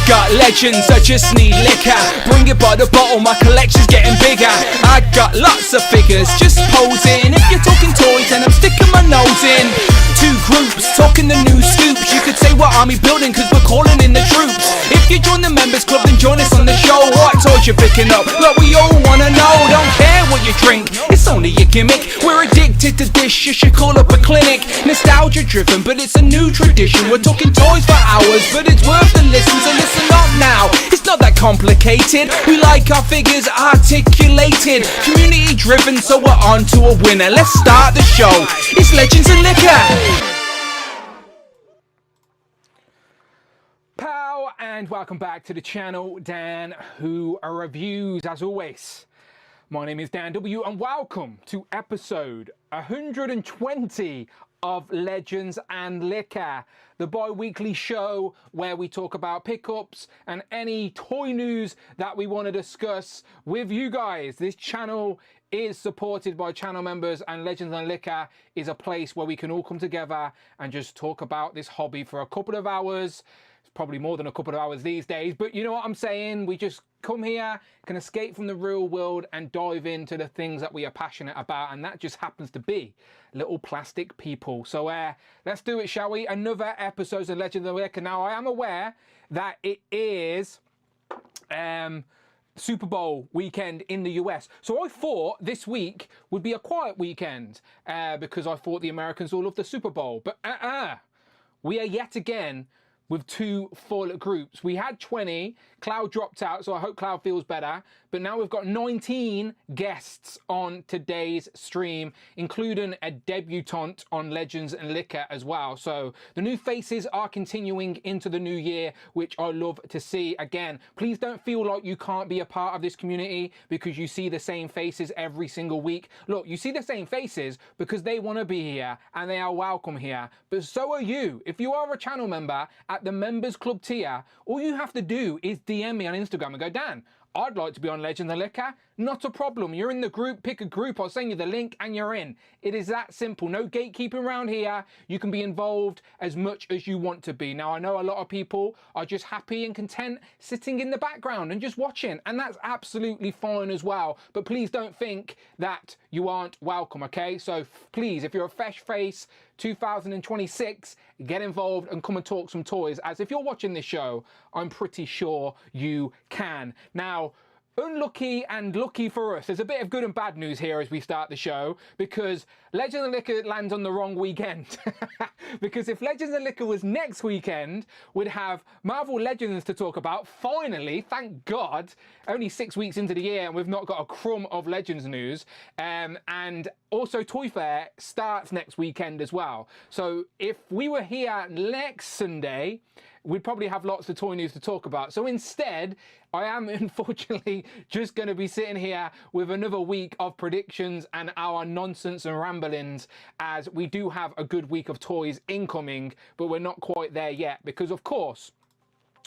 got legends, I just need liquor. Bring it by the bottle, my collection's getting bigger. I got lots of figures, just posing. If you're talking toys, then I'm sticking my nose in. Two groups, talking the new scoops. You could say we're army building, cause we're calling in the troops. If you join the members club, then join us on the show. What toys you picking up? Look, we all wanna know. Don't care what you drink, it's only a gimmick. We're addicted to this, you should call up a clinic. Nostalgia driven, but it's a new tradition. We're talking toys for hours, but it's worth the listen. So listen up now, it's not that complicated. We like our figures articulated, community driven, so we're on to a winner. Let's start the show. It's Legends and Liquor. Pow, and welcome back to the channel. Dan Who Reviews, as always. My name is Dan W, and welcome to episode 120 of Legends and Liquor, the bi-weekly show where we talk about pickups and any toy news that we want to discuss with you guys. This channel is supported by channel members, and Legends and Liquor is a place where we can all come together and just talk about this hobby for a couple of hours. It's probably more than a couple of hours these days, but you know what I'm saying? We just come here, can escape from the real world and dive into the things that we are passionate about, and that just happens to be little plastic people. So let's do it, shall we? Another episode of Legends and Liquor. Now, I am aware that it is Super Bowl weekend in the US. So I thought this week would be a quiet weekend because I thought the Americans all love the Super Bowl. But we are yet again with two full groups. We had 20, Cloud dropped out, so I hope Cloud feels better. But now we've got 19 guests on today's stream, including a debutante on Legends and Liquor as well. So the new faces are continuing into the new year, which I love to see. Again, please don't feel like you can't be a part of this community because you see the same faces every single week. Look, you see the same faces because they want to be here and they are welcome here. But so are you. If you are a channel member at the members club tier, all you have to do is DM me on Instagram and go, Dan, I'd like to be on Legends and Liquor. Not a problem. You're in the group, pick a group, I'll send you the link and you're in. It is that simple. No gatekeeping around here. You can be involved as much as you want to be. Now, I know a lot of people are just happy and content sitting in the background and just watching, and that's absolutely fine as well. But please don't think that you aren't welcome, okay? So please, if you're a fresh face, 2026, get involved and come and talk some toys, as if you're watching this show, I'm pretty sure you can. Now, unlucky and lucky for us, there's a bit of good and bad news here as we start the show, because Legends and Liquor lands on the wrong weekend. Because if Legends and Liquor was next weekend, we'd have Marvel Legends to talk about. Finally, thank God, only 6 weeks into the year and we've not got a crumb of Legends news. And also Toy Fair starts next weekend as well. So if we were here next Sunday, we'd probably have lots of toy news to talk about. So instead, I am unfortunately just going to be sitting here with another week of predictions and our nonsense and ramblings, as we do have a good week of toys incoming, but we're not quite there yet because, of course,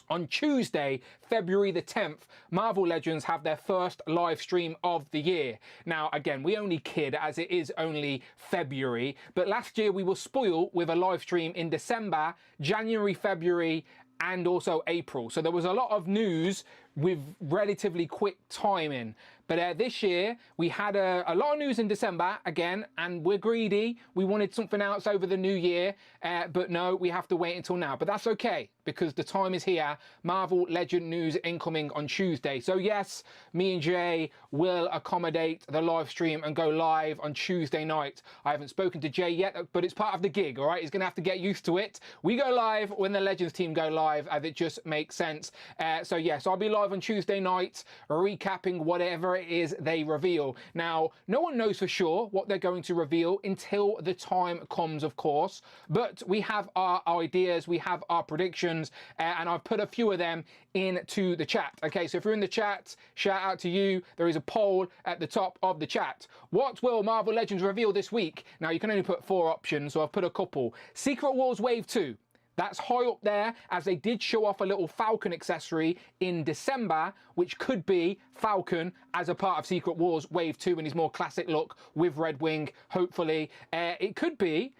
on Tuesday, February the 10th, Marvel Legends have their first live stream of the year. Now, again, we only kid as it is only February, but last year we were spoiled with a live stream in December, January, February, and also April. So there was a lot of news with relatively quick timing. But this year, we had a lot of news in December, again, and we're greedy. We wanted something else over the new year, but no, we have to wait until now. But that's okay, because the time is here. Marvel Legend news incoming on Tuesday. So yes, me and Jay will accommodate the live stream and go live on Tuesday night. I haven't spoken to Jay yet, but it's part of the gig, all right? He's going to have to get used to it. We go live when the Legends team go live, as it just makes sense. So yes, I'll be live on Tuesday night, recapping whatever it is they reveal. Now, no one knows for sure what they're going to reveal until the time comes, of course, but we have our ideas, we have our predictions, and I've put a few of them into the chat. Okay, so if you're in the chat, shout out to you. There is a poll at the top of the chat. What will Marvel Legends reveal this week? Now, you can only put 4 options, so I've put a couple. Secret Wars Wave 2. That's high up there, as they did show off a little Falcon accessory in December, which could be Falcon as a part of Secret Wars Wave 2 in his more classic look with Red Wing, hopefully. It could be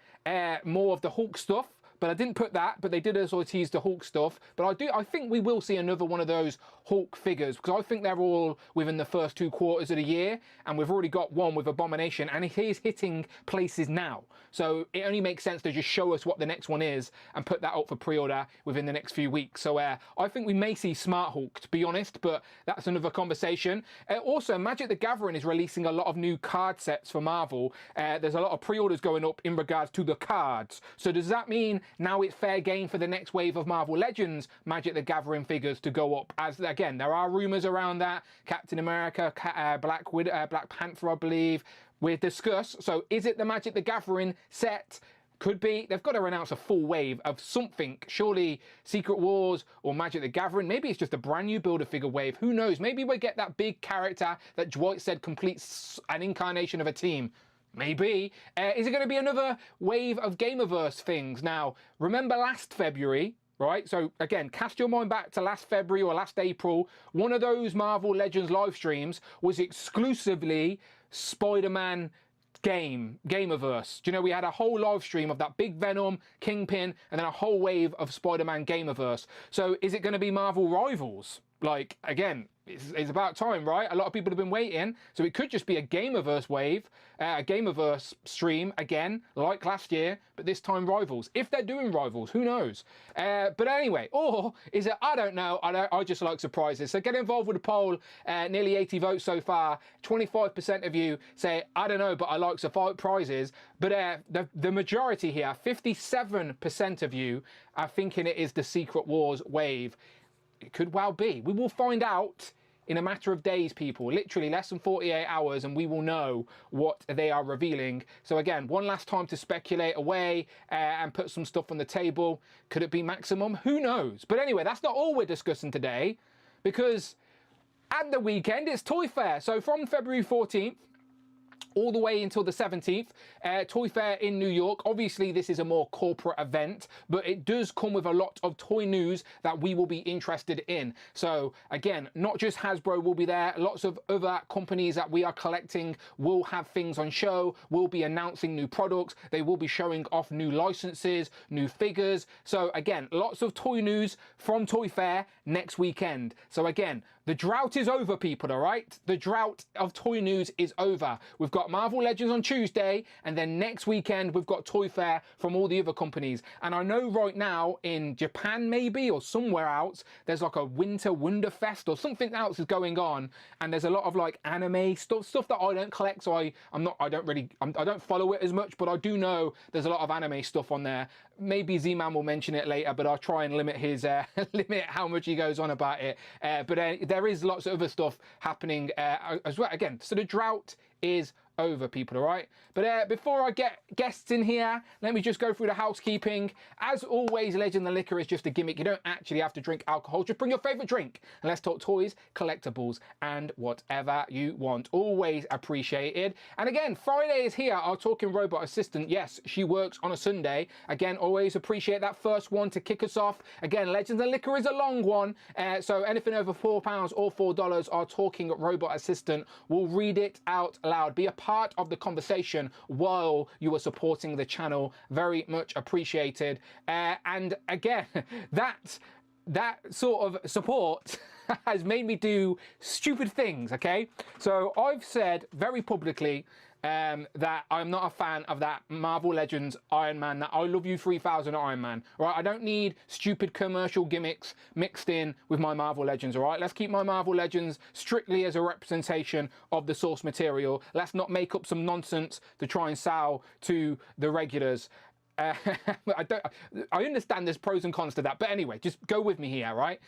more of the Hulk stuff, but I didn't put that, but they did also tease the Hulk stuff. But I think we will see another one of those Hulk figures, because I think they're all within the first 2 quarters of the year, and we've already got one with Abomination, and he is hitting places now. So it only makes sense to just show us what the next one is and put that up for pre-order within the next few weeks. So I think we may see Smart Hulk, to be honest, but that's another conversation. Also, Magic the Gathering is releasing a lot of new card sets for Marvel. There's a lot of pre-orders going up in regards to the cards. So does that mean now it's fair game for the next wave of Marvel Legends Magic the Gathering figures to go up? As again, there are rumors around that. Captain America, Black Widow, Black Panther, I believe. We'll discuss. So is it the Magic the Gathering set? Could be. They've got to announce a full wave of something. Surely Secret Wars or Magic the Gathering. Maybe it's just a brand new Build-A-Figure wave. Who knows? Maybe we'll get that big character that Dwight said completes an incarnation of a team. Maybe. Is it going to be another wave of Gamerverse things? Now, remember last February, right? So again, cast your mind back to last February or last April. One of those Marvel Legends live streams was exclusively Spider-Man Gamerverse. Do you know, we had a whole live stream of that big Venom, Kingpin, and then a whole wave of Spider-Man Gamerverse. So is it going to be Marvel Rivals? Like, again, it's about time, right? A lot of people have been waiting. So it could just be a Gamerverse wave, a Gamerverse stream again, like last year, but this time Rivals. If they're doing Rivals, who knows? But anyway, or is it, I don't know. I just like surprises. So get involved with the poll. Nearly 80 votes so far. 25% of you say, I don't know, but I like surprises. But the majority here, 57% of you are thinking it is the Secret Wars wave. It could well be. We will find out in a matter of days, people. Literally less than 48 hours, and we will know what they are revealing. So again, one last time to speculate away and put some stuff on the table. Could it be Maximum? Who knows? But anyway, that's not all we're discussing today, because at the weekend, it's Toy Fair. So from February 14th, all the way until the 17th, Toy Fair in New York. Obviously, this is a more corporate event, but it does come with a lot of toy news that we will be interested in. So again, not just Hasbro will be there, lots of other companies that we are collecting will have things on show, will be announcing new products, they will be showing off new licenses, new figures. So again, lots of toy news from Toy Fair next weekend. So again, the drought is over, people, all right? The drought of toy news is over. We've got Marvel Legends on Tuesday, and then next weekend we've got Toy Fair from all the other companies. And I know right now in Japan maybe, or somewhere else, there's like a Winter Wonderfest or something else is going on, and there's a lot of like anime stuff that I don't collect, so I don't follow it as much, but I do know there's a lot of anime stuff on there. Maybe Z-Man will mention it later, but I'll try and limit his limit how much he goes on about it. But there is lots of other stuff happening as well. Again, so the drought is over, people, all right? But before I get guests in here, let me just go through the housekeeping. As always, Legend the Liquor is just a gimmick. You don't actually have to drink alcohol. Just bring your favorite drink and let's talk toys, collectibles, and whatever you want. Always appreciated. And again, Friday is here, our talking robot assistant. Yes, she works on a Sunday. Again, always appreciate that first one to kick us off. Again, Legend the Liquor is a long one. So anything over £4 or $4, our talking robot assistant will read it out loud. Be a part of the conversation while you are supporting the channel. Very much appreciated. And again, that sort of support has made me do stupid things, okay? So I've said very publicly that I'm not a fan of that Marvel Legends Iron Man, that I Love You 3000 Iron Man, right? I don't need stupid commercial gimmicks mixed in with my Marvel Legends, all right? Let's keep my Marvel Legends strictly as a representation of the source material. Let's not make up some nonsense to try and sell to the regulars. I understand there's pros and cons to that, but anyway, just go with me here, right?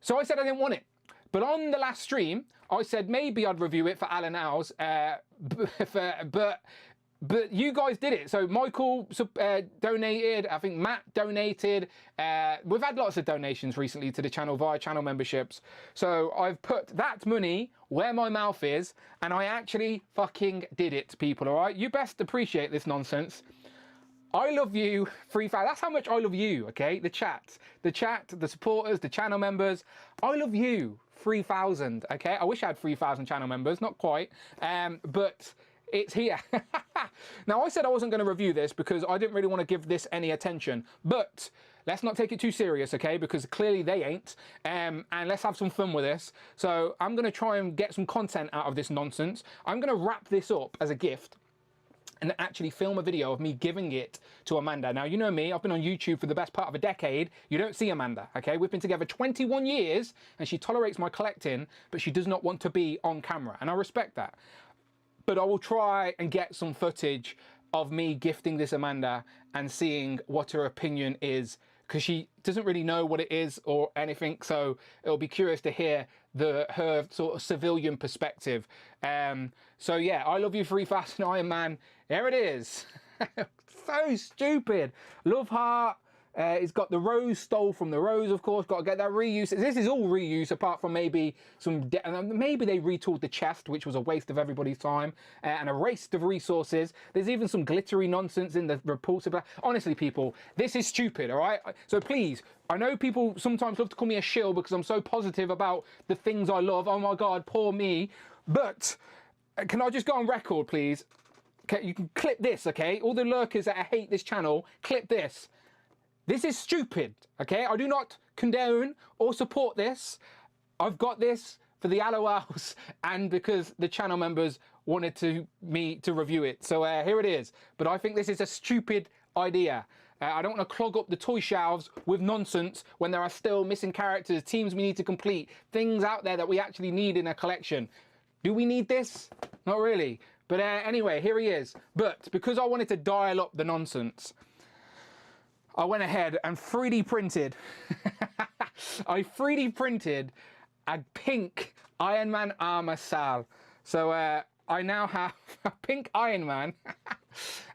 So I said I didn't want it. But on the last stream, I said maybe I'd review it for Alan House, but you guys did it. So Michael donated, I think Matt donated. We've had lots of donations recently to the channel via channel memberships. So I've put that money where my mouth is, and I actually fucking did it, people, all right? You best appreciate this nonsense. I love you, 3,000. That's how much I love you, okay? The chat, the supporters, the channel members. I love you, 3,000, okay? I wish I had 3,000 channel members, not quite. But It's here. Now, I said I wasn't going to review this because I didn't really want to give this any attention, but let's not take it too serious, okay? Because clearly they ain't. And let's have some fun with this. So I'm going to try and get some content out of this nonsense. I'm going to wrap this up as a gift and actually film a video of me giving it to Amanda. Now, you know me, I've been on YouTube for the best part of a decade. You don't see Amanda, okay? We've been together 21 years and she tolerates my collecting, but she does not want to be on camera. And I respect that. But I will try and get some footage of me gifting this Amanda and seeing what her opinion is, because she doesn't really know what it is or anything, so it'll be curious to hear her sort of civilian perspective. So yeah, I Love You, Free Fast and Iron Man. Here it is. So stupid. Love heart. It's got the rose, stole from the rose, of course. Got to get that reuse. This is all reuse, apart from maybe maybe they retooled the chest, which was a waste of everybody's time and a waste of resources. There's even some glittery nonsense in the repulsive. Honestly, people, this is stupid. All right. So please, I know people sometimes love to call me a shill because I'm so positive about the things I love. Oh my God, poor me. But can I just go on record, please? Okay, you can clip this, okay? All the lurkers that hate this channel, clip this. This is stupid, okay? I do not condone or support this. I've got this for the LOLs and because the channel members wanted me to review it. So here it is. But I think this is a stupid idea. I don't want to clog up the toy shelves with nonsense when there are still missing characters, teams we need to complete, things out there that we actually need in a collection. Do we need this? Not really. But anyway, here he is. But because I wanted to dial up the nonsense, I went ahead and 3D printed. I 3D printed a pink Iron Man armor Sal. So I now have a pink Iron Man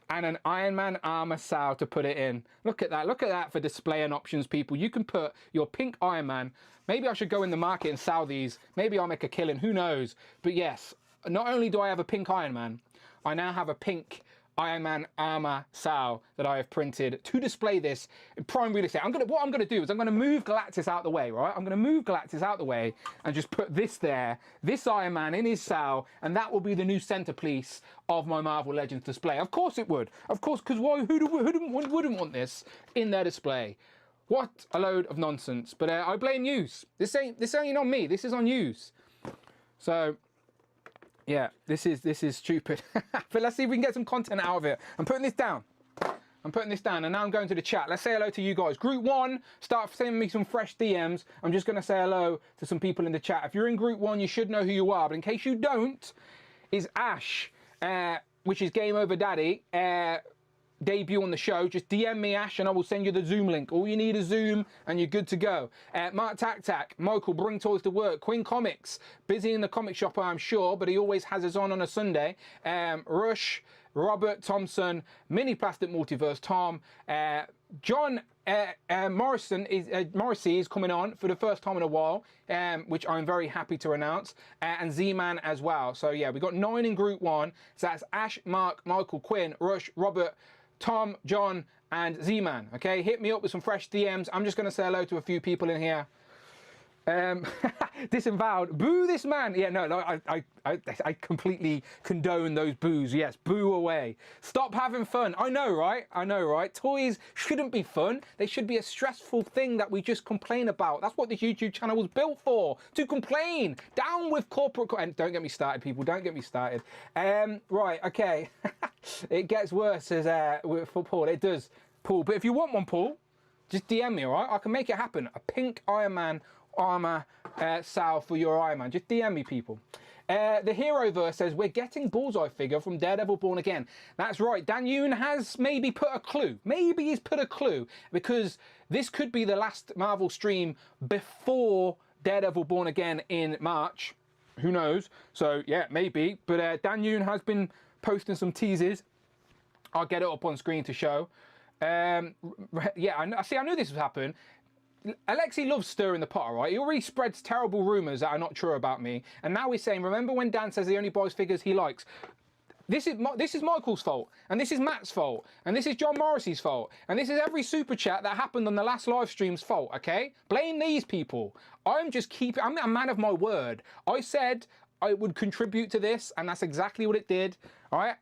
and an Iron Man armor Sal to put it in. Look at that. Look at that for displaying options, people. You can put your pink Iron Man. Maybe I should go in the market and sell these. Maybe I'll make a killing. Who knows? But yes, not only do I have a pink Iron Man, I now have a pink Iron Man armor Sal that I have printed to display this in prime real estate. What I'm gonna do is I'm gonna move Galactus out the way, right? I'm gonna move Galactus out the way and just put this there, this Iron Man in his Sal, and that will be the new centerpiece of my Marvel Legends display. Of course it would. Of course, because why? Who wouldn't want this in their display? What a load of nonsense. But I blame yous. This ain't on me. This is on yous. So yeah, this is stupid. But let's see if we can get some content out of it. I'm putting this down. And now I'm going to the chat. Let's say hello to you guys. Group 1, start sending me some fresh DMs. I'm just going to say hello to some people in the chat. If you're in Group 1, you should know who you are. But in case you don't, is Ash, which is Game Over Daddy, debut on the show. Just DM me, Ash, and I will send you the Zoom link. All you need is Zoom and you're good to go. Mark Tac, Michael, Bring Toys to Work, Quinn Comics, busy in the comic shop, I'm sure, but he always has his on a Sunday. Rush, Robert Thompson, Mini Plastic Multiverse, Tom, John Morrissey is coming on for the first time in a while, which I'm very happy to announce, and Z-Man as well. So yeah, we've got 9 in Group 1. So that's Ash, Mark, Michael, Quinn, Rush, Robert, Tom, John, and Z-Man. Okay, hit me up with some fresh DMs. I'm just going to say hello to a few people in here. Disavowed. Boo this man. Yeah, no, I completely condone those boos. Yes, boo away. Stop having fun. I know, right? Toys shouldn't be fun. They should be a stressful thing that we just complain about. That's what this YouTube channel was built for, to complain. Down with corporate... And don't get me started, people. Don't get me started. Right, okay. It gets worse for Paul. It does, Paul. But if you want one, Paul, just DM me, all right? I can make it happen. A pink Iron Man armor Sal for your Iron Man. Just DM me, people. The Hero Verse says, we're getting Bullseye figure from Daredevil Born Again. That's right. Dan Yoon has maybe put a clue. Maybe he's put a clue, because this could be the last Marvel stream before Daredevil Born Again in March. Who knows? So yeah, maybe. But Dan Yoon has been posting some teases. I'll get it up on screen to show. Yeah, I knew this would happen. Alexi loves stirring the pot, right? He already spreads terrible rumours that are not true about me. And now he's saying, remember when Dan says he only buys figures he likes? This is Michael's fault. And this is Matt's fault. And this is John Morrissey's fault. And this is every super chat that happened on the last live stream's fault, okay? Blame these people. I'm a man of my word. I said it would contribute to this, and that's exactly what it did. All right,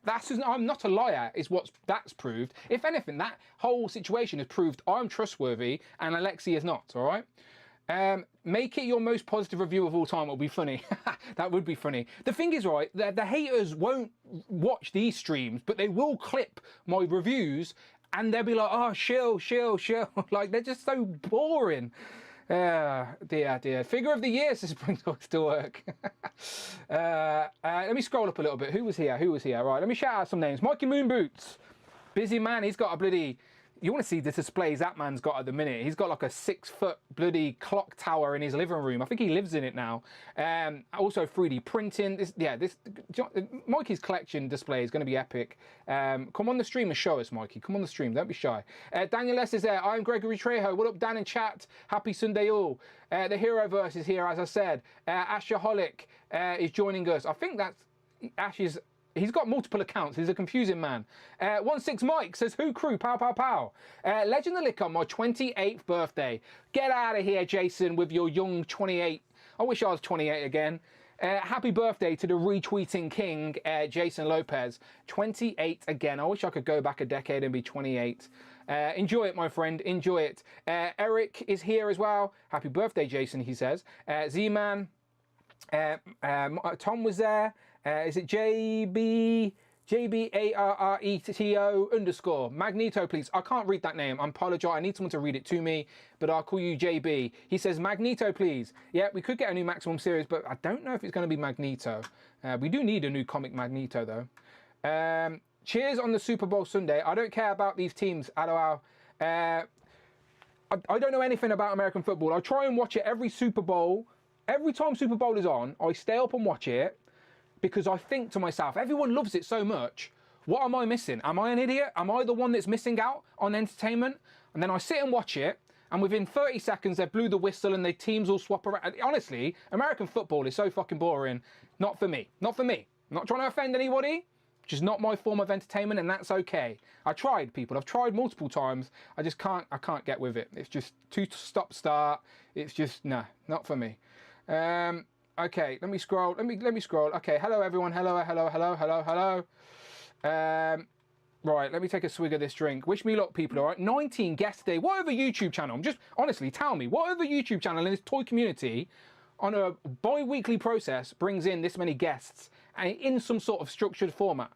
I'm not a liar, is what that's proved. If anything, that whole situation has proved I'm trustworthy and Alexi is not. All right. Make it your most positive review of all time. It'll be funny. That would be funny. The thing is, right, the haters won't watch these streams, but they will clip my reviews and they'll be like, oh, shill. Like, they're just so boring. Dear. Figure of the year, says Springdog's to work. Let me scroll up a little bit. Who was here? Right, let me shout out some names. Mikey Moonboots. Busy man, he's got a bloody... You want to see the displays that man's got at the minute. He's got like a 6-foot bloody clock tower in his living room. I think he lives in it now. Also 3D printing. Mikey's collection display is going to be epic. Come on the stream and show us, Mikey. Come on the stream. Don't be shy. Daniel S is there. I'm Gregory Trejo. What up, Dan in chat? Happy Sunday all. The Heroverse is here, as I said. Ashaholic is joining us. I think that's Ash's... He's got multiple accounts. He's a confusing man. 16 Mike says, who crew? Pow. Legend of Liquor on my 28th birthday. Get out of here, Jason, with your young 28. I wish I was 28 again. Happy birthday to the retweeting king, Jason Lopez. 28 again. I wish I could go back a decade and be 28. Enjoy it, my friend. Enjoy it. Eric is here as well. Happy birthday, Jason, he says. Z-Man. Tom was there. Is it JBARRETO _ Magneto, please? I can't read that name. I apologise. I need someone to read it to me, but I'll call you JB. He says, Magneto, please. Yeah, we could get a new Maximum series, but I don't know if it's going to be Magneto. We do need a new comic Magneto, though. Cheers on the Super Bowl Sunday. I don't care about these teams. I don't know anything about American football. I try and watch it every Super Bowl. Every time Super Bowl is on, I stay up and watch it. Because I think to myself, everyone loves it so much. What am I missing? Am I an idiot? Am I the one that's missing out on entertainment? And then I sit and watch it, and within 30 seconds, they blew the whistle and the teams all swap around. Honestly, American football is so fucking boring. Not for me. Not for me. I'm not trying to offend anybody. Just not my form of entertainment, and that's okay. I tried, people. I've tried multiple times. I just can't. I can't get with it. It's just too stop-start. It's just nah, not for me. Okay, let me scroll. Let me scroll. Okay, hello everyone. Hello. Right, let me take a swig of this drink. Wish me luck, people. All right, 19 guests today. What other YouTube channel? Just honestly, tell me, what other YouTube channel in this toy community, on a bi-weekly process, brings in this many guests and in some sort of structured format?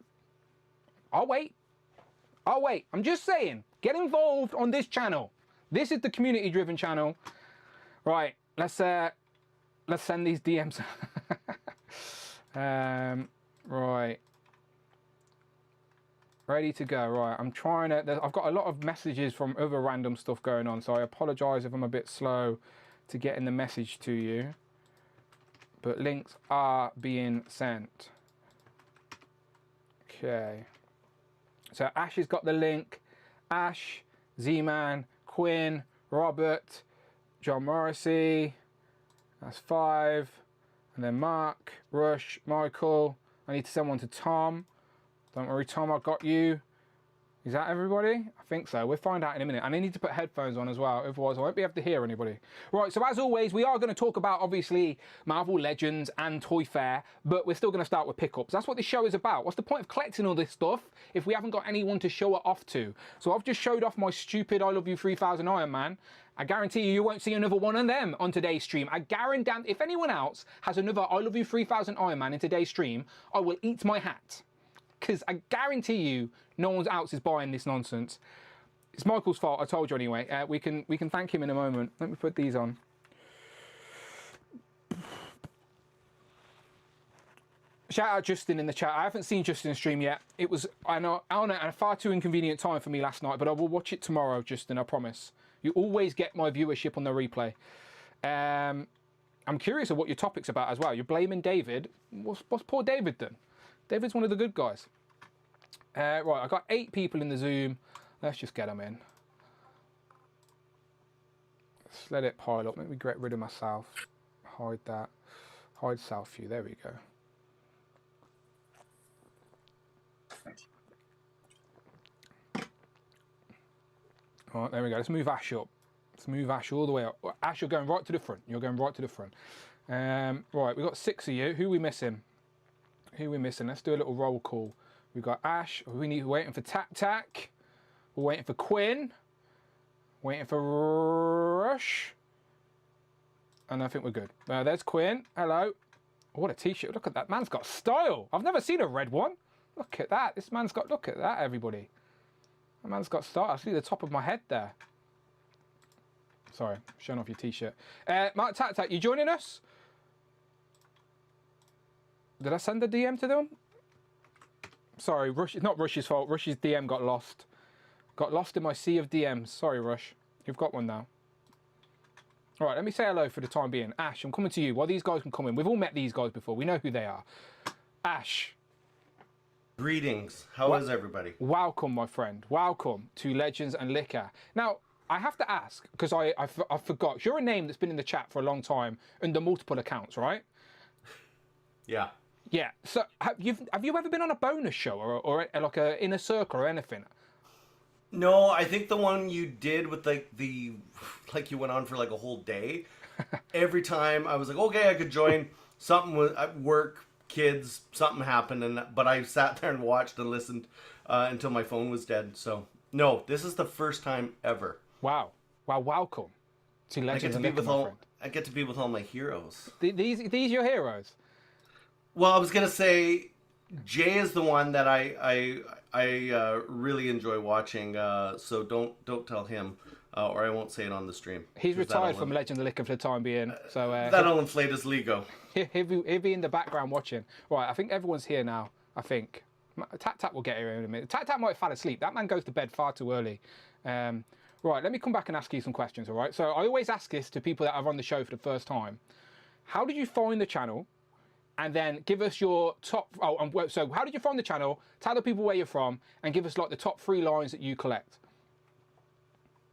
I'll wait. I'm just saying, get involved on this channel. This is the community-driven channel. Right, let's send these DMs. Right. Ready to go. Right, I'm trying to... I've got a lot of messages from other random stuff going on, so I apologise if I'm a bit slow to getting the message to you. But links are being sent. Okay. So Ash has got the link. Ash, Z-Man, Quinn, Robert, John Morrissey... That's 5. And then Mark, Rush, Michael. I need to send one to Tom. Don't worry, Tom, I got you. Is that everybody? I think so. We'll find out in a minute. And I need to put headphones on as well. Otherwise, I won't be able to hear anybody. Right, so as always, we are going to talk about, obviously, Marvel Legends and Toy Fair. But we're still going to start with pickups. That's what this show is about. What's the point of collecting all this stuff if we haven't got anyone to show it off to? So I've just showed off my stupid I Love You 3000 Iron Man. I guarantee you won't see another one of them on today's stream. I guarantee if anyone else has another I Love You 3000 Iron Man in today's stream, I will eat my hat. Because I guarantee you no one else is buying this nonsense. It's Michael's fault, I told you anyway. We can thank him in a moment. Let me put these on. Shout out Justin in the chat. I haven't seen Justin's stream yet. It was, I know, at a far too inconvenient time for me last night, but I will watch it tomorrow, Justin, I promise. You always get my viewership on the replay. I'm curious of what your topic's about as well. You're blaming David. What's poor David done? David's one of the good guys. Right, I've got 8 people in the Zoom. Let's just get them in. Let's let it pile up. Let me get rid of myself. Hide that. Hide self view. There we go. Alright, there we go. Let's move Ash up. Let's move Ash all the way up. Ash, you're going right to the front. You're going right to the front. Right, we've got 6 of you. Who are we missing? Let's do a little roll call. We've got Ash. We're waiting for Tac Tac. We're waiting for Quinn. Waiting for Rush. And I think we're good. There's Quinn. Hello. Oh, what a t-shirt. Look at that. Man's got style. I've never seen a red one. Look at that. This man's got... Look at that, everybody. That man's got style. I see the top of my head there. Sorry, showing off your t-shirt. Mark Tac Tac, you joining us? Did I send a DM to them? Sorry, Rush. It's not Rush's fault. Rush's DM got lost. Got lost in my sea of DMs. Sorry, Rush. You've got one now. All right, let me say hello for the time being. Ash, I'm coming to you while these guys can come in. We've all met these guys before. We know who they are. Ash. Greetings. How is everybody? Welcome, my friend. Welcome to Legends and Liquor. Now, I have to ask, because I forgot. You're a name that's been in the chat for a long time under multiple accounts, right? Yeah. Yeah. So have you ever been on a bonus show or like a Inner Circle or anything? No, I think the one you did with like you went on for like a whole day. Every time I was like, okay, I could join. Something was at work, kids, something happened, but I sat there and watched and listened until my phone was dead. So no, this is the first time ever. Wow. Welcome to Legends and Liquor, my friend. I get to be with all my heroes. These your heroes? Well, I was gonna say, Jay is the one that I really enjoy watching. So don't tell him, or I won't say it on the stream. He's retired from Legend of Liquor for the time being, so that'll inflate his ego. He'll be in the background watching. Right, I think everyone's here now. I think Tac Tac will get here in a minute. Tac Tac might fall asleep. That man goes to bed far too early. Right, let me come back and ask you some questions. All right. So I always ask this to people that are on the show for the first time. How did you find the channel? And then give us your top... so how did you find the channel? Tell the people where you're from and give us like the top 3 lines that you collect.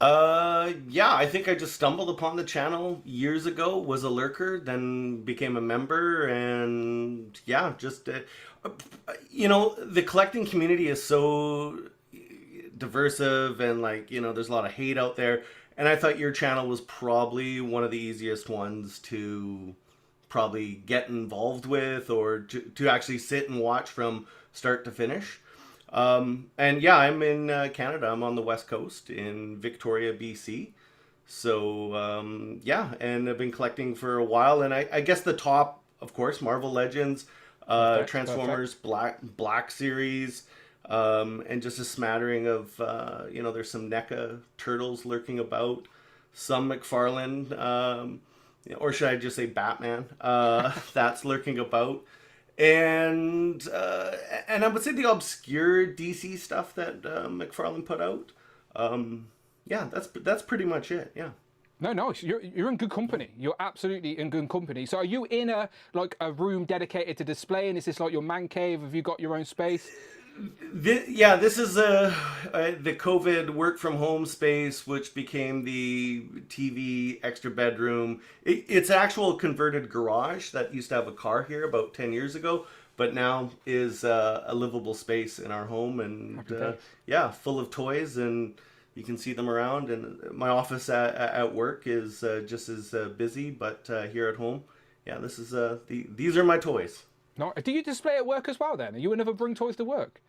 Yeah, I think I just stumbled upon the channel years ago, was a lurker, then became a member, and yeah, just... the collecting community is so diversive and there's a lot of hate out there. And I thought your channel was probably one of the easiest ones to... probably get involved with or to actually sit and watch from start to finish. And yeah, I'm in Canada. I'm on the West Coast in Victoria, BC. So yeah, and I've been collecting for a while. And I guess the top, of course, Marvel Legends, Transformers, Black Series, and just a smattering of, there's some NECA turtles lurking about, some McFarlane, or should I just say Batman? That's lurking about, and I would say the obscure DC stuff that McFarlane put out. Yeah, that's pretty much it. Yeah. No, you're in good company. You're absolutely in good company. So are you in a room dedicated to displaying? Is this like your man cave? Have you got your own space? This is the COVID work from home space, which became the TV extra bedroom. It's actual converted garage that used to have a car here about 10 years ago, but now is a livable space in our home, and full of toys, and you can see them around. And my office at work is just as busy, but here at home, this is these are my toys. No, do you display at work as well then? Are you never bring toys to work?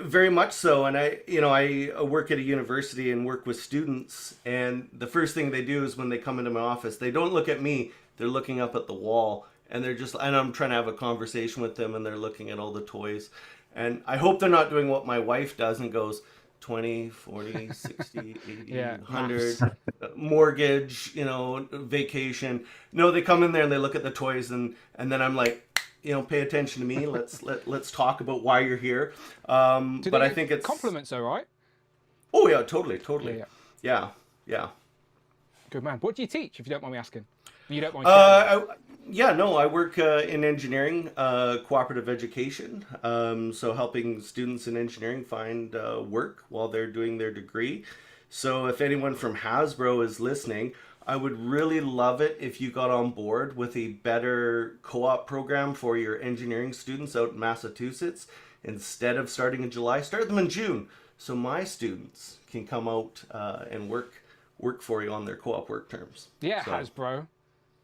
Very much so. And I work at a university and work with students. And the first thing they do is when they come into my office, they don't look at me. They're looking up at the wall, and and I'm trying to have a conversation with them, and they're looking at all the toys. And I hope they're not doing what my wife does and goes 20, 40, 60, 80, 100, mortgage, vacation. No, they come in there and they look at the toys, and then I'm like, pay attention to me. Let's talk about why you're here. But I think it's compliments, though, right? Oh yeah, totally. Yeah. Good man. What do you teach, if you don't mind me asking? You don't mind? I work in engineering, cooperative education. So helping students in engineering find work while they're doing their degree. So if anyone from Hasbro is listening, I would really love it if you got on board with a better co-op program for your engineering students out in Massachusetts. Instead of starting in July, start them in June, so my students can come out and work for you on their co-op work terms. Yeah, so. Hasbro.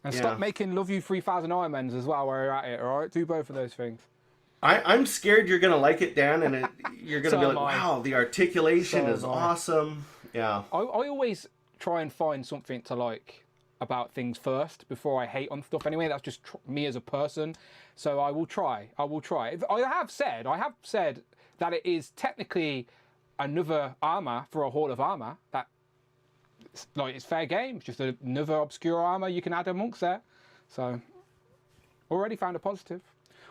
And Yeah. stop making Love You 3000 Ironmans as well while you're at it, all right? Do both of those things. I'm scared you're gonna like it, Dan, and you're gonna So be am like, I. "Wow, the articulation So is am I. awesome." Yeah. I always try and find something to like about things first before I hate on stuff anyway. That's just me as a person. So I will try. I have said that it is technically another armor for a Hall of Armor. That it's fair game. It's just another obscure armor you can add amongst there. So already found a positive.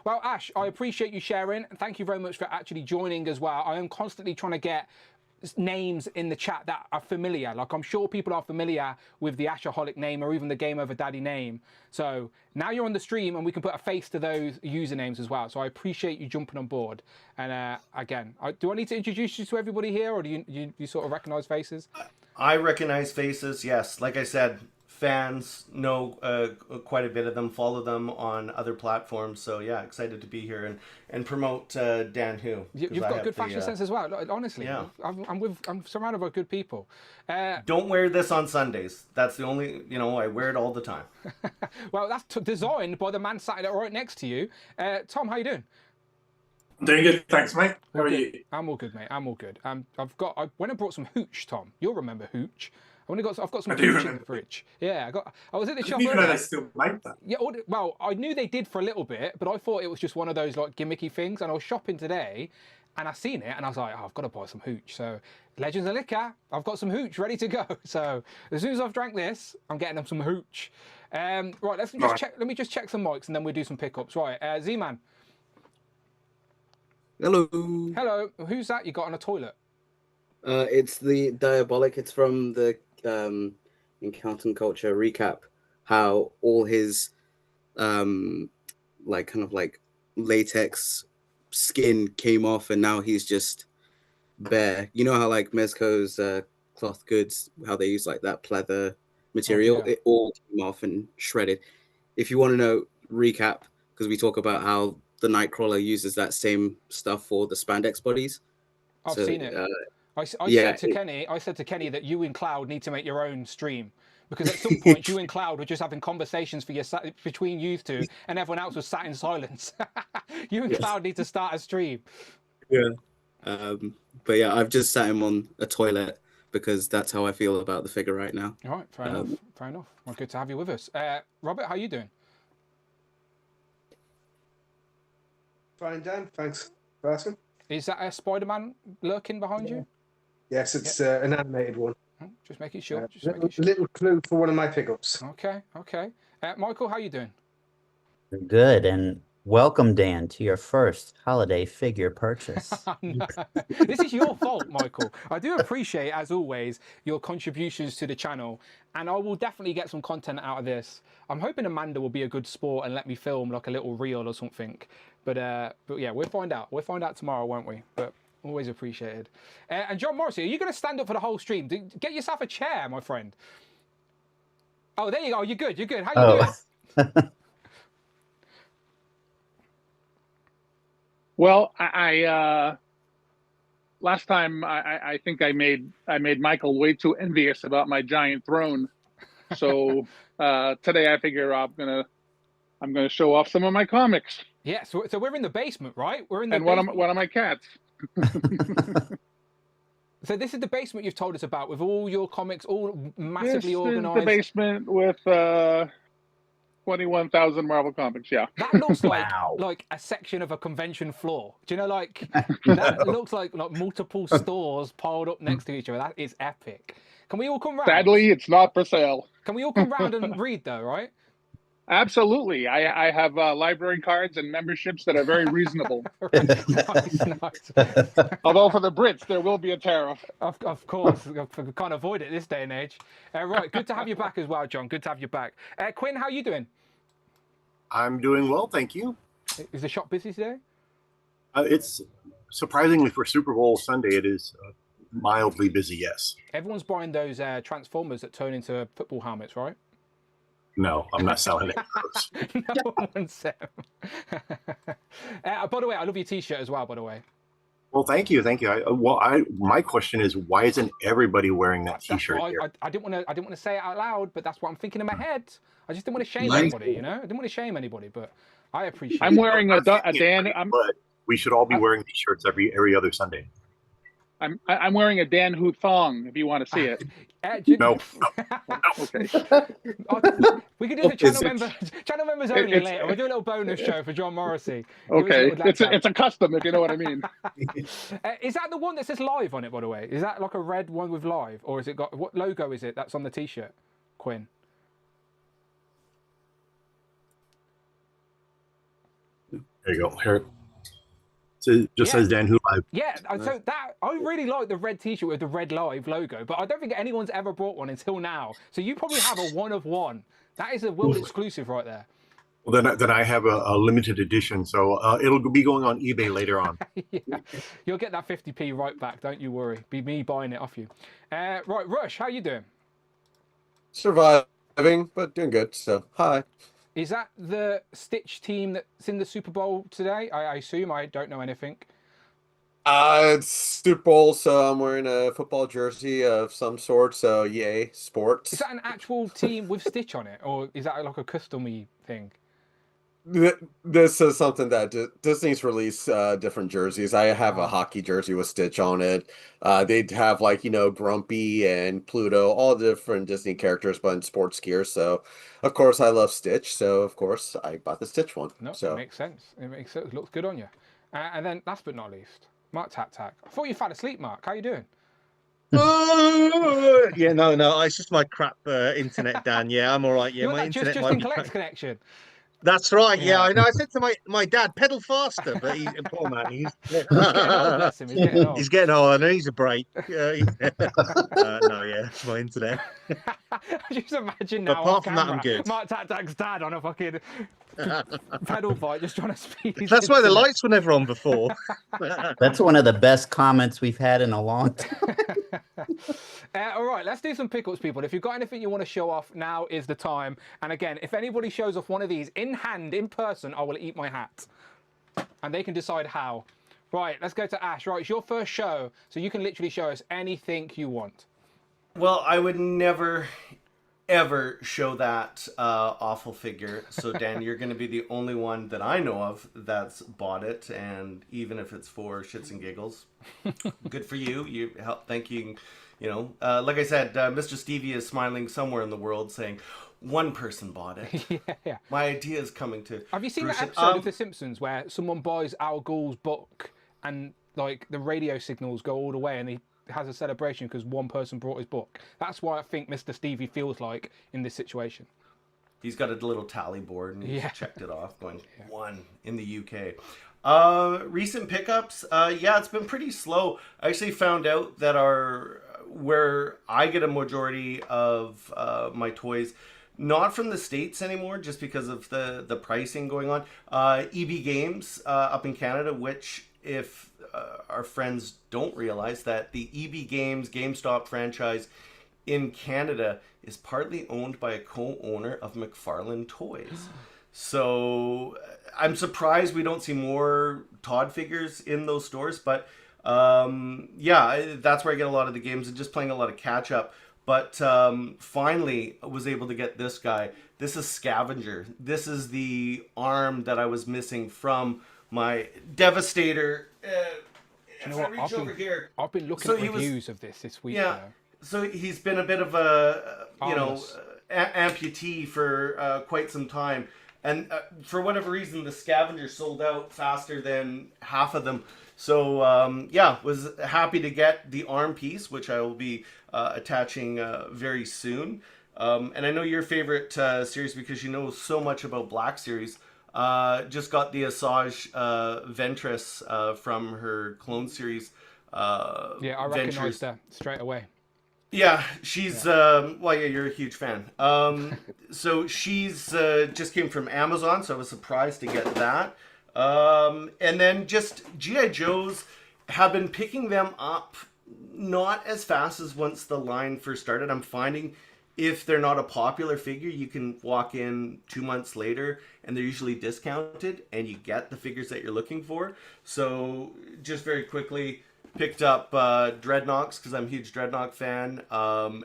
Well, Ash, I appreciate you sharing. Thank you very much for actually joining as well. I am constantly trying to get names in the chat that are familiar. Like, I'm sure people are familiar with the Ashaholic name or even the Game Over Daddy name. So now you're on the stream and we can put a face to those usernames as well. So I appreciate you jumping on board. And again, do I need to introduce you to everybody here, or do you sort of recognize faces? I recognize faces, yes. Like I said, fans know quite a bit of them, follow them on other platforms. So yeah, excited to be here and promote Dan Who. You've got good fashion sense as well. Honestly, yeah. I'm surrounded by good people. Don't wear this on Sundays. That's the only, I wear it all the time. Well, that's designed by the man sat right next to you. Tom, how you doing? I'm doing good, thanks, mate. How are you? I'm all good, mate. I'm all good. I went and brought some hooch, Tom. You'll remember hooch. I've got some hooch in the fridge. Yeah, I was at the shop. I didn't even know they still make that. Yeah, well, I knew they did for a little bit, but I thought it was just one of those like gimmicky things. And I was shopping today, and I seen it, and I was like, I've got to buy some hooch. So Legends of Liquor, I've got some hooch ready to go. So as soon as I've drank this, I'm getting them some hooch. Right, let me just check some mics, and then we'll do some pickups. Right, Z-Man. Hello. Hello. Who's that you got on a toilet? It's the Diabolic. It's from the Encounter Culture recap. How all his latex skin came off, and now he's just bare. You know how like Mezco's cloth goods, how they use like that pleather material, it all came off and shredded. If you want to know recap, because we talk about how the Nightcrawler uses that same stuff for the spandex bodies. I've seen it. I said to Kenny that you and Cloud need to make your own stream, because at some point you and Cloud were just having conversations between you two, and everyone else was sat in silence. You and Cloud need to start a stream. Yeah. But yeah, I've just sat him on a toilet because that's how I feel about the figure right now. All right, fair enough. Fair enough. Well, good to have you with us. Robert, how are you doing? Fine, Dan. Thanks for asking. Is that a Spider-Man lurking behind you? Yes, it's an animated one. Just making sure. A little clue for one of my pickups. Okay. Michael, how are you doing? Good, and welcome, Dan, to your first holiday figure purchase. No. This is your fault, Michael. I do appreciate, as always, your contributions to the channel, and I will definitely get some content out of this. I'm hoping Amanda will be a good sport and let me film like a little reel or something. But yeah, we'll find out. We'll find out tomorrow, won't we? But always appreciated. And John Morrissey, are you going to stand up for the whole stream? Get yourself a chair, my friend. Oh, there you go. You're good. How you doing? Well, I last time I think I made Michael way too envious about my giant throne. So today I figure I'm gonna show off some of my comics. Yeah, so we're in the basement, right? We're in the basement. One of my cats. So this is the basement you've told us about, with all your comics, all massively organized. This is the basement with 21,000 Marvel comics. Yeah, that looks like a section of a convention floor. Do you know, like that looks like multiple stores piled up next to each other. That is epic. Can we all come round? Sadly, it's not for sale. Can we all come round and read though? Right? Absolutely. I have library cards and memberships that are very reasonable. Nice. Although for the Brits, there will be a tariff. Of course. We can't avoid it this day and age. Right. Good to have you back as well, John. Good to have you back. Quinn, how are you doing? I'm doing well, thank you. Is the shop busy today? It's surprisingly for Super Bowl Sunday, it is mildly busy, yes. Everyone's buying those Transformers that turn into football helmets, right? No, I'm not selling it. No one said. By the way, I love your T-shirt as well, by the way. Well, thank you. My question is, why isn't everybody wearing that That's T-shirt what here? I didn't want to say it out loud, but that's what I'm thinking in my head. I just didn't want to shame Mine's anybody, you know. I didn't want to shame anybody, but I appreciate. I'm it. wearing a Dan. But we should all be wearing these shirts every other Sunday. I'm wearing a Dan Hu thong. If you want to see it. No. Okay. We could do the channel members only later. We'll do a little bonus show for John Morrissey. Okay. It's a custom, if you know what I mean. Is that the one that says live on it, by the way? Is that like a red one with live, or is it got what logo is it that's on the T-shirt, Quinn? There you go. Here. It just says Dan Who Live. Yeah, so that I really like the red T-shirt with the red live logo, but I don't think anyone's ever bought one until now. So you probably have a one of one. That is a world exclusive right there. Well, then I have a limited edition, so it'll be going on eBay later on. Yeah. You'll get that 50p right back, don't you worry. Be me buying it off you. Right, Rush, how you doing? Surviving, but doing good. So, hi. Is that the Stitch team that's in the Super Bowl today? I assume. I don't know anything. It's Super Bowl, so I'm wearing a football jersey of some sort. So, yay, sports. Is that an actual team with Stitch on it, or is that like a custom-y thing? This is something that Disney's released different jerseys. I have a hockey jersey with Stitch on it. They'd have like, Grumpy and Pluto, all the different Disney characters, but in sports gear. So, of course, I love Stitch. So, of course, I bought the Stitch one. No, so. It makes sense. It makes sense. It looks good on you. And then, last but not least, Mark Tac. I thought you fell asleep, Mark. How you doing? Yeah, no, it's just my crap internet, Dan. Yeah, I'm all right. Yeah, my internet just might in be collect connection. That's right. Yeah, I know. I said to my dad, pedal faster, but he's a poor man. He's getting old, bless him. He's getting old. He's getting old. I know he's a break. No, yeah, it's my internet. Just imagine now. Apart from that, I'm good. Mark Tac's dad on a fucking pedal fight, just trying to speed. That's why the lights were never on before. That's one of the best comments we've had in a long time. All right, let's do some pickups, people. If you've got anything you want to show off, now is the time. And again, if anybody shows off one of these in hand, in person, I will eat my hat. And they can decide how. Right, let's go to Ash. Right, it's your first show, so you can literally show us anything you want. Well, I would never, ever show that awful figure. So, Dan, you're going to be the only one that I know of that's bought it. And even if it's for shits and giggles, good for you. You help. Thank you. Like I said, Mr. Stevie is smiling somewhere in the world saying, one person bought it. Yeah. My idea is coming to Have you seen fruition. that episode of The Simpsons where someone buys Al Gore's book and like the radio signals go all the way and he has a celebration because one person brought his book? That's why I think Mr. Stevie feels like in this situation. He's got a little tally board and he's checked it off, going one in the UK. Recent pickups, it's been pretty slow. I actually found out that where I get a majority of my toys, not from the States anymore, just because of the pricing going on. EB Games up in Canada, which if our friends don't realize that the EB Games GameStop franchise in Canada is partly owned by a co-owner of McFarlane Toys. So I'm surprised we don't see more Todd figures in those stores, but that's where I get a lot of the games and just playing a lot of catch up. But finally was able to get this guy. This is Scavenger. This is the arm that I was missing from my Devastator. I've been looking at reviews of this week. Yeah. So he's been a bit of a amputee for quite some time, and for whatever reason, the Scavenger sold out faster than half of them. So was happy to get the arm piece, which I will be attaching very soon. And I know your favorite series because you know so much about Black Series. Just got the Asajj Ventress from her clone series. I recognized her straight away. Yeah, she's you're a huge fan. So she's just came from Amazon, so I was surprised to get that. And then just G.I. Joes have been picking them up not as fast as once the line first started. I'm finding if they're not a popular figure, you can walk in 2 months later and they're usually discounted and you get the figures that you're looking for. So just very quickly picked up Dreadnox because I'm a huge Dreadnox fan,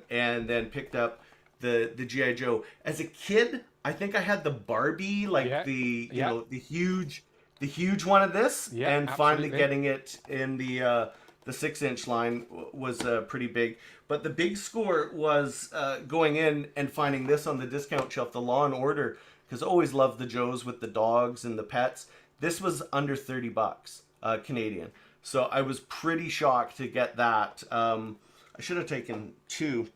and then picked up the G.I. Joe. As a kid, I think I had the Barbie, like the huge one of this, and finally getting it in the 6-inch line was pretty big. But the big score was going in and finding this on the discount shelf, the Law and Order, because I always loved the Joes with the dogs and the pets. This was under $30 Canadian. So I was pretty shocked to get that. I should have taken 2.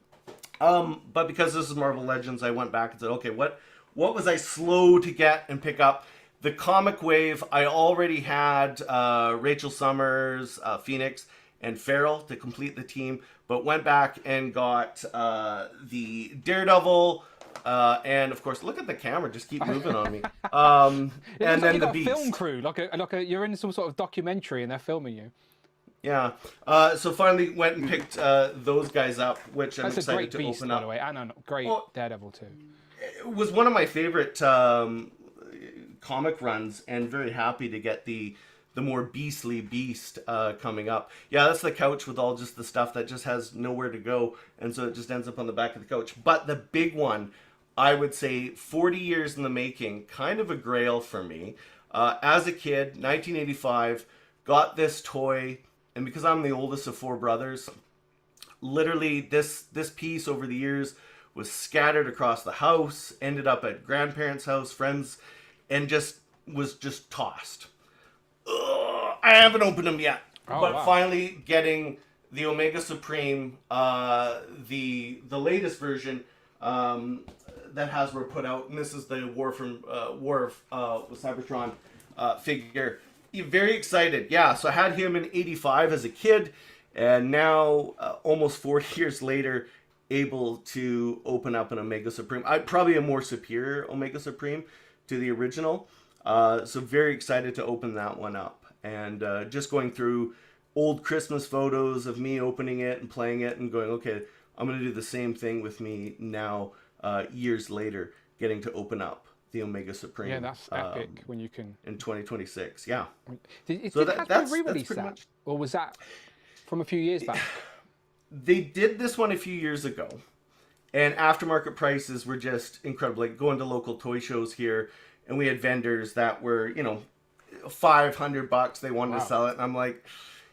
But because this is Marvel Legends, I went back and said, okay, what was I slow to get and pick up? The comic wave, I already had Rachel Summers, Phoenix, and Farrell to complete the team, but went back and got the Daredevil, and of course, look at the camera, just keep moving on me. And then the Beast. Film crew, like a you're in some sort of documentary and they're filming you. Yeah. So finally went and picked those guys up, which I'm excited to open up. By the way, and a great Daredevil too. It was one of my favorite comic runs, and very happy to get the more beastly Beast coming up. Yeah, that's the couch with all just the stuff that just has nowhere to go, and so it just ends up on the back of the couch. But the big one, I would say 40 years in the making, kind of a grail for me. As a kid, 1985, got this toy, and because I'm the oldest of 4 brothers, literally this piece over the years was scattered across the house, ended up at grandparents' house, friends, and was just tossed. I haven't opened them yet, but finally getting the Omega Supreme, the latest version that Hasbro put out, and this is the War of Cybertron figure. Very excited, yeah. So I had him in '85 as a kid, and now almost 40 years later, able to open up an Omega Supreme. Probably a more superior Omega Supreme to the original. So very excited to open that one up. And just going through old Christmas photos of me opening it and playing it and going, okay, I'm going to do the same thing with me now, years later, getting to open up the Omega Supreme. Yeah, that's epic when you can... In 2026, yeah. Did so that's re-release that? Much... Or was that from a few years back? They did this one a few years ago. And aftermarket prices were just incredible. Like going to local toy shows here, and we had vendors that were, $500 they wanted to sell it, and I'm like,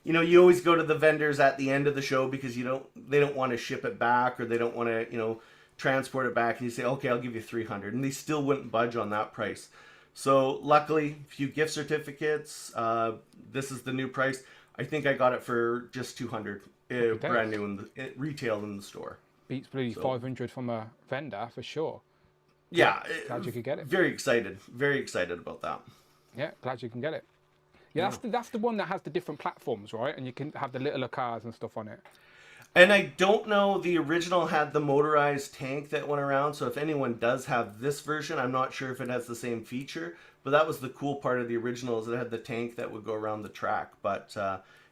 you always go to the vendors at the end of the show because they don't want to ship it back, or they don't want to transport it back, and you say, okay, I'll give you $300, and they still wouldn't budge on that price. So luckily, a few gift certificates. This is the new price. I think I got it for just $200, brand new in the retail in the store. Beats bloody 500 from a vendor for sure. Yeah, glad you could get it. Very excited about that. Yeah, glad you can get it. Yeah, that's the one that has the different platforms, right? And you can have the littler cars and stuff on it. And I don't know, the original had the motorized tank that went around, so if anyone does have this version, I'm not sure if it has the same feature, but that was the cool part of the original, is it had the tank that would go around the track. But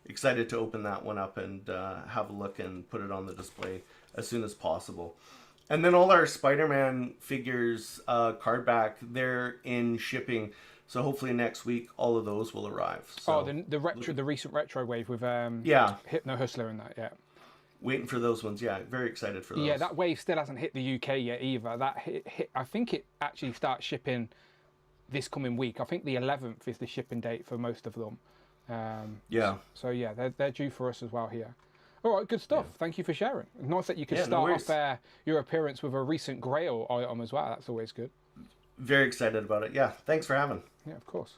excited to open that one up and have a look and put it on the display as soon as possible. And then all our Spider-Man figures, card back, they're in shipping. So hopefully next week, all of those will arrive. So, the recent retro wave with Hypno Hustler and that, yeah. Waiting for those ones, yeah. Very excited for those. Yeah, that wave still hasn't hit the UK yet either. That hit I think it actually starts shipping this coming week. I think the 11th is the shipping date for most of them. Yeah. So yeah, they're due for us as well here. All right, good stuff. Yeah. Thank you for sharing. Nice that you could start off your appearance with a recent Grail item as well. That's always good. Very excited about it. Yeah, thanks for having. Yeah, of course.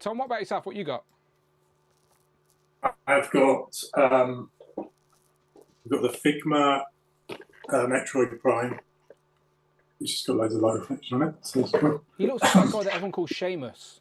Tom, what about yourself? What you got? I've got the Figma Metroid Prime, which has got loads of light reflection on it. So it's cool. He looks like a guy that everyone calls Seamus,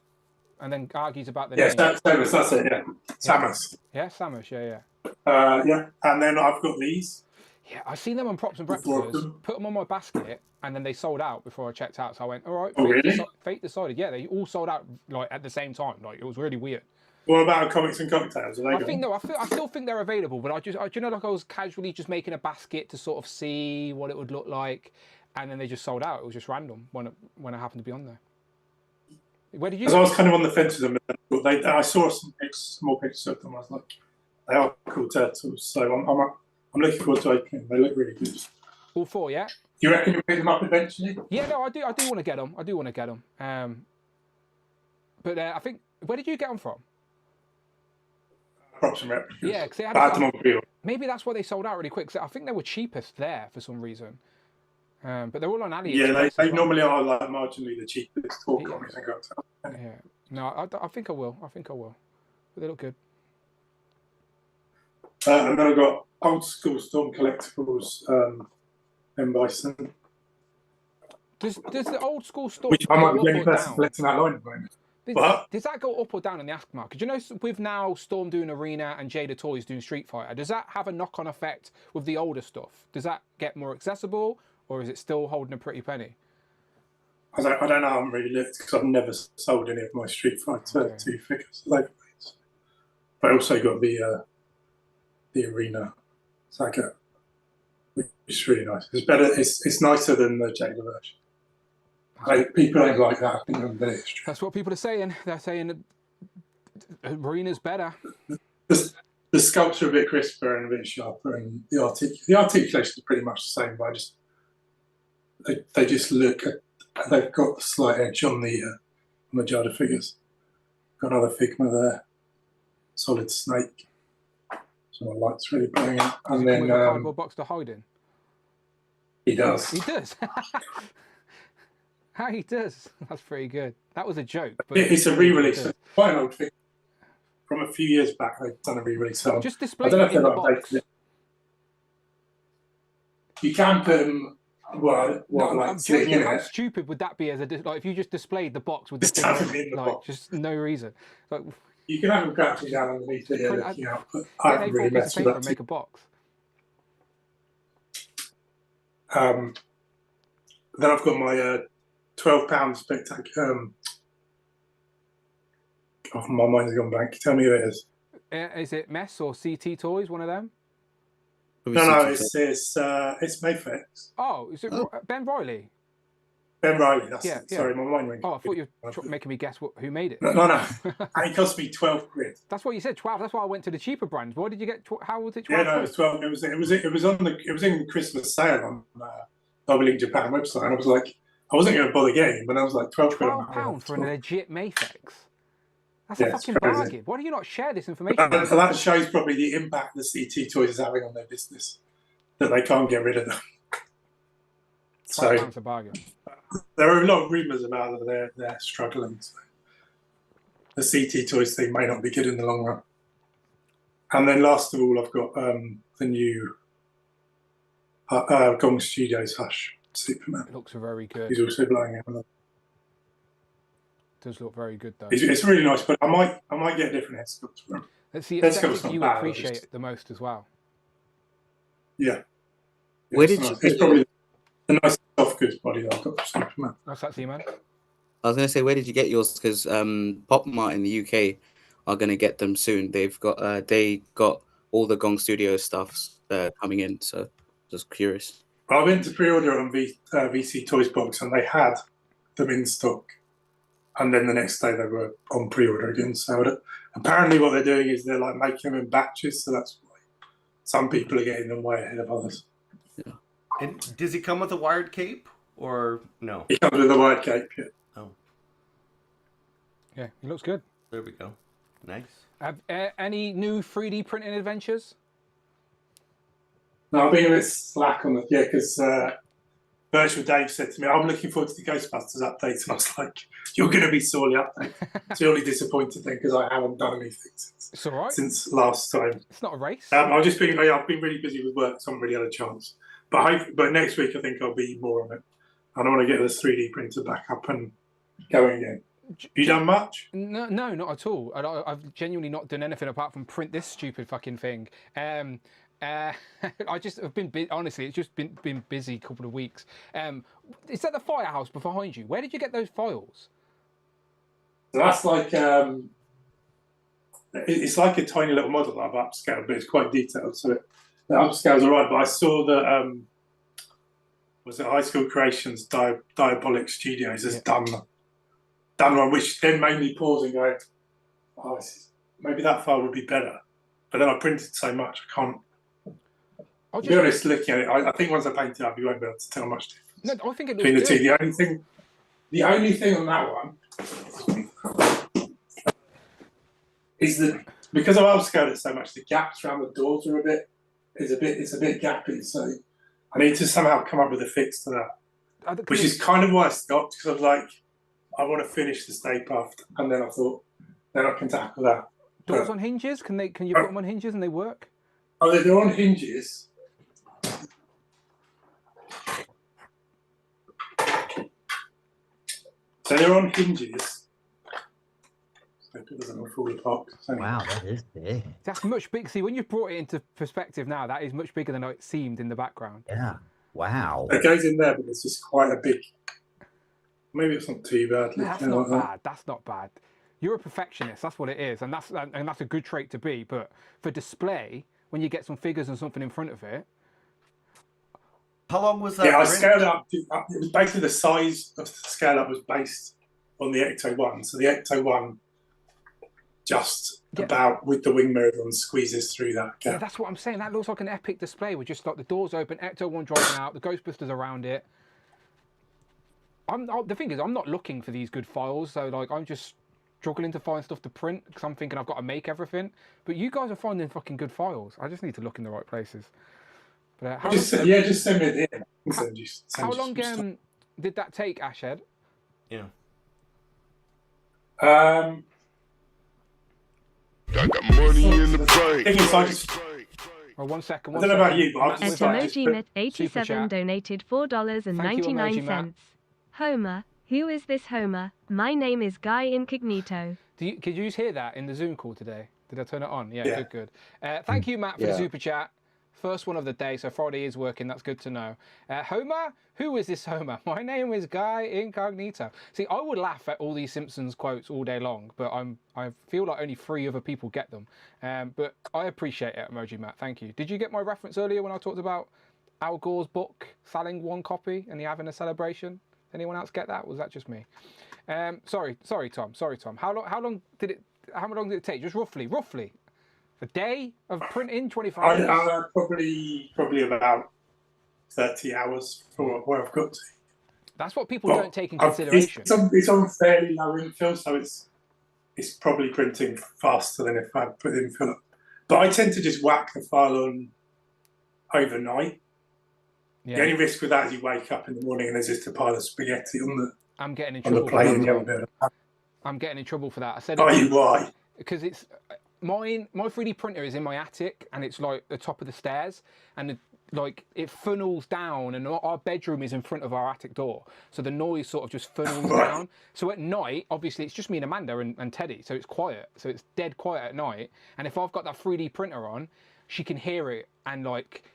and then argues about the name. Yeah, Seamus, that's it, yeah. Samus. Yeah, Samus, yeah. Yeah, and then I've got these. Yeah, I've seen them on Props and Breakfasts, put them on my basket, and then they sold out before I checked out. So I went, all right, really? Fate decided. Yeah, they all sold out like at the same time. Like, it was really weird. What about comics and cocktails? Are they I think no. I still think they're available, but do you know, like I was casually just making a basket to sort of see what it would look like, and then they just sold out. It was just random when I happened to be on there. Where did you? Because I was kind of on the fence with them. But I saw some small pictures of them. I was like, they are cool turtles. So I'm looking forward to opening. They look really good. All 4, yeah. Do you reckon you'll pick them up eventually? Yeah, no, I do want to get them. I do want to get them. But I think, where did you get them from? Props and replicas. Yeah, because they had them on pre-order. Maybe that's why they sold out really quick. Cause I think they were cheapest there for some reason. But they're all on AliExpress. Yeah, they normally are like marginally the cheapest for comics and cocktails. Yeah, no, I think I will. But they look good. And then I've got old school Storm collectibles, M. Bison. Does the old school Storm Which I might be the only go up or person down? collecting that line at the moment. Does that go up or down on the ask market? Do you know, with now Storm doing Arena and Jada Toys doing Street Fighter, does that have a knock-on effect with the older stuff? Does that get more accessible, or is it still holding a pretty penny? I don't know. I haven't really looked because I've never sold any of my Street Fighter 2 figures. But I also got the Arena Saga, which is really nice. It's better. It's nicer than the Jada version. People don't like that. I think that's what people are saying. They're saying Arena's better. The sculpts are a bit crisper and a bit sharper, and the articulation is pretty much the same. But they just look. They've got a slight edge on the Jada figures. Got another Figma there, Solid Snake. So my light's really playing out. And then with a cardboard box to hide in. He does. He does. How he does? That's pretty good. That was a joke. But it's a re-release. Quite an old figure from a few years back. They've done a re-release. Just display it in the box. You can put them. I'm joking. How stupid would that be as if you just displayed the box with just just no reason? Like, you can have them crouching down underneath it, looking out. But I haven't really messed with that. And make a box. Then I've got my £12 spectacular. My mind's gone blank. Tell me who it is. Is it Mess or CT Toys? One of them? No, it's Mayflex. Oh, is it Ben Riley? Ben Riley, that's yeah. Sorry, my mind went. Oh, I thought you were making me guess who made it. No. And it cost me 12 quid. That's what you said, 12. That's why I went to the cheaper brands. Why did you get? How was it 12? Yeah, no, it was 12. It was in Christmas sale on Bubbling Japan website. And I was like, I wasn't going to bother getting, but I was like 12 quid. £12 for a legit Mayflex. That's a fucking bargain. Why do you not share this information? That shows probably the impact the CT Toys is having on their business, that they can't get rid of them. So a bargain. There are a lot of rumours about that they're struggling. So the CT Toys thing may not be good in the long run. And then last of all, I've got the new Gong Studios Hush Superman. It looks very good. He's also blowing out. Does look very good though. It's really nice, but I might get a different head sculpt for him. That's the aesthetic you appreciate the most as well. Yeah. Where did you? It's probably the nice soft goods body that I've got for Superman. What's that, man? I was going to say, where did you get yours? Because Pop Mart in the UK are going to get them soon. They've got they got all the Gong Studio stuff coming in. So just curious. I went to pre-order on VC Toys box and they had them in stock. And then the next day they were on pre-order again. So apparently what they're doing is they're like making them in batches. So that's why some people are getting them way ahead of others. Yeah. And does it come with a wired cape or no? It comes with a wired cape, yeah. Oh. Yeah, it looks good. There we go. Nice. Any new 3D printing adventures? No, I've been a bit slack on it, because Virtual Dave said to me, I'm looking forward to the Ghostbusters updates. And I was like, you're going to be sorely disappointed then because I haven't done anything since last time. It's not a race. I've been really busy with work, so I haven't really had a chance. But next week I think I'll be more on it. And I want to get this 3D printer back up and going again. You done much? No, not at all. I've genuinely not done anything apart from print this stupid fucking thing. I just have been honestly, it's just been busy couple of weeks. Is that the firehouse behind you? Where did you get those files? So that's like it's like a tiny little model I've upscaled, but it's quite detailed. So the upscale's all right. But I saw that was it High School Creations Diabolic Studios has done one, which then made me pause and go, oh, maybe that file would be better. But then I printed so much, I can't. To be honest, looking at it, I think once I paint it up, you won't be able to tell much difference. No, I think it between the looks two. good. The only thing on that one is that because I've upscaled it so much, the gaps around the doors are it's a bit gappy. So I need to somehow come up with a fix to that, which is kind of why I stopped, because I'm like, I want to finish the Stay Puft, and then I thought, then I can tackle that. Doors on hinges? Can you put them on hinges and they work? Oh, they're on hinges. So they're on hinges. So it doesn't fall apart. Wow, that is big. That's much bigger. See, when you've brought it into perspective now, that is much bigger than it seemed in the background. Yeah. Wow. It goes in there, but it's just quite a big. Maybe it's not too bad. No, that's not bad. That's not bad. You're a perfectionist. That's what it is, and that's a good trait to be. But for display, when you get some figures and something in front of it. How long was that? Yeah, I scaled up. It was basically the size of the scale up was based on the Ecto 1. So the Ecto 1 just about with the wing mirror on squeezes through that gap. Yeah, that's what I'm saying. That looks like an epic display with just like the doors open, Ecto 1 driving out, the Ghostbusters around it. The thing is, I'm not looking for these good files, so like I'm just struggling to find stuff to print because I'm thinking I've got to make everything. But you guys are finding fucking good files. I just need to look in the right places. But just send me it in. How long did that take, Ashhead? Yeah. I got money in the bank. Oh, 1 second. I don't know about you, but I've just Emojimit87 donated $4.99. Homer, who is this Homer? My name is Guy Incognito. Could you just hear that in the Zoom call today? Did I turn it on? Yeah. Good. Thank you, Matt, for the super chat. First one of the day, so Friday is working. That's good to know. Homer, who is this Homer? My name is Guy Incognito. See, I would laugh at all these Simpsons quotes all day long, but I feel like only 3 other people get them. But I appreciate it, Emoji Matt. Thank you. Did you get my reference earlier when I talked about Al Gore's book selling 1 copy and he having a celebration? Anyone else get that? Was that just me? Sorry, Tom. How long did it take? Just roughly. A day of printing, 25 hours? Probably about 30 hours for where I've got to. That's what people don't take in consideration. It's on fairly low infill, so it's probably printing faster than if I put in fill up. But I tend to just whack the file on overnight. Yeah. The only risk with that is you wake up in the morning and there's just a pile of spaghetti on the I'm getting in on trouble the plate. for that. I'm getting in trouble for that. I said, why? Because it's my 3D printer is in my attic and it's like the top of the stairs and it funnels down and our bedroom is in front of our attic door, so the noise sort of just funnels down. So at night, obviously, it's just me and Amanda and Teddy, so it's quiet. So it's dead quiet at night. And if I've got that 3D printer on, she can hear it, and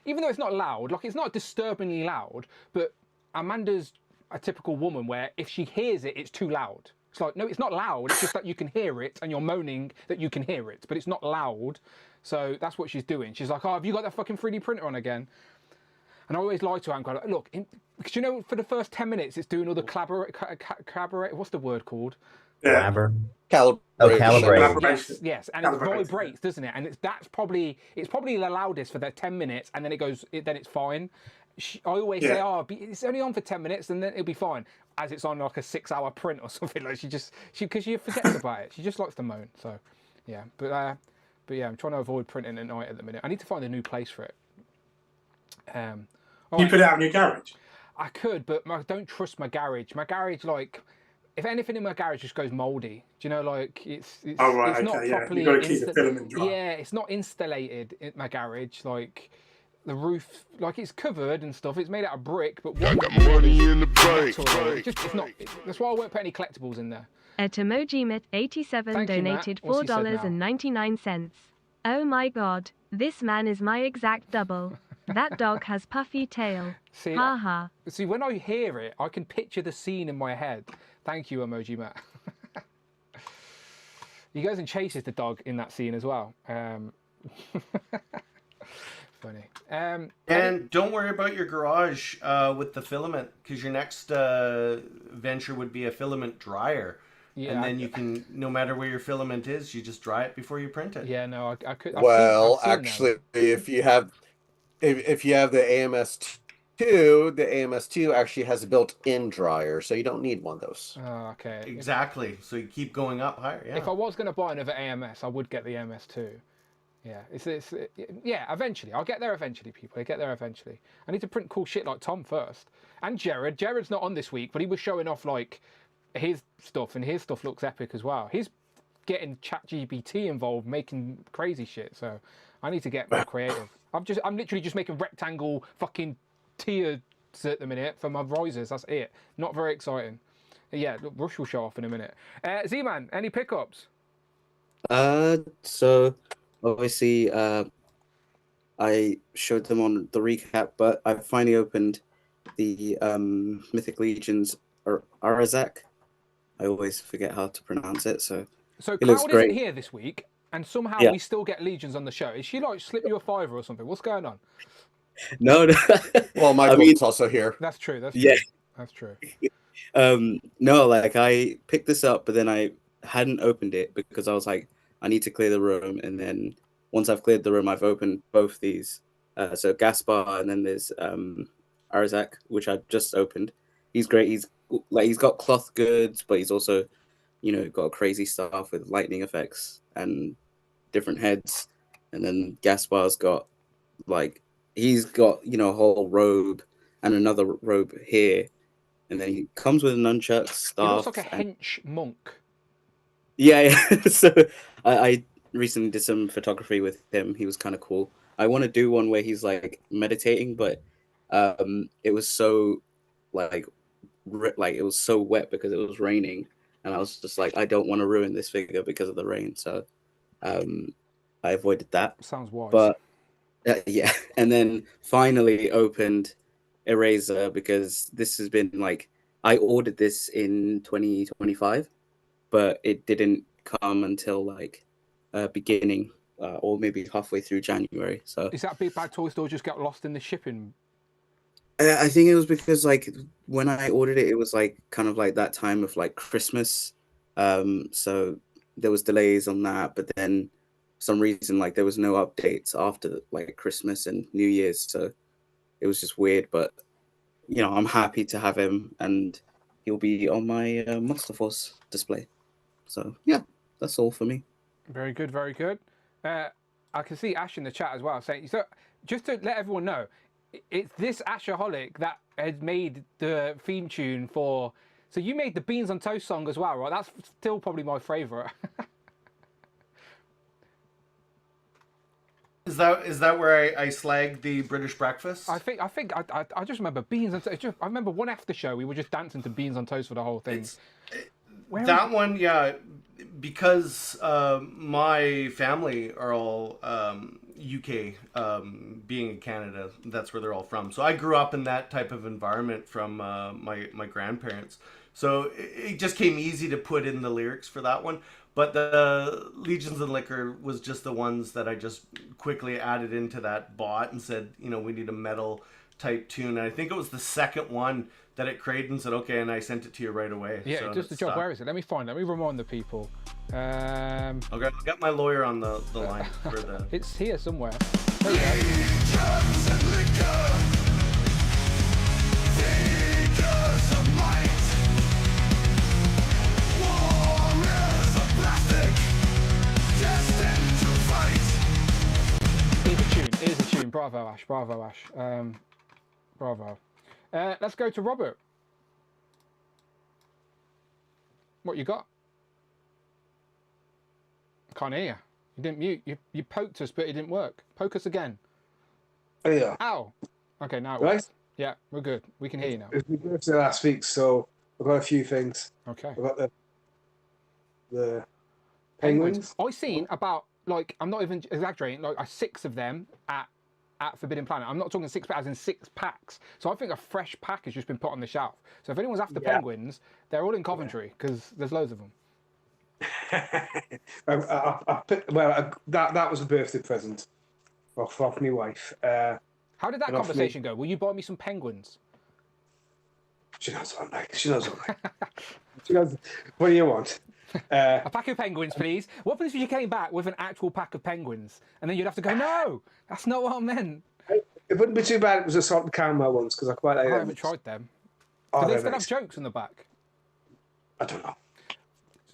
even though it's not loud, it's not disturbingly loud, but Amanda's a typical woman where if she hears it, it's too loud. It's like, no, it's not loud. It's just that you can hear it, and you're moaning that you can hear it, but it's not loud. So that's what she's doing. She's like, oh, have you got that fucking 3D printer on again? And I always lie to her and go, look, because for the first 10 minutes, it's doing all the collaborate. What's the word called? Yeah. Calibration. Yes, and it vibrates, doesn't it? And it's probably the loudest for that 10 minutes, and then then it's fine. I always say, it's only on for 10 minutes, and then it'll be fine. As it's on like a 6-hour print or something, because she forgets about it. She just likes to moan. So, yeah, but yeah, I'm trying to avoid printing at night at the minute. I need to find a new place for it. You put it out in your garage? I could, but I don't trust my garage. My garage, if anything in my garage just goes mouldy. Do you know, it's not properly. You've got to keep the filament dry. Yeah, it's not insulated in my garage. The roof, it's covered and stuff. It's made out of brick, but I got money in the bank. It's not. That's why I won't put any collectibles in there. Emojimit87 donated $4.99. Oh my god, this man is my exact double. That dog has puffy tail. See, ha. See, when I hear it, I can picture the scene in my head. Thank you, Emoji Matt. He goes and chases the dog in that scene as well. Funny. And don't worry about your garage with the filament, because your next venture would be a filament dryer. Yeah, and then you can, no matter where your filament is, you just dry it before you print it. Yeah, no, I could. Well, actually, if you have the AMS2, the AMS2 actually has a built-in dryer, so you don't need one of those. Oh, okay. Exactly. So you keep going up higher. Yeah. If I was going to buy another AMS, I would get the AMS2. Yeah, yeah. Eventually, I'll get there. Eventually, people. I get there eventually. I need to print cool shit like Tom first, and Jared. Jared's not on this week, but he was showing off like his stuff, and his stuff looks epic as well. He's getting ChatGPT involved, making crazy shit. So I need to get more creative. I'm literally just making rectangle fucking tiers at the minute for my risers. That's it. Not very exciting. Yeah, Rush will show off in a minute. Z-Man, any pickups? So obviously, I showed them on the recap, but I finally opened the Mythic Legions Arazak. I always forget how to pronounce it, so it looks Cloud great. isn't here this week, and somehow we still get Legions on the show. Is she like slip you a $5 or something? What's going on? No. Well, Michael's also here. That's true. That's yeah. true. That's true. No, like I picked this up, but then I hadn't opened it because I was like, I need to clear the room, and then once I've cleared the room, I've opened both these. So Gaspar, and then there's Arazak, which I just opened. He's great. He's got cloth goods, but he's also, got crazy stuff with lightning effects and different heads. And then Gaspar's got he's got a whole robe and another robe here, and then he comes with a nunchuck staff. He looks like a hench monk. Yeah. So I recently did some photography with him. He was kind of cool. I want to do one where he's like meditating, but it was so it was so wet because it was raining, and I was just like, I don't want to ruin this figure because of the rain, so I avoided that. Sounds wise. But yeah, and then finally opened Eraser because this has been I ordered this in 2025, but it didn't come until beginning or maybe halfway through January. So is that Big Bad Toy Store just got lost in the shipping? I think it was because when I ordered it, it was kind of that time of Christmas, so there was delays on that. But then for some reason there was no updates after Christmas and New Year's, so it was just weird. But I'm happy to have him, and he'll be on my Monster Force display. So yeah, that's all for me. Very good, very good. I can see Ash in the chat as well saying, so just to let everyone know, it's this Ashaholic that has made the theme tune for. So you made the Beans on Toast song as well, right? That's still probably my favourite. Is that where I slagged the British breakfast? I just remember Beans on Toast. I remember one after show we were just dancing to Beans on Toast for the whole thing. That one, yeah, because my family are all UK, being in Canada, that's where they're all from. So I grew up in that type of environment from my grandparents. So it just came easy to put in the lyrics for that one. But the Legions and Liquor was just the ones that I just quickly added into that bot and said, we need a metal type tune. And I think it was the second one that it created and said, okay, and I sent it to you right away. Yeah, so just the job. Where is it? Let me find it. Let me remind the people. Okay, I'll get my lawyer on the line for the... It's here somewhere. There you go. It is a tune. Bravo, Ash. Bravo, Ash. Bravo. Let's go to Robert. What you got? Can't hear you. You didn't mute. You poked us, but it didn't work. Poke us again. Oh, yeah. Ow. Okay, now it right. works. Yeah, we're good. We can hear you now. It's been good last week, so I've got a few things. Okay. I've got the penguins. I've seen about I'm not even exaggerating, 6 of them at Forbidden Planet. I'm not talking 6 packs, as in 6 packs. So I think a fresh pack has just been put on the shelf. So if anyone's after penguins, they're all in Coventry because there's loads of them. That was a birthday present off my wife. How did that conversation go? Will you buy me some penguins? She knows what I'm like. She knows what I'm like. She knows. What do you want? A pack of penguins, please. What happens if you came back with an actual pack of penguins? And then you'd have to go, no, that's not what I meant. It wouldn't be too bad if it was a salted caramel ones, because I quite like them. I haven't tried them. Oh, Do they they're still nice. have jokes on the back? I don't know.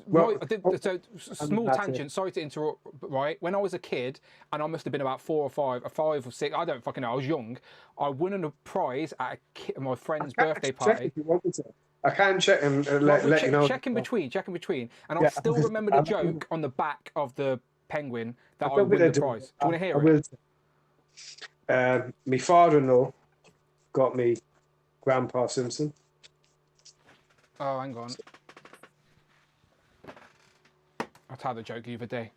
Well, Well, so small tangent. Sorry to interrupt. Right, when I was a kid, and I must have been about 4 or 5, or 5 or 6. I don't fucking know. I was young. I won a prize at my friend's birthday party. If you want me to. I can check and let check, you know. Check in between. And Yeah, I still because remember the joke on the back of the penguin that I don't won think the I do. prize. Do you want to hear I it? will. My father-in-law got me Grandpa Simpson. Oh, hang on. I told the joke the other day.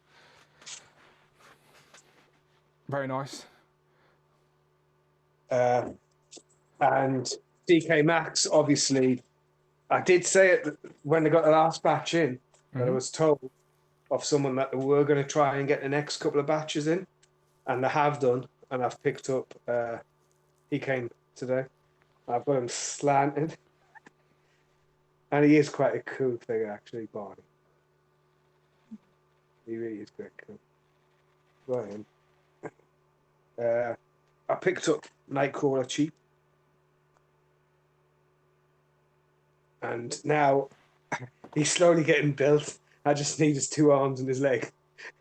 Very nice. And DK Maxx, obviously, I did say it when they got the last batch in, that I was told of someone that they were going to try and get the next couple of batches in, and they have done, and I've picked up, he came today. I've got him slanted. And he is quite a cool figure, actually, Barney. He really is quite cool. Got him. I picked up Nightcrawler cheap. And now he's slowly getting built. I just need his 2 arms and his leg.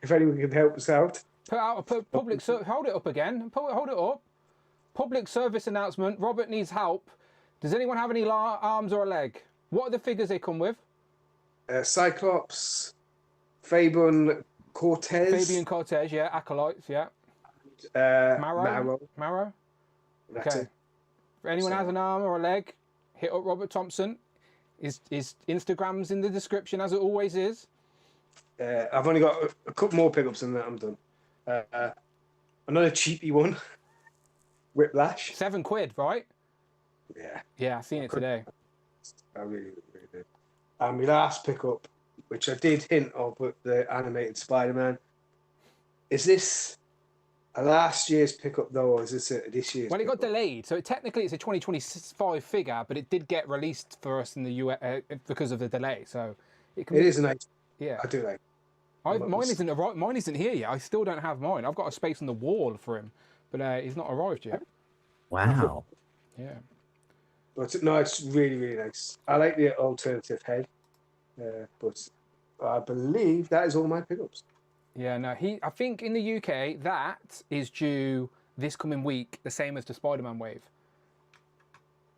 If anyone can help us out. Hold it up again. Hold it up. Public service announcement. Robert needs help. Does anyone have any arms or a leg? What are the figures they come with? Cyclops, Fabian Cortez. Yeah. Acolytes, yeah. Marrow. Okay. If anyone has an arm or a leg, hit up Robert Thompson. His Instagram's in the description, as it always is. I've only got a couple more pickups and then I'm done. Another cheapy one. Whiplash. £7, right? Yeah. Yeah, I've seen it today. I really did. And my last pickup, which I did hint of with the animated Spider-Man. Is this a last year's pickup though, or is this this year's? Well, it got delayed, so technically it's a 2025 figure, but it did get released for us in the US because of the delay. So it is a nice. Yeah, I do like. Mine isn't here yet. I still don't have mine. I've got a space on the wall for him, but he's not arrived yet. Wow. Yeah. But no, it's really, really nice. I like the alternative head, but I believe that is all my pickups. Yeah, no, I think in the UK that is due this coming week, the same as the Spider-Man wave.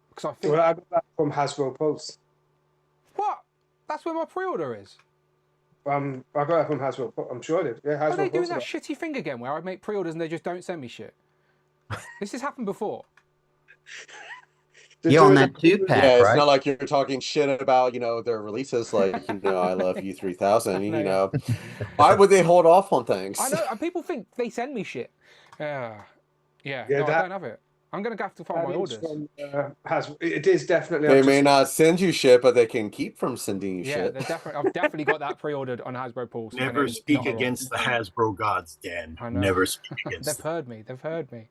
Because I think. Well, I got that from Hasbro Pulse. What? That's where my pre-order is. I got that from Hasbro. I'm sure it is. Yeah, Hasbro Are they doing Pulse that shitty thing again, where I make pre-orders and they just don't send me shit? This has happened before. You on that 2-pack, yeah, it's right? not like you're talking shit about, their releases like, I love you 3000, Why would they hold off on things? I know, and people think they send me shit. I don't have it. I'm going to have to find my orders. It is definitely. They may not send you shit, but they can keep from sending you shit. I've definitely got that pre-ordered on Hasbro Pulse. Never speak against the Hasbro gods, Dan. Never speak against They've heard me.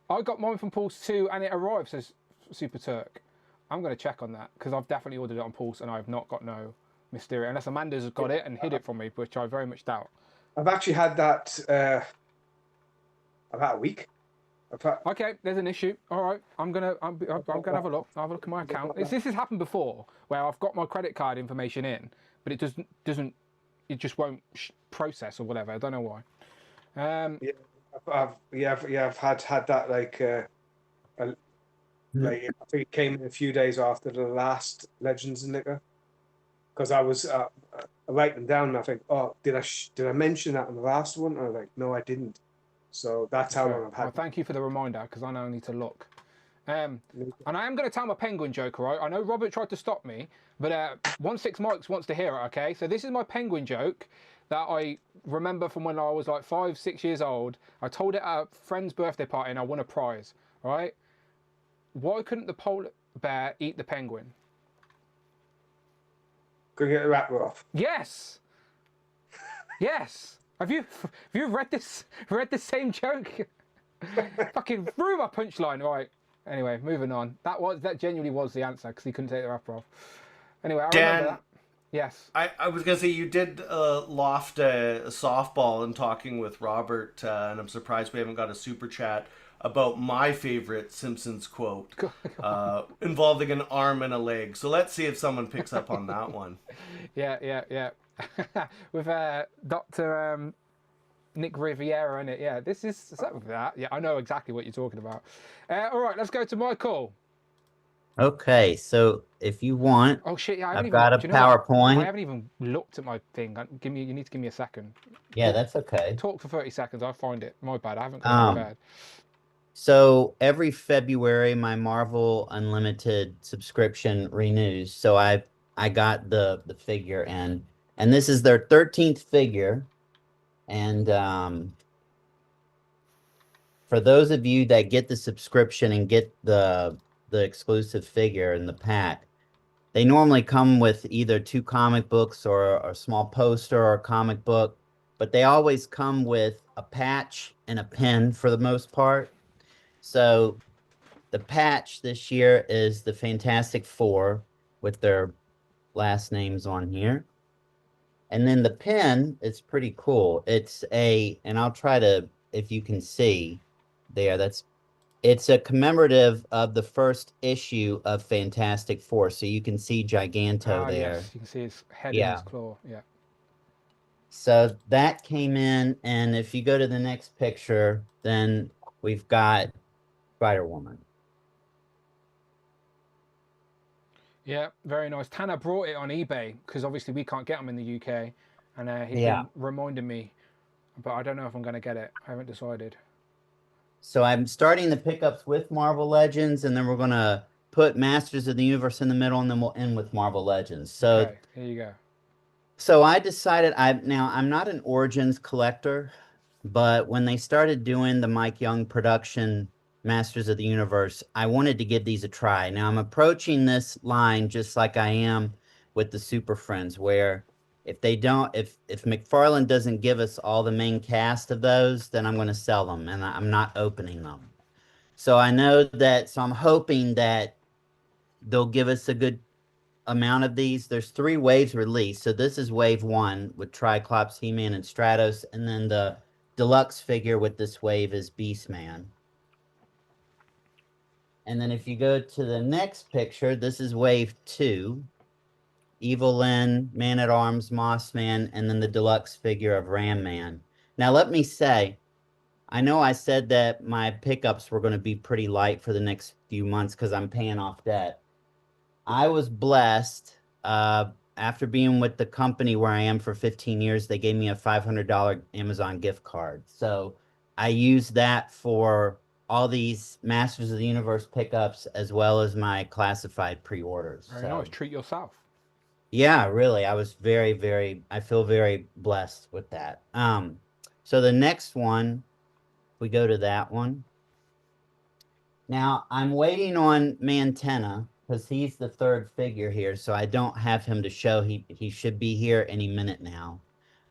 I got mine from Pulse too, and it arrived, says Super Turk. I'm going to check on that, because I've definitely ordered it on Pulse, and I've not got no Mysterio, unless Amanda's got it and hid it from me, which I very much doubt. I've actually had that about a week. Okay, there's an issue. All right, I'm gonna have a look. I'll have a look at my account. This has happened before, where I've got my credit card information in, but it doesn't, it just won't process or whatever. I don't know why. I've had that like I think it came in a few days after the last Legends and Liquor, because I was I write them down and I think, oh, did I mention that in the last one? And I was like, no, I didn't. So that's how long I've had. Well, thank you for the reminder, because I now need to look. And I am going to tell my penguin joke, right? I know Robert tried to stop me, but 16 Mikes wants to hear it, okay? So this is my penguin joke that I remember from when I was like 5, 6 years old. I told it at a friend's birthday party and I won a prize, right? Why couldn't the polar bear eat the penguin? Could get the wrapper off. Yes! Yes. Have you read this same joke? Fucking threw my punchline. Right. Anyway, moving on. That genuinely was the answer because he couldn't take the wrapper off. Anyway, I remember that. Yes. I was gonna say you did loft a softball in talking with Robert, and I'm surprised we haven't got a super chat about my favorite Simpsons quote involving an arm and a leg. So let's see if someone picks up on that one. Yeah. With Dr. Nick Riviera in it. Yeah, is that with that? Yeah, I know exactly what you're talking about. All right, let's go to Michael. Okay, so if you want, oh shit, yeah, I've got a do you know what? PowerPoint. I haven't even looked at my thing. You need to give me a second. Yeah, that's okay. Talk for 30 seconds. I'll find it. My bad. I haven't got it prepared. So every February, my Marvel Unlimited subscription renews. So I got the figure in, and this is their 13th figure. And for those of you that get the subscription and get the exclusive figure in the pack, they normally come with either 2 comic books or a small poster or a comic book, but they always come with a patch and a pin for the most part. So the patch this year is the Fantastic Four with their last names on here. And then the pin is pretty cool. It's and I'll try to, if you can see there, it's a commemorative of the first issue of Fantastic Four. So you can see Giganto there. Yes, you can see his head and his claw. Yeah. So that came in, and if you go to the next picture, then we've got Spider-Woman. Yeah, very nice. Tanner brought it on eBay because obviously we can't get them in the UK, and he's been reminding me, but I don't know if I'm going to get it. I haven't decided. So I'm starting the pickups with Marvel Legends, and then we're going to put Masters of the Universe in the middle, and then we'll end with Marvel Legends. So okay, here you go. So I decided I'm not an Origins collector, but when they started doing the Mike Young production Masters of the Universe, I wanted to give these a try. Now I'm approaching this line just like I am with the Super Friends, where if McFarlane doesn't give us all the main cast of those, then I'm going to sell them, and I'm not opening them. So I know that, so I'm hoping that they'll give us a good amount of these. There's 3 waves released. So this is wave 1 with Triclops, He-Man, and Stratos, and then the deluxe figure with this wave is Beastman. And then if you go to the next picture, this is wave 2. Evil Lyn, Man-at-Arms, Mossman, and then the deluxe figure of Ram Man. Now let me say, I know I said that my pickups were going to be pretty light for the next few months because I'm paying off debt. I was blessed. After being with the company where I am for 15 years, they gave me a $500 Amazon gift card. So I used that for all these Masters of the Universe pickups as well as my classified pre-orders. Very nice. Treat yourself. Yeah, really. I was I feel very blessed with that. So the next one, we go to that one. Now I'm waiting on Mantenna because he's the 3rd figure here, so I don't have him to show. He should be here any minute now.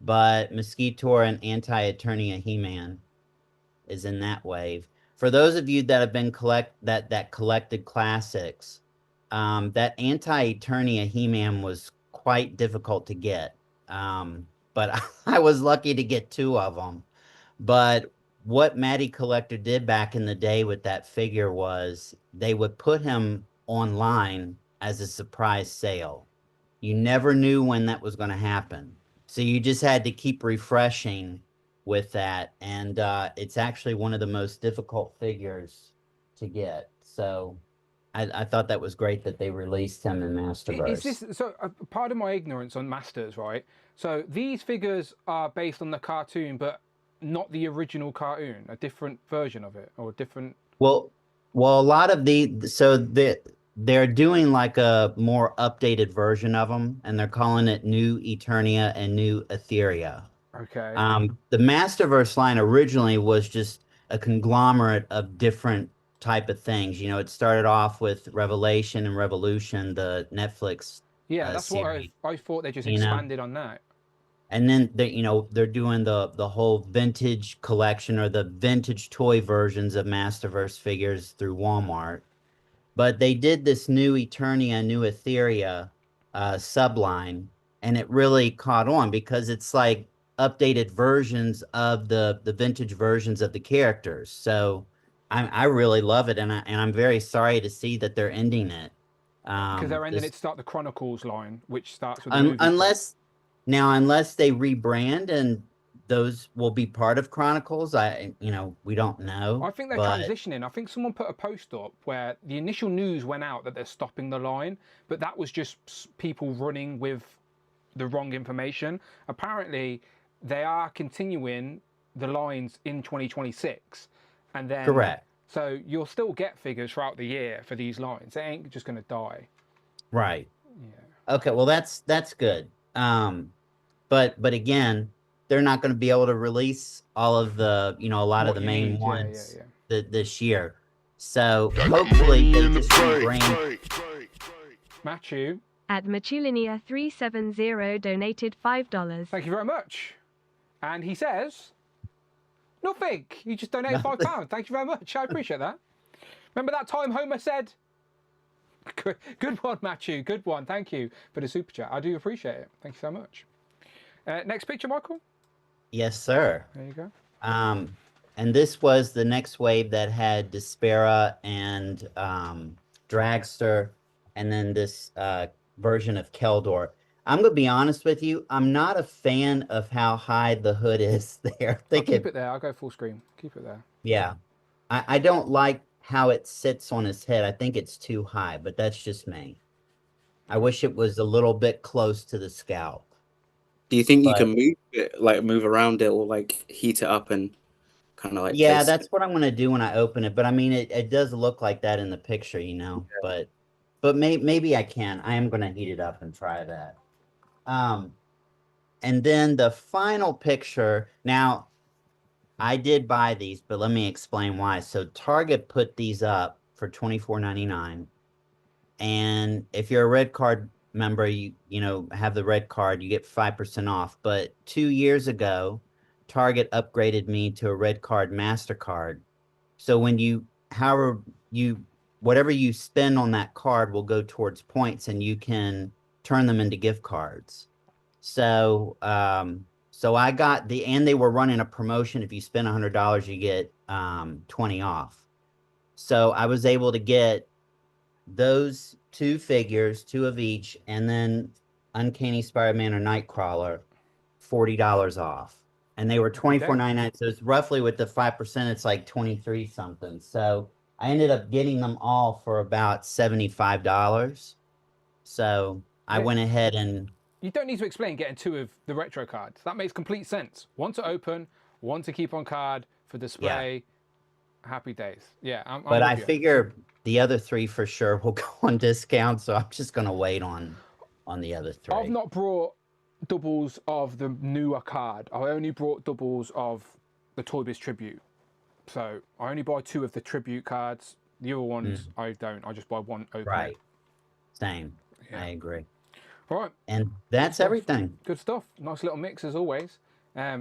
But Mosquitor and Anti-Eternia He-Man is in that wave. For those of you that have been collected classics, that Anti-Eternia He-Man was quite difficult to get. But I was lucky to get 2 of them. But what Matty Collector did back in the day with that figure was they would put him online as a surprise sale. You never knew when that was going to happen. So you just had to keep refreshing with that. And it's actually one of the most difficult figures to get. So I thought that was great that they released him in Masterverse. Is this, so pardon my ignorance on Masters, right? So these figures are based on the cartoon, but not the original cartoon, a different version of it, or different. Well, a lot of they're doing like a more updated version of them, and they're calling it New Eternia and New Etheria. Okay. The Masterverse line originally was just a conglomerate of different type of things. You know, it started off with Revelation and Revolution, the Netflix. Yeah, that's series. what I thought. They just expanded on that. And then they're doing the whole vintage collection or the vintage toy versions of Masterverse figures through Walmart. But they did this new Eternia, new Etheria subline, and it really caught on because it's like updated versions of the vintage versions of the characters. So I really love it, and I'm very sorry to see that they're ending it. Because they're ending it to start the Chronicles line, which starts with the movie unless they rebrand and those will be part of Chronicles. We don't know. I think they're transitioning. I think someone put a post up where the initial news went out that they're stopping the line, but that was just people running with the wrong information. Apparently, they are continuing the lines in 2026, and then correct. So you'll still get figures throughout the year for these lines. They ain't just going to die. Right. Yeah. Okay. Well, that's good. But again, they're not going to be able to release all of the, a lot of the main ones this year. So hopefully they just rebrand. Matthew. At Machulinia370 donated $5. Thank you very much. And he says, nothing. You just donated £5. Thank you very much. I appreciate that. Remember that time Homer said? Good one, Matthew. Good one. Thank you for the super chat. I do appreciate it. Thank you so much. Next picture, Michael. Yes, sir. There you go. And this was the next wave that had Despera and Dragster, and then this version of Keldor. I'm going to be honest with you. I'm not a fan of how high the hood is there. I'll keep it there. I'll go full screen. Keep it there. Yeah. I don't like how it sits on his head. I think it's too high, but that's just me. I wish it was a little bit close to the scalp. Do you think you can move it, move around it, or heat it up and kind of Yeah, that's what I'm going to do when I open it. But I mean, it does look like that in the picture, Yeah. But maybe I can. I am going to heat it up and try that. And then the final picture. Now, I did buy these, but let me explain why. So Target put these up for $24.99, and if you're a red card member, you have the red card, you get 5% off. But 2 years ago, Target upgraded me to a red card MasterCard. So when whatever you spend on that card will go towards points, and you can turn them into gift cards. So I got and they were running a promotion. If you spend $100, you get 20 off. So I was able to get those 2 figures, 2 of each, and then Uncanny Spider-Man or Nightcrawler, $40 off. And they were $24.99. So it's roughly, with the 5%, it's like 23 something. So I ended up getting them all for about $75. So I went ahead and... You don't need to explain getting 2 of the retro cards. That makes complete sense. One to open, one to keep on card for display. Yeah. Happy days. Yeah. But I figure the other 3 for sure will go on discount, so I'm just going to wait on the other 3. I've not brought doubles of the newer card. I only brought doubles of the Toy Biz Tribute. So I only buy 2 of the Tribute cards. The other ones I don't. I just buy one open. Right. Same. Yeah. I agree. All right. And that's everything. Good stuff. Nice little mix as always.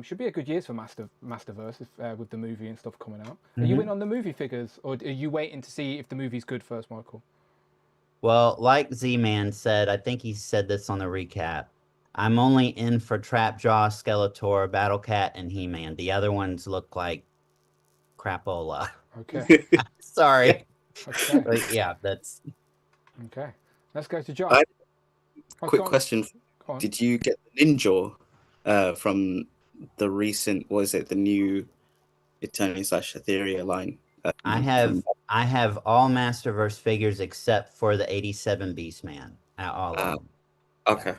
Should be a good year for Masterverse with the movie and stuff coming out. Are you in on the movie figures, or are you waiting to see if the movie's good first, Michael? Well, like Z-Man said, I think he said this on the recap, I'm only in for Trapjaw, Skeletor, Battlecat, and He-Man. The other ones look like crapola. Okay. Sorry. Okay. But yeah, that's... Okay. Let's go to John. Quick question. Did you get the Ninja from the recent, the new Eternia/Etheria line? I have all Masterverse figures except for the 87 Beastman. All of them. Okay.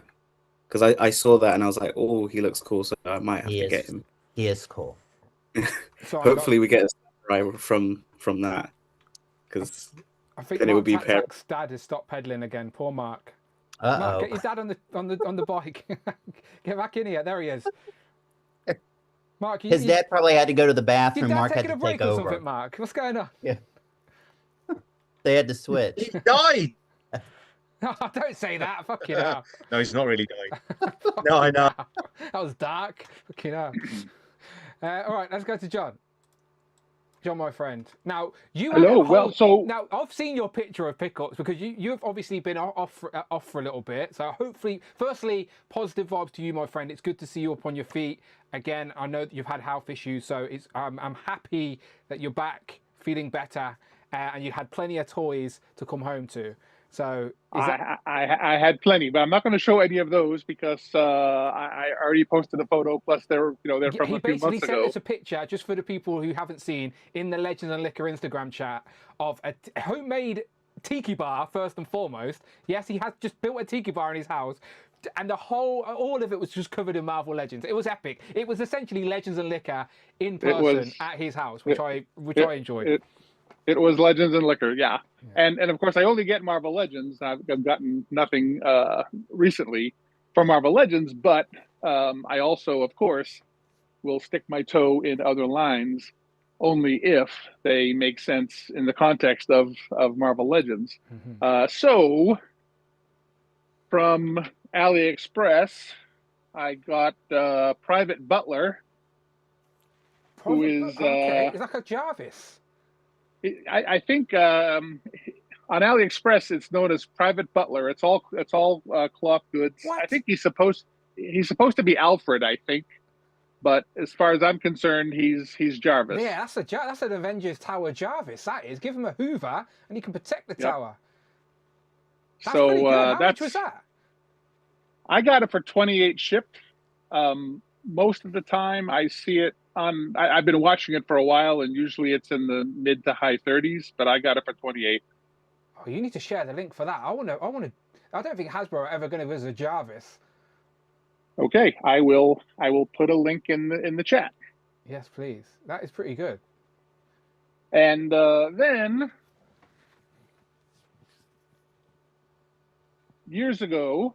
Because I saw that and I was like, oh, he looks cool, so I might have to get him. He is cool. So hopefully we get a samurai from that. Because then it would be Mark's dad has stopped pedaling again. Poor Mark. Mark, get your dad on the bike. Get back in here. There he is. Mark, his dad probably had to go to the bathroom. Mark had to take over. Something, Mark, what's going on? Yeah. They had to switch. He died. No, don't say that. Fucking hell. No, he's not really dying. No, I know. That was dark. Fucking hell. All right, let's go to John. John, my friend. Now you. Hello. Well, so now I've seen your picture of pickups because you've obviously been off for a little bit. So hopefully, firstly, positive vibes to you, my friend. It's good to see you up on your feet again. I know that you've had health issues, so it's I'm happy that you're back, feeling better, and you had plenty of toys to come home to. So I had plenty, but I'm not going to show any of those because I already posted a photo. Plus, they're they're from a few months ago. He basically sent us a picture, just for the people who haven't seen, in the Legends and Liquor Instagram chat of a homemade Tiki Bar first and foremost. Yes, he has just built a Tiki Bar in his house, and all of it was just covered in Marvel Legends. It was epic. It was essentially Legends and Liquor in person at his house, which I enjoyed. It was Legends and Liquor, yeah. And of course, I only get Marvel Legends. I've gotten nothing recently from Marvel Legends, but I also, of course, will stick my toe in other lines only if they make sense in the context of Marvel Legends. So, from AliExpress, I got Private Butler, who is... okay, is that a Jarvis? I think on AliExpress it's known as Private Butler. It's all cloth goods. What? I think he's supposed to be Alfred, I think, but as far as I'm concerned, he's Jarvis. Yeah, that's an Avengers Tower Jarvis. That is. Give him a Hoover and he can protect the tower. That's so pretty good. How much was that? I got it for 28 shipped. Most of the time I see it on. I've been watching it for a while, and usually it's in the mid to high 30s. But I got it for 28. Oh, you need to share the link for that. I want to. I don't think Hasbro are ever going to visit Jarvis. Okay, I will put a link in the chat. Yes, please. That is pretty good. And then years ago,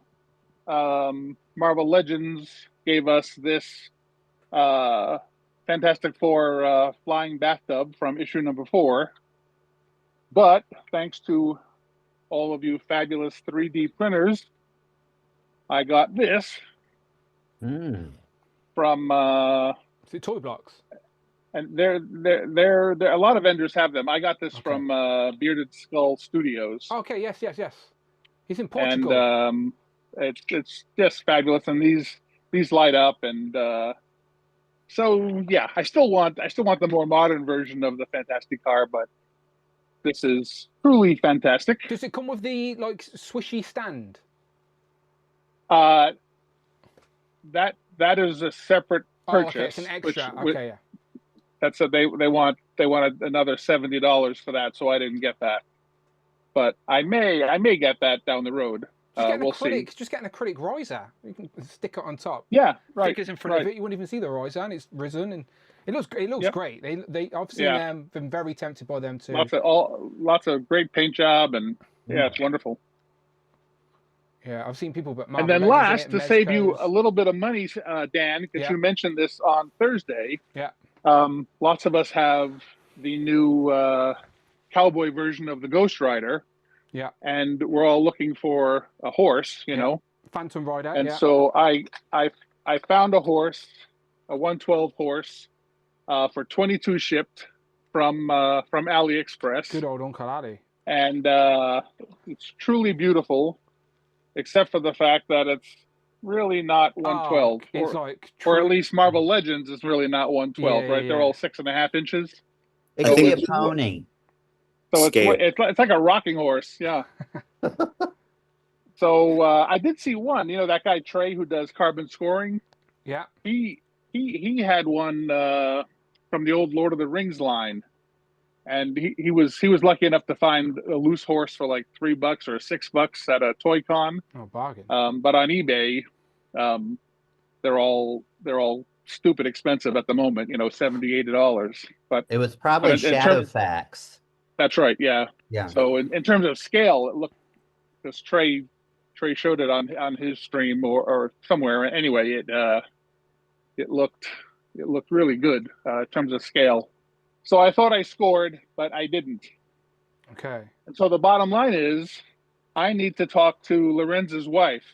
Marvel Legends gave us this Fantastic Four flying bathtub from issue number 4. But thanks to all of you fabulous 3D printers, I got this from Toy Blocks. And they're a lot of vendors have them. I got this from Bearded Skull Studios. Okay, yes. He's in Portugal. And it's just fabulous, and these light up, and so yeah, I still want the more modern version of the Fantastic Car, but this is truly fantastic. Does it come with the swishy stand? That is a separate purchase. Okay, it's an extra. Okay, yeah. That's they wanted another $70 for that, so I didn't get that. But I may get that down the road. We'll see. Just get an acrylic riser. You can stick it on top. Yeah, right. Stick it in front of it. You wouldn't even see the riser, and it's risen, and it looks great. I've seen them. Been very tempted by them too. Lots of great paint job, and it's wonderful. Yeah, I've seen people, but and then last, to save you a little bit of money, Dan, because you mentioned this on Thursday. Yeah. Lots of us have the new cowboy version of the Ghost Rider. Yeah. And we're all looking for a horse, you know. Phantom Rider. And so I found a horse, a 112 horse, for 22 shipped from AliExpress. Good old Uncle Ali. And it's truly beautiful, except for the fact that it's really not 112. Or at least Marvel Legends is really not 112, right? They're all 6.5 inches. It could be a pony. So it's like a rocking horse, yeah. So I did see one. You know that guy Trey who does carbon scoring. Yeah. He had one from the old Lord of the Rings line, and he was lucky enough to find a loose horse for like $3 or $6 at a toy con. Oh, bargain. But on eBay, they're all stupid expensive at the moment. You know, $70, $80. But it was probably Shadowfax. That's right. Yeah. Yeah. So in terms of scale, it looked, because Trey showed it on his stream or somewhere. Anyway, it looked really good in terms of scale. So I thought I scored, but I didn't. Okay. And so the bottom line is, I need to talk to Lorenz's wife.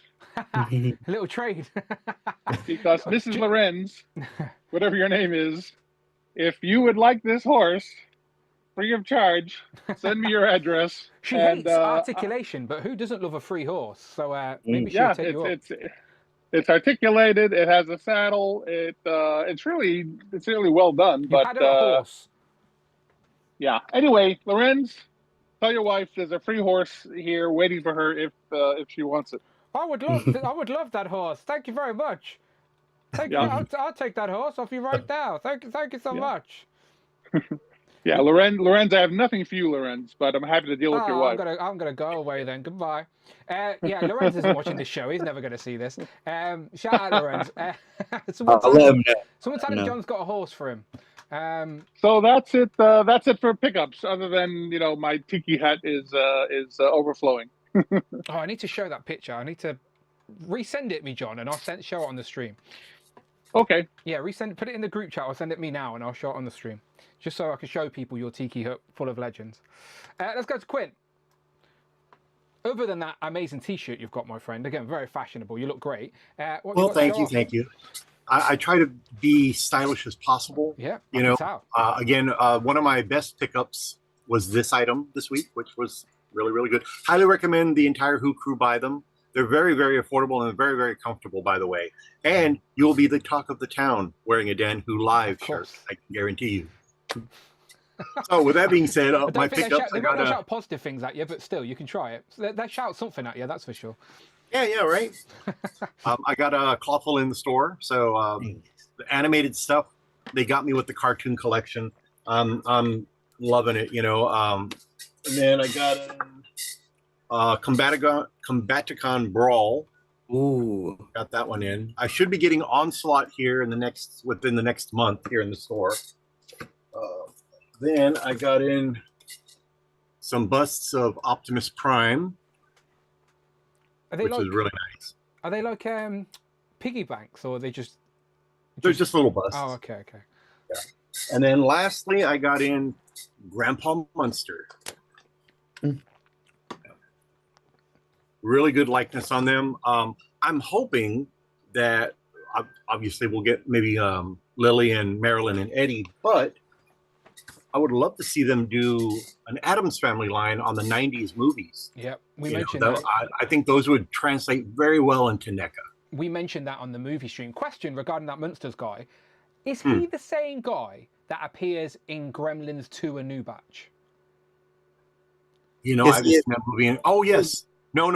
A little trade. Because Mrs. Lorenz, whatever your name is, if you would like this horse free of charge, send me your address. She hates articulation, but who doesn't love a free horse? So maybe she'll take you up. It's articulated. It has a saddle. It's really well done. You had her a horse. Yeah. Anyway, Lorenz, tell your wife there's a free horse here waiting for her if she wants it. I would love that horse. Thank you very much. I'll take that horse off you right now. Thank you so much. Yeah, Lorenz, I have nothing for you, Lorenz, but I'm happy to deal with your wife. I'm gonna go away then. Goodbye. Yeah, Lorenz isn't watching this show. He's never gonna see this. Shout out Lorenz. Someone tell him John's got a horse for him. So that's it. That's it for pickups. Other than my tiki hat is overflowing. Oh, I need to show that picture. I need to resend it me, John, and I'll show it on the stream. Okay. Yeah, put it in the group chat. I'll send it me now, and I'll show it on the stream, just so I can show people your tiki hut full of legends. Let's go to Quinn. Other than that amazing T-shirt you've got, my friend, again, very fashionable. You look great. Well, thank you. I try to be stylish as possible. Yeah, again, one of my best pickups was this item this week, which was really, really good. Highly recommend the entire Who crew buy them. They're very, very affordable and very, very comfortable, by the way. And you'll be the talk of the town wearing a Dan Who Live shirt, I can guarantee you. So with that being said, my pickups... They might not shout positive things at you, but still, you can try it. So they shout something at you, that's for sure. Yeah, right. I got a Clawful in the store. So the animated stuff, they got me with the cartoon collection. I'm loving it, And then I got Combaticon Brawl. Ooh, got that one in. I should be getting Onslaught here within the next month here in the store. Then I got in some busts of Optimus Prime, which is really nice. Are they like piggy banks, or are they just? They're just little busts. Oh, okay. Yeah. And then lastly, I got in Grandpa Munster. Really good likeness on them. I'm hoping that obviously we'll get maybe Lily and Marilyn and Eddie, but I would love to see them do an Addams Family line on the 90s movies. Yep, we mentioned that. I think those would translate very well into NECA. We mentioned that on the movie stream. Question regarding that Munsters guy. Is he the same guy that appears in Gremlins 2: A New Batch? I've seen that movie. Oh, yes. No,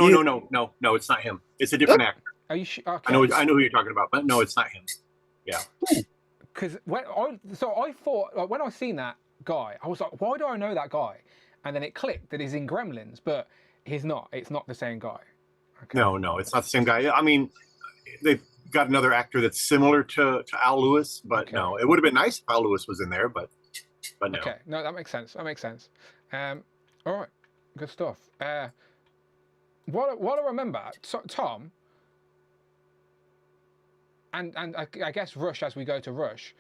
it's not him. It's a different actor. Are you sure? Okay. I know who you're talking about, but no, it's not him. Yeah. Because I thought when I seen that guy, I was like, why do I know that guy? And then it clicked that he's in Gremlins, but he's not. It's not the same guy. Okay. No, it's not the same guy. I mean, they've got another actor that's similar to Al Lewis, but no, it would have been nice if Al Lewis was in there, but no. Okay, no, that makes sense. All right, good stuff. What I remember, Tom, and I guess Rush as we go to Rush.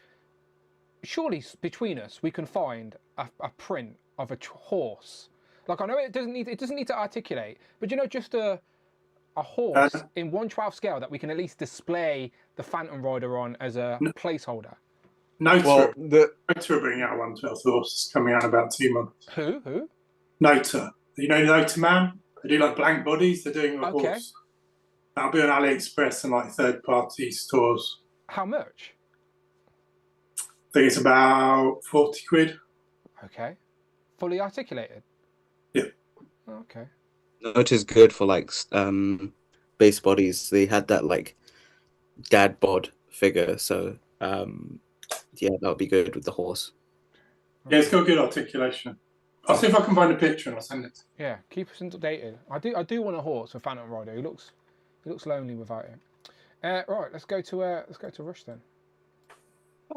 Surely between us we can find a print of a horse. Like, I know it doesn't need to articulate, but just a horse in 1/12 scale that we can at least display the Phantom Rider on as a placeholder. Nota are bringing out a 1/12 horse. It's coming out in about 2 months. Who? Nota. You know Nota Man? They do like blank bodies. They're doing a horse. That'll be on AliExpress and like third-party stores. How much? I think it's about 40 quid. Okay. Fully articulated? Yeah. Okay. Note is good for like base bodies. They had that like dad bod figure, so yeah, that would be good with the horse. Yeah, it's got good articulation. I'll see if I can find a picture and I'll send it. Yeah, keep us updated. I do want a horse for Phantom Rider. He looks lonely without it. Right, let's go to Rush then.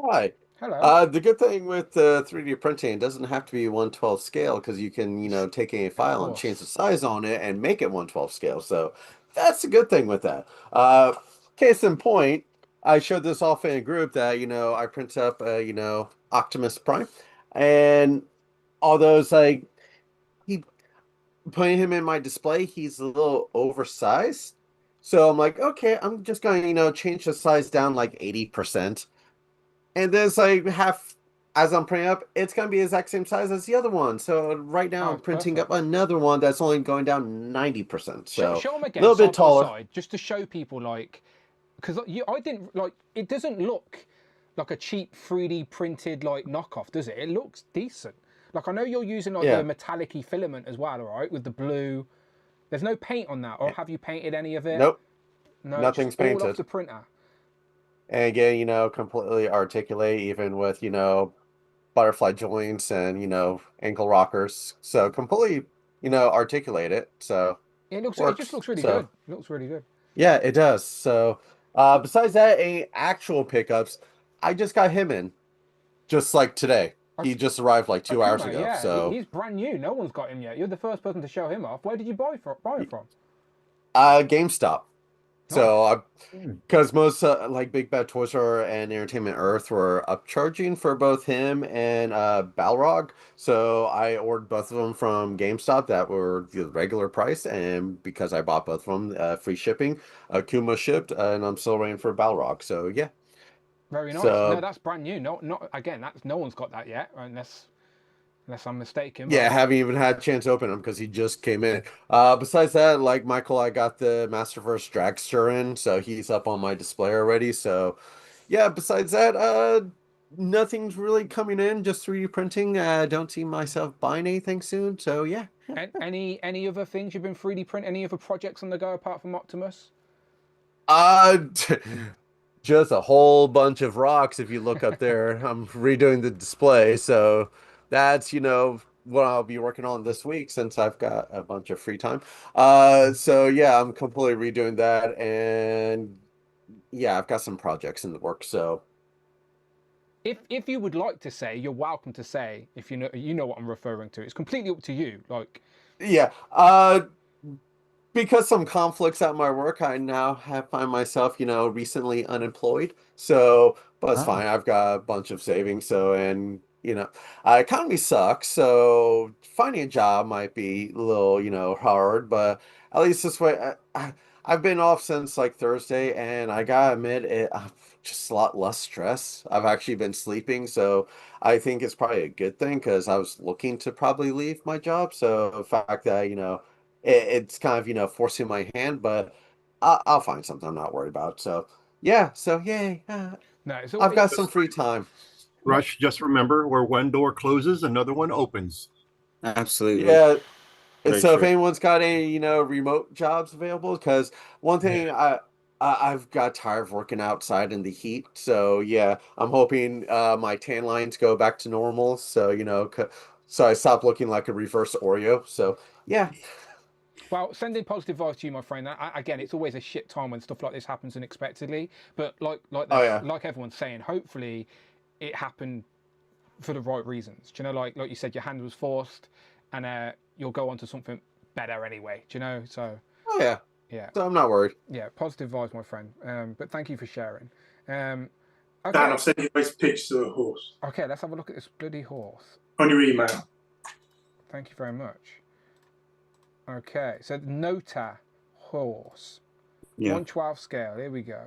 Hi. Hello. The good thing with 3D printing, it doesn't have to be 1/12 scale because you can, take a file and change the size on it and make it 1/12 scale. So that's a good thing with that. Case in point, I showed this off in a group that, I print up, Optimus Prime, and all those putting him in my display, he's a little oversized. So I'm like, okay, I'm just going to, change the size down like 80%. And then it's like as I'm printing up, it's going to be the exact same size as the other one. So right now I'm printing up another one that's only going down 90%. So show them again, a little bit side by taller. side, just to show people, like, because I didn't, like, it doesn't look like a cheap 3D printed, like, knockoff, does it? It looks decent. Like, I know you're using, like, the metallic-y filament as well, all right, with the blue. There's no paint on that, or have you painted any of it? Nope. No, nothing's all painted. off the printer. And again, completely articulate, even with, butterfly joints and, ankle rockers. So completely, articulate it. So it just looks really good. It looks really good. Yeah, it does. So besides that, actual pickups, I just got him in just like today. He just arrived like 2 hours ago. Yeah, so he's brand new. No one's got him yet. You're the first person to show him off. Where did you buy it from? GameStop. So, because most like Big Bad Toy Store and Entertainment Earth were upcharging for both him and Balrog, so I ordered both of them from GameStop that were the regular price, and because I bought both of them, free shipping, Kuma shipped, and I'm still waiting for Balrog. So yeah, very nice. No, that's brand new. No one's got that yet, unless I'm mistaken. Yeah, I haven't even had a chance to open him because he just came in. Besides that, like Michael, I got the Masterverse Dragster in, so he's up on my display already. So, yeah, besides that, nothing's really coming in, just 3D printing. Don't see myself buying anything soon, so yeah. Any other things you've been 3D print? Any other projects on the go apart from Optimus? Just a whole bunch of rocks. If you look up there, I'm redoing the display, so that's what I'll be working on this week since I've got a bunch of free time. So yeah, I'm completely redoing that, and yeah, I've got some projects in the works. So if you would like to say, you're welcome to say. If you know what I'm referring to. It's completely up to you. Like, yeah, because some conflicts at my work, I now find myself, recently unemployed. So, but it's fine. I've got a bunch of savings. So, and, economy sucks. So finding a job might be a little, hard, but at least this way, I've been off since like Thursday, and I gotta admit, just a lot less stress. I've actually been sleeping. So I think it's probably a good thing because I was looking to probably leave my job. So the fact that, it's kind of forcing my hand, but I'll find something I'm not worried about. So yeah, yay. I've got some free time. Rush, just remember, where one door closes, another one opens. Absolutely. Yeah. Very so true. if anyone's got any remote jobs available, because one thing I've got tired of working outside in the heat. So yeah, I'm hoping my tan lines go back to normal. So so I stop looking like a reverse Oreo. So yeah. Well, sending positive vibes to you, my friend. Again, it's always a shit time when stuff like this happens unexpectedly. But like everyone's saying, hopefully it happened for the right reasons. Do you know, like you said, your hand was forced, and you'll go on to something better anyway. Do you know? So. Oh yeah. Yeah. So I'm not worried. Yeah, positive vibes, my friend. But thank you for sharing. Okay. Dan, I've sent you those pictures of a horse. Okay, let's have a look at this bloody horse. On your email. Thank you very much. Okay, so Nota horse. Yeah. 1/12 scale. Here we go.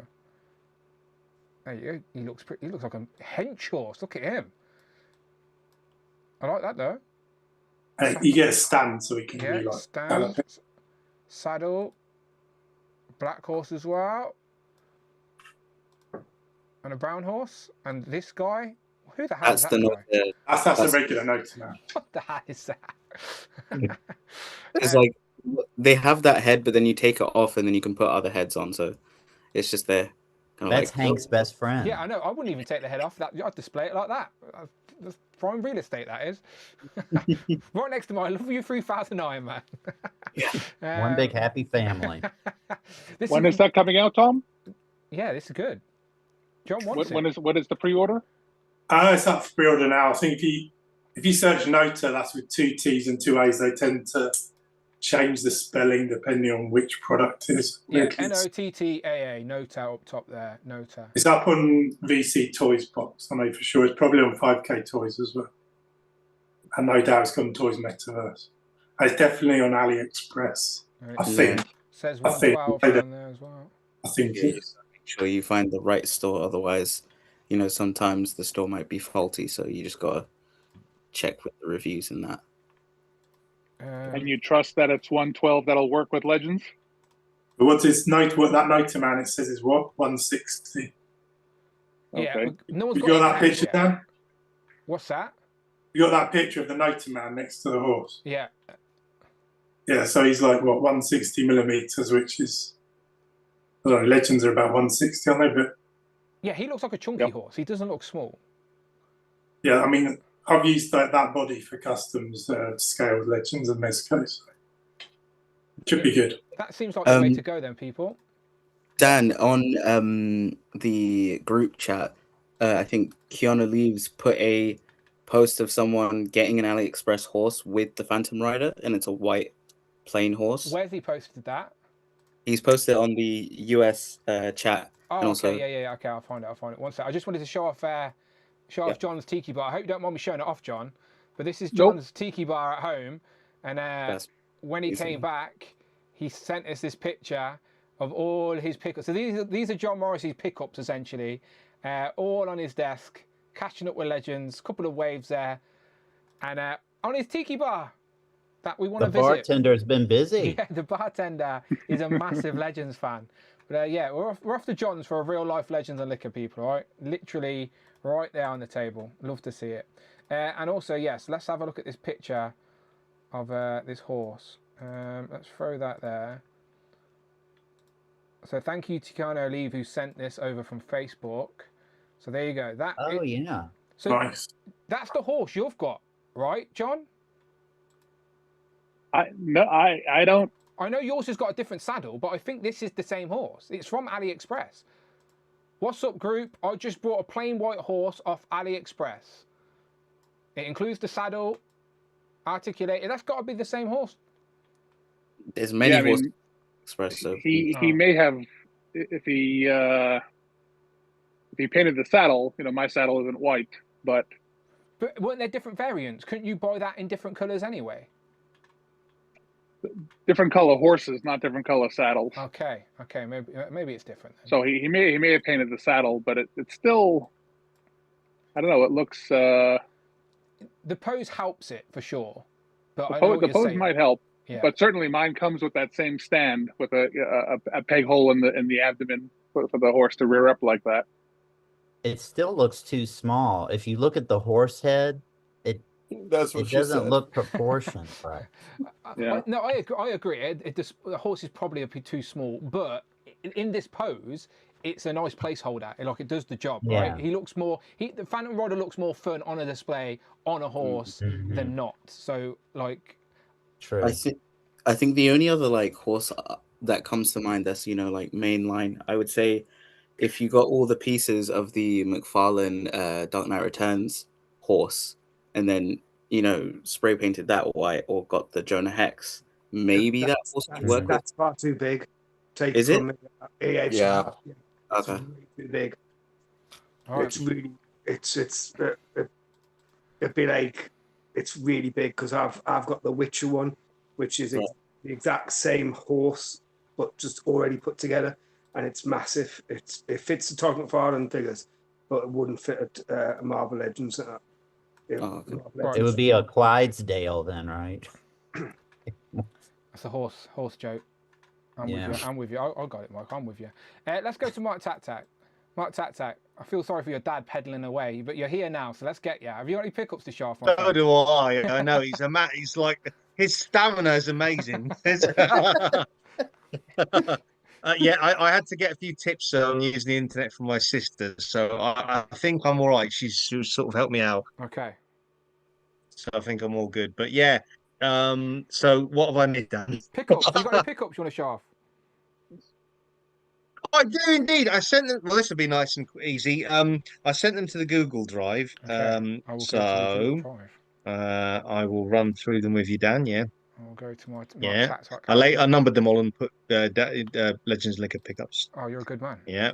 Hey, he looks like a hench horse. Look at him. I like that though. You get a stand so we can stand, saddle, black horse as well, and a brown horse. And this guy, who the hell is that guy? That's a regular Nota now. What the hell is that? It's like they have that head, but then you take it off and then you can put other heads on. So it's just there. That's Hank's best friend. Yeah, I know. I wouldn't even take the head off. I'd display it like that. That's prime real estate, that is. Right next to my Love You 3000 Iron Man. One big happy family. When is that coming out, Tom? Yeah, this is good. John wants it. What is the pre-order? It's up for pre-order now. I think if you search Nota, that's with 2 T's and 2 A's. They tend to change the spelling depending on which product it is. Yeah, Nottaa, Nota up top there, Nota. It's up on VC Toys box, I know for sure. It's probably on 5K Toys as well. And no doubt it's got on Toys Metaverse. It's definitely on AliExpress. I It think. says I think. 112 on there as well. I think. Yeah, make sure you find the right store. Otherwise, sometimes the store might be faulty. So you just gotta check with the reviews and that. And you trust that it's 112 that'll work with Legends? But what's his night? What that Nighter Man? It says is what 160. Yeah, Okay. no one's You got got that it picture, yet. Dan? What's that? You got that picture of the Nighter Man next to the horse? Yeah. Yeah, so he's like what 160 millimeters, which is I don't know. Legends are about 160, aren't they? But Yeah, he looks like a chunky horse. He doesn't look small. yeah, I mean, I've used that body for customs scaled Legends and Mezco, so should be good. That seems like the way to go then, people. Dan, on the group chat, I think Keanu Leaves put a post of someone getting an AliExpress horse with the Phantom Rider, and it's a white plain horse. Where's he posted that? He's posted on the US chat. Oh, and also, okay, yeah. Okay, I'll find it. One sec. I just wanted to show off John's Tiki Bar. I hope you don't mind me showing it off, John. But this is John's Tiki Bar at home, and when he came back, he sent us this picture of all his pickups. So these are John Morrissey's pickups essentially, all on his desk, catching up with Legends. Couple of waves there, and on his Tiki Bar that we want to visit. The bartender's been busy. Yeah, the bartender is a massive Legends fan. But yeah, we're off to John's for a real life Legends and liquor, people. Right, literally right there on the table. Love to see it. And also, yes, let's have a look at this picture of this horse. Let's throw that there. So thank you to Keanu Leave who sent this over from Facebook. So there you go. Yeah. So nice. That's the horse you've got, right, John? I don't. I know yours has got a different saddle, but I think this is the same horse. It's from AliExpress. What's up, group? I just bought a plain white horse off AliExpress. It includes the saddle, articulated. That's got to be the same horse. There's many horses Express. So he may have, if he painted the saddle. My saddle isn't white, but weren't there different variants? Couldn't you buy that in different colors anyway? Different color horses, not different color saddles. Okay, maybe it's different then. So he may have painted the saddle, but it's still, I don't know. It looks. The pose helps it for sure, but the pose might help. Yeah. But certainly mine comes with that same stand with a peg hole in the abdomen for the horse to rear up like that. It still looks too small. If you look at the horse head, it doesn't look proportioned. Right? Yeah. No, I agree. The horse is probably a bit too small, but in this pose, it's a nice placeholder. It does the job, right? He looks more. The Phantom Rider looks more fun on a display on a horse than not. So True. I think the only other horse that comes to mind that's mainline, I would say, if you got all the pieces of the McFarlane Dark Knight Returns horse and then spray painted that white or got the Jonah Hex, maybe that horse would work. That's far too big. Is it? Yeah. Okay. Really too big. Right. It's really it'd be like it's really big because I've got the Witcher one, which is the exact same horse but just already put together, and it's massive. It fits the Todd McFarlane figures, but it wouldn't fit a Marvel Legends. It would be a Clydesdale then, right? That's a horse joke. I'm with you. I got it, Mike. I'm with you. Let's go to Mark Tac. Mark Tac, I feel sorry for your dad peddling away, but you're here now, so let's get you. Have you got any pickups to show off? So do I. I know he's he's like his stamina is amazing. I had to get a few tips on using the internet from my sister, so I think I'm all right. She's sort of helped me out. Okay. So I think I'm all good. But yeah, so what have I missed, Dan? Pickups. You got any pickups you want to show off? I do indeed. I sent them. Well, this will be nice and easy. I sent them to the Google Drive. Okay. I will run through them with you, Dan. Yeah. I'll go to my Tac. I numbered them all and put Legends Liquor pickups. Oh, you're a good man. Yeah.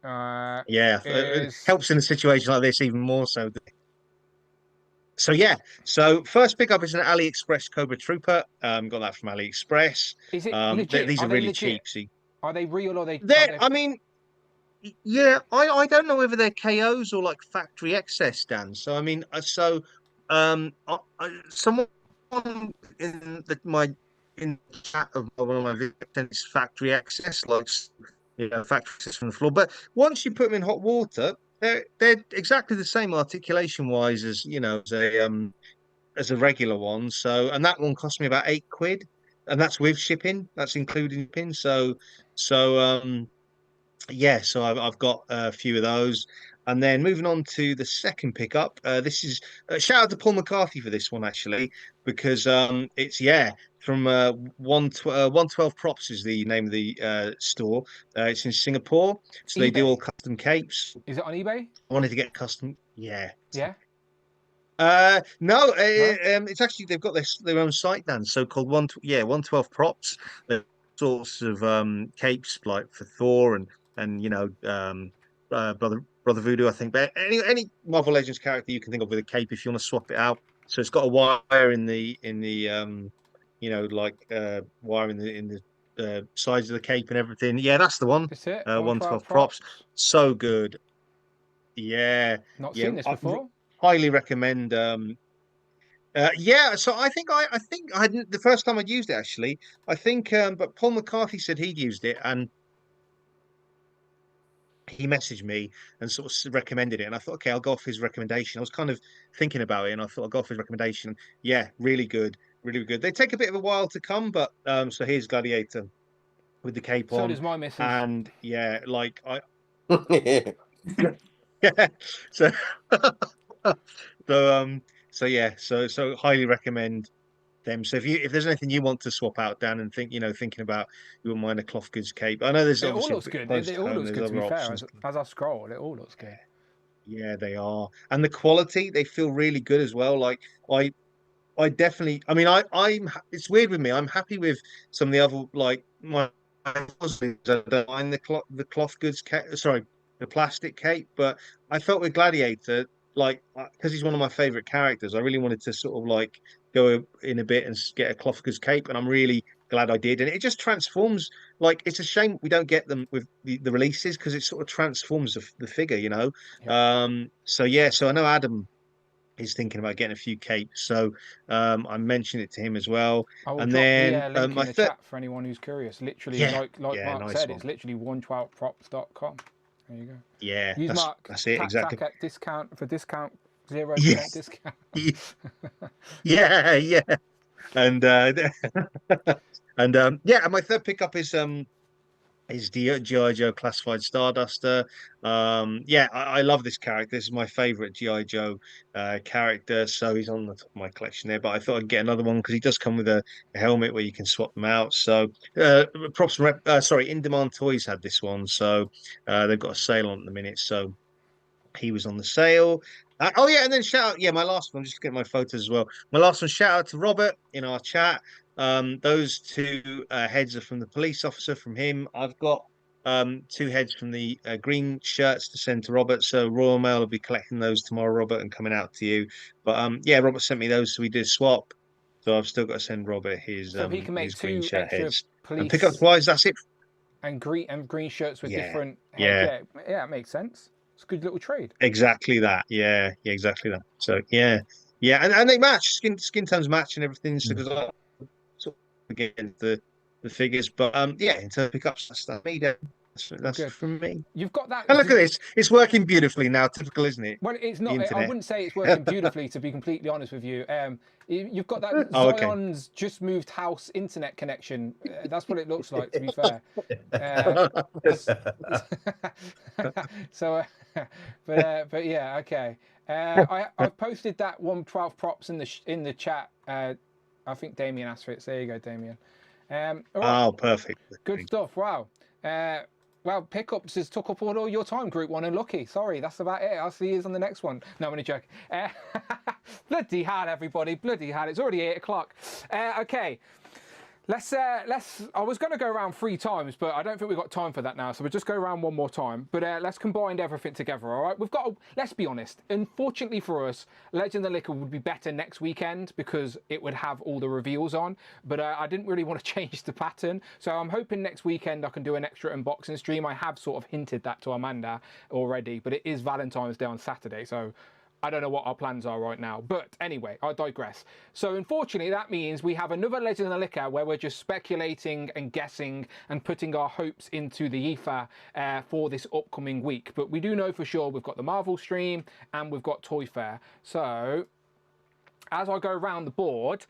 It helps in a situation like this even more so. So yeah, so first pickup is an AliExpress Cobra Trooper. Got that from AliExpress. Is it legit? These are they really legit? cheap. See, Are they real or they're. I mean, yeah, I don't know whether they're KOs or like factory excess, Dan. So I mean, someone in in the chat of one of my videos factory access, like factory access from the floor. But once you put them in hot water, they're exactly the same articulation wise as as a regular one. So and that one cost me about £8, and that's with shipping. That's including shipping. So yeah, so I've got a few of those. And then moving on to the second pickup, this is shout out to Paul McCarthy for this one actually, because it's from 112 Props is the name of the store. It's in Singapore, so they do eBay? all custom capes. Is it on eBay? I wanted to get custom, yeah. No. It's actually they've got their own site, Dan, so called 112 Props. They're sorts of capes like for Thor and Brother Voodoo, I think. But any Marvel Legends character you can think of with a cape, if you want to swap it out. So it's got a wire in the wire in the sides of the cape and everything. Yeah, that's the one. That's it. 112 Props. So good. Yeah. Not seen this before. Highly recommend. So I think I didn't the first time I'd used it actually. I think, but Paul McCarthy said he'd used it and he messaged me and sort of recommended it, and I thought, okay, I'll go off his recommendation. I was kind of thinking about it, and I thought I'll go off his recommendation. Yeah, really good, really good. They take a bit of a while to come, but so here's Gladiator with the cape on. So does my missus. And yeah, like I. So highly recommend them. So if there's anything you want to swap out, Dan, and thinking about you wouldn't mind a cloth goods cape. I know there's it all obviously looks good. It all looks good to be fair. Options. As I scroll, it all looks good. Yeah, they are, and the quality they feel really good as well. Like I definitely. I mean, I'm. It's weird with me. I'm happy with some of the other like my. I don't mind the cloth goods. Sorry, the plastic cape, but I felt with Gladiator, like because he's one of my favorite characters, I really wanted to sort of like go in a bit and get a cloth goods cape, and I'm really glad I did. And it just transforms. Like it's a shame we don't get them with the releases because it sort of transforms the figure, Yeah. So I know Adam is thinking about getting a few capes, so I mentioned it to him as well. I will and drop then the link in the chat for anyone who's curious. Literally, like Mark nice said, one. it's literally 112props.com. There you go. Yeah, use Mark. That's it exactly. At discount 0% discount. Yeah. And and my third pickup is G.I. Joe Classified Starduster. I love this character. This is my favorite G.I. Joe character, so he's on the top of my collection there. But I thought I'd get another one because he does come with a helmet where you can swap them out. So Props In Demand Toys had this one, so they've got a sale on at the minute. So he was on the sale. And then shout out, my last one, just getting my photos as well. My last one, shout out to Robert in our chat. Those two heads are from the police officer, from him. I've got two heads from the green shirts to send to Robert. So Royal Mail will be collecting those tomorrow, Robert, and coming out to you. But Robert sent me those, so we did a swap. So I've still got to send Robert his. So he can make his green two shirt extra heads. police. And pickup wise, that's it. And green shirts with different. Yeah, it makes sense. It's a good little trade. Exactly that. Yeah, exactly that. So yeah, and they match skin tones match and everything. So because I sort of get the figures, but in terms of pickups, that's from me. You've got that. And look at this; it's working beautifully now. Typical, isn't it? Well, it's not. I wouldn't say it's working beautifully, to be completely honest with you. You've got that Zion's just moved house internet connection. That's what it looks like, to be fair. But yeah, okay. I've posted that 112 props in the chat. I think Damien asked for it. So there you go, Damien. Right. Oh, perfect. Good stuff. Wow. Well, pickups has took up all your time, Group 1, and lucky. Sorry, that's about it. I'll see you on the next one. No, I'm only joking. Bloody hell, everybody. Bloody hell. It's already 8 o'clock. Okay. Let's. I was going to go around 3 times, but I don't think we've got time for that now. So we'll just go around one more time. But let's combine everything together. All right. We've got. Let's be honest. Unfortunately for us, Legend of the Liquor would be better next weekend because it would have all the reveals on. But I didn't really want to change the pattern, so I'm hoping next weekend I can do an extra unboxing stream. I have sort of hinted that to Amanda already, but it is Valentine's Day on Saturday, so I don't know what our plans are right now. But anyway, I digress. So unfortunately, that means we have another Legend of the Liquor where we're just speculating and guessing and putting our hopes into the ether for this upcoming week. But we do know for sure we've got the Marvel stream and we've got Toy Fair. So as I go around the board,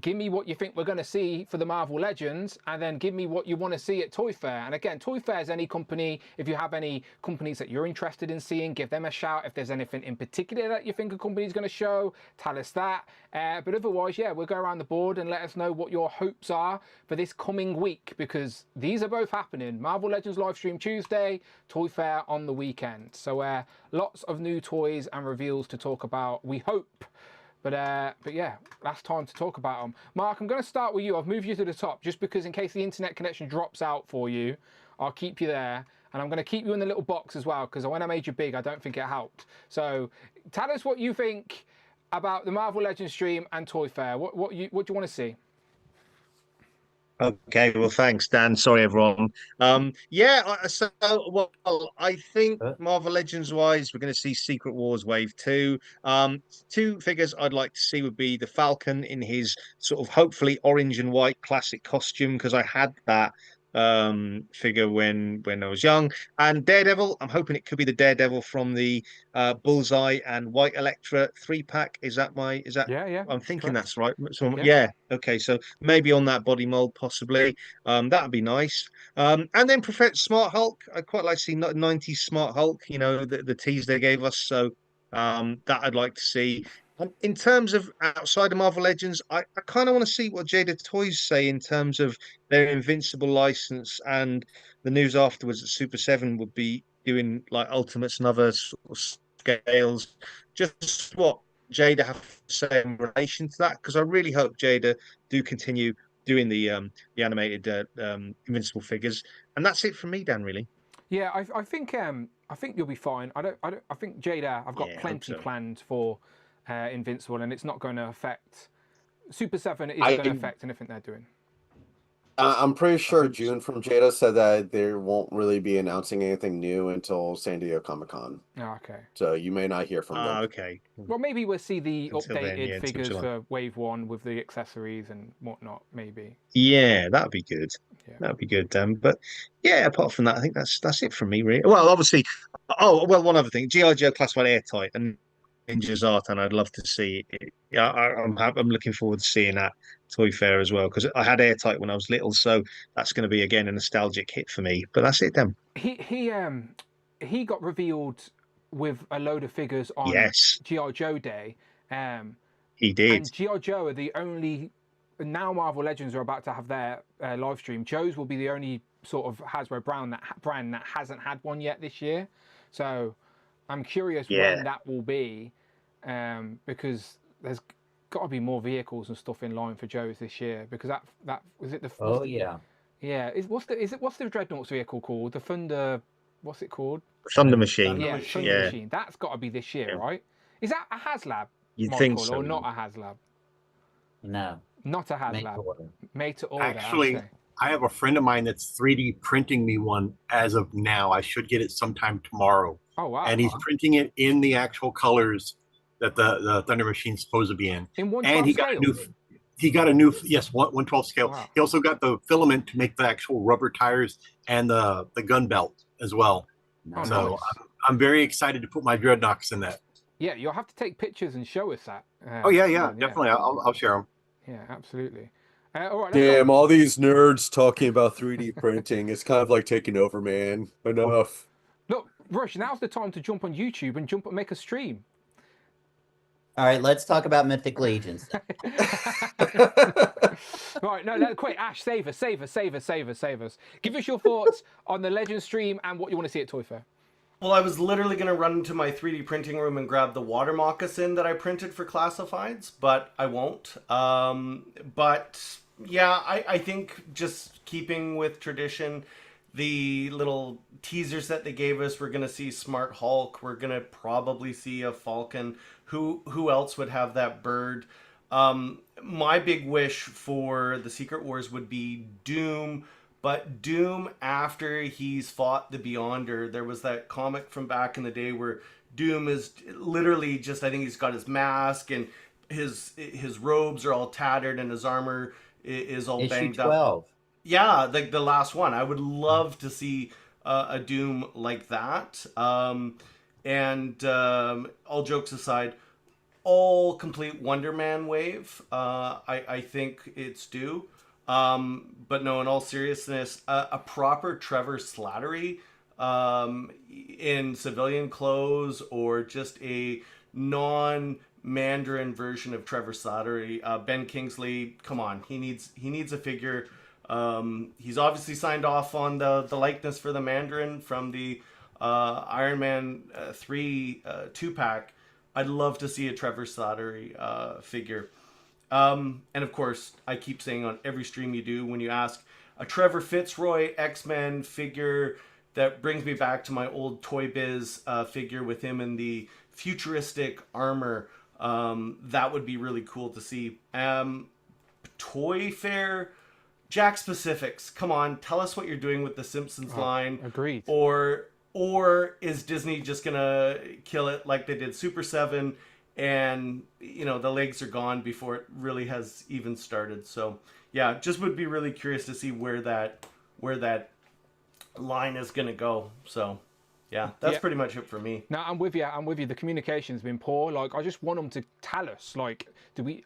give me what you think we're going to see for the Marvel Legends, and then give me what you want to see at Toy Fair. And again, Toy Fair is any company. If you have any companies that you're interested in seeing, give them a shout. If there's anything in particular that you think a company is going to show, tell us that. But otherwise, yeah, we'll go around the board and let us know what your hopes are for this coming week, because these are both happening. Marvel Legends live stream Tuesday, Toy Fair on the weekend. So lots of new toys and reveals to talk about, we hope. But yeah, last time to talk about them. Mark, I'm going to start with you. I've moved you to the top just because in case the internet connection drops out for you, I'll keep you there. And I'm going to keep you in the little box as well, because when I made you big, I don't think it helped. So tell us what you think about the Marvel Legends stream and Toy Fair. What do you want to see? Okay, well, thanks, Dan. Sorry, everyone. So well, I think Marvel Legends wise, we're going to see Secret Wars Wave 2. 2 figures I'd like to see would be the Falcon in his sort of hopefully orange and white classic costume, because I had that figure when I was young, and Daredevil. I'm hoping it could be the Daredevil from the Bullseye and White Electra 3-pack. Is that Yeah, I'm thinking correct. that's right. So yeah, okay, so maybe on that body mold possibly. That would be nice. And then Professor Smart Hulk. I'd quite like to see 90s Smart Hulk, you know, the tease they gave us. So that I'd like to see. In terms of outside of Marvel Legends, I kind of want to see what Jada Toys say in terms of their Invincible license, and the news afterwards that Super 7 would be doing like Ultimates and other sort of scales. Just what Jada have to say in relation to that, because I really hope Jada do continue doing the animated Invincible figures. And that's it from me, Dan, really. Yeah, I think you'll be fine. I think Jada, I've got plenty planned for Invincible, and it's not going to affect Super 7. It isn't going to affect anything they're doing. I'm pretty sure June from Jada said that they won't really be announcing anything new until San Diego Comic-Con. Oh, okay. So you may not hear from them. Okay. Well, maybe we'll see the Until then, updated yeah, figures for Wave 1 with the accessories and whatnot, maybe. Yeah, that'd be good. Yeah. That'd be good. But yeah, apart from that, I think that's it from me, really. Well, obviously, one other thing: G.I. Joe Classified Airtight and Ninja's Art, and I'd love to see it. Yeah, I'm looking forward to seeing that Toy Fair as well, because I had Airtight when I was little, so that's going to be again a nostalgic hit for me. But that's it, then. He got revealed with a load of figures on G.I. Joe Day. He did. And G.I. Joe are the only. Now Marvel Legends are about to have their live stream. Joe's will be the only sort of Hasbro brand that hasn't had one yet this year. So I'm curious when that will be, because there's got to be more vehicles and stuff in line for Joe's this year. Because that was it. What's the Dreadnox vehicle called? The Thunder. What's it called? Thunder Machine. Thunder Machine. That's got to be this year, right? Is that a HasLab? You'd think so, or not a HasLab? No. Not a HasLab. Made to order. Actually, I have a friend of mine that's 3D printing me one as of now. I should get it sometime tomorrow. Oh, wow. And he's printing it in the actual colors that the Thunder Machine's supposed to be in. In 1/12 scale? He got a new 1/12 scale. Wow. He also got the filament to make the actual rubber tires and the gun belt as well. Oh, So nice. I'm very excited to put my Dreadnox in that. Yeah, you'll have to take pictures and show us that. Definitely. I'll share them. Yeah, absolutely. All right, Damn, all these nerds talking about 3D printing. It's kind of like taking over, man. Enough. Look, Rush, now's the time to jump on YouTube and make a stream. All right, let's talk about Mythic Legions. Right, no, quick, Ash, save us. Give us your thoughts on the Legend stream and what you want to see at Toy Fair. Well, I was literally going to run into my 3D printing room and grab the water moccasin that I printed for classifieds, but I won't. But Yeah, I think just keeping with tradition, the little teasers that they gave us, we're gonna see Smart Hulk. We're gonna probably see a Falcon. Who else would have that bird? My big wish for the Secret Wars would be Doom, but Doom after he's fought the Beyonder. There was that comic from back in the day where Doom is literally just, I think he's got his mask and his robes are all tattered and his armor is all Issue banged 12. up. Yeah, the last one. I would love to see a Doom like that. All jokes aside, all complete Wonder Man wave. I think it's due. But no, in all seriousness, a proper Trevor Slattery in civilian clothes, or just a non-Mandarin version of Trevor Slattery. Ben Kingsley, come on, he needs a figure. He's obviously signed off on the likeness for the Mandarin from the Iron Man 3 2-pack. I'd love to see a Trevor Slattery figure. And of course, I keep saying on every stream you do, when you ask, a Trevor Fitzroy X-Men figure, that brings me back to my old Toy Biz figure with him in the futuristic armor. That would be really cool to see. Toy Fair, Jack Specifics, come on, tell us what you're doing with the Simpsons line. Agreed. Or is Disney just gonna kill it like they did Super 7, and the legs are gone before it really has even started? So yeah, just would be really curious to see where that line is gonna go. So yeah, that's pretty much it for me. No, I'm with you. The communication's been poor. Like, I just want them to tell us, like, do we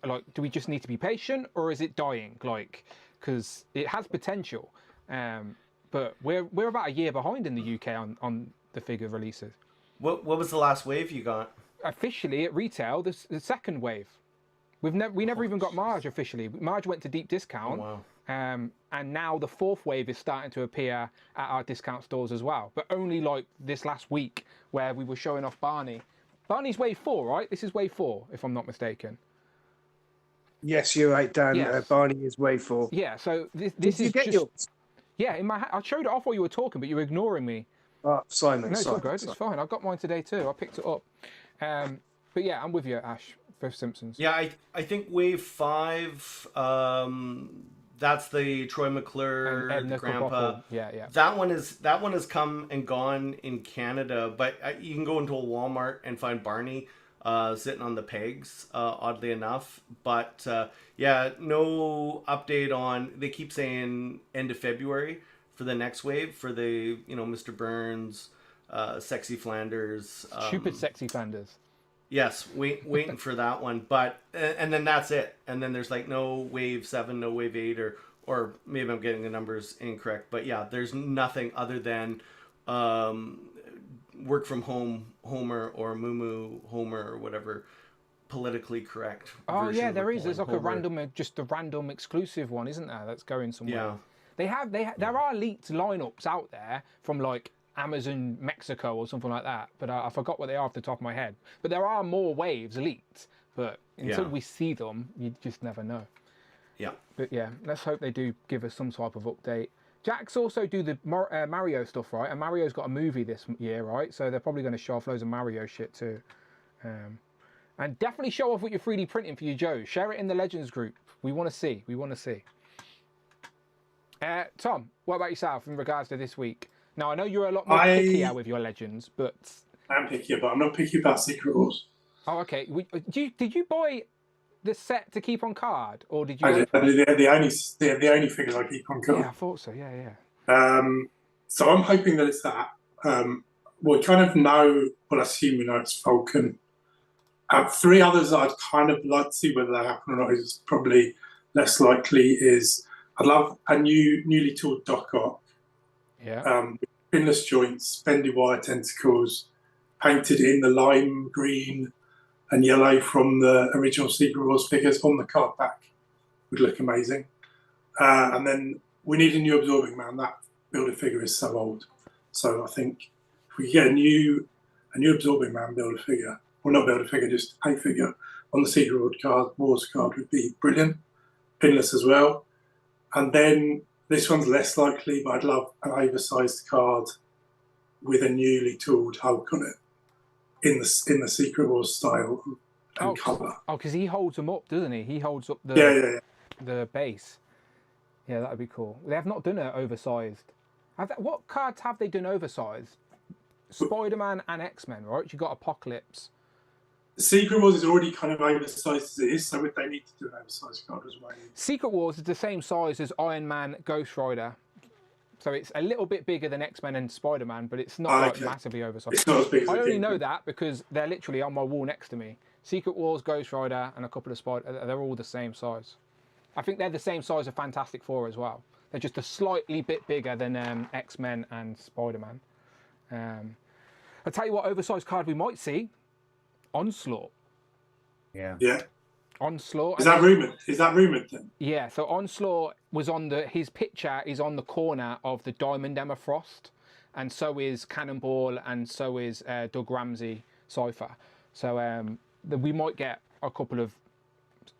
just need to be patient, or is it dying? Like, because it has potential. But we're about a year behind in the UK on the figure releases. What was the last wave you got? Officially at retail, the second wave. We never even got Marge officially. Marge went to deep discount. Oh, wow. And now the fourth wave is starting to appear at our discount stores as well. But only like this last week, where we were showing off Barney. Barney's wave 4, right? This is wave 4, if I'm not mistaken. Yes, you're right, Dan. Yes. Barney is wave 4. Yeah, so this Did you is get just... yours? Yeah, I showed it off while you were talking, but you were ignoring me. Oh, Simon. No, it's all good. It's fine. I got mine today too. I picked it up. But yeah, I'm with you, Ash, for Simpsons. Yeah, I think wave 5. That's the Troy McClure, and the grandpa. Bottle. Yeah. That one has come and gone in Canada, but you can go into a Walmart and find Barney sitting on the pegs, oddly enough. But yeah, no update on. They keep saying end of February for the next wave, for the Mr. Burns, Sexy Flanders, Stupid Sexy Flanders. Yes, waiting for that one, but and then that's it. And then there's like no wave 7, no wave 8, or maybe I'm getting the numbers incorrect. But yeah, there's nothing other than work from home Homer or Moo Homer or whatever politically correct. Oh yeah, there is. Version There's of like Homer. just a random exclusive one, isn't there? That's going somewhere. Yeah. There are leaked lineups out there from like Amazon Mexico or something like that, but I forgot what they are off the top of my head. But there are more waves leaked, but until we see them, you just never know. Yeah. But yeah, let's hope they do give us some type of update. Jack's also do the Mario stuff, right? And Mario's got a movie this year, right? So they're probably going to show off loads of Mario shit too. And definitely show off what you're 3D printing for you, Joe. Share it in the Legends group. We want to see. Tom, what about yourself in regards to this week? Now, I know you're a lot more pickier with your Legends, but... I'm pickier, but I'm not picky about Secret Wars. Oh, okay. Did you buy the set to keep on card, or did you... They're the only figures I keep on card. Yeah, I thought so, yeah. So I'm hoping that it's that. We kind of know, well, I assume we know it's Falcon. 3 others I'd kind of like to see whether they happen or not is probably less likely is... I'd love a newly tooled Doc Ock. Yeah. Pinless joints, bendy wire tentacles, painted in the lime green and yellow from the original Secret Wars figures on the card back would look amazing. And then we need a new Absorbing Man. That Build-A-Figure is so old. So I think if we get a new Absorbing Man Build-A-Figure, or not Build-A-Figure, just a figure on the Secret Wars card would be brilliant. Pinless as well. And then this one's less likely, but I'd love an oversized card with a newly tooled Hulk on it in the Secret Wars style and colour. Oh, because he holds them up, doesn't he? He holds up the the base. Yeah, that would be cool. They have not done it oversized. What cards have they done oversized? Spider-Man and X-Men, right? You got Apocalypse. Secret Wars is already kind of oversized as it is, so would they need to do an oversized card as well? Secret Wars is the same size as Iron Man, Ghost Rider. So it's a little bit bigger than X-Men and Spider-Man, but it's not like massively oversized. It's not as big as I only know that because they're literally on my wall next to me. Secret Wars, Ghost Rider, and a couple of they're all the same size. I think they're the same size of Fantastic Four as well. They're just a slightly bit bigger than X-Men and Spider-Man. I'll tell you what oversized card we might see. Onslaught. Yeah. Yeah. Onslaught. Is that rumoured then? Yeah, so Onslaught was on his picture is on the corner of the Diamond Emma Frost, and so is Cannonball, and so is Doug Ramsey Cypher. So we might get a couple of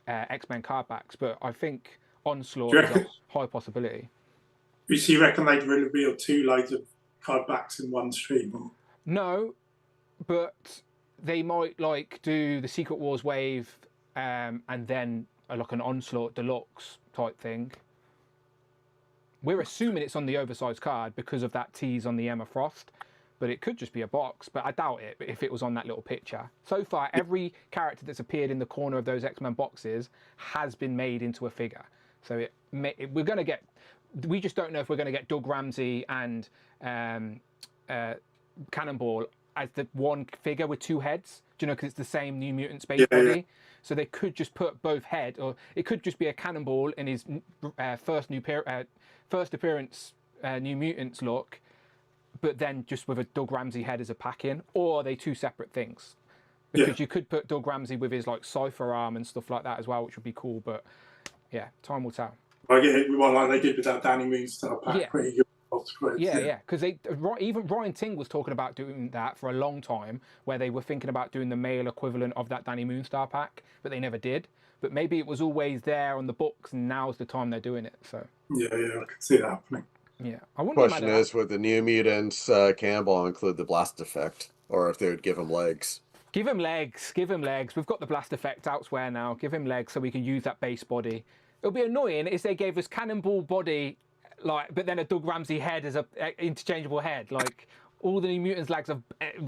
X-Men card backs, but I think Onslaught is a high possibility. So you reckon they'd reveal 2 loads of card backs in one stream? Or? No, but they might like do the Secret Wars wave and then like an Onslaught Deluxe type thing. We're assuming it's on the oversized card because of that tease on the Emma Frost, but it could just be a box, but I doubt it if it was on that little picture. So far, every character that's appeared in the corner of those X-Men boxes has been made into a figure. So we're going to get... We just don't know if we're going to get Doug Ramsey and Cannonball as the one figure with 2 heads. Do you know, because it's the same New Mutant space body. Yeah. So they could just put both head, or it could just be a Cannonball in his first appearance New Mutants look, but then just with a Doug Ramsey head as a pack-in, or are they 2 separate things? Because you could put Doug Ramsey with his like Cypher arm and stuff like that as well, which would be cool. But yeah, time will tell. I get it. Like they did with that Danny Moonstar pack. Yeah, because even Ryan Ting was talking about doing that for a long time, where they were thinking about doing the male equivalent of that Danny Moonstar pack, but they never did. But maybe it was always there on the books, and now's the time they're doing it. So yeah, I can see that happening. Yeah, I wouldn't. Question is, would the New Mutants Cannonball include the blast effect, or if they would give him legs? Give him legs. Give him legs. We've got the blast effect elsewhere now. Give him legs so we can use that base body. It'll be annoying if they gave us Cannonball body, but then a Doug Ramsey head as a interchangeable head. Like all the New Mutants legs have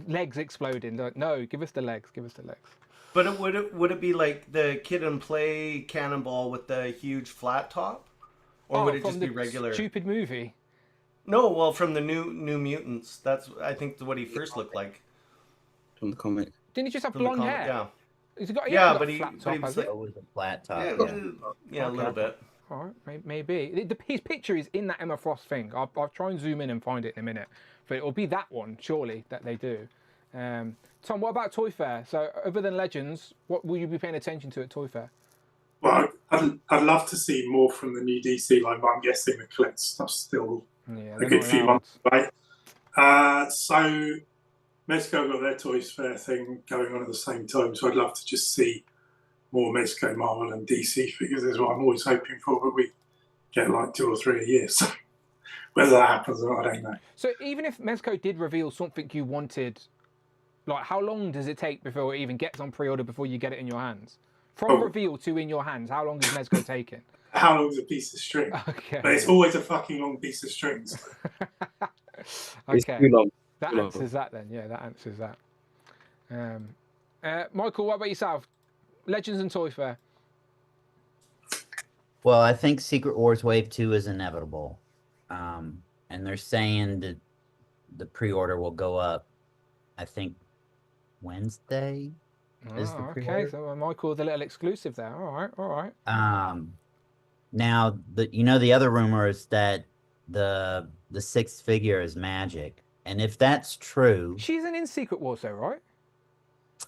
legs exploding. Like, no, give us the legs. Give us the legs. But would it be like the Kid and Play Cannonball with the huge flat top, or would it just be regular? Stupid movie. No, well, from the New Mutants. That's I think what he first looked like. From the comic. Didn't he just have blonde hair? Yeah. He's got, but he was like, always a flat top. Yeah, a little bit. All right, maybe. His picture is in that Emma Frost thing. I'll try and zoom in and find it in a minute. But it'll be that one, surely, that they do. Tom, what about Toy Fair? So, other than Legends, what will you be paying attention to at Toy Fair? Well, I'd love to see more from the new DC line, but I'm guessing the collect stuff's still a good few months away. So, Mezco got their Toys Fair thing going on at the same time, so I'd love to just see more Mezco, Marvel, and DC figures is what I'm always hoping for, but we get like 2 or 3 a year, so whether that happens or not, I don't know. So even if Mezco did reveal something you wanted, like how long does it take before it even gets on pre-order before you get it in your hands? From reveal to in your hands, how long is Mezco taking? How long is a piece of string? Okay. But it's always a fucking long piece of string. So. Okay. It's too long. That answers that then. Yeah, that answers that. Michael, what about yourself? Legends and Toy Fair. Well, I think Secret Wars Wave 2 is inevitable. And they're saying that the pre-order will go up, I think, Wednesday is the pre-order. Okay, so Michael, the little exclusive there. All right. Now, the other rumor is that the 6th figure is Magic. And if that's true... She's in Secret Wars though, right?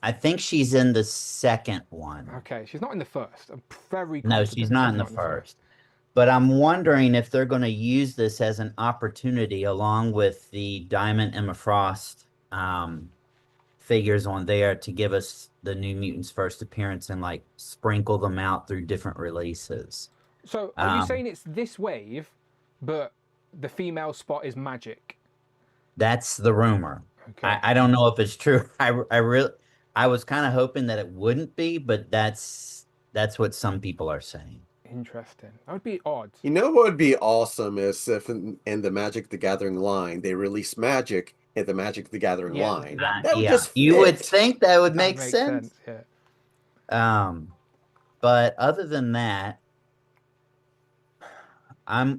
I think she's in the 2nd one. Okay, she's not in the 1st. I'm very No, she's not in the first. But I'm wondering if they're going to use this as an opportunity along with the Diamond Emma Frost figures on there to give us the New Mutants first appearance and like sprinkle them out through different releases. So are you saying it's this wave, but the female spot is magic? That's the rumor. Okay. I don't know if it's true. I was kind of hoping that it wouldn't be, but that's what some people are saying. Interesting. That would be odd. You know what would be awesome is if in the Magic the Gathering line they release Magic in the Magic the Gathering line. That would just you would fit. think that would That make makes sense. Yeah. But other than that, I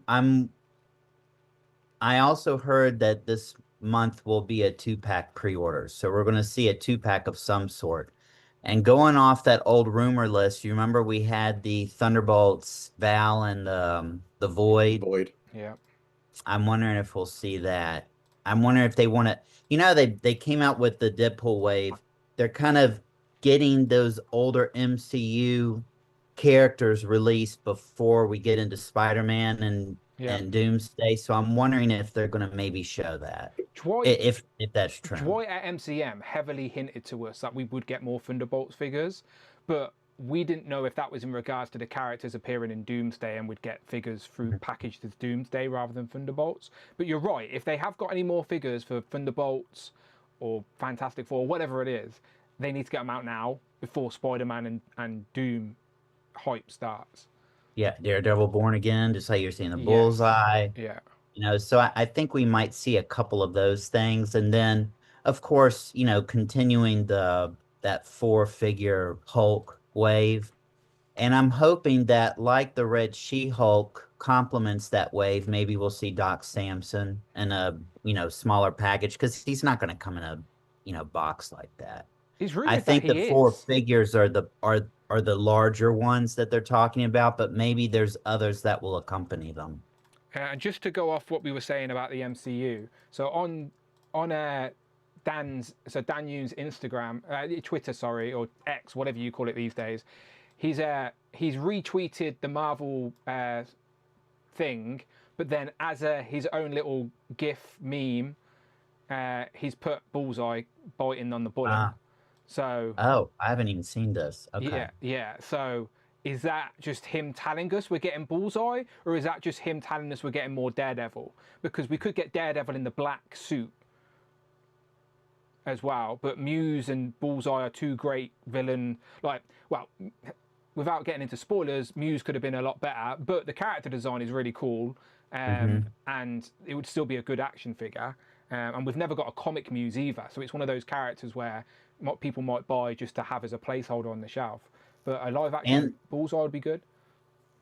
also heard that this month will be a 2-pack pre-order. So we're going to see a 2-pack of some sort. And going off that old rumor list, you remember we had the Thunderbolts, Val, and the Void? Void. Yeah. I'm wondering if we'll see that. I'm wondering if they want to, they came out with the Deadpool wave. They're kind of getting those older MCU characters released before we get into Spider-Man and Doomsday. So I'm wondering if they're going to maybe show that. If that's true. Dwight at MCM heavily hinted to us that we would get more Thunderbolts figures, but we didn't know if that was in regards to the characters appearing in Doomsday and we'd get figures through packaged as Doomsday rather than Thunderbolts. But you're right, if they have got any more figures for Thunderbolts or Fantastic Four, whatever it is, they need to get them out now before Spider-Man and Doom hype starts. Yeah, Daredevil Born Again, just like you're seeing the Bullseye. Yeah. So I think we might see a couple of those things. And then, of course, continuing that 4-figure Hulk wave. And I'm hoping that, like the Red She-Hulk complements that wave, maybe we'll see Doc Samson in a, smaller package, because he's not going to come in a, box like that. I think the 4 figures are the larger ones that they're talking about, but maybe there's others that will accompany them. And just to go off what we were saying about the MCU, so on Dan Yoon's Instagram, Twitter, sorry, or X, whatever you call it these days, he's retweeted the Marvel thing, but then as his own little GIF meme, he's put Bullseye biting on the bullet. So. Oh, I haven't even seen this. Okay. Yeah. So. Is that just him telling us we're getting Bullseye, or is that just him telling us we're getting more Daredevil? Because we could get Daredevil in the black suit as well, but Muse and Bullseye are two great villain. Without getting into spoilers, Muse could have been a lot better, but the character design is really cool, and it would still be a good action figure. And we've never got a comic Muse either, so it's one of those characters where people might buy just to have as a placeholder on the shelf. But a live action Bullseye would be good.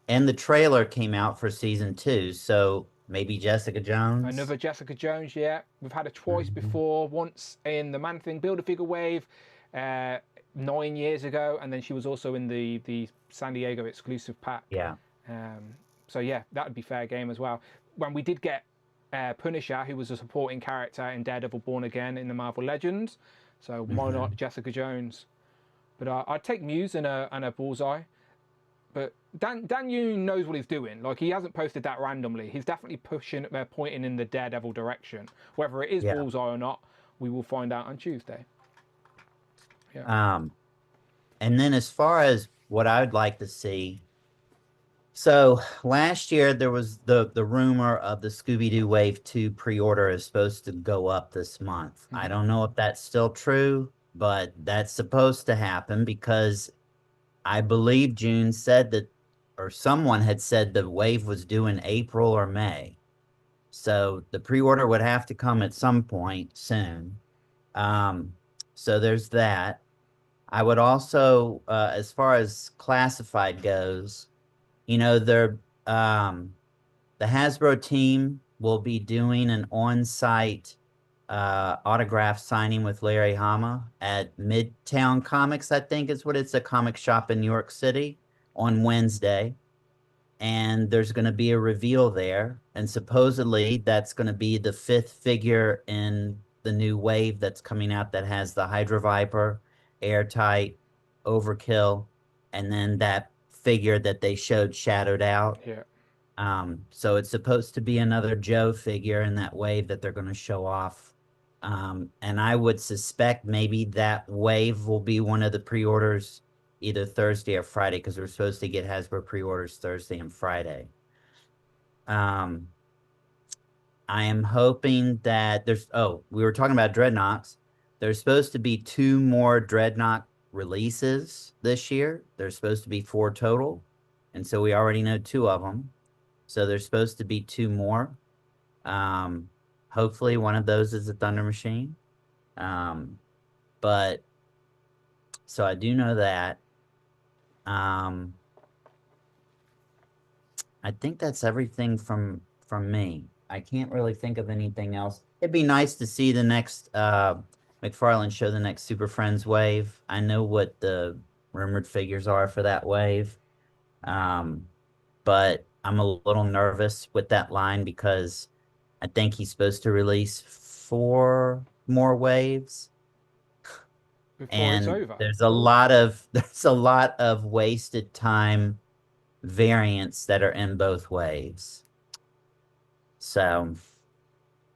And the trailer came out for season 2, so maybe Jessica Jones. Another Jessica Jones, yeah. We've had it twice before. Once in the Man Thing Build-A-Figure wave 9 years ago, and then she was also in the San Diego exclusive pack. Yeah. So yeah, that would be fair game as well. When we did get Punisher, who was a supporting character in Daredevil Born Again in the Marvel Legends, so why not Jessica Jones? But I'd take Muse and a Bullseye. But Dan Yoon knows what he's doing. Like, he hasn't posted that randomly. He's definitely pointing in the Daredevil direction. Whether it is Bullseye or not, we will find out on Tuesday. Yeah. And then as far as what I would like to see, so last year there was the rumor of the Scooby-Doo Wave 2 pre-order is supposed to go up this month. I don't know if that's still true, but that's supposed to happen because I believe June said that, or someone had said the wave was due in April or May. So the pre-order would have to come at some point soon. So there's that. I would also, as far as classified goes, the Hasbro team will be doing an on-site autograph signing with Larry Hama at Midtown Comics, I think is what it's, a comic shop in New York City, on Wednesday. And there's going to be a reveal there. And supposedly that's going to be the 5th figure in the new wave that's coming out that has the Hydra Viper, Airtight, Overkill, and then that figure that they showed shadowed out. Yeah. So it's supposed to be another Joe figure in that wave that they're going to show off. And I would suspect maybe that wave will be one of the pre-orders either Thursday or Friday because we're supposed to get Hasbro pre-orders Thursday and Friday. I am hoping that we were talking about Dreadnox. There's supposed to be 2 more Dreadnought releases this year. There's supposed to be 4 total. And so we already know 2 of them. So there's supposed to be 2 more. Hopefully one of those is a Thunder Machine. But so I do know that. I think that's everything from me. I can't really think of anything else. It'd be nice to see the next McFarlane show, the next Super Friends wave. I know what the rumored figures are for that wave. But I'm a little nervous with that line because I think he's supposed to release 4 more waves. Before it's over. There's a lot of wasted time variants that are in both waves. So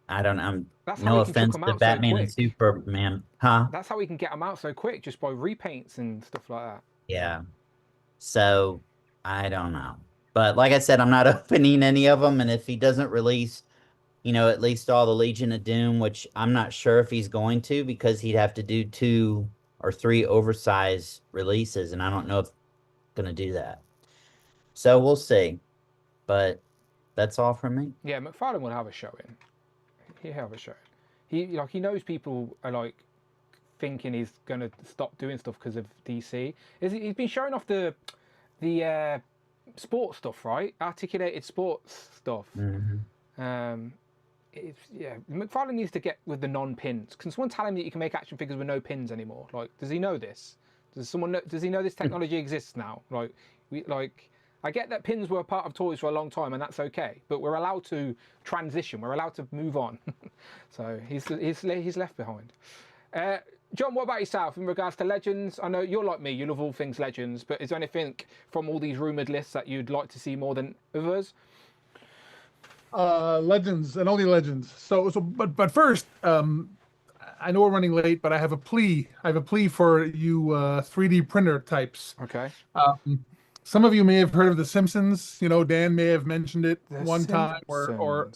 I don't know. No offense to Batman and Superman, huh? That's how we can get them out so quick, just by repaints and stuff like that. Yeah. So I don't know. But like I said, I'm not opening any of them. And if he doesn't release, at least all the Legion of Doom, which I'm not sure if he's going to, because he'd have to do 2 or 3 oversized releases. And I don't know if he's going to do that. So we'll see. But that's all from me. Yeah, McFarlane will have a showing. He'll have a showing. He knows people are thinking he's gonna stop doing stuff because of DC. He's been showing off the sports stuff, right? Articulated sports stuff. Mm-hmm. McFarlane needs to get with the non-pins. Can someone tell him that you can make action figures with no pins anymore? Does he know this? Does he know this technology exists now? I get that pins were a part of toys for a long time, and that's okay. But we're allowed to transition. We're allowed to move on. So he's left behind. John, what about yourself in regards to Legends? I know you're like me. You love all things Legends. But is there anything from all these rumored lists that you'd like to see more than others? Legends and only Legends. But first, I know we're running late, but I have a plea. I have a plea for you 3D printer types. Okay. Some of you may have heard of the Simpsons. Dan may have mentioned it one time or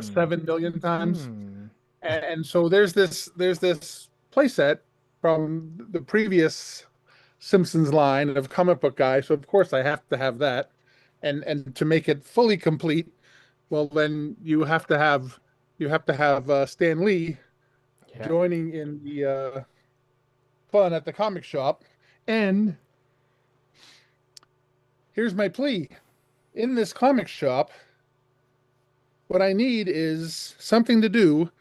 7 million times. And so there's this playset from the previous Simpsons line of comic book guy. So of course I have to have that, and to make it fully complete, well then you have to have Stan Lee joining in the fun at the comic shop. And here's my plea. In this comic shop, what I need is something to do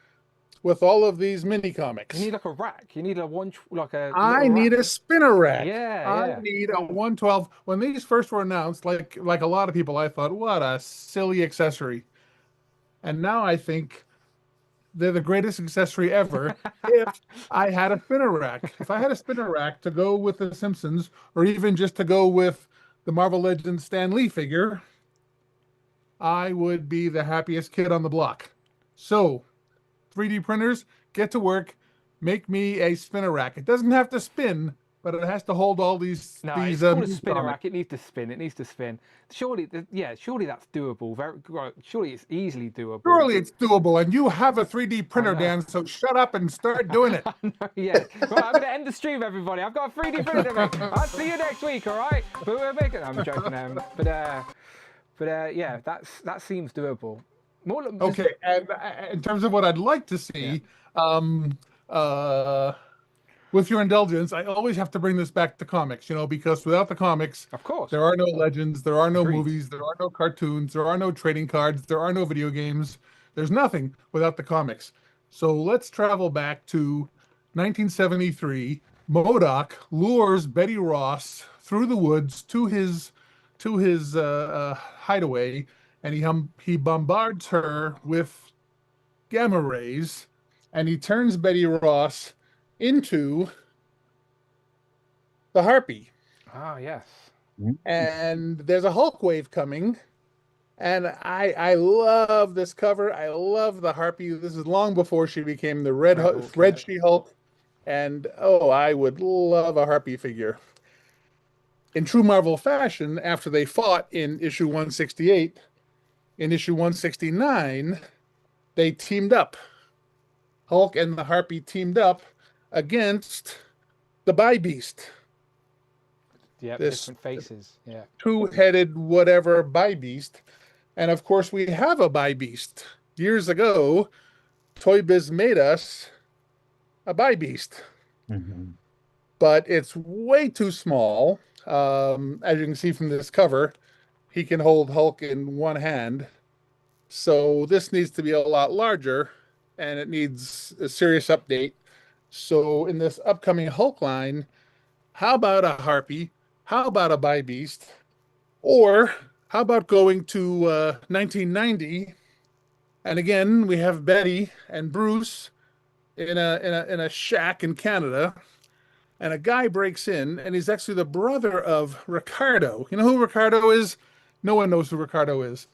with all of these mini comics. You need a rack. You need I need a spinner rack. Yeah. I need a 112. When these first were announced, like a lot of people, I thought, what a silly accessory. And now I think they're the greatest accessory ever if I had a spinner rack. If I had a spinner rack to go with the Simpsons, or even just to go with the Marvel Legends Stan Lee figure, I would be the happiest kid on the block. So 3D printers, get to work, make me a spinner rack. It doesn't have to spin, but it has to hold all these. No, it's called a spinner rack. It needs to spin. It needs to spin. Surely that's doable. Surely it's easily doable. Surely it's doable, and you have a 3D printer, Dan. So shut up and start doing it. Yeah. Right, I'm going to end the stream, everybody. I've got a 3D printer to make. I'll see you next week. All right. But we're making. I'm joking. Yeah, that seems doable. Okay, and in terms of what I'd like to see, with your indulgence, I always have to bring this back to comics, because without the comics, of course, there are no Legends, there are no movies, there are no cartoons, there are no trading cards, there are no video games. There's nothing without the comics. So let's travel back to 1973. MODOK lures Betty Ross through the woods to his hideaway, and he bombards her with gamma rays, and he turns Betty Ross into the Harpy. Ah, yes. And there's a Hulk wave coming, and I love this cover. I love the Harpy. This is long before she became the Red She-Hulk, and I would love a Harpy figure. in true Marvel fashion, after they fought in issue 168, in issue 169, they teamed up. Hulk and the Harpy teamed up against the Bi-Beast. Yeah, This different faces. Yeah. two-headed whatever Bi-Beast. And of course, we have a Bi-Beast. Years ago, Toy Biz made us a Bi-Beast. Mhm. But it's way too small. As you can see from this cover, he can hold Hulk in one hand. So this needs to be a lot larger, and it needs a serious update. So in this upcoming Hulk line, how about a Harpy? How about a Bi-Beast? Or how about going to 1990? And again, we have Betty and Bruce in a shack in Canada. And a guy breaks in, and he's actually the brother of Ricardo. You know who Ricardo is? No one knows who Ricardo is.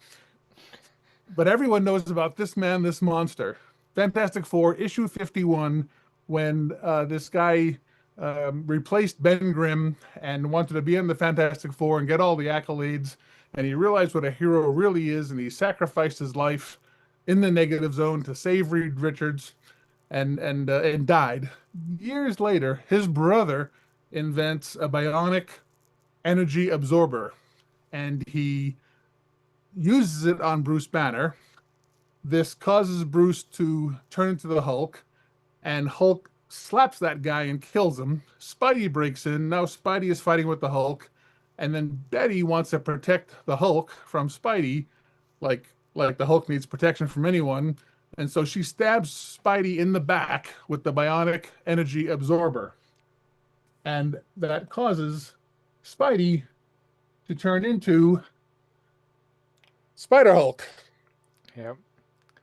But everyone knows about this man, this monster. Fantastic Four, issue 51, when this guy replaced Ben Grimm and wanted to be in the Fantastic Four and get all the accolades. And he realized what a hero really is, and he sacrificed his life in the negative zone to save Reed Richards and died. Years later, his brother invents a bionic energy absorber, and he uses it on Bruce Banner. This causes Bruce to turn into the Hulk, and Hulk slaps that guy and kills him. Spidey breaks in. Now Spidey is fighting with the Hulk, and then Betty wants to protect the Hulk from Spidey, like the Hulk needs protection from anyone. And so she stabs Spidey in the back with the bionic energy absorber. And that causes Spidey to turn into Spider-Hulk. Yep.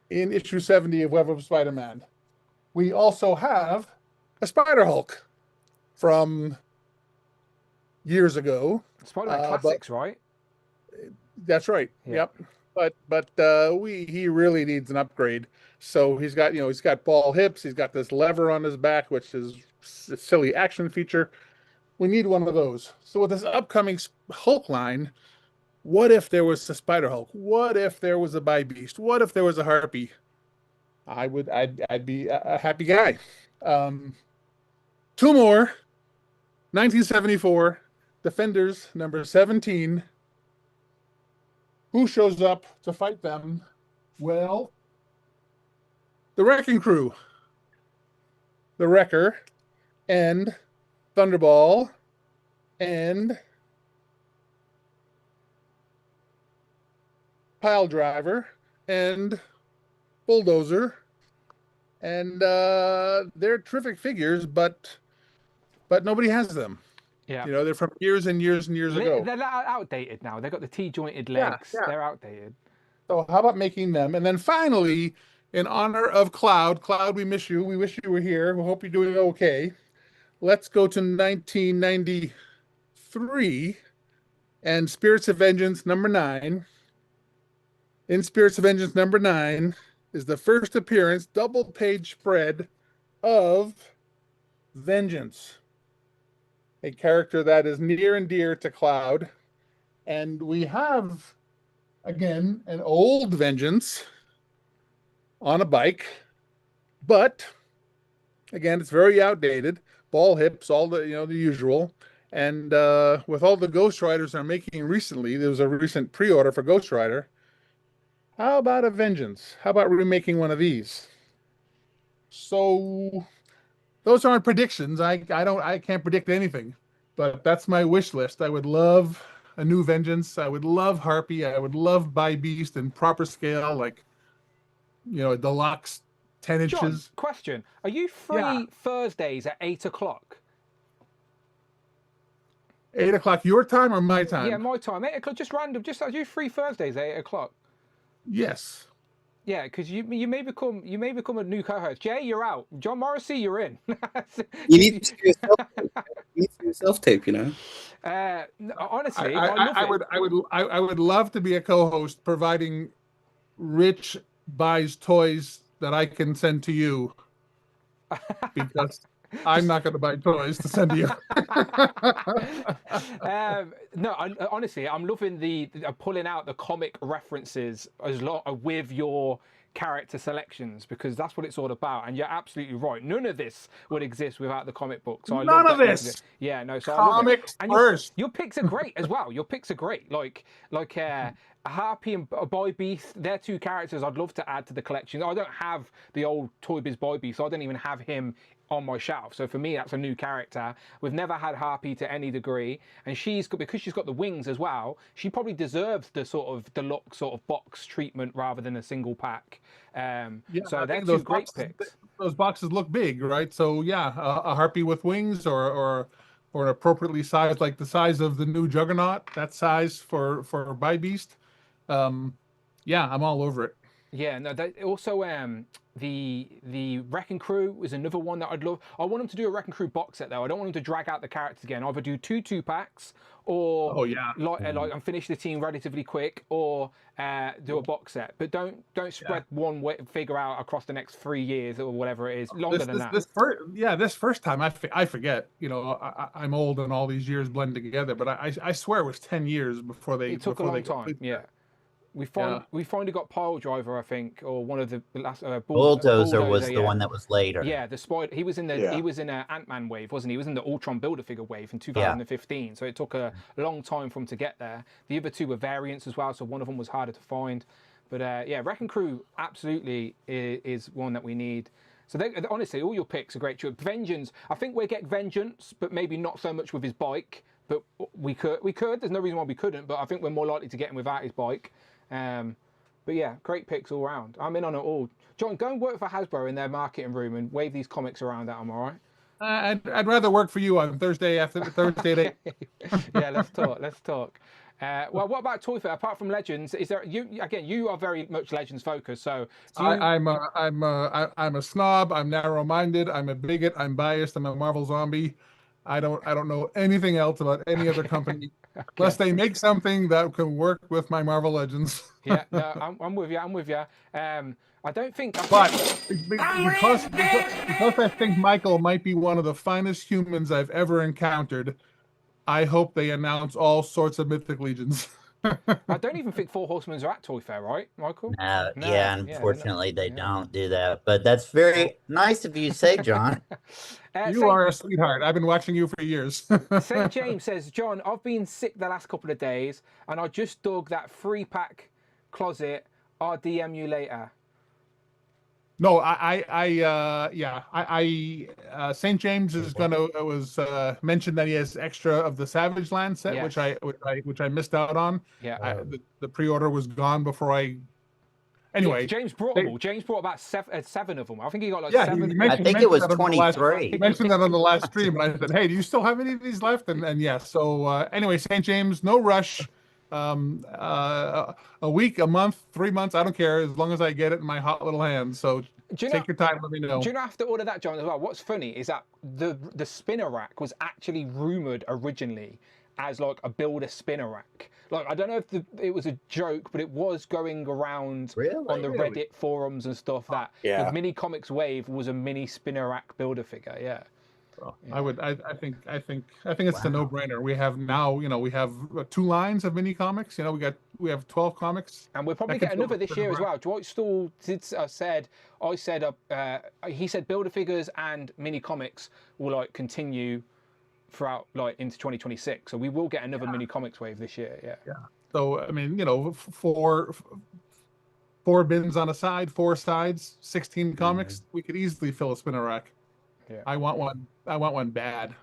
In issue 70 of Web of Spider-Man. We also have a Spider-Hulk from years ago. Spider-Man Classics, right? That's right. Yeah. Yep. But he really needs an upgrade. So he's got ball hips. He's got this lever on his back, which is a silly action feature. We need one of those. So with this upcoming Hulk line, what if there was a Spider-Hulk? What if there was a Bi-Beast? What if there was a Harpy? I'd be a happy guy. Two more. 1974, Defenders number 17. Who shows up to fight them? Well, the Wrecking Crew, the Wrecker, and Thunderball, and Pile Driver, and Bulldozer, and they're terrific figures, but nobody has them. Yeah. You know, they're from years and years and years ago. They're outdated now. They've got the T-jointed legs. Yeah. They're outdated. So how about making them? And then finally, in honor of Cloud, we miss you. We wish you were here. We hope you're doing okay. Let's go to 1993 and Spirits of Vengeance number 9. In Spirits of Vengeance number 9 is the first appearance, double page spread of Vengeance, a character that is near and dear to Cloud. And we have, again, an old Vengeance on a bike, but again, it's very outdated. Ball hips, all the the usual. And with all the Ghost Riders they're making recently, there was a recent pre-order for Ghost Rider. How about a Vengeance? How about remaking one of these? So those aren't predictions. I can't predict anything, but that's my wish list. I would love a new Vengeance. I would love Harpy. I would love Bi-Beast in proper scale, like a deluxe 10 inches. John, question: are you free Thursdays at 8 o'clock? 8 o'clock your time or my time? Yeah, my time. 8 o'clock, just random. Are you free Thursdays at 8 o'clock? Yes. Yeah, because you may become a new co-host. Jay, you're out. John Morrissey, you're in. You need to do a self-tape, Honestly, I would love to be a co-host, providing Rich buys toys that I can send to you, I'm not going to buy toys to send to you. No, honestly, I'm loving the pulling out the comic references with your character selections, because that's what it's all about. And you're absolutely right. None of this would exist without the comic book. So I None love of that. this. Yeah, no. So I love it. Comics And first. your picks are great as well. Your picks are great. Like Harpy and Boy Beast, they're two characters I'd love to add to the collection. I don't have the old Toy Biz Boy Beast, so I don't even have him on my shelf. So for me, that's a new character. We've never had Harpy to any degree, and because she's got the wings as well, she probably deserves the sort of deluxe sort of box treatment rather than a single pack. So they're two great picks. Those boxes look big, right? So yeah, a Harpy with wings or appropriately sized, like the size of the new Juggernaut, that size for By Beast. Yeah, I'm all over it. Yeah, no. Also, the Wrecking Crew is another one that I'd love. I want them to do a Wrecking Crew box set though. I don't want them to drag out the characters again. Either do two packs, or and finish the team relatively quick, or do a box set. But don't spread one figure out across the next 3 years or whatever it is. Longer than that. This first time I forget. You know, I'm old and all these years blend together. But I swear it was 10 years before they. It took a long time. Yeah. We finally got Pile Driver, I think, or one of the last Bulldozer was the one that was later. Yeah, the Spider. He was in a Ant-Man wave, wasn't he? He was in the Ultron Build-A-Figure wave in 2015. Yeah. So it took a long time for him to get there. The other two were variants as well, so one of them was harder to find. But yeah, Wrecking Crew absolutely is one that we need. So honestly, all your picks are great. Vengeance, I think we'll get Vengeance, but maybe not so much with his bike. But we could. There's no reason why we couldn't. But I think we're more likely to get him without his bike. But yeah, great picks all round. I'm in on it all. John, go and work for Hasbro in their marketing room and wave these comics around at them, all right? I'd rather work for you on Thursday after Thursday. Yeah, let's talk. Well, what about Toy Fair? Apart from Legends, is there you are very much Legends focused. So I'm a snob. I'm narrow-minded. I'm a bigot. I'm biased. I'm a Marvel zombie. I don't know anything else about any other company. Okay. Unless they make something that can work with my Marvel Legends. Yeah, no, I'm with you. I don't think. Because I think Michael might be one of the finest humans I've ever encountered, I hope they announce all sorts of Mythic Legions. I don't even think Four Horsemen are at Toy Fair, right, Michael? No, yeah, unfortunately they don't do that. But that's very nice of you to say, John. You are a sweetheart. I've been watching you for years. St. James says, John, I've been sick the last couple of days, and I just dug that 3-pack closet. I'll DM you later. No, St. James is mentioned that he has extra of the Savage Land set, yes. which I missed out on. Yeah, the pre-order was gone before I. Anyway, yeah, James brought them all. James brought about seven of them. I think he got like 7. I think it was 23. He mentioned that on the last stream, and I said, "Hey, do you still have any of these left?" And yes. So anyway, St. James, no rush. A week, a month, 3 months, I don't care, as long as I get it in my hot little hands. So take your time, let me know. Do you not have to order that, John, as well? What's funny is that the spinner rack was actually rumored originally as like a builder spinner rack. Like, I don't know if it was a joke, but it was going around on the Reddit forums and stuff that the Mini Comics wave was a mini spinner rack builder figure. Yeah. Well, I think it's a no-brainer. We have now, we have 2 lines of mini comics. We have 12 comics, and we'll probably get another this year as well. Dwight Stahl said he said builder figures and mini comics will like continue throughout like into 2026. So we will get another mini comics wave this year. Yeah. So I mean, 4 bins on a side, 4 sides, 16 comics. We could easily fill a spinner rack. Yeah. I want one bad.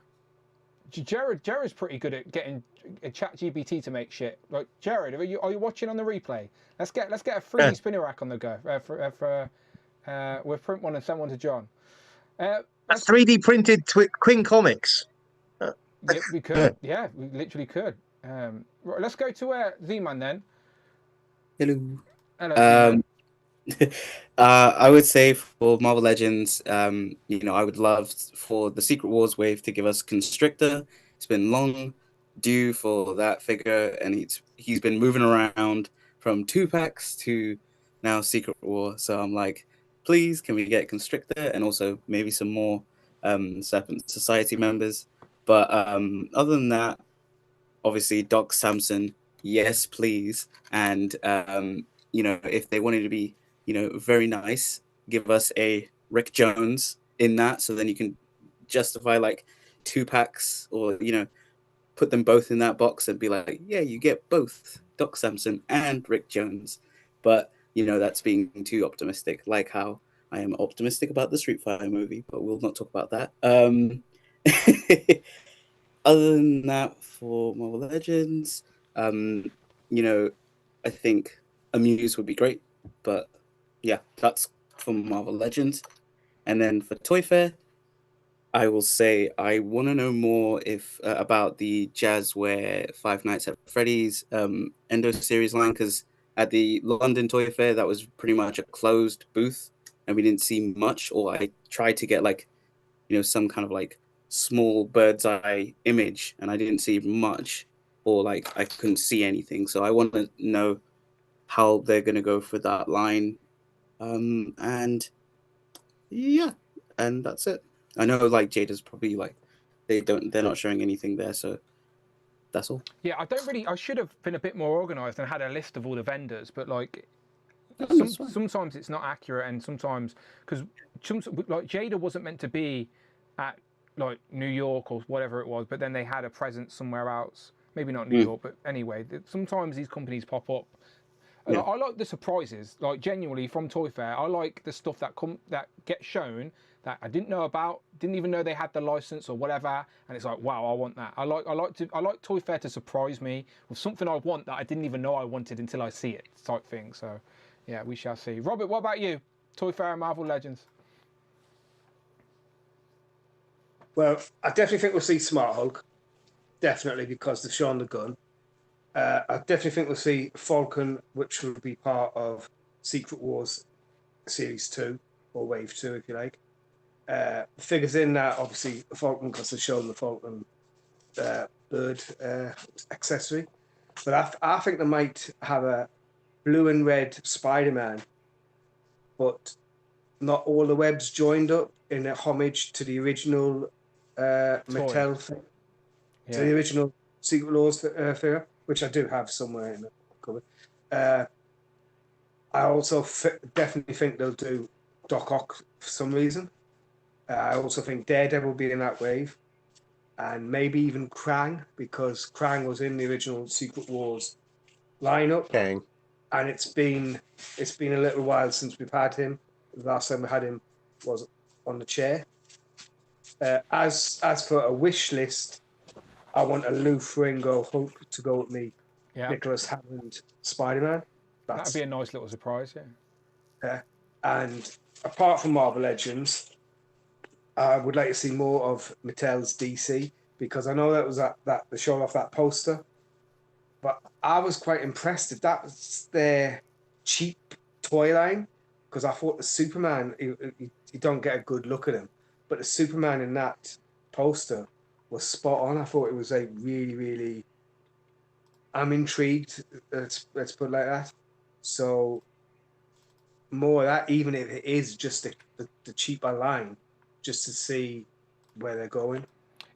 Jared's pretty good at getting ChatGPT to make shit. Like, Jared, are you watching on the replay? Let's get a free spinner rack on the go. We'll print one and send one to John. That's 3D printed Quinn Comics. Yeah, we could. Yeah, we literally could. Right, let's go to Z-Man then. Hello. I would say for Marvel Legends, I would love for the Secret Wars wave to give us Constrictor. It's been long due for that figure, and he's been moving around from 2-packs to now Secret War. So I'm like, please, can we get Constrictor and also maybe some more Serpent Society members. But other than that, obviously Doc Samson, yes, please. And if they wanted to be, very nice, give us a Rick Jones in that, so then you can justify like 2 packs, or put them both in that box and be like, yeah, you get both Doc Samson and Rick Jones. But that's being too optimistic, like how I am optimistic about the Street Fighter movie, but we'll not talk about that. Other than that, for Marvel Legends, I think Amuse would be great, but yeah, that's for Marvel Legends. And then for Toy Fair, I will say I want to know more about the Jazzware Five Nights at Freddy's Endo series line, because at the London Toy Fair that was pretty much a closed booth and we didn't see much. Or I tried to get some kind of small bird's eye image and I didn't see much, or I couldn't see anything. So I want to know how they're going to go for that line, and yeah, and that's it. I know Jada's probably they're not showing anything there, so that's all. Yeah, I should have been a bit more organized and had a list of all the vendors, but sometimes it's not accurate, and sometimes because Jada wasn't meant to be at New York or whatever it was, but then they had a presence somewhere else, maybe not New York, but anyway, sometimes these companies pop up. Yeah. I like the surprises, genuinely from Toy Fair. I like the stuff that gets shown that I didn't know about, didn't even know they had the license or whatever, and it's like, wow, I want that. I like Toy Fair to surprise me with something I want that I didn't even know I wanted until I see it, type thing. So, yeah, we shall see. Robert, what about you? Toy Fair and Marvel Legends. Well, I definitely think we'll see Smart Hulk, definitely, because they've shown the gun. I definitely think we'll see Falcon, which will be part of Secret Wars Series 2, or Wave 2, if you like. Figures in that, obviously, Falcon, because they've shown the Falcon bird accessory. But I think they might have a blue and red Spider-Man, but not all the webs joined up in a homage to the original Mattel thing. Yeah. To the original Secret Wars figure, which I do have somewhere in the cupboard. I also definitely think they'll do Doc Ock for some reason. I also think Daredevil will be in that wave, and maybe even Krang, because Krang was in the original Secret Wars lineup. Kang. And it's been a little while since we've had him. The last time we had him was on the chair. As for a wish list, I want a Lou Ferrigno Hulk to go with me. Yeah. Nicholas Hammond Spider-Man. That'd be a nice little surprise, yeah. And apart from Marvel Legends, I would like to see more of Mattel's DC, because I know that was that they showed off that poster, but I was quite impressed if that was their cheap toy line, because I thought the Superman, you don't get a good look at him, but the Superman in that poster was spot on. I thought it was really, really. I'm intrigued. Let's put it like that. So more of that, even if it is just the cheaper line, just to see where they're going.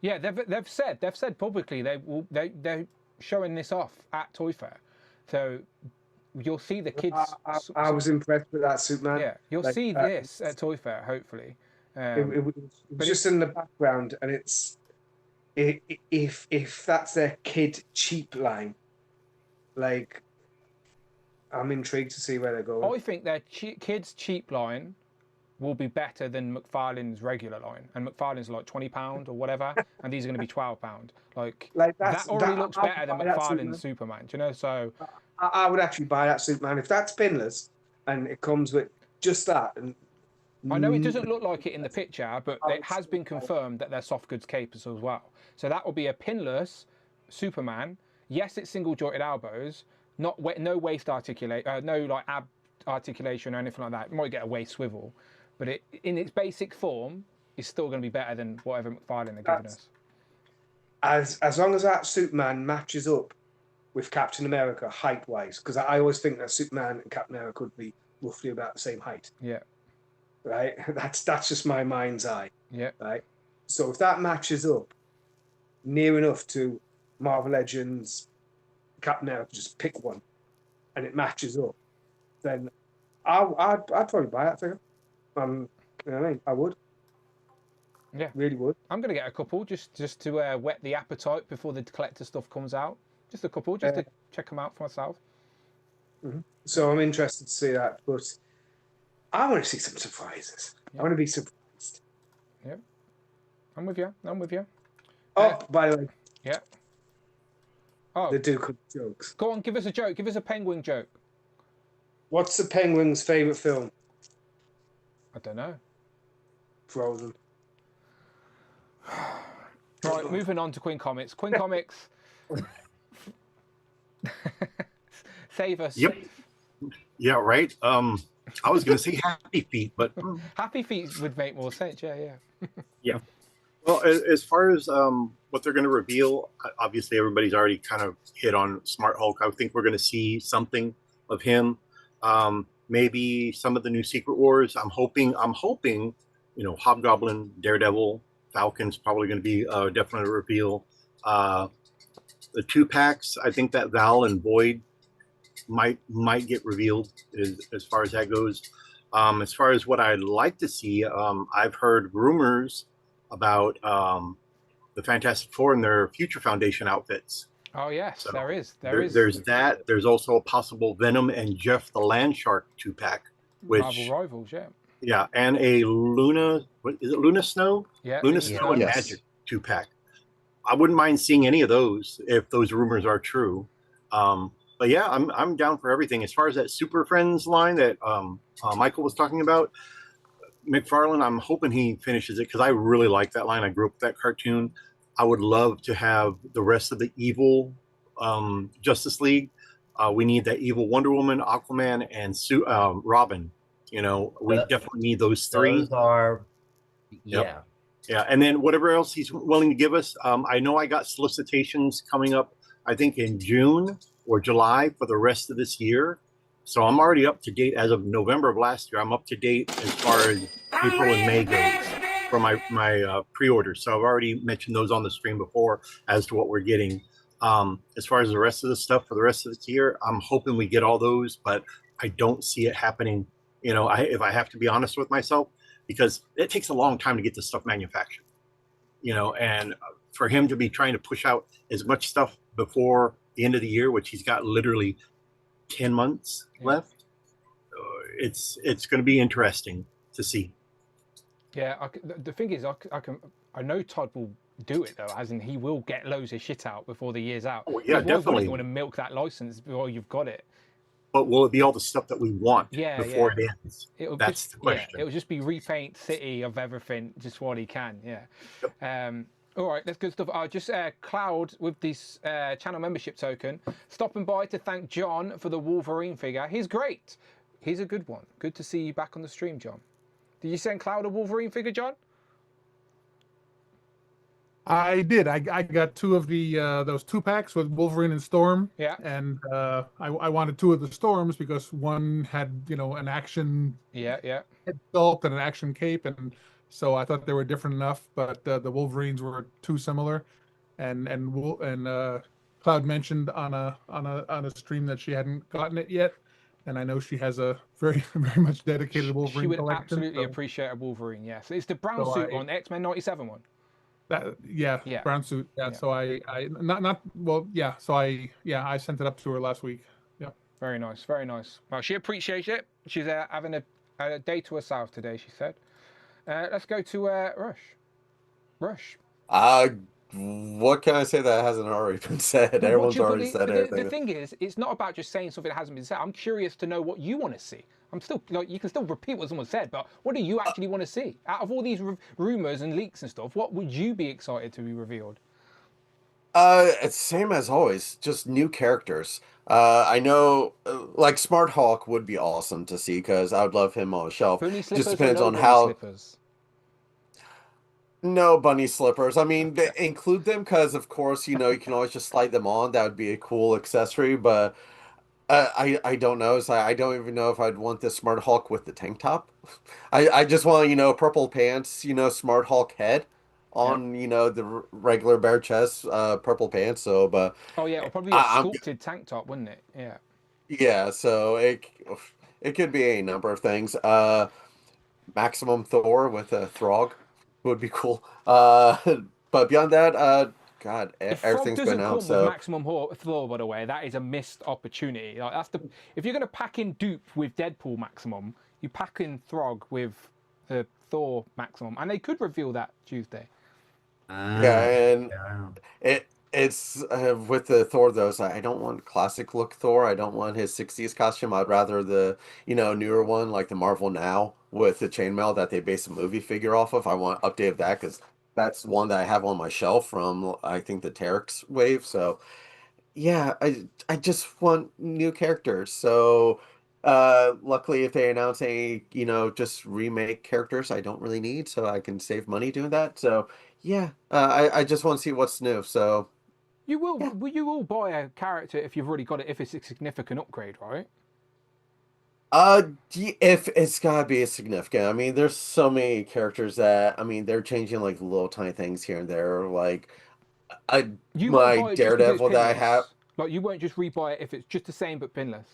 Yeah, they've said publicly they're showing this off at Toy Fair, so you'll see the kids. I was impressed with that Superman. Yeah, you'll see this at Toy Fair, hopefully. It was just in the background, and it's if that's their kid cheap line, I'm intrigued to see where they're going. I think their kids cheap line will be better than McFarlane's regular line, and McFarlane's like £20 or whatever, and these are going to be £12. That already looks better than McFarlane's Superman, do you know? So I would actually buy that Superman if that's pinless and it comes with just that. And I know it doesn't look like it in the picture, but it has been confirmed that they're soft goods capers as well. So that will be a pinless Superman. Yes, it's single jointed elbows, no waist articulation, no ab articulation or anything like that. It might get a waist swivel, but it in its basic form is still going to be better than whatever McFarlane are giving us. As long as that Superman matches up with Captain America height wise, because I always think that Superman and Captain America could be roughly about the same height. Yeah. Right. That's just my mind's eye. Yeah. Right. So if that matches up near enough to Marvel Legends, Captain America, just pick one, and it matches up, then I'd probably buy that figure. You know what I mean? I would. Yeah, really would. I'm gonna get a couple just to whet the appetite before the collector stuff comes out. Just a couple, just to check them out for myself. So I'm interested to see that, but I want to see some surprises. Yeah. I want to be surprised. Yeah, I'm with you. Oh, by the way. Yeah. Oh. They do good jokes. Go on, give us a joke. Give us a penguin joke. What's the penguin's favourite film? I don't know. Frozen. Right, moving on to Queen Comics. Queen Comics. Save us. Yep. Yeah, right. I was going to say Happy Feet, but Happy Feet would make more sense. Yeah. Yeah. Well, as far as what they're going to reveal, obviously everybody's already kind of hit on Smart Hulk. I think we're going to see something of him. Maybe some of the new Secret Wars. I'm hoping. Hobgoblin, Daredevil, Falcon's probably going to be definitely a reveal. The 2-packs, I think that Val and Void might get revealed as far as that goes. As far as what I'd like to see, I've heard rumors about the Fantastic Four and their future Foundation outfits. Oh yes, so there is. There's that. There's also a possible Venom and Jeff the Land Shark 2-pack, which Marvel Rivals, yeah. Yeah, and a Luna. What is it? Luna Snow. Yeah, Luna Snow and Magic 2-pack. I wouldn't mind seeing any of those if those rumors are true. But yeah, I'm down for everything. As far as that Super Friends line that Michael was talking about, McFarlane, I'm hoping he finishes it because I really like that line. I grew up with that cartoon. I would love to have the rest of the evil Justice League. We need that evil Wonder Woman, Aquaman, and Robin. We definitely need those three. Those are, yeah. Yep. Yeah, and then whatever else he's willing to give us. I know I got solicitations coming up, I think in June or July for the rest of this year. So I'm already up to date as of November of last year. I'm up to date as far as April and May goes for my pre-orders. So I've already mentioned those on the stream before as to what we're getting. As far as the rest of the stuff for the rest of this year, I'm hoping we get all those, but I don't see it happening. If I have to be honest with myself, because it takes a long time to get this stuff manufactured, and for him to be trying to push out as much stuff before the end of the year, which he's got literally 10 months left, it's going to be interesting to see. Yeah, the thing is, I know Todd will do it though, as in he will get loads of shit out before the year's out. Oh, yeah, definitely. You want to milk that license before you've got it. But will it be all the stuff that we want before it ends? That's the question. Yeah, it'll just be repaint City of everything, just what he can. Yeah. Yep. All right, that's good stuff. Just Cloud with this channel membership token, stopping by to thank John for the Wolverine figure. He's great. He's a good one. Good to see you back on the stream, John. Did you send Cloud a Wolverine figure, John? I did. I got 2 of the those 2-packs with Wolverine and Storm. Yeah. And I wanted 2 of the Storms because one had an action head sculpt and an action cape, and so I thought they were different enough. But the Wolverines were too similar, and Cloud mentioned on a stream that she hadn't gotten it yet, and I know she has a very very much dedicated Wolverine collection. She would collection, absolutely appreciate a Wolverine. Yes, it's the brown suit on X-Men '97 one. Brown suit. So I sent it up to her last week. Yeah. Very nice. Well, she appreciates it. She's having a day to herself today, she said. Let's go to Rush. What can I say that hasn't already been said? Everyone's already said everything. The thing is, it's not about just saying something that hasn't been said. I'm curious to know what you want to see. I'm still you can still repeat what someone said, but what do you actually want to see? Out of all these rumors and leaks and stuff, what would you be excited to be revealed? It's same as always, just new characters. I know, like Smart Hulk would be awesome to see because I would love him on a shelf. Just depends on how. Slippers? No bunny slippers. I mean, include them because, of course, you can always just slide them on. That would be a cool accessory, but. I don't know. So I don't even know if I'd want this Smart Hulk with the tank top. I just want purple pants, Smart Hulk head. on the regular bare chest, purple pants. So, but Oh yeah, it'll probably be a I'm sculpted tank top, wouldn't it? Yeah. yeah. So it could be a number of things. Maximum Thor with a Throg would be cool. But beyond that, God, If Frog everything's been doesn't out. come with So maximum Thor, by the way, that is a missed opportunity. Like that's the if you're gonna pack in Dupe with Deadpool maximum, you pack in Throg with the Thor maximum, and they could reveal that Tuesday. yeah, and it's with the Thor though. So I don't want classic look Thor. I don't want his '60s costume. I'd rather the newer one like the Marvel Now with the chainmail that they base a movie figure off of. I want update of that because that's one that I have on my shelf from I think the Terex wave. So yeah, I just want new characters. So luckily if they announce any, just remake characters I don't really need, so I can save money doing that. So yeah, I just want to see what's new. So You will buy a character if you've already got it if it's a significant upgrade, right? If it's gotta be a significant. I mean, there's so many characters that they're changing like little tiny things here and there. Like You won't my buy it just because it's Daredevil that I have. pinless. Like you won't just rebuy it if it's just the same but pinless.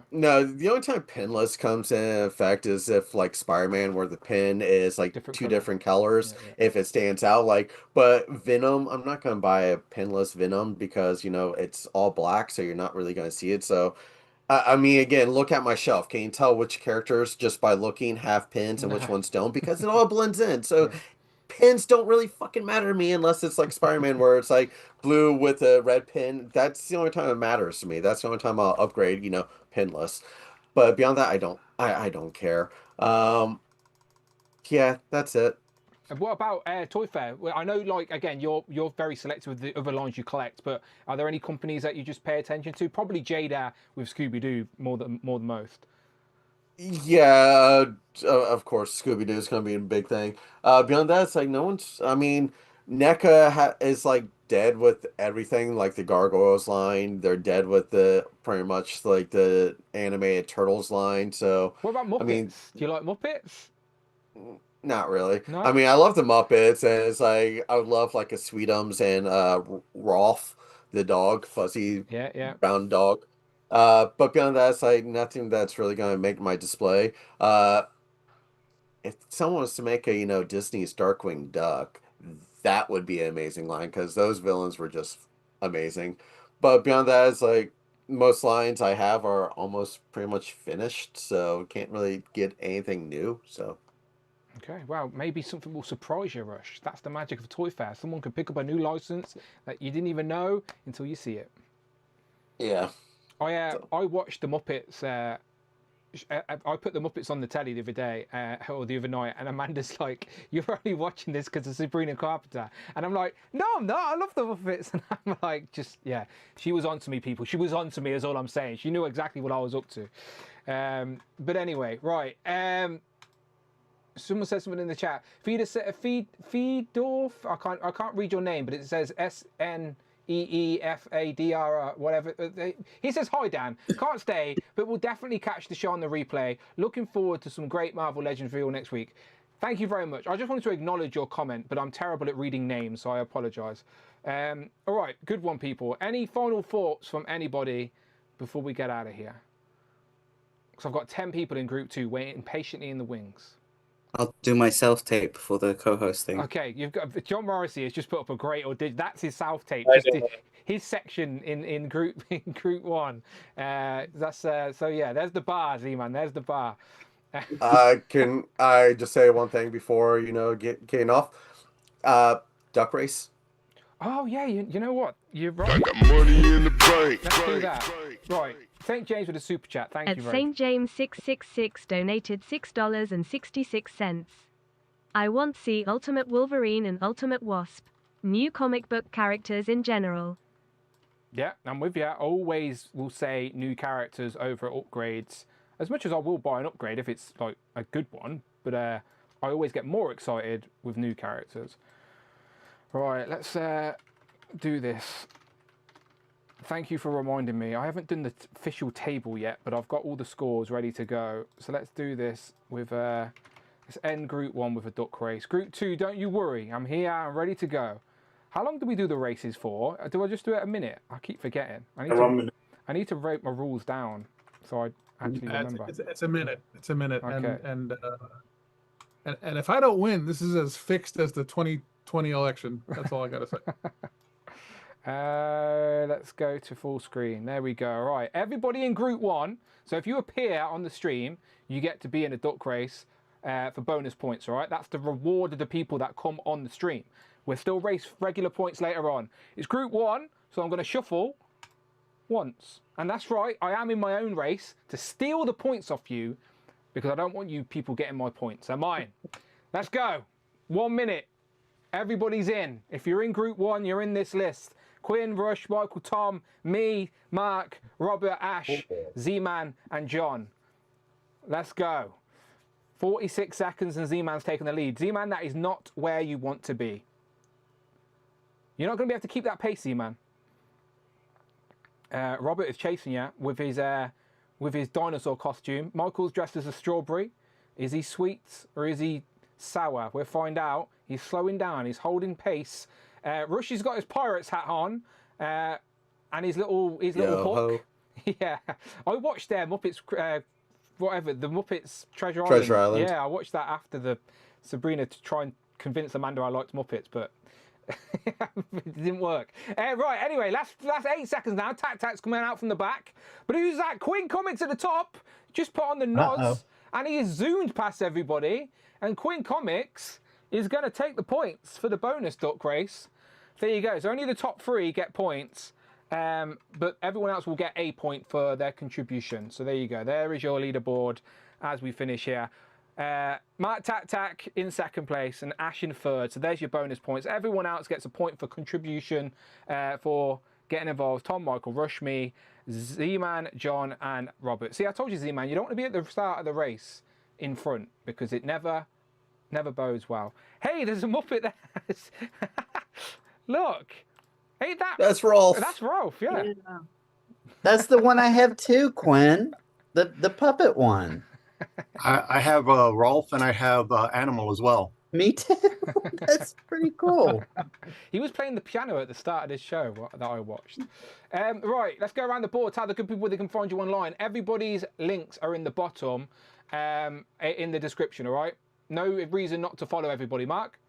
No, the only time pinless comes in effect is if like Spider-Man where the pin is like two different colors, if it stands out. But Venom, I'm not gonna buy a pinless Venom because it's all black, so you're not really gonna see it. So I mean, again, look at my shelf. Can you tell which characters just by looking have pins and which ones don't? Because it all blends in. So pins don't really fucking matter to me unless it's like Spider-Man where it's like blue with a red pin. That's the only time it matters to me. That's the only time I'll upgrade, pinless. But beyond that, I don't care. Yeah, that's it. And what about Toy Fair? Well, I know, like again, you're very selective with the other lines you collect, but are there any companies that you just pay attention to? Probably Jada with Scooby Doo more than most. Yeah, of course, Scooby Doo is going to be a big thing. Beyond that, it's like no one's. I mean, NECA is like dead with everything, like the Gargoyles line. They're dead with the pretty much like the animated Turtles line. So, What about Muppets? I mean, do you like Muppets? not really. No? I mean, I love the Muppets, and it's like I would love like a Sweetums and Rolf, the dog, fuzzy brown dog. But beyond that, it's like nothing that's really going to make my display. If someone was to make a Disney's Darkwing Duck, that would be an amazing line because those villains were just amazing. But beyond that, it's like most lines I have are almost pretty much finished, so can't really get anything new. So. Okay, well, maybe something will surprise you, Rush. That's the magic of Toy Fair. Someone could pick up a new license that you didn't even know until you see it. Yeah. I watched the Muppets. I put the Muppets on the telly the other day or the other night, and Amanda's like, "You're only watching this because of Sabrina Carpenter," and I'm like, "No, I'm not. I love the Muppets." And I'm like, she was on to me, people. She was on to me, is all I'm saying. She knew exactly what I was up to. But anyway, right. Someone said something in the chat. Feedorf. I can't read your name, but it says SNEEFADR, whatever. He says, "Hi Dan, can't stay, but we'll definitely catch the show on the replay. Looking forward to some great Marvel Legends reveal next week." Thank you very much. I just wanted to acknowledge your comment, but I'm terrible at reading names, so I apologise. All right, good one, people. Any final thoughts from anybody before we get out of here? Because I've got 10 people in group 2 waiting patiently in the wings. I'll do my self-tape for the co-hosting. Okay, you've got John Morrissey has just put up a great that's his self-tape. His section in group 1. That's so yeah. There's the bar, Z-Man. There's the bar. Can I just say one thing before getting off? Duck race. Oh yeah, you know what? You're right. I got money in the bank. Let's do that. Right. St. James with a super chat. Thank you very much. St. James 666 donated $6.66. I want to see Ultimate Wolverine and Ultimate Wasp. New comic book characters in general. Yeah, I'm with you. I always will say new characters over upgrades. As much as I will buy an upgrade if it's like a good one, but I always get more excited with new characters. Right, let's do this. Thank you for reminding me. I haven't done the official table yet, but I've got all the scores ready to go. So let's do this with Let's end Group 1 with a duck race. Group 2, don't you worry. I'm here. I'm ready to go. How long do we do the races for? Do I just do it a minute? I keep forgetting. I need to write my rules down so I actually remember. It's a minute. It's a minute. Okay. And if I don't win, this is as fixed as the 2020 election. That's all I gotta say. Let's go to full screen. There we go. All right, everybody in Group 1. So if you appear on the stream, you get to be in a duck race for bonus points. All right, that's the reward of the people that come on the stream. We'll still race regular points later on. It's Group 1, so I'm going to shuffle once. And that's right, I am in my own race to steal the points off you because I don't want you people getting my points. They're mine. Let's go. 1 minute. Everybody's in. If you're in Group 1, you're in this list. Quinn, Rush, Michael, Tom, me, Mark, Robert, Ash, Z-Man, and John. Let's go. 46 seconds and Z-Man's taking the lead. Z-Man, that is not where you want to be. You're not going to be able to keep that pace, Z-Man. Robert is chasing you with his dinosaur costume. Michael's dressed as a strawberry. Is he sweet or is he sour? We'll find out. He's slowing down. He's holding pace. Rushy's got his pirate's hat on and his little hook. Yeah, I watched Muppets, the Muppets Treasure Island. Yeah, I watched that after the Sabrina to try and convince Amanda I liked Muppets, but it didn't work. Right, anyway, last 8 seconds now. Tac-Tac's coming out from the back. But who's that? Quinn Comics at the top. Just put on the nods. And he has zoomed past everybody. And Quinn Comics is going to take the points for the bonus duck race. There you go. So only the top 3 get points. But everyone else will get a point for their contribution. So there you go. There is your leaderboard as we finish here. Mark Tac in second place and Ash in third. So there's your bonus points. Everyone else gets a point for contribution for getting involved. Tom, Michael, Rush, me, Z-Man, John, and Robert. See, I told you, Z-Man, you don't want to be at the start of the race in front because it never bodes well. Hey, there's a Muppet there. Look. Hey, that's Rolf. That's Rolf, yeah. That's the one I have too, Quinn. The puppet one. I have Rolf and I have Animal as well. Me too. That's pretty cool. He was playing the piano at the start of this show that I watched. Right, let's go around the board. Tell the good people they can find you online. Everybody's links are in the bottom in the description, all right? No reason not to follow everybody, Mark.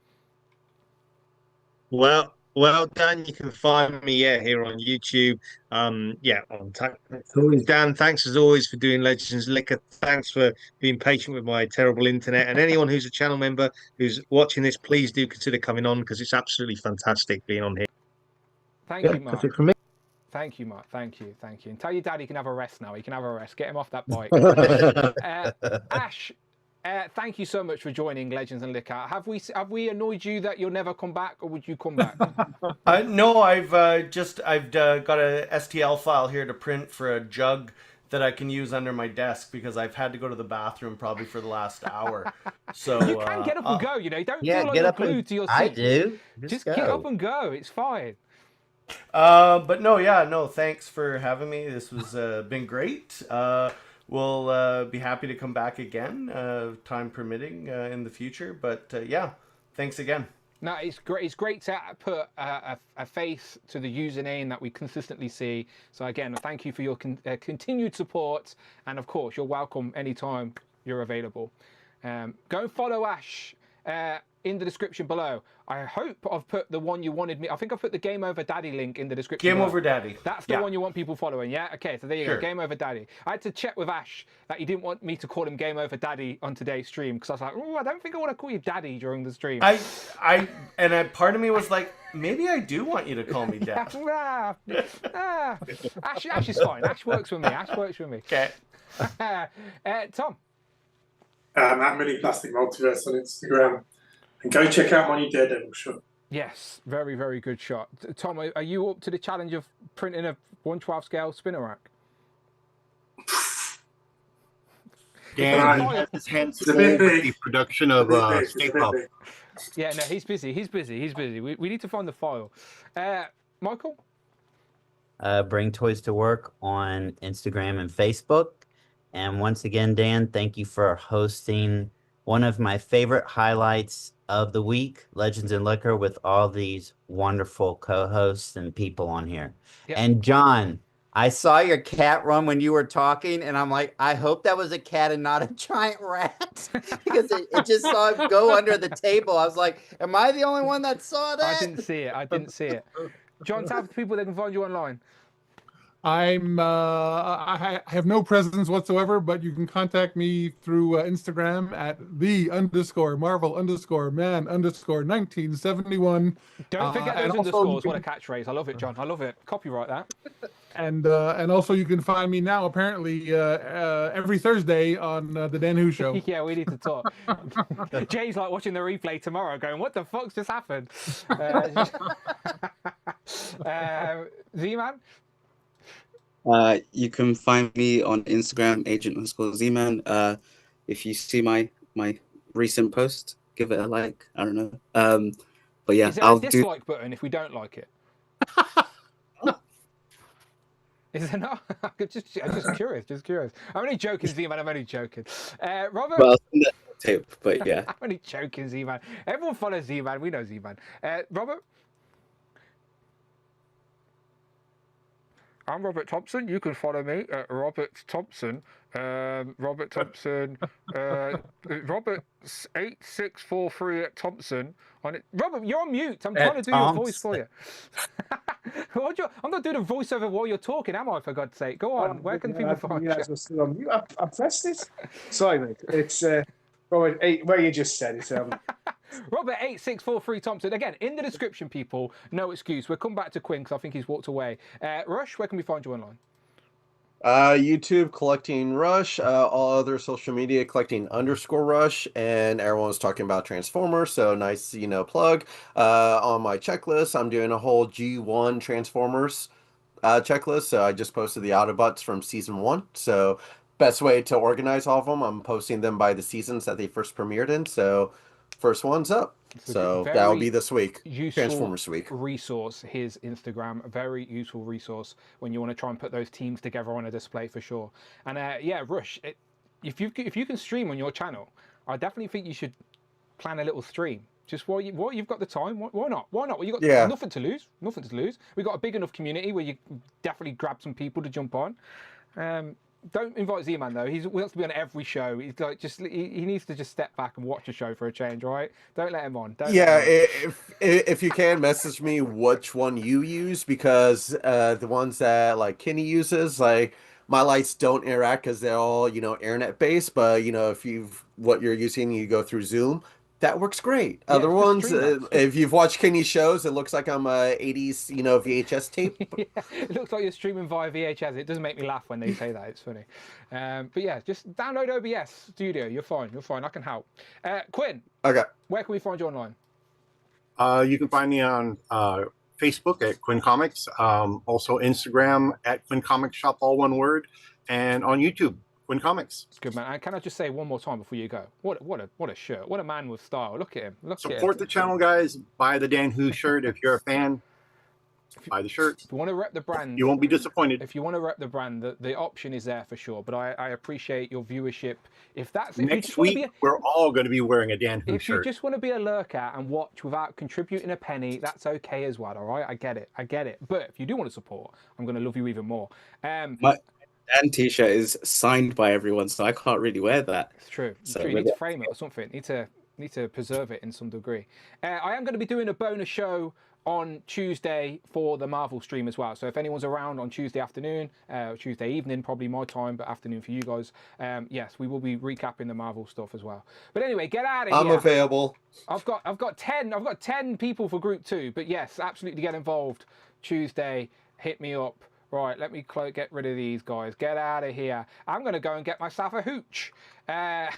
Well, Dan, you can find me here on YouTube. On Dan, thanks as always for doing Legends Liquor. Thanks for being patient with my terrible internet. And anyone who's a channel member who's watching this, please do consider coming on because it's absolutely fantastic being on here. Thank you, Mark. Thank you, Mark. Thank you. And tell your dad he can have a rest now. He can have a rest. Get him off that bike. Ash, thank you so much for joining Legends and Liquor. Have we annoyed you that you'll never come back, or would you come back? No, I've got a STL file here to print for a jug that I can use under my desk because I've had to go to the bathroom probably for the last hour. So you can get up and go. You know, don't feel like get you're up glued to your seat. I do. Just get up and go. It's fine. But no, thanks for having me. This was been great. We'll be happy to come back again, time permitting, in the future. But thanks again. No, it's great. It's great to put a face to the username that we consistently see. So again, thank you for your continued support, and of course, you're welcome anytime you're available. Go and follow Ash in the description below. I hope I've put the one you wanted me. I think I've put the Game Over Daddy link in the description. Game Over Daddy. That's the one you want people following, yeah? Okay, so there you Sure. go, Game Over Daddy. I had to check with Ash that he didn't want me to call him Game Over Daddy on today's stream because I was like, oh, I don't think I want to call you Daddy during the stream. Part of me was like, maybe I do want you to call me Dad. Ash is fine. Ash works with me. Okay. Tom. At Mini Plastic Multiverse on Instagram. And go check out my new Daredevil shot. Yes, very, very good shot. Tom, are you up to the challenge of printing a 1/12 scale spinner rack? Dan, he has his hands full with the production of Stay Puft. Yeah, no, he's busy. We need to find the file. Michael? Bring Toys to Work on Instagram and Facebook. And once again, Dan, thank you for hosting one of my favorite highlights of the week, Legends and Liquor, with all these wonderful co-hosts and people on here. Yep. And John, I saw your cat run when you were talking, and I'm like, I hope that was a cat and not a giant rat, because it just saw it go under the table. I was like, am I the only one that saw that? I didn't see it. I didn't see it. John, tell the people they can find you online. I have no presence whatsoever, but you can contact me through Instagram at _Marvel_Man_1971. Don't forget those underscores. What a catchphrase. I love it, John. I love it. Copyright that. And also you can find me now apparently every Thursday on the Dan Who Show. Yeah, we need to talk. Jay's like watching the replay tomorrow, going, "What the fuck's just happened?" Z-Man. You can find me on Instagram, agent_Z-Man. If you see my recent post, give it a like. I don't know. But yeah, Is there I'll a dislike button if we don't like it? Is there not? I'm just curious. Just curious. I'm only joking, Z-Man. I'm only joking. Robert. Well, tape, but yeah. I'm only joking, Z-Man. Everyone follows Z-Man. We know Z-Man. Robert. I'm Robert Thompson. You can follow me at Robert Thompson. Robert Thompson. Robert8643 at Thompson. On it. Robert, you're on mute. I'm trying to do your voice for you. I'm not doing a voiceover while you're talking, am I? For God's sake, go on. Where can people find you? I pressed it. Sorry, mate. It's where you just said it. Robert8643 Thompson. Again, in the description, people. No excuse. We'll come back to Quinn because I think he's walked away. Rush, where can we find you online? YouTube, collecting Rush. All other social media, collecting_Rush. And everyone's talking about Transformers, so nice, plug. On my checklist, I'm doing a whole G1 Transformers checklist. So I just posted the Autobots from season 1. So best way to organize all of them, I'm posting them by the seasons that they first premiered in. So first one's up. So that'll be this week. Transformers week. Resource, his Instagram, a very useful resource when you want to try and put those teams together on a display for sure. And yeah, Rush, if you can stream on your channel, I definitely think you should plan a little stream. Just while you've got the time, why not? Why not? Well, you got nothing to lose. Nothing to lose. We've got a big enough community where you definitely grab some people to jump on. Don't invite Z-Man though. He wants to be on every show. He's like he needs to just step back and watch a show for a change, right? Don't let him on. If you can message me which one you use, because the ones that like Kenny uses, like my lights don't interact because they're all internet based. But if what you're using, you go through Zoom. That works great. Yeah, other ones, if you've watched Kenny's shows, it looks like I'm a 80s, VHS tape. Yeah, it looks like you're streaming via VHS. It doesn't make me laugh when they say that. It's funny. But yeah, just download OBS Studio. You're fine. You're fine. I can help. Quinn. Okay. Where can we find you online? You can find me on Facebook at Quinn Comics. Also Instagram at Quinn Comics Shop, all one word, and on YouTube. Quinn Comics. Good man. And can I just say one more time before you go? What a shirt. What a man with style. Look at him. Support the channel, guys. Buy the Dan Who shirt if you're a fan. Buy the shirt. If you want to rep the brand, you won't be disappointed. If you want to rep the brand, the option is there for sure. But I appreciate your viewership. If next week, we're all going to be wearing a Dan Who shirt. If you just want to be a lurker and watch without contributing a penny, that's okay as well. All right, I get it. But if you do want to support, I'm going to love you even more. Dan t-shirt is signed by everyone, so I can't really wear that. It's true. You need to frame it or something. Need to preserve it in some degree. I am going to be doing a bonus show on Tuesday for the Marvel stream as well. So if anyone's around on Tuesday afternoon, Tuesday evening, probably my time, but afternoon for you guys, yes, we will be recapping the Marvel stuff as well. But anyway, get out of here. I'm available. I've got 10 people for group 2, but yes, absolutely get involved. Tuesday, hit me up. Right, let me get rid of these guys. Get out of here. I'm going to go and get myself a hooch. I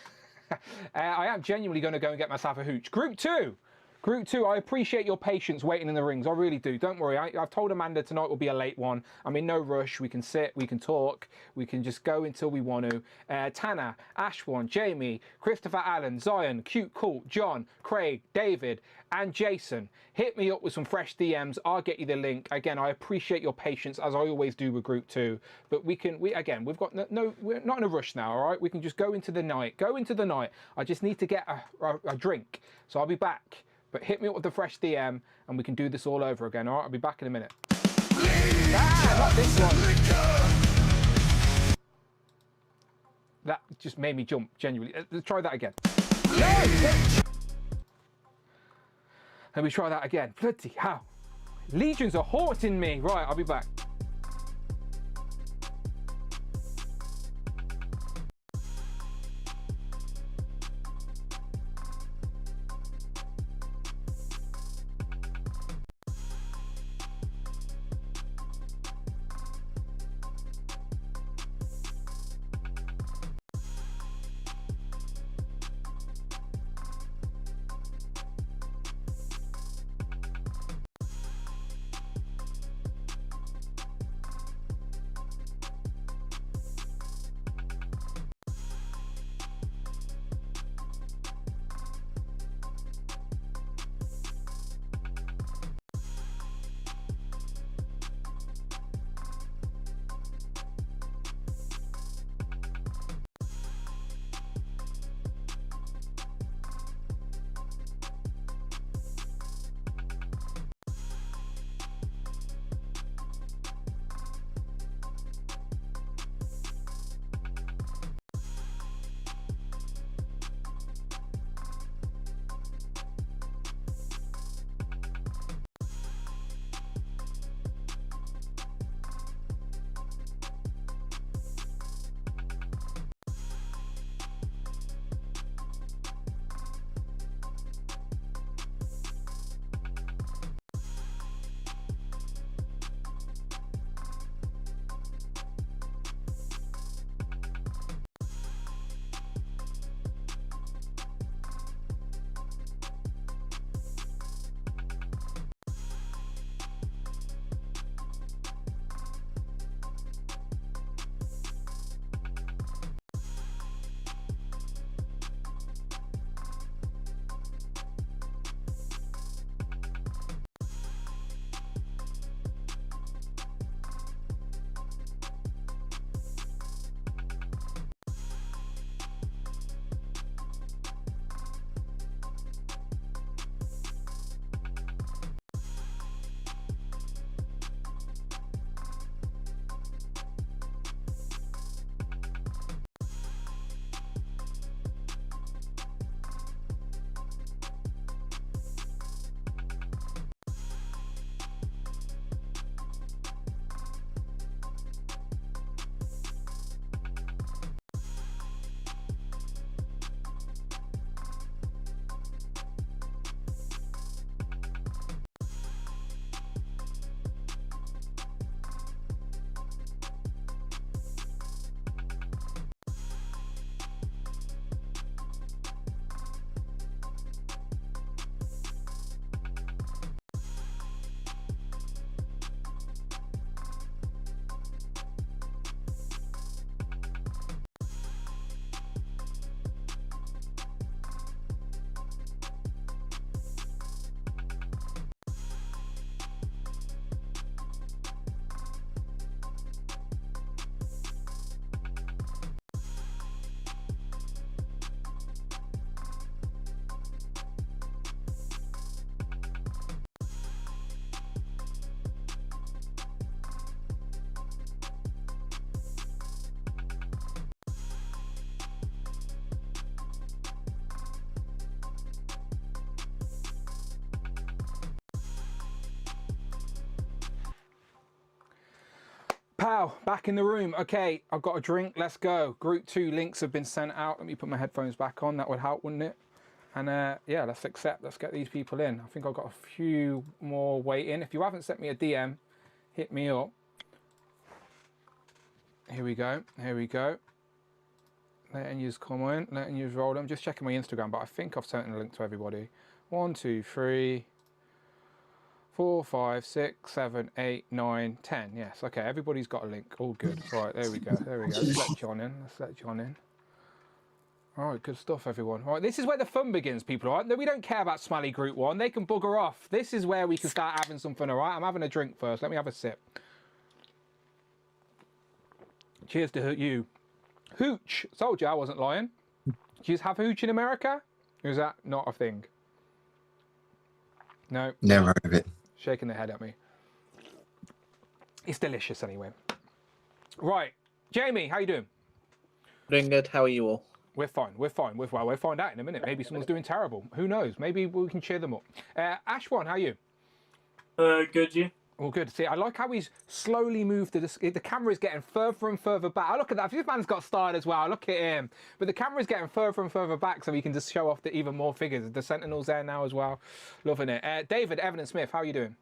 am genuinely going to go and get myself a hooch. Group 2. Group 2, I appreciate your patience waiting in the rings. I really do. Don't worry. I've told Amanda tonight will be a late one. I'm in no rush. We can sit, we can talk, we can just go until we want to. Tanner, Ashwan, Jamie, Christopher Allen, Zion, Cute Colt, John, Craig, David, and Jason. Hit me up with some fresh DMs. I'll get you the link. Again, I appreciate your patience as I always do with Group 2. But we've got we're not in a rush now, all right? We can just go into the night. Go into the night. I just need to get a drink. So I'll be back. But hit me up with the fresh DM and we can do this all over again, all right? I'll be back in a minute. Not this one. That just made me jump, genuinely. Let's try that again. No! Let me try that again. Bloody hell. Legions are haunting me. Right, I'll be back. Pow, back in the room. Okay, I've got a drink. Let's go. Group 2 links have been sent out. Let me put my headphones back on. That would help, wouldn't it? And yeah, let's accept. Let's get these people in. I think I've got a few more waiting. If you haven't sent me a DM, hit me up. Here we go. Here we go. Letting yous come in. Letting yous roll them. Just checking my Instagram, but I think I've sent a link to everybody. 1, 2, 3, 4, 5, 6, 7, 8, 9, 10. Yes, okay, everybody's got a link. All good. Right, there we go. There we go. Let's let John in. Let's let John in. All right, good stuff, everyone. All right, this is where the fun begins, people. All right, we don't care about Smiley Group 1. They can bugger off. This is where we can start having some fun, all right? I'm having a drink first. Let me have a sip. Cheers to you. Hooch. Told you I wasn't lying. Do you have hooch in America? Or is that not a thing? No. Never heard of it. Shaking their head at me. It's delicious anyway. Right. Jamie, how you doing? Doing good. How are you all? We're fine. We're fine. We'll find out in a minute. Maybe someone's doing terrible. Who knows? Maybe we can cheer them up. Ashwan, how are you? Good, you? All good. See, I like how he's slowly moved to the camera's getting further and further back. I look at that. This man's got style as well. I look at him. But the camera's getting further and further back so we can just show off the even more figures. The Sentinel's there now as well. Loving it. David, Evan and Smith, how are you doing?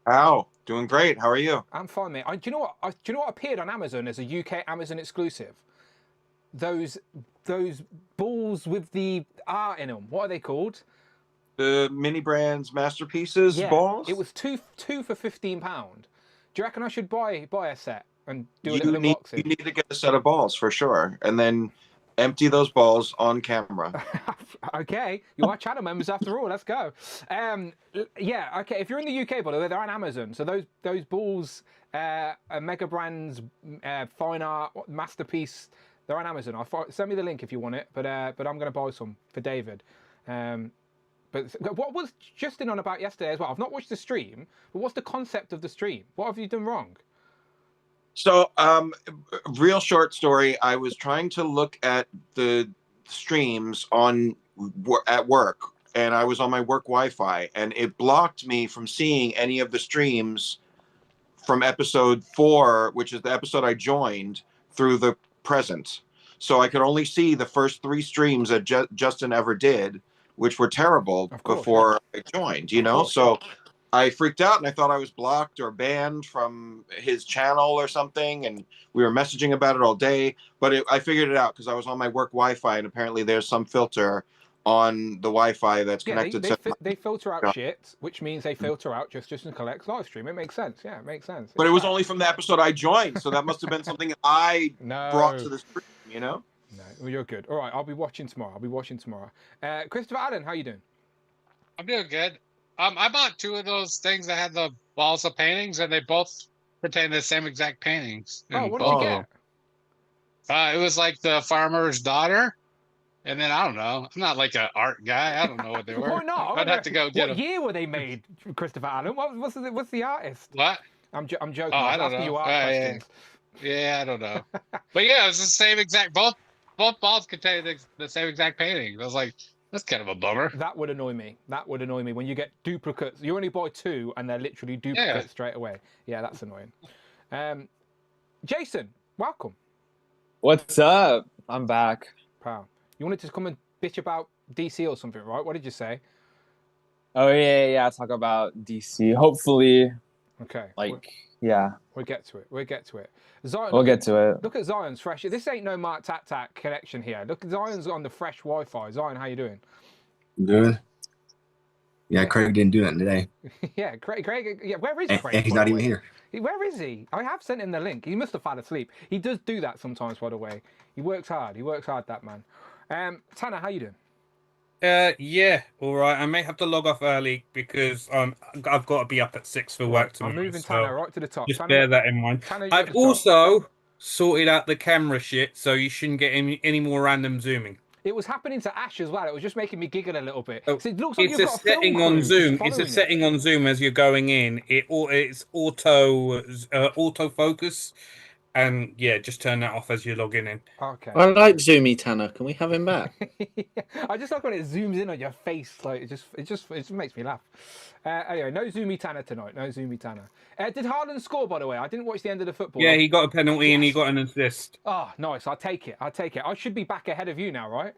How? Doing great. How are you? I'm fine, mate. Do you know what appeared on Amazon as a UK Amazon exclusive? Those balls with the art in them. What are they called? The mini brands masterpieces balls. It was two for £15. Do you reckon I should buy a set and do a little unboxing? You need to get a set of balls for sure, and then empty those balls on camera. Okay, you are channel members after all. Let's go. Yeah, okay. If you're in the UK, by the way, they're on Amazon. So those balls, Mega Brands, fine art masterpiece. They're on Amazon. Send me the link if you want it, but I'm going to buy some for David. But what was Justin on about yesterday as well? I've not watched the stream, but what's the concept of the stream? What have you done wrong? So, real short story. I was trying to look at the streams at work, and I was on my work Wi-Fi, and it blocked me from seeing any of the streams from episode 4, which is the episode I joined, through the present. So I could only see the first 3 streams that Justin ever did, which were terrible before I joined, you know? So I freaked out and I thought I was blocked or banned from his channel or something. And we were messaging about it all day, but I figured it out because I was on my work Wi-Fi, and apparently there's some filter on the Wi-Fi that's connected to... They filter out shit, which means they filter out Justin Collect's live stream. It makes sense. Yeah, it makes sense. But it was only from the episode I joined, so that must have been something I brought to the stream, you know? No, well, you're good. All right, I'll be watching tomorrow. Christopher Allen, how you doing? I'm doing good. I bought 2 of those things that had the balls of paintings, and they both pertain to the same exact paintings. Oh, what did you get? It was like the farmer's daughter. And then I don't know. I'm not like an art guy. I don't know what they were. Why not? I'd have to go get them. What year were they made, Christopher Allen? What's the artist? What? I'm joking. Oh, I don't know. You art questions. Yeah, I don't know. But yeah, it was the same exact. Both balls contain the same exact painting. I was like, that's kind of a bummer. That would annoy me. When you get duplicates. You only buy 2 and they're literally duplicates straight away. Yeah, that's annoying. Jason, welcome. What's up? I'm back. Pal. You wanted to come and bitch about DC or something, right? What did you say? Oh, yeah. Talk about DC. Hopefully. Okay. Yeah. We'll get to it. Zion, we'll get to it. Look at Zion's fresh. This ain't no Mark Tat connection here. Look, Zion's on the fresh Wi-Fi. Zion, how you doing? Good. Yeah, Craig didn't do that today. Yeah, Craig. Yeah, where is Craig? And he's not even here. Where is he? I have sent him the link. He must have fallen asleep. He does do that sometimes, by the way. He works hard. That man. Tanner, how you doing? Yeah, all right. I may have to log off early because I've got to be up at 6 for work tomorrow. I'm moving Tanner right to the top. Just bear that in mind. I've also sorted out the camera shit, so you shouldn't get any more random zooming. It was happening to Ash as well. It was just making me giggle a little bit. Oh, it looks like it's a setting on Zoom. It's a setting on Zoom as you're going in. It's auto focus. And yeah, just turn that off as you're logging in. Okay. I like Zoomy Tanner. Can we have him back? I just like when it zooms in on your face. Like it just makes me laugh. Anyway, no Zoomy Tanner tonight. No Zoomy Tanner. Did Haaland score, by the way? I didn't watch the end of the football. Yeah, he got a penalty and he got an assist. Oh, nice. I'll take it. I should be back ahead of you now, right?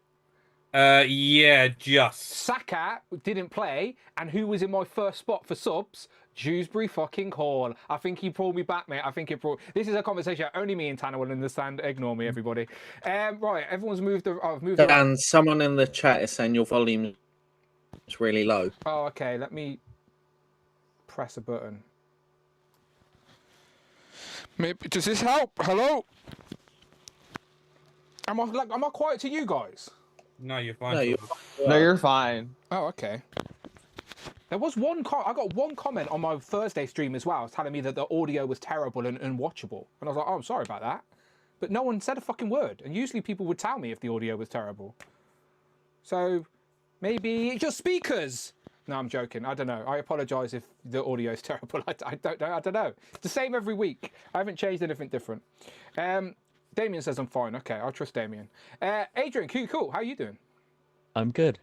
Yeah, just. Saka didn't play, and who was in my first spot for subs? Dewsbury fucking Hall. I think he pulled me back, mate. This is a conversation only me and Tanner will understand. Ignore me, everybody. Right, everyone's moved. I've moved. And someone in the chat is saying your volume. It's really low. Oh, okay. Let me press a button. Maybe does this help? Hello? Am I quiet to you guys? No, you're fine. No, you're fine. Oh, okay. There was one. I got one comment on my Thursday stream as well, telling me that the audio was terrible and unwatchable, and I was like, "Oh, I'm sorry about that," but no one said a fucking word. And usually people would tell me if the audio was terrible. So maybe it's your speakers. No, I'm joking. I don't know. I apologise if the audio is terrible. I don't know. I don't know. It's the same every week. I haven't changed anything different. Damien says I'm fine. Okay, I'll trust Damien. Adrian, cool. How are you doing? I'm good.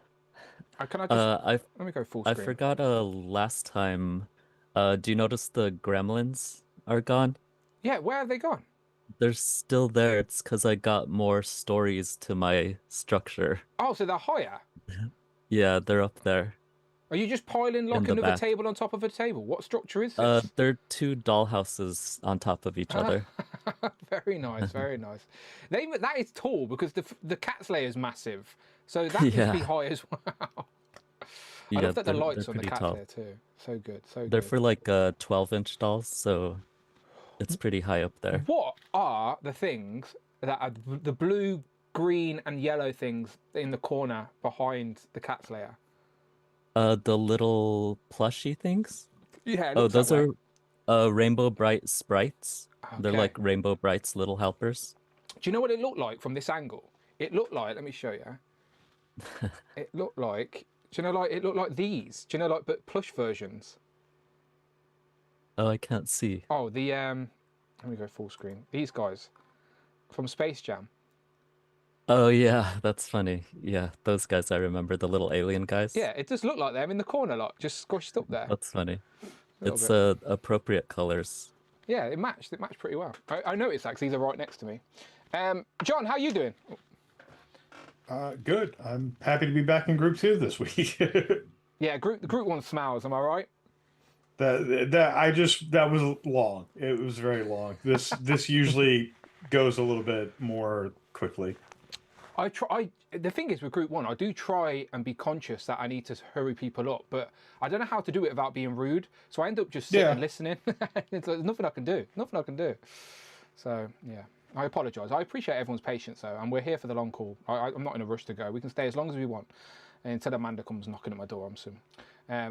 Can I just let me go full screen? I forgot last time. Do you notice the gremlins are gone? Yeah, where have they gone? They're still there. It's because I got more stories to my structure. Oh, so they're higher? Yeah, they're up there. Are you just piling like the another back. table on top of a table? What structure is this? They're two dollhouses on top of each other. Very nice, very nice. That is tall because the cat's layer is massive, so that Yeah. must be high as well. I Yeah, love that the they're lights on the pretty cat's tall. layer too. So good, so They're good. for like 12-inch dolls, so it's pretty high up there. What are the things that are the blue, green, and yellow things in the corner behind the cat's layer? The little plushy things? Yeah, it Oh, looks those that way. are Rainbow Bright sprites. They're Okay. like Rainbow Bright's little helpers. Do you know what it looked like from this angle? It looked like, let me show you. It looked like, do you know, like it looked like these. Do you know, like but plush versions? Oh, I can't see. Oh, the let me go full screen. These guys from Space Jam. Oh yeah, that's funny. Yeah, those guys I remember, the little alien guys. Yeah, it does look like them in the corner, like just squished up there. That's funny. Little It's bit. appropriate colors. Yeah, it matched. It matched pretty well. I noticed that because these are right next to me. John, how you doing? Good. I'm happy to be back in Group 2 this week. Yeah, group one smells. Am I right? That was long. It was very long. This usually goes a little bit more quickly. The thing is with group one, I do try and be conscious that I need to hurry people up, but I don't know how to do it without being rude. So I end up just sitting and listening. It's like, there's nothing I can do. Nothing I can do. So yeah, I apologise. I appreciate everyone's patience though, and we're here for the long haul. I'm not in a rush to go. We can stay as long as we want until Amanda comes knocking at my door. I'm soon,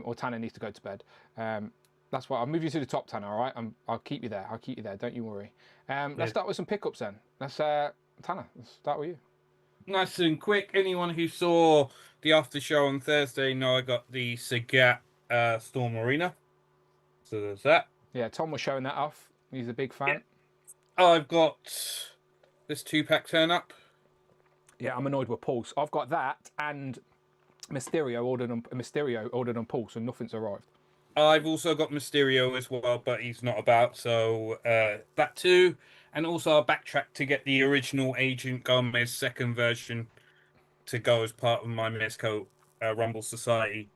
or Tanner needs to go to bed. That's why I'll move you to the top, Tanner. All right, I'll keep you there. I'll keep you there. Don't you worry. Let's start with some pickups then. Tanner, let's start with you. Nice and quick. Anyone who saw the after show on Thursday know I got the Sagat Storm Arena. So there's that. Yeah, Tom was showing that off. He's a big fan. Yeah. I've got this 2-pack turn up. Yeah, I'm annoyed with Pulse. I've got that and Mysterio ordered on Pulse, and nothing's arrived. I've also got Mysterio as well, but he's not about, so that too. And also I'll backtrack to get the original Agent Gomez second version to go as part of my Mezco Rumble Society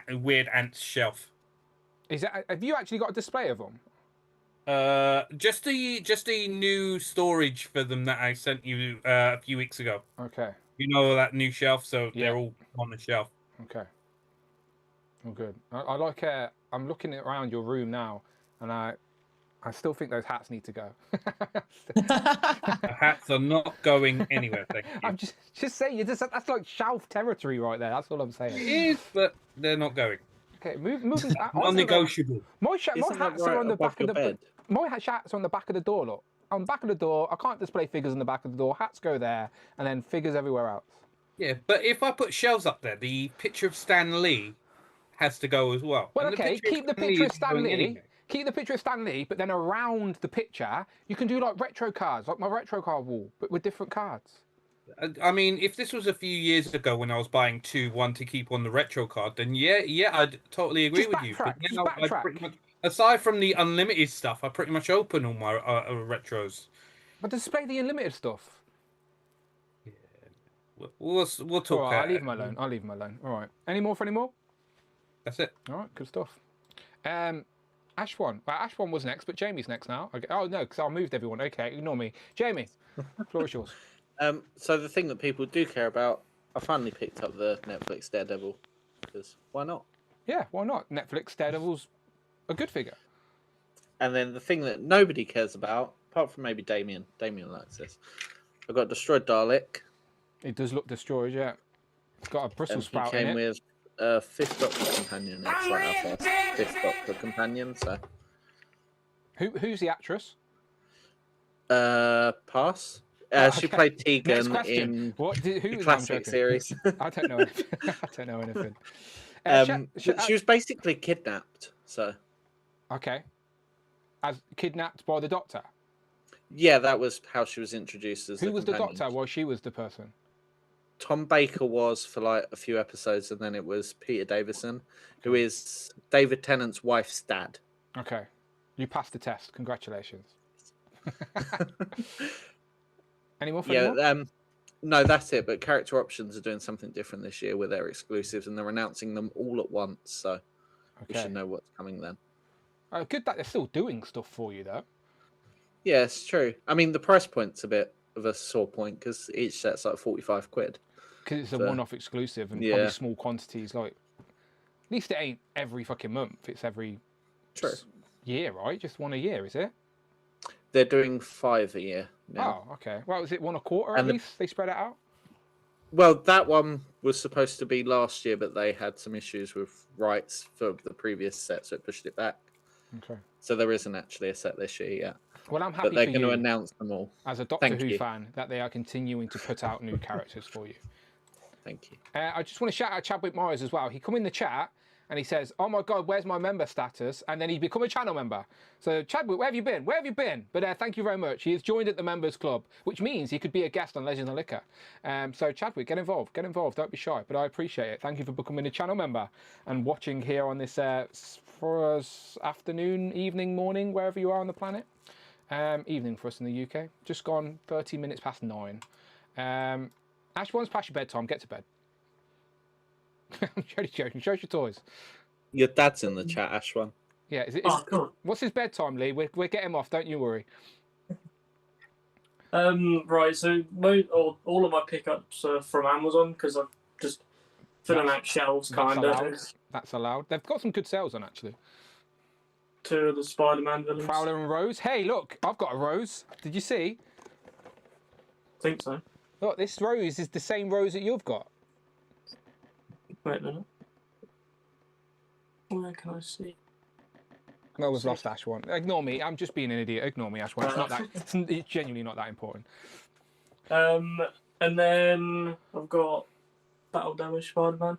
Weird Ants shelf. Have you actually got a display of them? Just the new storage for them that I sent you a few weeks ago. Okay. You know that new shelf, so they're all on the shelf. Okay. Oh, good. I like. I'm looking around your room now, and I still think those hats need to go. The hats are not going anywhere. Thank you. I'm just saying. That's like shelf territory right there. That's all I'm saying. It is, but they're not going. Okay, moving. Non-negotiable. My hats are on the back of the bed. My hats are on the back of the door. Look, on the back of the door. I can't display figures on the back of the door. Hats go there, and then figures everywhere else. Yeah, but if I put shelves up there, the picture of Stan Lee has to go as well. Well, And okay, keep the picture of Stan Lee. Keep the picture of Stan Lee, but then around the picture, you can do like retro cards, like my retro card wall, but with different cards. I mean, if this was a few years ago when I was buying one to keep on the retro card, then yeah, I'd totally agree with you. But now I pretty much, aside from the unlimited stuff, I pretty much open all my retros. But display the unlimited stuff. We'll talk. All right, I'll leave him alone. All right. Any more? That's it. All right, good stuff. Ashwan. Well, Ashwan was next, but Jamie's next now. Okay. Oh no, because I moved everyone. Okay, ignore me. Jamie, floor is yours. So the thing that people do care about I finally picked up the Netflix Daredevil because why not? Yeah, why not? Netflix Daredevil's a good figure. And then the thing that nobody cares about, apart from maybe Damien likes this. I got Destroyed Dalek. It does look destroyed, yeah. It's got a Brussels He sprout in came it. with a Fifth Doctor companion. It's like our first Fifth Doctor companion. So, who's the actress? pass. Oh, She okay. played Next Tegan question. in What? Who? the No, I'm classic joking. series. I don't know anything. I don't know anything. She was basically kidnapped. So, okay. As kidnapped by the Doctor. yeah, that was how she was introduced as Who was the companion. Doctor while she was the person? Tom Baker was for like a few episodes, and then it was Peter Davison, who is David Tennant's wife's dad. Okay. You passed the test. Congratulations. Any more? Yeah, no, that's it. But Character Options are doing something different this year with their exclusives, and they're announcing them all at once. So we should know what's coming then. Good that they're still doing stuff for you, though. Yeah, it's true. I mean, the price point's a bit of a sore point because each set's like 45 quid. Because it's a one-off exclusive and yeah. probably small quantities. Like, at least it ain't every fucking month. It's every year, right? Just one a year, is it? They're doing 5 a year now. Oh, okay. Well, is it one a quarter And at least? They spread it out? Well, that one was supposed to be last year, but they had some issues with rights for the previous set, so it pushed it back. Okay. So there isn't actually a set this year yet. Well, I'm happy but they're for going you, to announce them all. as a Doctor Thank Who you. fan, that they are continuing to put out new characters for you. Thank you. I just want to shout out Chadwick Morris as well. He come in the chat and he says, "Oh my God, where's my member status?" And then he become a channel member. So Chadwick, where have you been? Where have you been? But thank you very much. He has joined at the members club, which means he could be a guest on Legends of Liquor. So Chadwick, get involved. Get involved. Don't be shy. But I appreciate it. Thank you for becoming a channel member and watching here on this for us afternoon, evening, morning, wherever you are on the planet. Evening for us in the UK. Just gone 30 minutes past 9. Ash, once past your bedtime, get to bed. I'm totally joking. Show us your toys. Your dad's in the chat, Ashwan. Yeah, cool. What's his bedtime, Lee? We'll get him off, don't you worry. Right, so all of my pickups are from Amazon because I'm just filling out shelves, kind of. That's allowed. They've got some good sales on, actually. 2 of the Spider-Man villains. Prowler and Rose. Hey, look, I've got a Rose. Did you see? Think so. Look, this Rose is the same Rose that you've got. Wait a minute. Where can I see? No one's lost Ash one. Ignore me. I'm just being an idiot. Ignore me, Ash one. It's not that. It's genuinely not that important. And then I've got Battle Damage Spider-Man.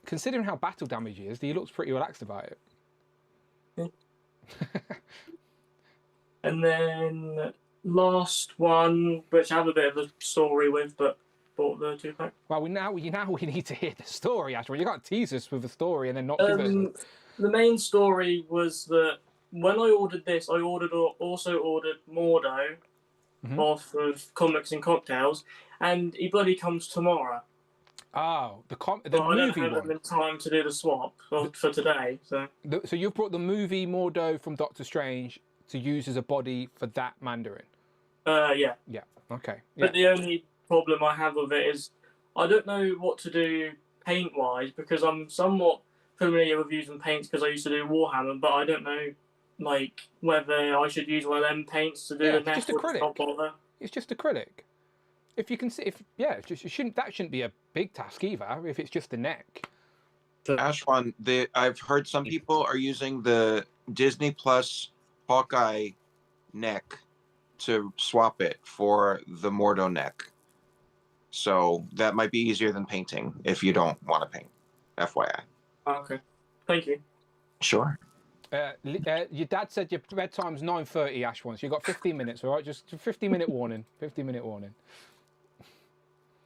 Considering how battle damage he is, he looks pretty relaxed about it. Yeah. And then last one, which I have a bit of a story with, but bought the 2-pack. Well, we need to hear the story, Ash. You can't tease us with the story and then not give us. The main story was that when I ordered this, I also ordered Mordo off of Comics and Cocktails, and he bloody comes tomorrow. Oh, the but movie I don't have one. time to do the swap for today. So you've brought the movie Mordo from Doctor Strange to use as a body for that Mandarin. Yeah. Yeah. Okay. Yeah. But the only problem I have with it is I don't know what to do paint-wise because I'm somewhat familiar with using paints because I used to do Warhammer, but I don't know like whether I should use one of them paints to do the neck or just not bother. It's just acrylic. If you can see, that shouldn't be a big task either. If it's just the neck. Ashwan, I've heard some people are using the Disney Plus Hawkeye neck to swap it for the Mordo neck. So that might be easier than painting if you don't want to paint. FYI. Okay. Thank you. Sure. Your dad said your bedtime's 9:30, Ash. Once you got 15 minutes, all right? Just a 15-minute warning. 15-minute warning.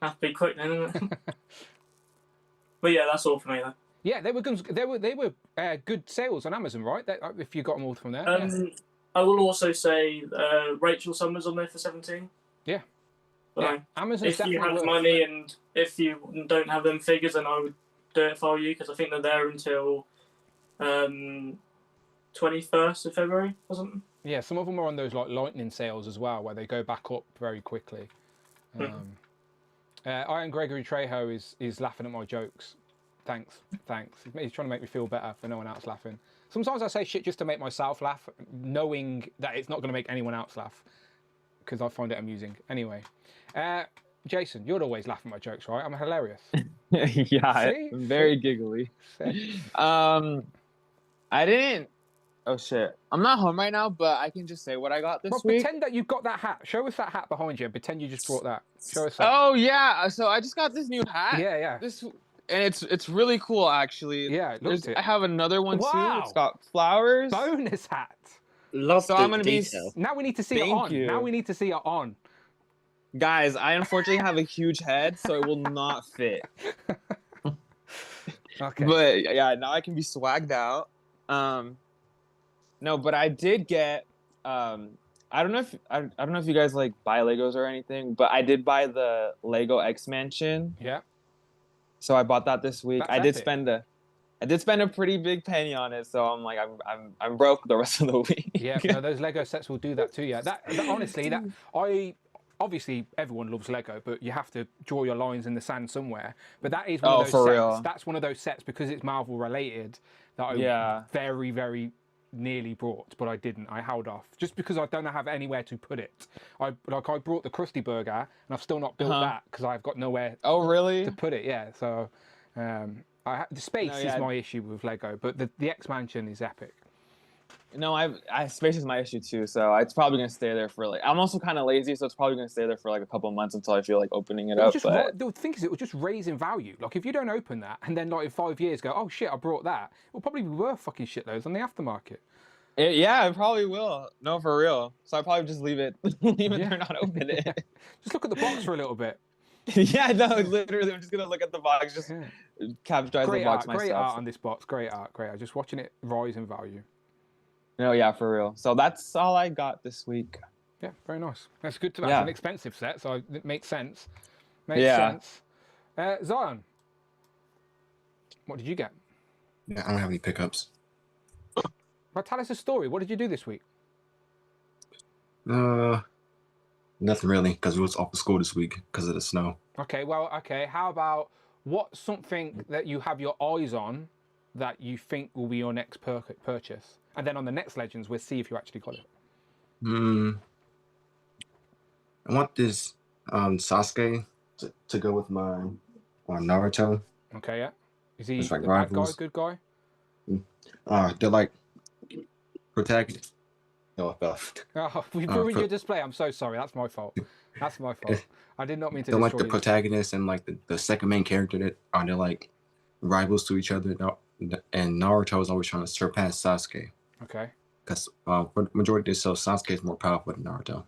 Have to be quick then, isn't it? But yeah, that's all for me then. Yeah, they were good sales on Amazon, right? If you got them all from there. I will also say Rachel Summers on there for 17. Yeah. So yeah. Amazon's if you have money and if you don't have them figures, then I would do it for you because I think they're there until 21st of February or something. Yeah, some of them are on those like lightning sales as well, where they go back up very quickly. Iron Gregory Trejo is laughing at my jokes. Thanks. He's trying to make me feel better for no one else laughing. Sometimes I say shit just to make myself laugh, knowing that it's not going to make anyone else laugh, because I find it amusing. Anyway, Jason, you'd always laugh at my jokes, right? I'm hilarious. Yeah, See? very giggly. I didn't. Oh shit! I'm not home right now, but I can just say what I got this week. Pretend that you've got that hat. Show us that hat behind you. Pretend you just brought that. Show us that. Oh yeah, so I just got this new hat. Yeah. And it's really cool actually. Yeah, I have another one too. Wow. It's got flowers. Bonus hat. Love so the I'm gonna detail. Now we need to see it Thank on. you. Now we need to see it on. Guys, I unfortunately have a huge head, so it will not fit. Okay. But yeah, now I can be swagged out. No, but I did get. I don't know if you guys like buy Legos or anything, but I did buy the Lego X Mansion. Yeah. So I bought that this week. That's I did epic. spend a pretty big penny on it, so I'm like I'm broke the rest of the week. Yeah, no, those Lego sets will do that too. Yeah, that honestly, obviously everyone loves Lego, but you have to draw your lines in the sand somewhere. But that is one of those for sets. real. That's one of those sets because it's Marvel related that I very, very nearly brought, but I didn't. I held off just because I don't have anywhere to put it. I brought the Krusty Burger and I've still not built that because I've got nowhere. Oh really? To put it, yeah. So the space is my issue with Lego, but the X Mansion is epic. No, space is my issue too, so it's probably gonna stay there for I'm also kind of lazy, so it's probably gonna stay there for a couple of months until I feel like opening it up. The thing is, it will just raise in value. Like if you don't open that, and then in 5 years go, oh shit, I brought that. It will probably be worth fucking shitloads on the aftermarket. Yeah, it probably will. No, for real. So I probably just leave it there, not open it. Just look at the box for a little bit. Yeah, no, literally, I'm just gonna look at the box, just capitalize the box myself. Great art on this box. Great art. Just watching it rise in value. No, yeah, for real. So that's all I got this week. Yeah, very nice. That's good. That's an expensive set, so it makes sense. Sense. Zion, what did you get? Yeah, I don't have any pickups. Well, tell us a story. What did you do this week? Nothing really, because we was off of school this week because of the snow. Okay, how about what's something that you have your eyes on that you think will be your next purchase? And then on the next Legends, we'll see if you actually got it. I want this Sasuke to go with my Naruto. Okay, yeah. Is he like the bad guy, rivals. good guy? They're like protagonists. No, Oh, we ruined your display. I'm so sorry. That's my fault. I did not mean to they're destroy like the you. protagonist and like the second main character that they're like rivals to each other. And Naruto is always trying to surpass Sasuke. Okay. Because for the majority of this, so Sasuke is more powerful than Naruto.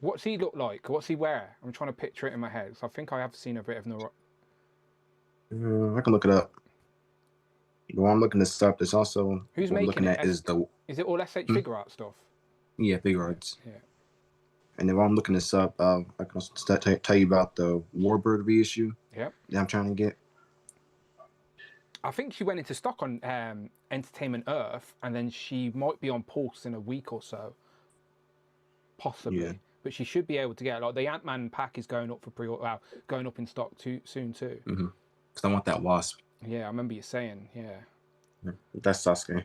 What's he look like? What's he wear? I'm trying to picture it in my head. So I think I have seen a bit of Naruto. I can look it up. While I'm looking this up, there's also Who's what I'm making looking it? at is the Is it all SH figure art stuff? yeah figure arts. Yeah. And then while I'm looking this up, I can also tell you about the Warbird reissue. Yep. That I'm trying to get. I think she went into stock on Entertainment Earth, and then she might be on Pulse in a week or so, possibly. Yeah. But she should be able to get the Ant-Man pack is going up for going up in stock soon too. Because I want that Wasp. Yeah, I remember you saying. Yeah. That's Sasuke.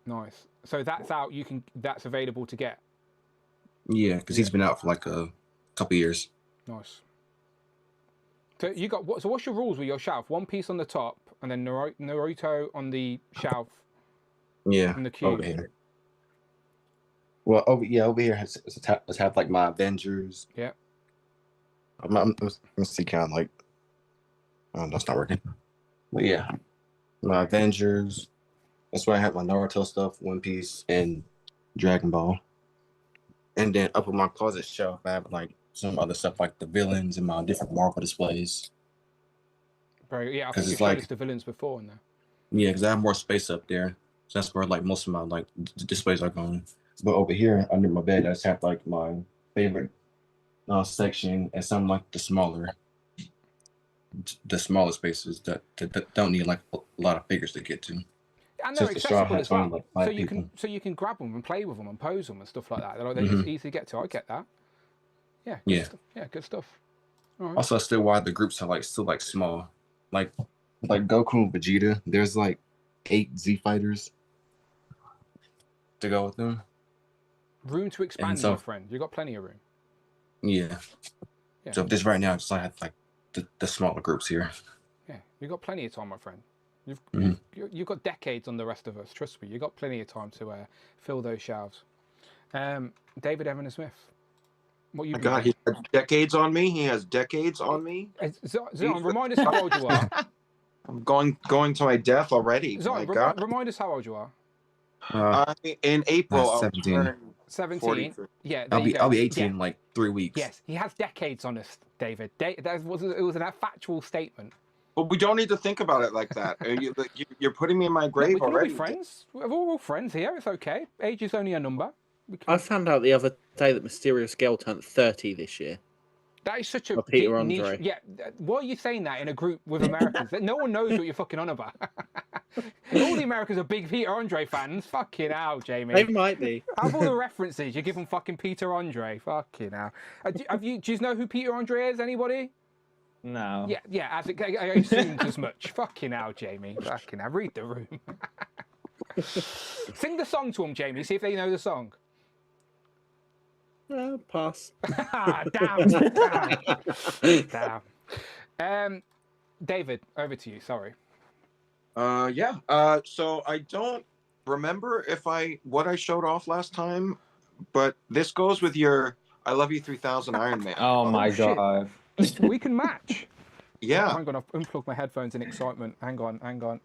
Nice. So that's out. That's available to get. Yeah, because he's been out for like a couple years. Nice. So you got what? So what's your rules with your shelf? One piece on the top, and then Naruto on the shelf. Yeah. And the cube. Over here. Well, over here has have like my Avengers. Yeah. I'm see kind of like. Oh, that's not working. But yeah, my Avengers. That's where I have my Naruto stuff, One Piece, and Dragon Ball. And then up on my closet shelf, I have like some other stuff like the villains and my different Marvel displays. Yeah, I think you showed us the villains before in there. Yeah, because I have more space up there, so that's where like most of my displays are going. But over here under my bed, I just have like my favorite section and some like the smaller spaces that don't need like a lot of figures to get to. And they're accessible as well, like so you can grab them and play with them and pose them and stuff like that. They're just easy to get to. I get that. Yeah. Good stuff. Alright. Also, still why the groups are like still like small, like Goku and Vegeta. There's like 8 Z fighters to go with them. Room to expand, so- my friend. You got plenty of room. Yeah. Yeah. So this right now, just like the smaller groups here. Yeah, you got plenty of time, my friend. Mhm. You've got decades on the rest of us. Trust me, you got plenty of time to fill those shelves. David Evan Smith, what you? My God, he has decades on me. He has decades on me. Zion, remind us how old you are. I'm going to my death already. Zion, My God. remind us how old you are. In April, I'll 17. turn 17. 43. Yeah, I'll be 18 Yeah. in like 3 weeks. Yes, he has decades on us, David. It was a factual statement. But we don't need to think about it like that. You're putting me in my grave We can all already. be friends. We're all friends here. It's okay. Age is only a number. I found out the other day that Mysterio Scale turned 30 this year. That is such a Peter deep niche. Andre. Yeah, why are you saying that in a group with Americans? No one knows what you're fucking on about. All the Americans are big Peter Andre fans. Fucking hell, Jamie. They might be. Have all the references. You give them fucking Peter Andre. Fucking hell. Do you know who Peter Andre is? Anybody? No. Yeah. I assumed as much. Fucking hell, Jamie. Fucking hell. Read the room. Sing the song to them, Jamie. See if they know the song. Pass. Damn. David, over to you. Sorry. Yeah. So I don't remember what I showed off last time, but this goes with your I Love You 3000 Iron Man. Oh my shit. God. We can match. Yeah. I'm going to unplug my headphones in excitement. Hang on.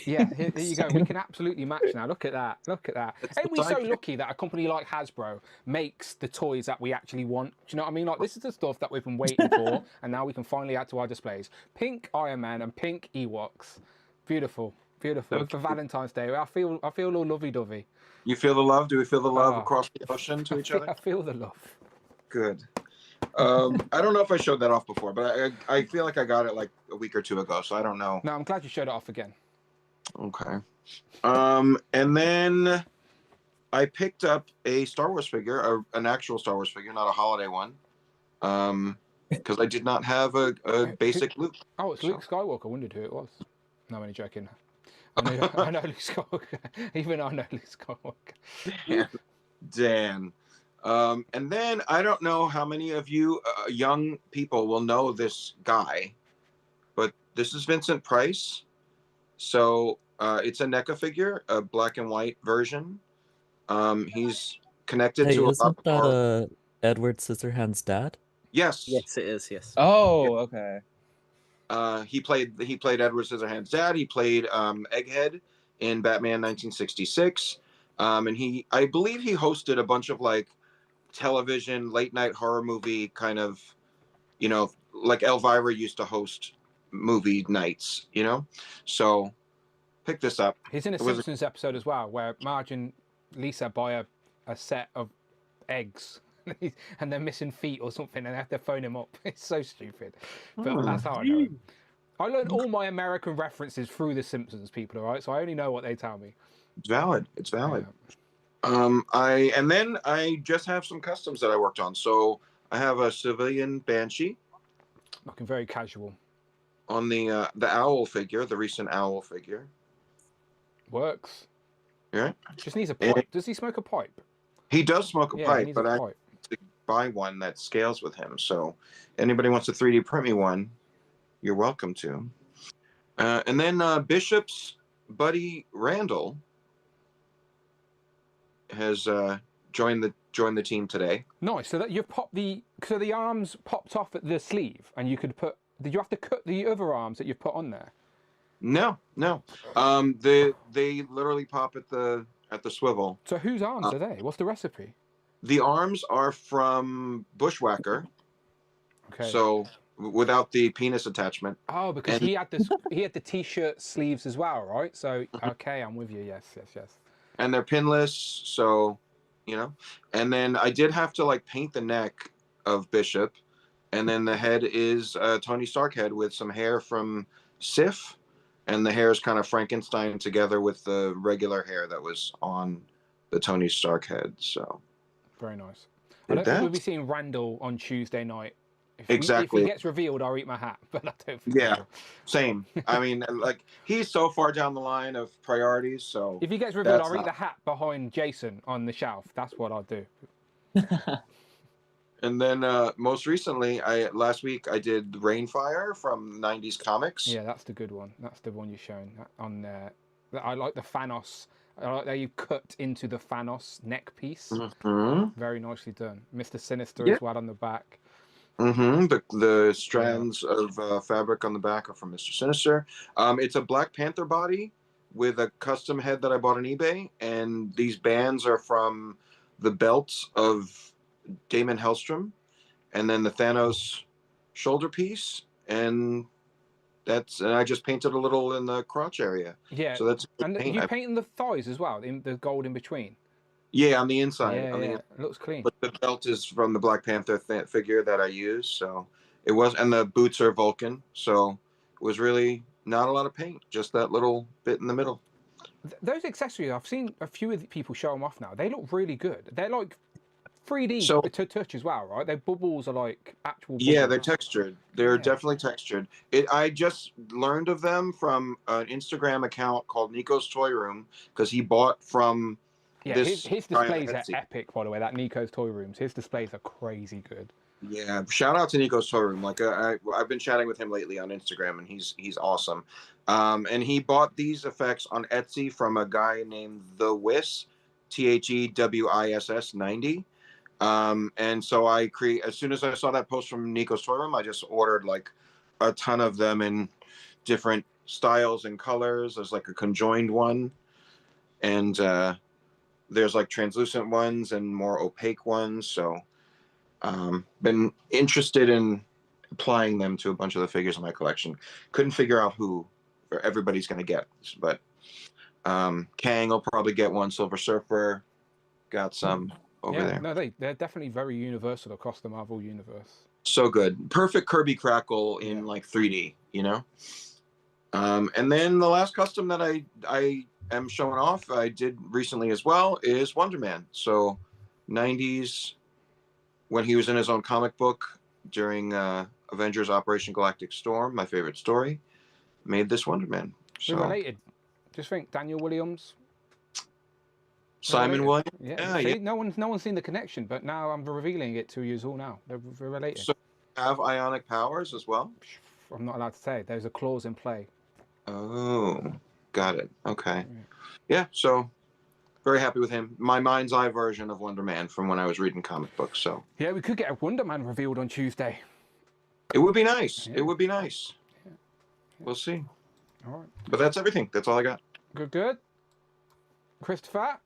Yeah, here you go. We can absolutely match now. Look at that. Ain't we so lucky that a company like Hasbro makes the toys that we actually want? Do you know what I mean? Like, this is the stuff that we've been waiting for, and now we can finally add to our displays. Pink Iron Man and pink Ewoks. Beautiful. For Valentine's Day. I feel all lovey-dovey. You feel the love? Do we feel the love across the ocean to each other? I feel the love. Good. I don't know if I showed that off before, but I feel like I got it like a week or two ago, so I don't know. No, I'm glad you showed it off again. Okay. And then I picked up a Star Wars figure, an actual Star Wars figure, not a holiday one, because I did not have a basic Luke. Oh, it's Luke Skywalker. I wondered who it was. No, I'm only joking. I know Luke Skywalker. Even I know Luke Skywalker. Dan. And then I don't know how many of you young people will know this guy, but this is Vincent Price. So it's a NECA figure, a black and white version. He's connected to a isn't that Edward Scissorhands' dad? Yes. Yes, it is. Yes. Oh, okay. He played Edward Scissorhands' dad. He played Egghead in Batman 1966. And I believe he hosted a bunch of like television late night horror movie kind of, like Elvira used to host movie nights, so pick this up. He's in a Simpsons episode as well where Marge and Lisa buy a set of eggs and they're missing feet or something and they have to phone him up. It's so stupid, but that's how I know him. I learned all my American references through the Simpsons, people, all right? So I only know what they tell me. It's valid. And then I just have some customs that I worked on. So I have a civilian Banshee. Looking very casual. On the owl figure, the recent owl figure. Works. Yeah. Just needs a pipe. Does he smoke a pipe? He does smoke a pipe, he needs but a I pipe. need to buy one that scales with him. So anybody wants to 3D print me one, you're welcome to. And then Bishop's buddy Randall has joined the team today. Nice. So that you've popped the arms popped off at the sleeve, and you could put. Did you have to cut the other arms that you've put on there? No. They literally pop at the swivel. So whose arms are they? What's the recipe? The arms are from Bushwhacker. Okay. So without the penis attachment. Oh, because he had the t-shirt sleeves as well, right? So okay, I'm with you. Yes. And they're pinless, so And then I did have to like paint the neck of Bishop, and then the head is Tony Stark head with some hair from Sif, and the hair is kind of Frankenstein together with the regular hair that was on the Tony Stark head. So very nice. I don't think we'll be seeing Randall on Tuesday night Exactly. If he gets revealed, I'll eat my hat, but I don't think Yeah, same. I mean, like he's so far down the line of priorities. So if he gets revealed, that's I'll eat not- the hat behind Jason on the shelf. That's what I'll do. And then most recently, last week I did Rainfire from '90s comics. Yeah, that's the good one. That's the one you're showing on there. I like the Thanos. I like that you cut into the Thanos neck piece. Very nicely done. Mr. Sinister as well on the back. The strands of fabric on the back are from Mr. Sinister. It's a Black Panther body with a custom head that I bought on eBay, and these bands are from the belts of Damon Hellstrom, and then the Thanos shoulder piece, and I just painted a little in the crotch area. Yeah, so that's and you painting the thighs as well, in the gold in between. Yeah, on the inside. Yeah, it looks clean. But the belt is from the Black Panther figure that I used, so it was, and the boots are Vulcan, so it was really not a lot of paint, just that little bit in the middle. Those accessories, I've seen a few of the people show them off now. They look really good. They're like 3D to touch as well, right? Their bubbles are like actual bubbles. Yeah, they're textured. They're definitely textured. I just learned of them from an Instagram account called Nico's Toy Room, because he bought from his displays are epic, by the way. That Nico's Toy Rooms, his displays are crazy good. Yeah, shout out to Nico's Toy Room. Like I've been chatting with him lately on Instagram, and he's awesome. And he bought these effects on Etsy from a guy named The Wiss, THEWISS 90. And so as soon as I saw that post from Nico's Toy Room, I just ordered like a ton of them in different styles and colors. There's like a conjoined one, and there's like translucent ones and more opaque ones. So been interested in applying them to a bunch of the figures in my collection. Couldn't figure out who everybody's going to get, but Kang will probably get one. Silver Surfer got some over there. No, they're definitely very universal across the Marvel universe. So good. Perfect Kirby Crackle in like 3D, you know? And then the last custom that I am showing off, I did recently as well, is Wonder Man. So 90s, when he was in his own comic book during Avengers Operation Galactic Storm, my favorite story, made this Wonder Man. We're related. Just think, Daniel Williams. Simon Williams? Yeah, see, no one's seen the connection, but now I'm revealing it to you all now. We're related. So have ionic powers as well? I'm not allowed to say. There's a clause in play. Oh, got it. Okay. Yeah, so very happy with him. My mind's eye version of Wonder Man from when I was reading comic books. So yeah, we could get a Wonder Man revealed on Tuesday. It would be nice. It would be nice. We'll see. All right. But that's everything. That's all I got. Good. Christopher?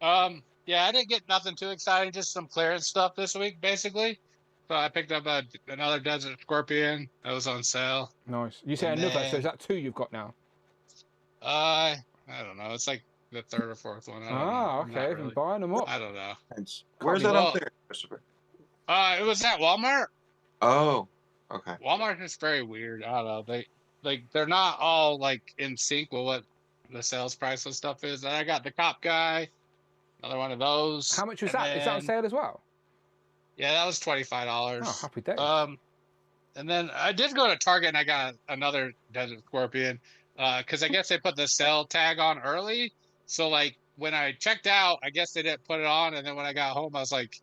Yeah, I didn't get nothing too exciting, just some clearance stuff this week, basically. So I picked up another Desert Scorpion that was on sale. Nice. You say another, so is that 2 you've got now? I don't know. It's like the 3rd or 4th one. I don't know. Okay. Really. Buying them up. I don't know. Where's that on there, Christopher? It was at Walmart. Oh, okay. Walmart is very weird. I don't know. They're not all like in sync with what the sales price of stuff is. And I got the Cop Guy, another one of those. How much was that? Is that on sale as well? Yeah, that was $25. Oh, happy days. And then I did go to Target and I got another Desert Scorpion because I guess they put the sale tag on early. So like when I checked out, I guess they didn't put it on. And then when I got home, I was like,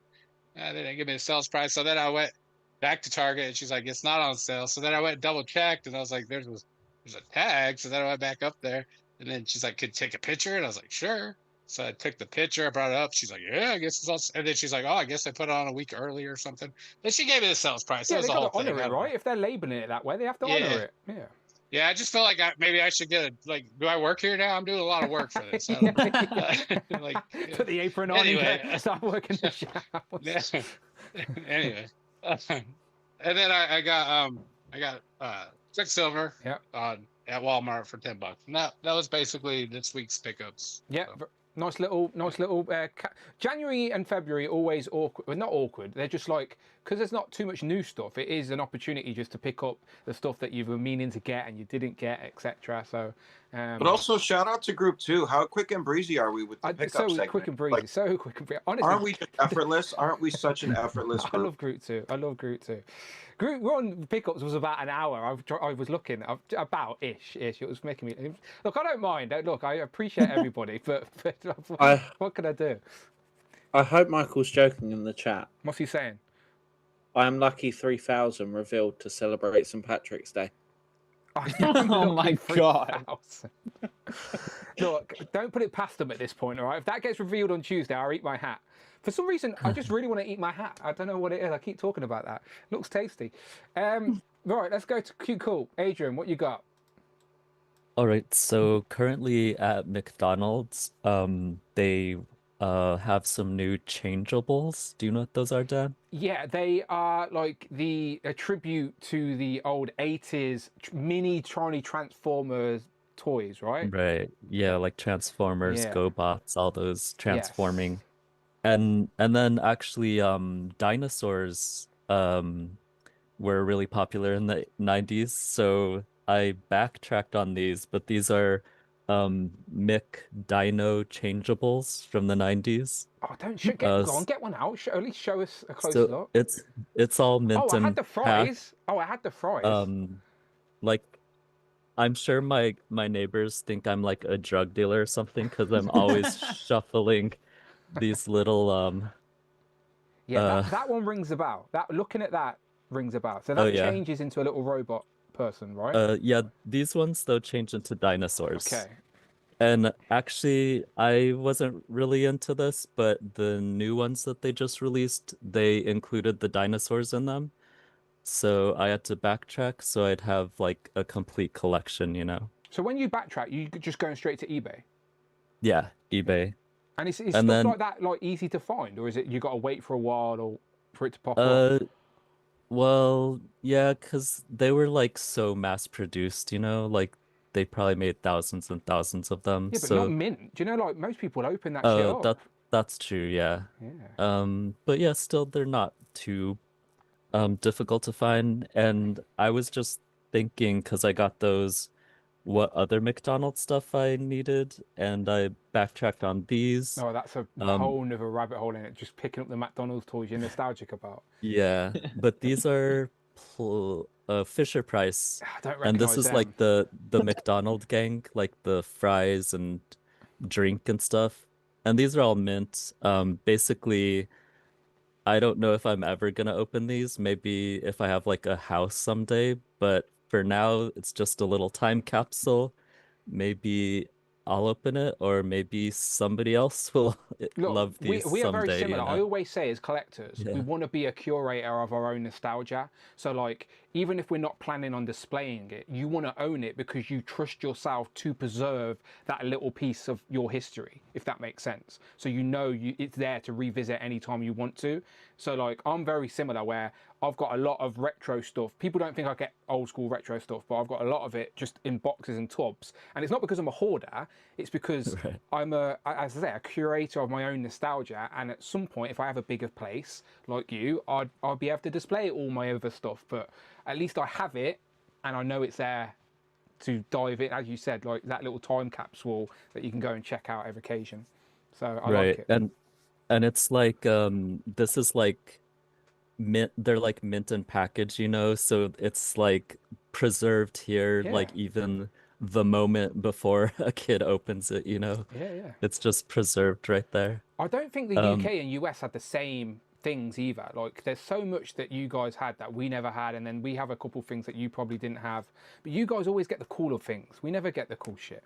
they didn't give me the sales price. So then I went back to Target and she's like, it's not on sale. So then I went and double checked and I was like, there's a tag. So then I went back up there and then she's like, could you take a picture? And I was like, sure. So I took the picture, I brought it up. She's like, yeah, I guess it's all. And then she's like, oh, I guess I put it on a week early or something. Then she gave me the sales price. Yeah, That was they the whole got to thing. honour it, right? If they're labeling it that way, they have to honour it. Yeah. Yeah, I just felt like maybe I should get do I work here now? I'm doing a lot of work for this. I don't know. Put the apron on and start working the showers. Anyway. And then I got Quicksilver at Walmart for $10. And that was basically this week's pickups. Yeah. So. Nice little. January and February always awkward. Well, not awkward. They're just like, because there's not too much new stuff. It is an opportunity just to pick up the stuff that you've been meaning to get and you didn't get, etc. So But also, shout out to Group 2. How quick and breezy are we with the pickup so segment? quick and breezy, so quick and breezy. Honestly, aren't we just effortless? Aren't we such an effortless I group? love Group 2. I love Group 2. Group 1 pickups was about an hour. I was looking about ish. It was making me look. I don't mind. Look, I appreciate everybody, but what can I do? I hope Michael's joking in the chat. What's he saying? I am lucky 3000 revealed to celebrate St. Patrick's Day. Oh my God. Look, don't put it past them at this point, all right? If that gets revealed on Tuesday, I'll eat my hat. For some reason, I just really want to eat my hat. I don't know what it is. I keep talking about that. Looks tasty. Right, let's go to Cute Cool. Adrian, what you got? All right, so currently at McDonald's, they have some new changeables. Do you know what those are, Dan? Yeah, they are like a tribute to the old 80s mini tiny Transformers toys, right? Right. Yeah, like Transformers, Yeah. GoBots, all those transforming. And then actually dinosaurs were really popular in the 90s, so I backtracked on these, but these are Mick Dino changeables from the 90s. Oh, go on, get one out. At least show us a close look. It's all mint Oh, I and had the fries. Oh, I had the fries. Like I'm sure my neighbors think I'm like a drug dealer or something because I'm always shuffling these little that one rings a bell. Looking at that rings a bell. So that changes into a little robot person, right? Yeah, these ones though change into dinosaurs. Okay. And actually, I wasn't really into this, but the new ones that they just released, they included the dinosaurs in them. So I had to backtrack so I'd have like a complete collection, you know. So when you backtrack, you just going straight to eBay? Yeah, eBay. And is stuff like that like easy to find, or is it you got to wait for a while or for it to pop up? Well, yeah, because they were like so mass produced, you know, like they probably made thousands and thousands of them. Yeah, but not mint. Do you know, like most people open that shit up? That's true, yeah. Yeah. But yeah, still they're not too difficult to find. And I was just thinking, because I got those, what other McDonald's stuff I needed, and I backtracked on these. Oh, that's a whole nother rabbit hole in it. Just picking up the McDonald's toys you're nostalgic about. Yeah, but these are Fisher Price, and this is like the McDonald gang, like the fries and drink and stuff. And these are all mint. Basically, I don't know if I'm ever gonna open these. Maybe if I have like a house someday, but for now, it's just a little time capsule. Maybe I'll open it, or maybe somebody else will love these we are someday. very similar. You know? I always say as collectors, we want to be a curator of our own nostalgia. So like, even if we're not planning on displaying it, you want to own it because you trust yourself to preserve that little piece of your history, if that makes sense. So you know it's there to revisit anytime you want to. So like, I'm very similar where I've got a lot of retro stuff. People don't think I get old school retro stuff, but I've got a lot of it just in boxes and tubs. And it's not because I'm a hoarder, it's because I'm as I say, a curator of my own nostalgia. And at some point, if I have a bigger place like you, I'll be able to display all my other stuff. But at least I have it and I know it's there to dive in, as you said, like that little time capsule that you can go and check out every occasion. So I like it. And it's like this is like mint, they're like mint and package, you know, so it's like preserved here, like even the moment before a kid opens it, you know. It's just preserved right there. I don't think the UK and US had the same things either. Like there's so much that you guys had that we never had, and then we have a couple things that you probably didn't have, but you guys always get the cooler things. We never get the cool shit.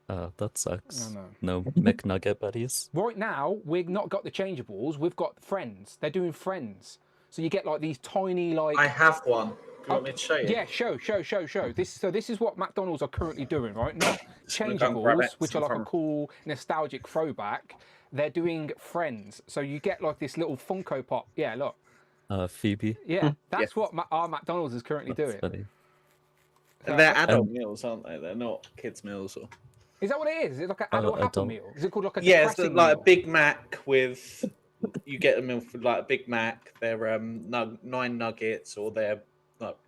That sucks. I know. No McNugget buddies. Right now, we've not got the changeables. We've got Friends. They're doing Friends. So you get like these tiny like. I have one. Do you want me to show you? Yeah, show. This is what McDonald's are currently doing, right? Not changeables, which are like a cool nostalgic throwback. They're doing Friends. So you get like this little Funko Pop. Yeah, look. Phoebe. Yeah, that's what our McDonald's is currently doing. Funny. They're adult meals, aren't they? They're not kids' meals. Or... Is that what it is? Is it like an adult Happy Meal? Is it called like a it's depressing like meal? a Big Mac with. You get them for like a Big Mac. They're 9 nuggets, or they're like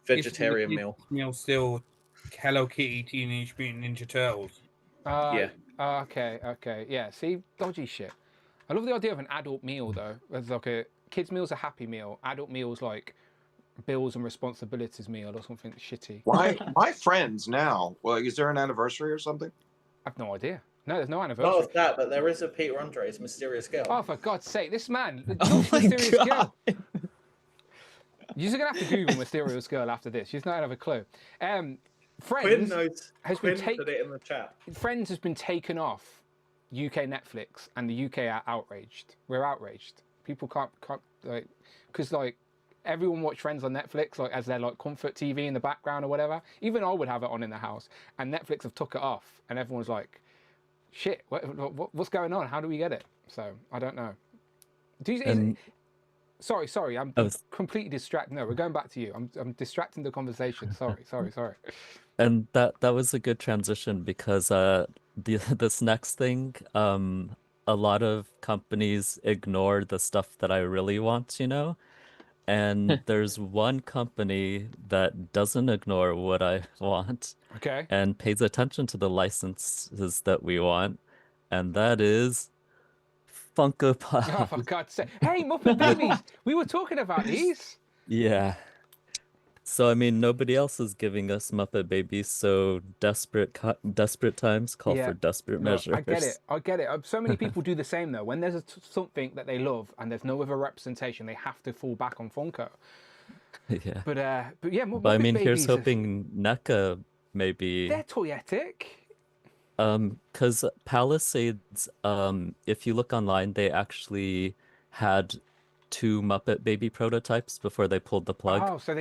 vegetarian meal. Meal still Hello Kitty Teenage Mutant Ninja Turtles. Yeah. Okay. Yeah. See, dodgy shit. I love the idea of an adult meal though. It's like a kids' meal's a happy meal. Adult meal's like bills and responsibilities meal or something shitty. Why friends now? Well, is there an anniversary or something? I've no idea. No, there's no Not anniversary. of that, but there is a Peter Andre's Mysterious Girl. Oh, for God's sake, this man Oh loves my Mysterious God. Girl. You're just gonna have to Google Mysterious Girl after this. She's not have a clue. Quinn Friends knows. has Quinn been put it in the chat. Friends has been taken off UK Netflix, and the UK are outraged. We're outraged. People can't like because like everyone watch Friends on Netflix like as their like comfort TV in the background or whatever. Even I would have it on in the house, and Netflix have took it off, and everyone's like, "Shit, what's going on? How do we get it?" So I don't know. Sorry, I'm completely distracted. No, we're going back to you. I'm distracting the conversation. Sorry. And that was a good transition because this next thing, a lot of companies ignore the stuff that I really want, you know? And there's one company that doesn't ignore what I want. Okay. And pays attention to the licenses that we want, and that is Funko Pop. Oh, for God's sake! Hey, Muppet Babies, we were talking about these. Yeah. So I mean, nobody else is giving us Muppet Babies, so desperate times call for desperate No, measures. I get it. So many people do the same though. When there's something that they love and there's no other representation, they have to fall back on Funko. Yeah. But yeah, Muppet But I mean, here's Babies hoping NECA maybe. they're toyetic. Because Palisades, if you look online, they actually had 2 Muppet Baby prototypes before they pulled the plug. Oh, so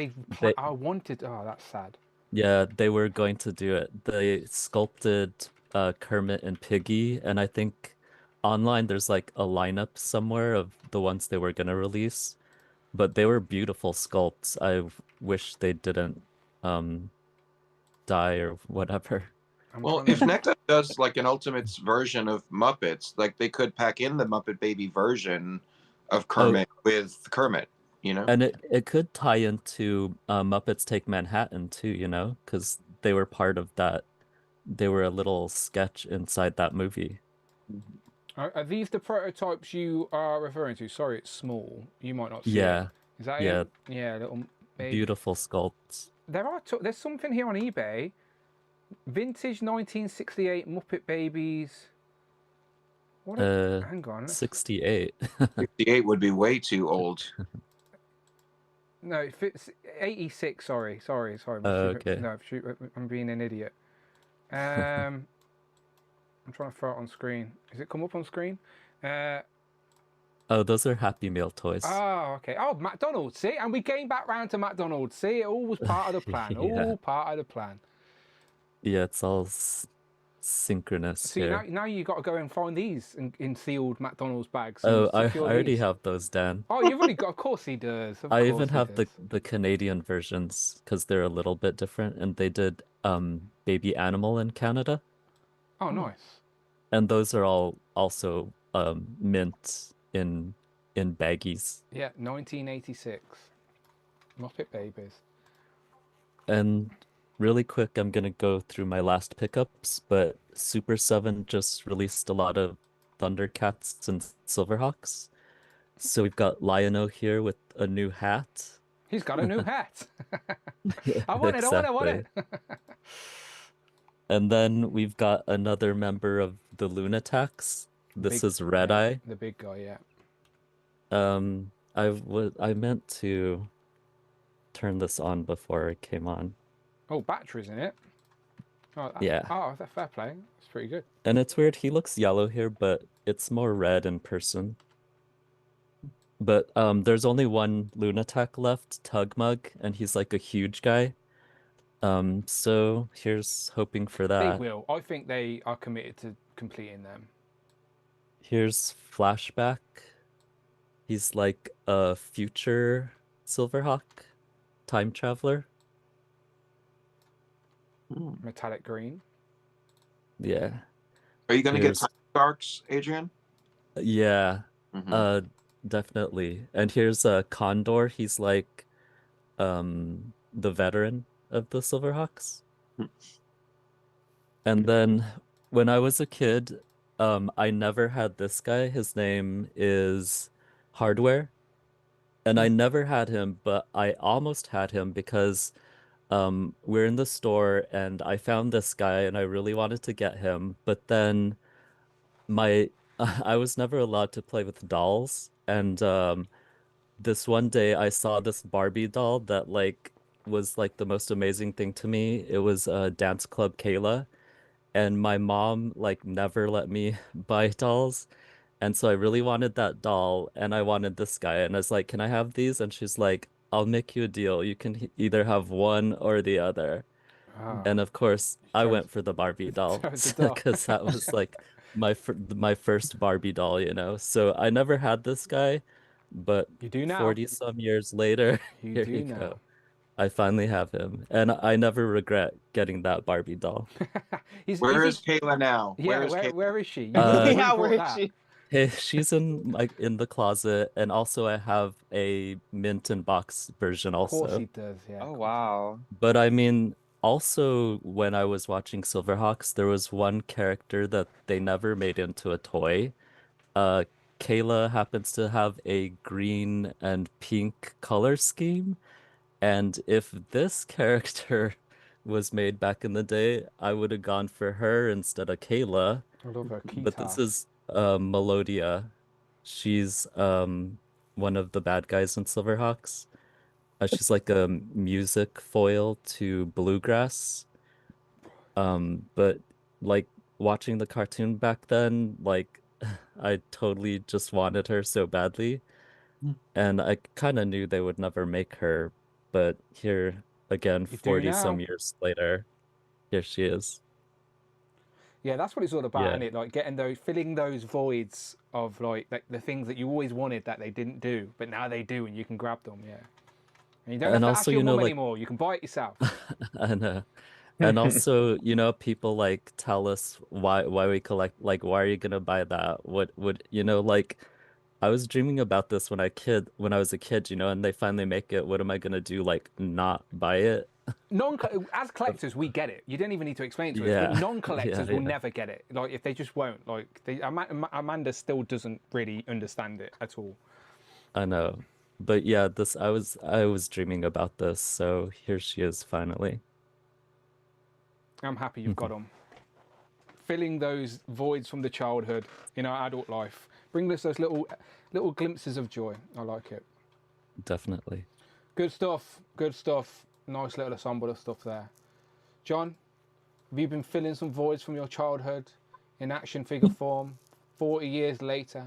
I wanted. Oh, that's sad. Yeah, they were going to do it. They sculpted Kermit and Piggy, and I think online there's like a lineup somewhere of the ones they were going to release. But they were beautiful sculpts. I wish they didn't die or whatever. Well, if NECA does like an Ultimates version of Muppets, like they could pack in the Muppet Baby version of Kermit with Kermit, you know? And it could tie into Muppets Take Manhattan too, you know, because they were part of that. They were a little sketch inside that movie. Are these the prototypes you are referring to? Sorry, it's small. You might not see Yeah. it. Is that Yeah. it? Yeah, little baby. Beautiful sculpts. There's something here on eBay. Vintage 1968 Muppet Babies. What? Hang on. 68. 68 would be way too old. No, if it's 86. Sorry. Okay. No, I'm being an idiot. I'm trying to throw it on screen. Is it come up on screen? Oh, those are Happy Meal toys. Oh, okay. Oh, McDonald's. See, and we came back round to McDonald's. See, it all was part of the plan. Yeah. All part of the plan. Yeah, it's all synchronous See, here. now you got to go and find these in sealed McDonald's bags. Oh, I secure already these. have those, Dan. Oh, you've already got. Of course he does. Of I course even he have does. the Canadian versions because they're a little bit different, and they did Baby Animal in Canada, Oh, nice. and those are all also mint in baggies. Yeah, 1986. Muppet Babies. And really quick, I'm gonna go through my last pickups, but Super 7 just released a lot of Thundercats and Silverhawks. So we've got Lion-O here with a new hat. He's got a new hat. I want it. And then we've got another member of the Lunatics. This is Red Eye. The big guy, yeah. I meant to turn this on before it came on. Oh, batteries in it. Oh, Yeah. Oh, that's fair play. It's pretty good. And it's weird, he looks yellow here, but it's more red in person. But there's only one Lunatic left, Tugmug, and he's like a huge guy. So here's hoping for They that. will. I think they are committed to completing them. Here's Flashback. He's like a future Silverhawk time traveler. Metallic green. Yeah. Are you going to get Here's- Time Sharks, Adrian? Yeah. Definitely. And here's Condor. He's like the veteran of the Silverhawks. And then when I was a kid, I never had this guy. His name is Hardware. And I never had him, but I almost had him because we're in the store and I found this guy and I really wanted to get him. But then my I was never allowed to play with dolls. And this one day I saw this Barbie doll that like was like the most amazing thing to me. It was Dance Club Kayla. And my mom like never let me buy dolls. And so I really wanted that doll and I wanted this guy. And I was like, can I have these? And she's like, I'll make you a deal. You can either have one or the other. Ah. And of course, I went for the Barbie doll chose the doll. because that was like my first Barbie doll, you know. So I never had this guy, but You do now. 40 some years later, You here do you now. go. I finally have him, and I never regret getting that Barbie doll. Where is Kayla now? Yeah, Kayla? where is she? You Yeah, brought where is that. she? Hey, she's in the closet, and also I have a mint and box version Of course also. he does, yeah. Oh wow. But I mean, also when I was watching Silverhawks, there was one character that they never made into a toy. Uh, Kayla happens to have a green and pink color scheme, and if this character was made back in the day, I would have gone for her instead of Kayla. I love her But this guitar. is Melodia. She's one of the bad guys in Silverhawks. She's like a music foil to Bluegrass. But like watching the cartoon back then, like I totally just wanted her so badly. And I kind of knew they would never make her, but here again, You do 40 some now. years later, here she is. Yeah, that's what it's all about, Yeah. isn't it? Like filling those voids of like the things that you always wanted that they didn't do, but now they do, and you can grab them. Yeah, and you don't And have to also, ask your you know, mum like anymore. You can buy it yourself. I know. And also, you know, people like tell us why we collect, like why are you gonna buy that? What would you know, like I was dreaming about this when I was a kid, you know, and they finally make it. What am I gonna do? Like not buy it? As collectors, we get it. You don't even need to explain it to us. Yeah. But non-collectors Yeah, will yeah. never get it. Like if they just won't. Like Amanda still doesn't really understand it at all. I know. But yeah, I was dreaming about this, so here she is finally. I'm happy you've got them. Filling those voids from the childhood in our adult life, bring us those little glimpses of joy. I like it. Definitely. Good stuff. Good stuff. Nice little ensemble of stuff there. John, have you been filling some voids from your childhood in action figure form 40 years later?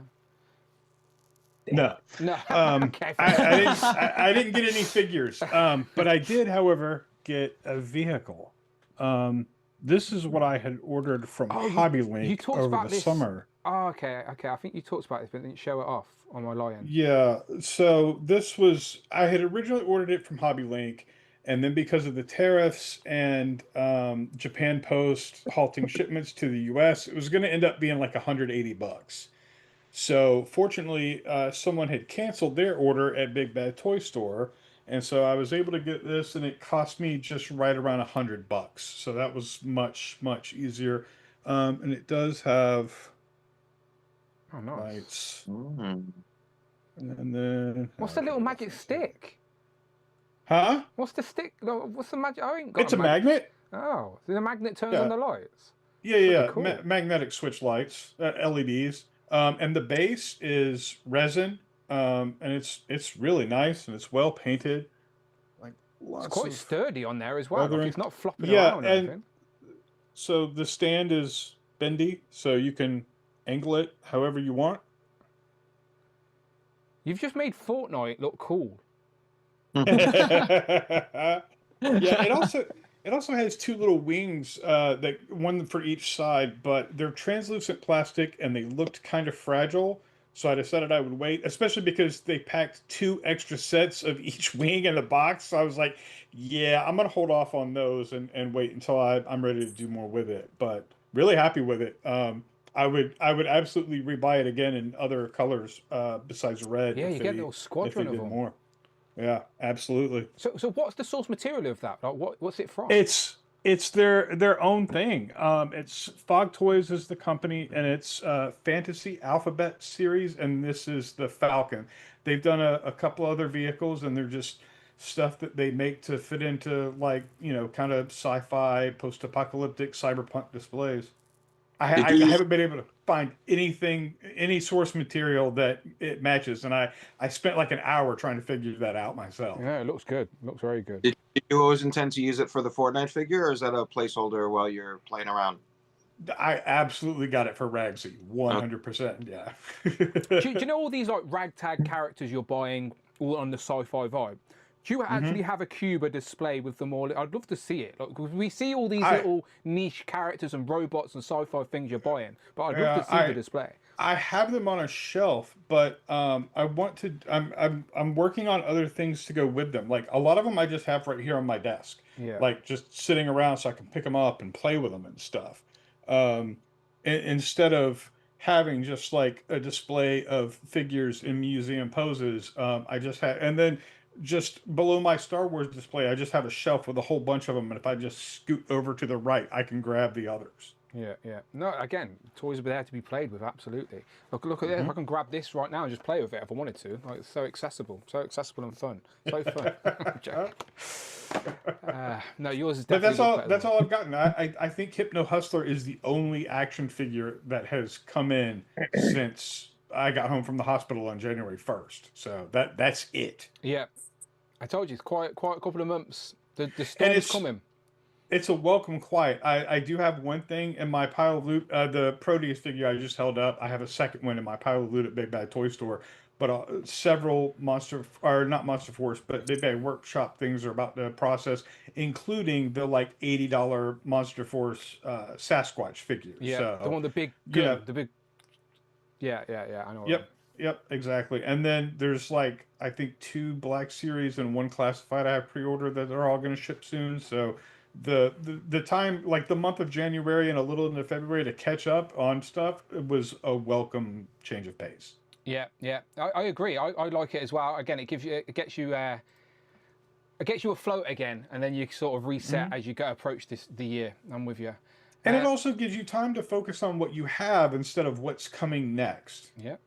No. No. Okay. I didn't get any figures, but I did, however, get a vehicle. This is what I had ordered from Hobby Link over the summer. Oh, okay. I think you talked about this, but didn't show it off on my lion. Yeah, so I had originally ordered it from Hobby Link, and then because of the tariffs and Japan Post halting shipments to the US, it was going to end up being like $180. So fortunately, someone had canceled their order at Big Bad Toy Store, and so I was able to get this, and it cost me just right around $100. So that was much easier, and it does have lights. And then What's the little magic stick? Huh? What's the stick? What's the magic? I ain't got. It's a magnet. Oh, so the magnet turns Yeah. on the lights. Yeah. Cool. Magnetic switch lights, LEDs. And the base is resin, and it's really nice and it's well painted. Like It's quite sturdy on there as well. Like weathering. it's not flopping Yeah, around or and anything. so the stand is bendy, so you can angle it however you want. You've just made Fortnite look cool. Yeah, it also has two little wings, that one for each side, but they're translucent plastic and they looked kind of fragile. So I decided I would wait, especially because they packed 2 extra sets of each wing in the box. So I was like, yeah, I'm gonna hold off on those and wait until I'm ready to do more with it. But really happy with it. I would absolutely rebuy it again in other colors besides red. Yeah, if you get a they- little if they squadron of did them. Yeah, absolutely. So what's the source material of that? Like what's it from? It's It's their own thing. It's Fog Toys is the company, and it's Fantasy Alphabet series, and this is the Falcon. They've done a couple other vehicles, and they're just stuff that they make to fit into, like, kind of sci-fi, post-apocalyptic, cyberpunk displays. I haven't been able to find anything, any source material that it matches, and I spent like an hour trying to figure that out myself. Yeah, it looks good. It looks very good. Did you always intend to use it for the Fortnite figure, or is that a placeholder while you're playing around? I absolutely got it for Ragsy, 100%. Yeah. do you know all these like ragtag characters you're buying all on the sci-fi vibe? Do you actually have a Cuba display with them all? I'd love to see it. Like, we see all these little niche characters and robots and sci-fi things you're buying, but I'd love to see the display. I have them on a shelf, but I want to. I'm working on other things to go with them. Like a lot of them, I just have right here on my desk. Yeah. Like just sitting around so I can pick them up and play with them and stuff. Instead of having just like a display of figures in museum poses, I just have, and then just below my Star Wars display, I just have a shelf with a whole bunch of them. And if I just scoot over to the right, I can grab the others. Yeah, yeah. No, again, toys are there to be played with, absolutely. Look at this. I can grab this right now and just play with it if I wanted to. Like, it's so accessible and fun. So fun. No, yours is definitely. But that's all I've gotten. I think Hypno Hustler is the only action figure that has come in since I got home from the hospital on January 1st. So that's it. Yeah, I told you it's quite a couple of months. The storm's coming. It's a welcome quiet. I do have one thing in my pile of loot. The Proteus figure I just held up. I have a second one in my pile of loot at Big Bad Toy Store. But several not Monster Force, but Big Bad Workshop things are about to process, including the like $80 Monster Force Sasquatch figure. Yeah, so, the one, the big, the big. Yeah. I know. Yep, exactly. And then there's like I think 2 Black Series and 1 Classified I have pre-ordered that are all going to ship soon. So the time, like the month of January and a little into February to catch up on stuff, it was a welcome change of pace. Yeah, I agree. I like it as well. Again, it gets you afloat again, and then you sort of reset as you approach the year. I'm with you. And it also gives you time to focus on what you have instead of what's coming next. Yeah.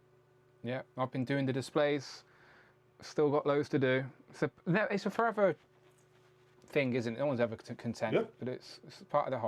I've been doing the displays. Still got loads to do. It's a forever thing, isn't it? No one's ever content, but it's part of the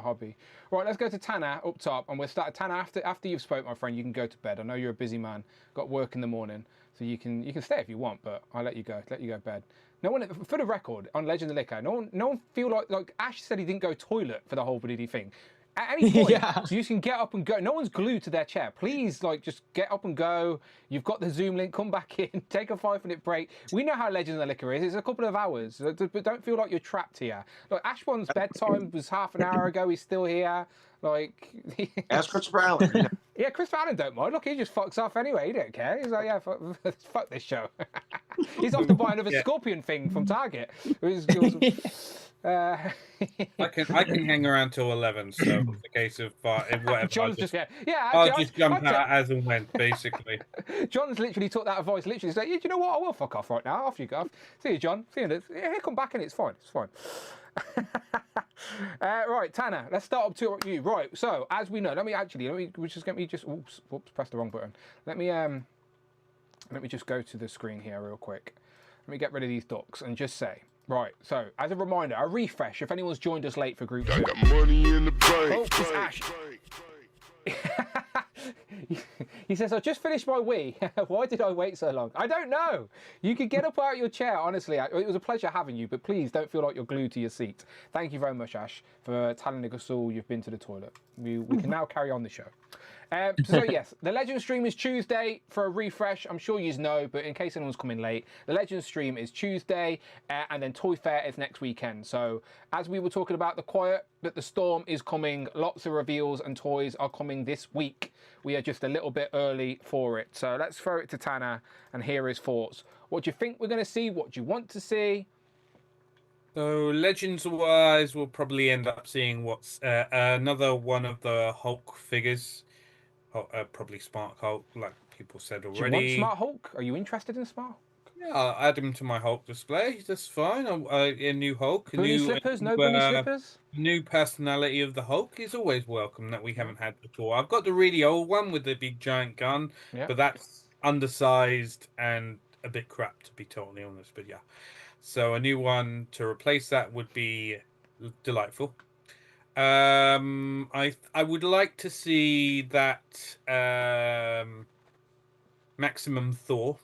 hobby. Right, let's go to Tanner up top, and we'll start. Tanner, after you've spoke, my friend, you can go to bed. I know you're a busy man, got work in the morning, so you can stay if you want, but I'll let you go to bed. No one, for the record, on Legend of Liquor, no one feel like Ash said he didn't go toilet for the whole bloody thing. At any point, you can get up and go. No one's glued to their chair. Please, just get up and go. You've got the Zoom link. Come back in. Take a 5-minute break. We know how Legend of the Liquor is. It's a couple of hours. But don't feel like you're trapped here. Look, Ashbon's bedtime was half an hour ago. He's still here. Ask Christopher Allen. Yeah, Christopher Allen don't mind. Look, he just fucks off anyway. He don't care. He's like, yeah, fuck this show. He's off to buy another Scorpion thing from Target. I can hang around till 11, so it's a case of whatever. John's I'll just jump out as and when, basically. John's literally took that advice. Literally said, "You know what? I will fuck off right now. Off you go. See you, John. See you. He'll come back and it's fine. It's fine." Right, Tanner. Let's start up to you. Right. So as we know, let me oops, press the wrong button. Let me just go to the screen here real quick. Let me get rid of these ducks and just say. Right, so as a reminder, a refresh if anyone's joined us late for group chat. Got money in the bank. Oh, it's Ash. He says, I just finished my Wii. Why did I wait so long? I don't know. You could get up out of your chair, honestly. It was a pleasure having you, but please don't feel like you're glued to your seat. Thank you very much, Ash, for telling us all you've been to the toilet. We can now carry on the show. So yes, the Legend stream is Tuesday for a refresh. I'm sure you know, but in case anyone's coming late, the Legend stream is Tuesday, and then Toy Fair is next weekend. So as we were talking about the quiet, but the storm is coming. Lots of reveals and toys are coming this week. We are just a little bit early for it. So let's throw it to Tanner and hear his thoughts. What do you think we're going to see? What do you want to see? So Legends-wise, we'll probably end up seeing what's another one of the Hulk figures. Probably Smart Hulk, like people said already. Do you want Smart Hulk? Are you interested in Smart Hulk? Yeah, I'll add him to my Hulk display. That's fine. A new Hulk, Bunny slippers? No bunny slippers? New personality of the Hulk is always welcome that we haven't had before. I've got the really old one with the big giant gun, but that's undersized and a bit crap, to be totally honest. But yeah, so a new one to replace that would be delightful. I would like to see that Maximum Thor.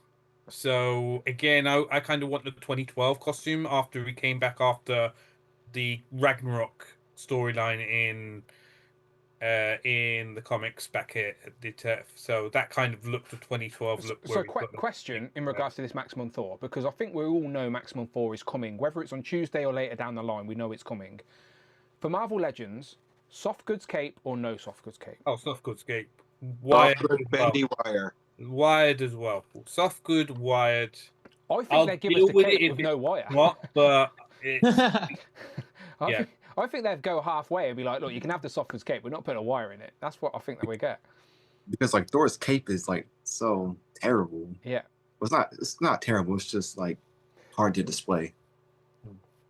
So again, I kind of want the 2012 costume after we came back after the Ragnarok storyline in the comics back at the TEF. So that kind of look, the 2012 look. So, question in regards to this Maximum Thor, because I think we all know Maximum Thor is coming, whether it's on Tuesday or later down the line. We know it's coming. For Marvel Legends, soft goods cape or no soft goods cape? Oh, soft goods cape. Wired, bendy wire. Wired as well. Soft good, wired. I think they give us the cape with no wire. What? But it's, I think they'd go halfway and be like, look, you can have the soft goods cape. We're not putting a wire in it. That's what I think that we get. Because like Thor's cape is like so terrible. Yeah. Well, it's not terrible. It's just like hard to display.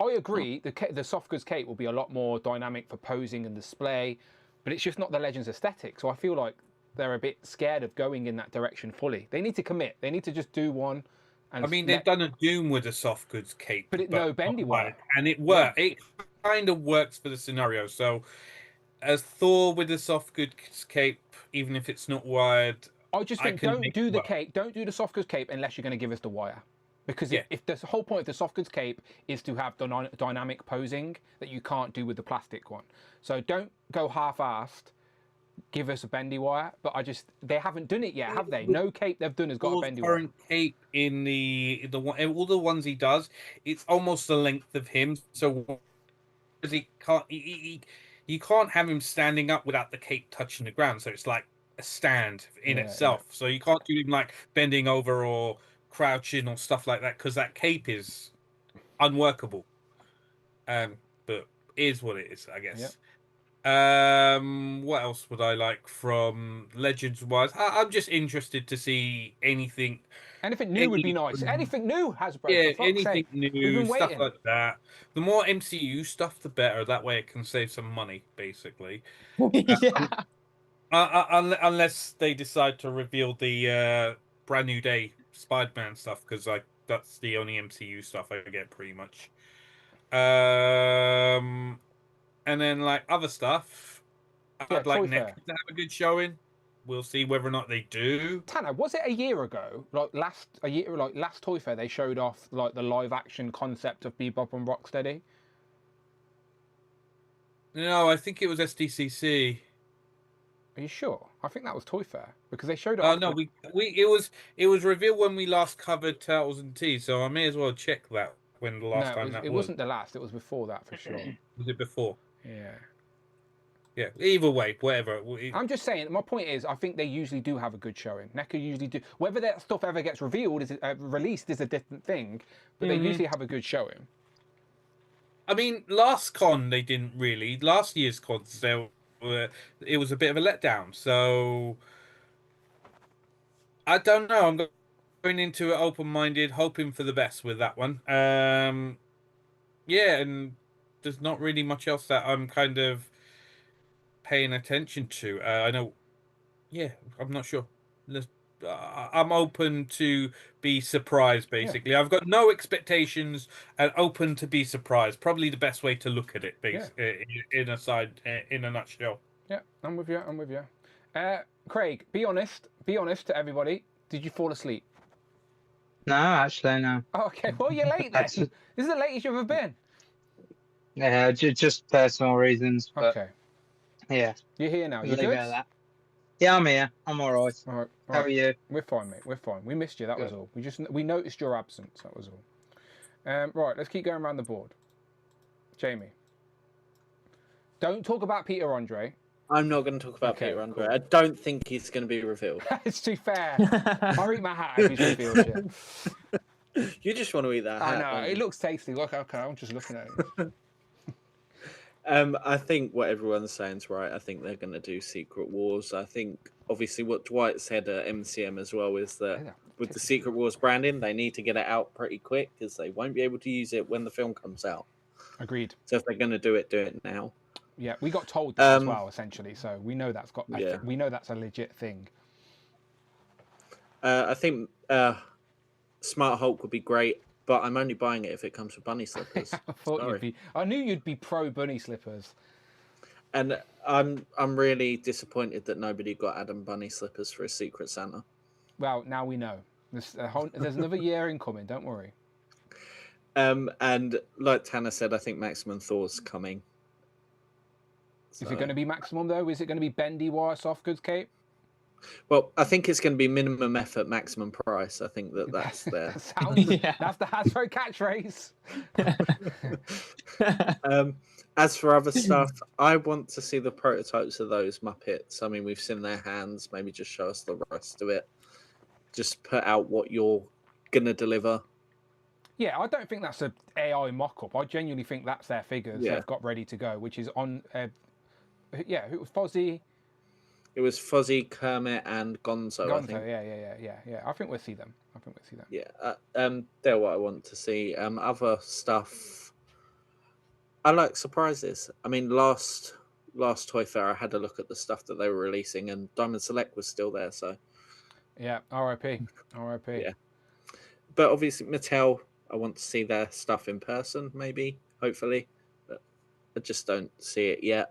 I agree. The soft goods cape will be a lot more dynamic for posing and display, but it's just not the Legends aesthetic. So I feel like they're a bit scared of going in that direction fully. They need to commit. They need to just do one. And I mean, they've done a Doom with a soft goods cape, but no bendy wire, and it worked. Yeah. It kind of works for the scenario. So, as Thor with a soft goods cape, even if it's not wired, I just think don't do the cape. Don't do the soft goods cape unless you're going to give us the wire. Because if the whole point of the soft goods cape is to have dynamic posing that you can't do with the plastic one. So don't go half-assed, give us a bendy wire. But they haven't done it yet, have they? No cape they've done has got a bendy wire. Current cape in all the ones he does, it's almost the length of him. So he can't, you can't have him standing up without the cape touching the ground. So it's like a stand in itself. So you can't do him like bending over or crouching or stuff like that because that cape is unworkable. But is what it is, I guess. What else would I like from Legends wise? I'm just interested to see anything new would be nice. Anything new, Hasbro. Yeah, anything new, stuff like that. The more MCU stuff, the better. That way it can save some money, basically. Unless they decide to reveal the Brand New Day Spider-Man stuff, because that's the only MCU stuff I get pretty much. And then like other stuff, I'd like Next to have a good showing. We'll see whether or not they do. Tanner, was it a year ago? Last Toy Fair, they showed off like the live action concept of Bebop and Rocksteady. No, I think it was SDCC. Are you sure? I think that was Toy Fair because they showed it. Oh no, it was revealed when we last covered Turtles and Tea, so I may as well check that when the last time that was. It wasn't the last. It was before that for sure. Was it before? Yeah. Yeah. Either way, whatever. I'm just saying. My point is, I think they usually do have a good showing. NECA usually do. Whether that stuff ever gets released is a different thing, but they usually have a good showing. I mean, last con they didn't really. Last year's cons it was a bit of a letdown. So I don't know. I'm going into it open-minded, hoping for the best with that one. Yeah, and there's not really much else that I'm kind of paying attention to. I know. Yeah, I'm not sure. I'm open to be surprised, basically. Yeah. I've got no expectations and open to be surprised. Probably the best way to look at it, in a nutshell. Yeah, I'm with you. Craig, be honest to everybody. Did you fall asleep? No, actually, no. Oh, okay, well, you're late then. This is the latest you've ever been. Yeah, just personal reasons. But okay. Yeah. You're here now. You good? Yeah, I'm here. I'm all right. All right. How are you? We're fine, mate. We're fine. We missed you. That was all. We noticed your absence. That was all. Right. Let's keep going around the board. Jamie, don't talk about Peter Andre. I'm not going to talk about Peter Andre. Cool. I don't think he's going to be revealed. It's too fair. I'll eat my hat if he's revealed. You just want to eat that hat. I know. It looks tasty. Look, okay. I'm just looking at it. I think what everyone's saying is right. I think they're going to do Secret Wars. I think obviously what Dwight said at MCM as well is that with the Secret Wars branding, they need to get it out pretty quick because they won't be able to use it when the film comes out. Agreed. So if they're going to do it now. Yeah, we got told that as well, essentially. So we know that's got. Yeah. We know that's a legit thing. I think Smart Hulk would be great, but I'm only buying it if it comes with bunny slippers. I knew you'd be pro bunny slippers. And I'm really disappointed that nobody got Adam bunny slippers for his Secret Santa. Well, now we know. There's another year incoming. Don't worry. And like Tanner said, I think Maximum Thor's coming. So. Is it going to be Maximum though? Is it going to be bendy wire soft goods, Kate? Well, I think it's going to be minimum effort, maximum price. I think that's there. That's the Hasbro catchphrase. As for other stuff, I want to see the prototypes of those Muppets. I mean, we've seen their hands. Maybe just show us the rest of it. Just put out what you're going to deliver. Yeah, I don't think that's an AI mock-up. I genuinely think that's their figures they've got ready to go, which is on... it was Fozzie... It was Fuzzy, Kermit, and Gonzo. I think. Yeah. I think we'll see them. Yeah, they're what I want to see. Other stuff, I like surprises. I mean, last Toy Fair, I had a look at the stuff that they were releasing, and Diamond Select was still there. So, yeah, R.I.P. Yeah, but obviously Mattel, I want to see their stuff in person, maybe, hopefully, but I just don't see it yet.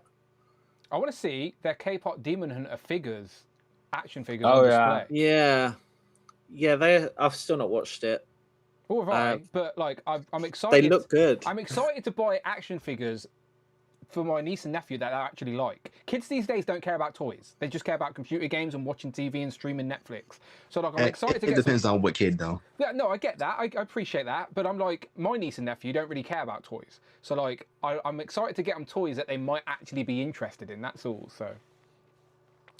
I want to see their K-pop Demon Hunter figures, action figures on display. Yeah. I've still not watched it. All right, but like I'm excited. They look good. I'm excited to buy action figures for my niece and nephew that I actually like. Kids these days don't care about toys; they just care about computer games and watching TV and streaming Netflix. So like, I'm excited to get. It depends on what kid, though. Yeah, no, I get that. I appreciate that, but I'm like, my niece and nephew don't really care about toys. So like, I'm excited to get them toys that they might actually be interested in. That's all. So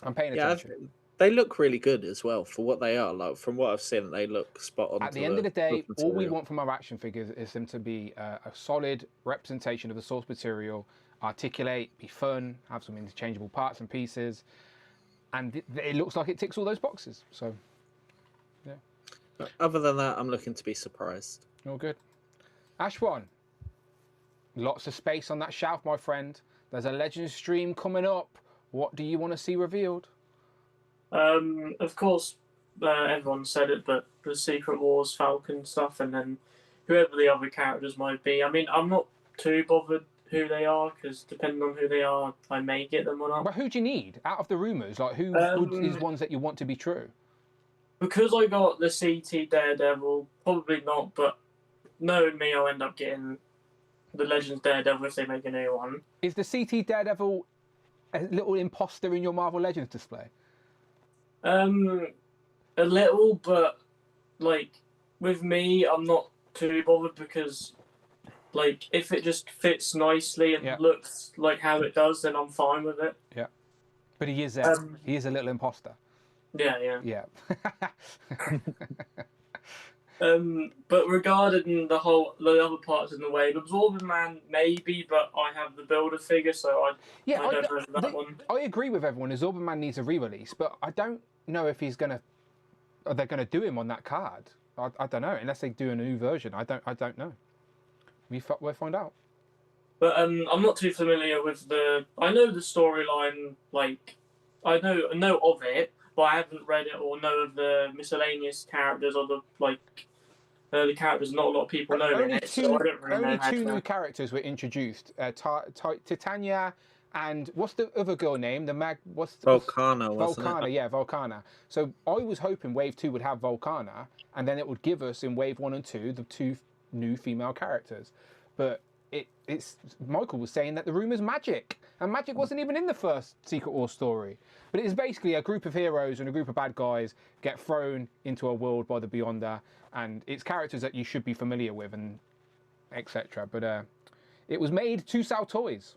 I'm paying attention. They look really good as well for what they are. Like from what I've seen, they look spot on. At the end of the day, all we want from our action figures is them to be a solid representation of the source material, articulate, be fun, have some interchangeable parts and pieces, and it looks like it ticks all those boxes. So, yeah. But other than that, I'm looking to be surprised. All good. Ashwan, lots of space on that shelf, my friend. There's a Legends stream coming up. What do you want to see revealed? Of course, everyone said it, but the Secret Wars Falcon stuff, and then whoever the other characters might be. I mean, I'm not too bothered who they are, because depending on who they are, I may get them or not. But who do you need out of the rumours? Like, who is ones that you want to be true? Because I got the CT Daredevil, probably not, but knowing me, I'll end up getting the Legends Daredevil if they make a new one. Is the CT Daredevil a little imposter in your Marvel Legends display? A little, but like with me, I'm not too bothered because, like, if it just fits nicely and looks like how it does, then I'm fine with it. Yeah, but he is he is a little imposter. Yeah. But regarding the other parts in the way, the Absorbing Man maybe, but I have the Builder figure, so I don't know that one. I agree with everyone. Absorbing Man needs a re-release, but I don't know if they're gonna do him on that card. I don't know unless they do a new version. I don't know. We'll find out. But I'm not too familiar with I know the storyline, like I know of it, but I haven't read it or know of the miscellaneous characters or the characters not a lot of people know in it. So I don't really know how two new characters were introduced: Titania and what's the other girl name? Volcana, wasn't it? Volcana, yeah, Volcana. So I was hoping Wave 2 would have Volcana, and then it would give us in Wave 1 and 2 the two new female characters. But it's Michael was saying that the rumour's Magic, and Magic wasn't even in the first Secret Wars story. But it's basically a group of heroes and a group of bad guys get thrown into a world by the Beyonder, and it's characters that you should be familiar with, and etc. But it was made to sell toys,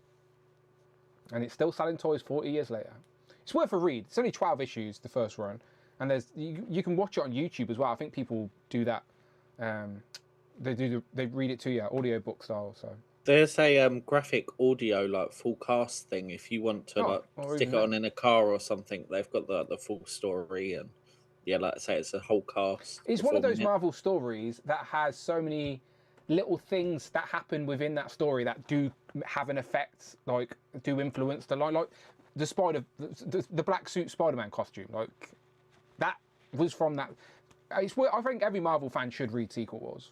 and it's still selling toys 40 years later. It's worth a read. It's only 12 issues, the first run, and you can watch it on YouTube as well. I think people do that. They read it to you, audiobook style. So There's a graphic audio like full cast thing. If you want to or stick it even on in a car or something, they've got the full story and yeah, like I say, it's a whole cast. It's one of those performing it. Marvel stories that has so many little things that happen within that story that do have an effect, like do influence the line, like the black suit Spider-Man costume, like that was from that. I think every Marvel fan should read Secret Wars.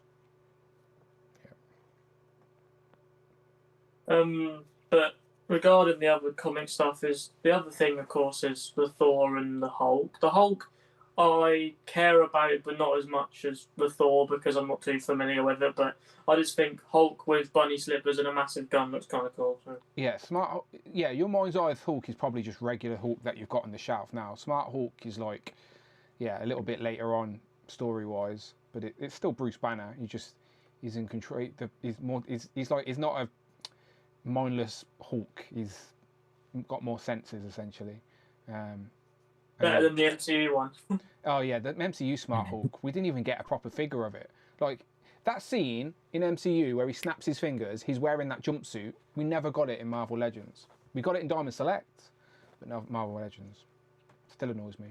But regarding the other comic stuff, is the other thing, of course, is the Thor and the Hulk. The Hulk, I care about, but not as much as the Thor because I'm not too familiar with it. But I just think Hulk with bunny slippers and a massive gun looks kind of cool. So. Yeah, smart. Yeah, your mind's eye Hulk is probably just regular Hulk that you've got on the shelf now. Smart Hulk is like, yeah, a little bit later on story-wise, but it's still Bruce Banner. He's in control. He's not a mindless Hulk. He's got more senses essentially. Better than the MCU one. Oh yeah, the MCU Smart Hulk. We didn't even get a proper figure of it. Like that scene in MCU where he snaps his fingers, he's wearing that jumpsuit. We never got it in Marvel Legends. We got it in Diamond Select, but no Marvel Legends. Still annoys me.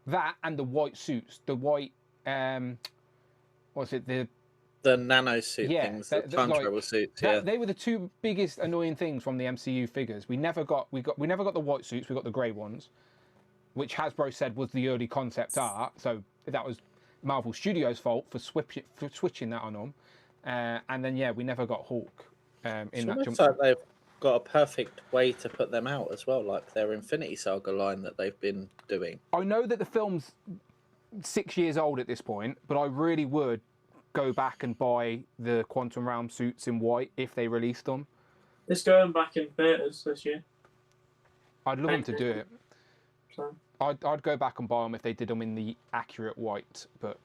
That and the white suits, the white what's it, the nano suit things, the time like, travel suits. Yeah, they were the two biggest annoying things from the MCU figures. We never got the white suits. We got the grey ones, which Hasbro said was the early concept art. So that was Marvel Studios' fault for switching that on them. And then yeah, we never got Hulk in that jump. Like they've got a perfect way to put them out as well, like their Infinity Saga line that they've been doing. I know that the film's 6 years old at this point, but I really would go back and buy the Quantum Realm suits in white if they released them. It's going back in theaters this year. I'd love them to do it. So. I'd go back and buy them if they did them in the accurate white, but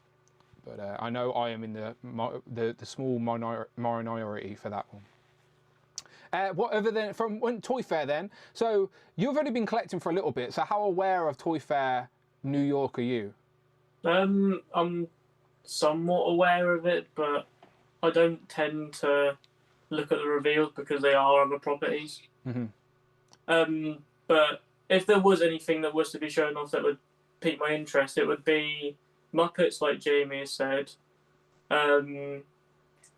I know I am in the small minority for that one. What other than from Toy Fair then? So you've already been collecting for a little bit. So how aware of Toy Fair New York are you? I'm somewhat aware of it, but I don't tend to look at the reveals because they are other properties. Mm-hmm. But if there was anything that was to be shown off that would pique my interest, it would be Muppets, like Jamie has said.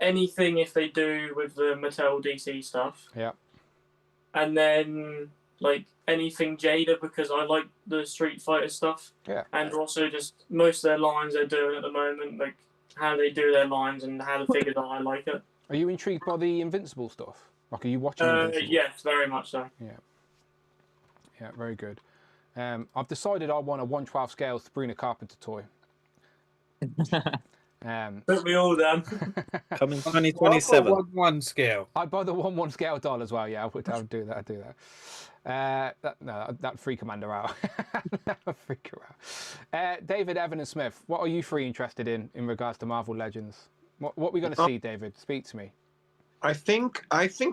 Anything if they do with the Mattel DC stuff. Yeah. And then like anything Jada because I like the Street Fighter stuff. Yeah. And also just most of their lines they're doing at the moment, like how they do their lines and how the figures are, I like it. Are you intrigued by the Invincible stuff? Like, are you watching Invincible? Yes, very much so. Yeah. Yeah, very good. I've decided I want a 1/12 scale Sabrina Carpenter toy. Don't we all then? Coming 2027. 1/1 scale. I'd buy the 1/1 scale doll as well. Yeah, I would do that. I'd do that. That'd freak Amanda out. That'd freak her out. David, Evan, and Smith, what are you three interested in regards to Marvel Legends? What are we going to see, David? Speak to me. I think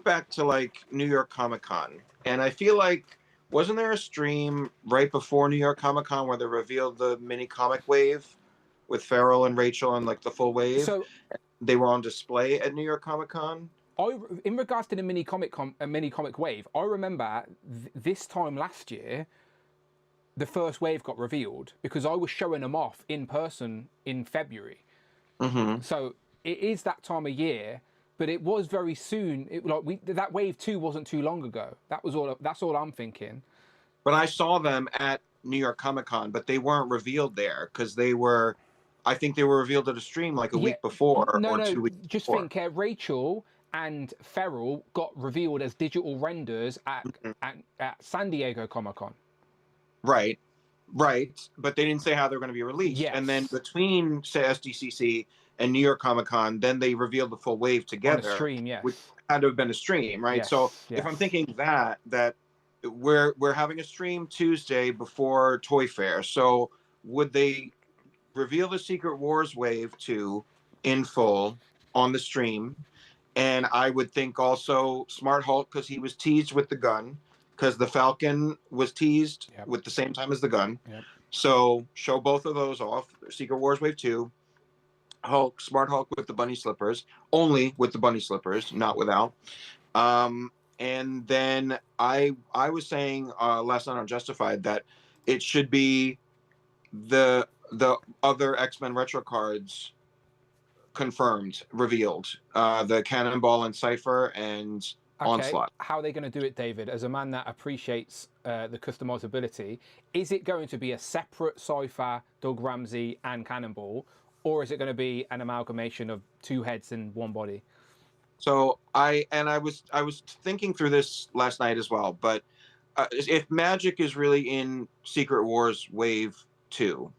back to like New York Comic Con, and I feel like wasn't there a stream right before New York Comic Con where they revealed the mini comic wave with Farrell and Rachel and like the full wave? So they were on display at New York Comic Con. In regards to the mini comic wave, I remember this time last year, the first wave got revealed because I was showing them off in person in February. Mm-hmm. So it is that time of year, but it was very soon. That wave 2 wasn't too long ago. That's all I'm thinking. But I saw them at New York Comic Con, but they weren't revealed there because I think they were revealed at a stream like a week before or 2 weeks just before. think Rachel and Farrell got revealed as digital renders at San Diego Comic Con. Right, but they didn't say how they're going to be released. Yes. And then between say SDCC and New York Comic Con, then they revealed the full wave together. On a stream, yes. Which had to have been a stream, right? Yes, So yes. if I'm thinking that we're having a stream Tuesday before Toy Fair, so would they reveal the Secret Wars Wave 2 in full on the stream? And I would think also Smart Hulk because he was teased with the gun, because the Falcon was teased with the same time as the gun. Yep. So show both of those off, Secret Wars Wave 2. Hulk, Smart Hulk with the bunny slippers, only with the bunny slippers, not without. And then I was saying last night on Justified that it should be the other X-Men retro cards confirmed, revealed. The Cannonball and Cypher and Onslaught. How are they going to do it, David? As a man that appreciates the customizability, is it going to be a separate Cypher, Doug Ramsey, and Cannonball, or is it going to be an amalgamation of two heads and one body? So I was thinking through this last night as well, but if Magic is really in Secret Wars Wave 2,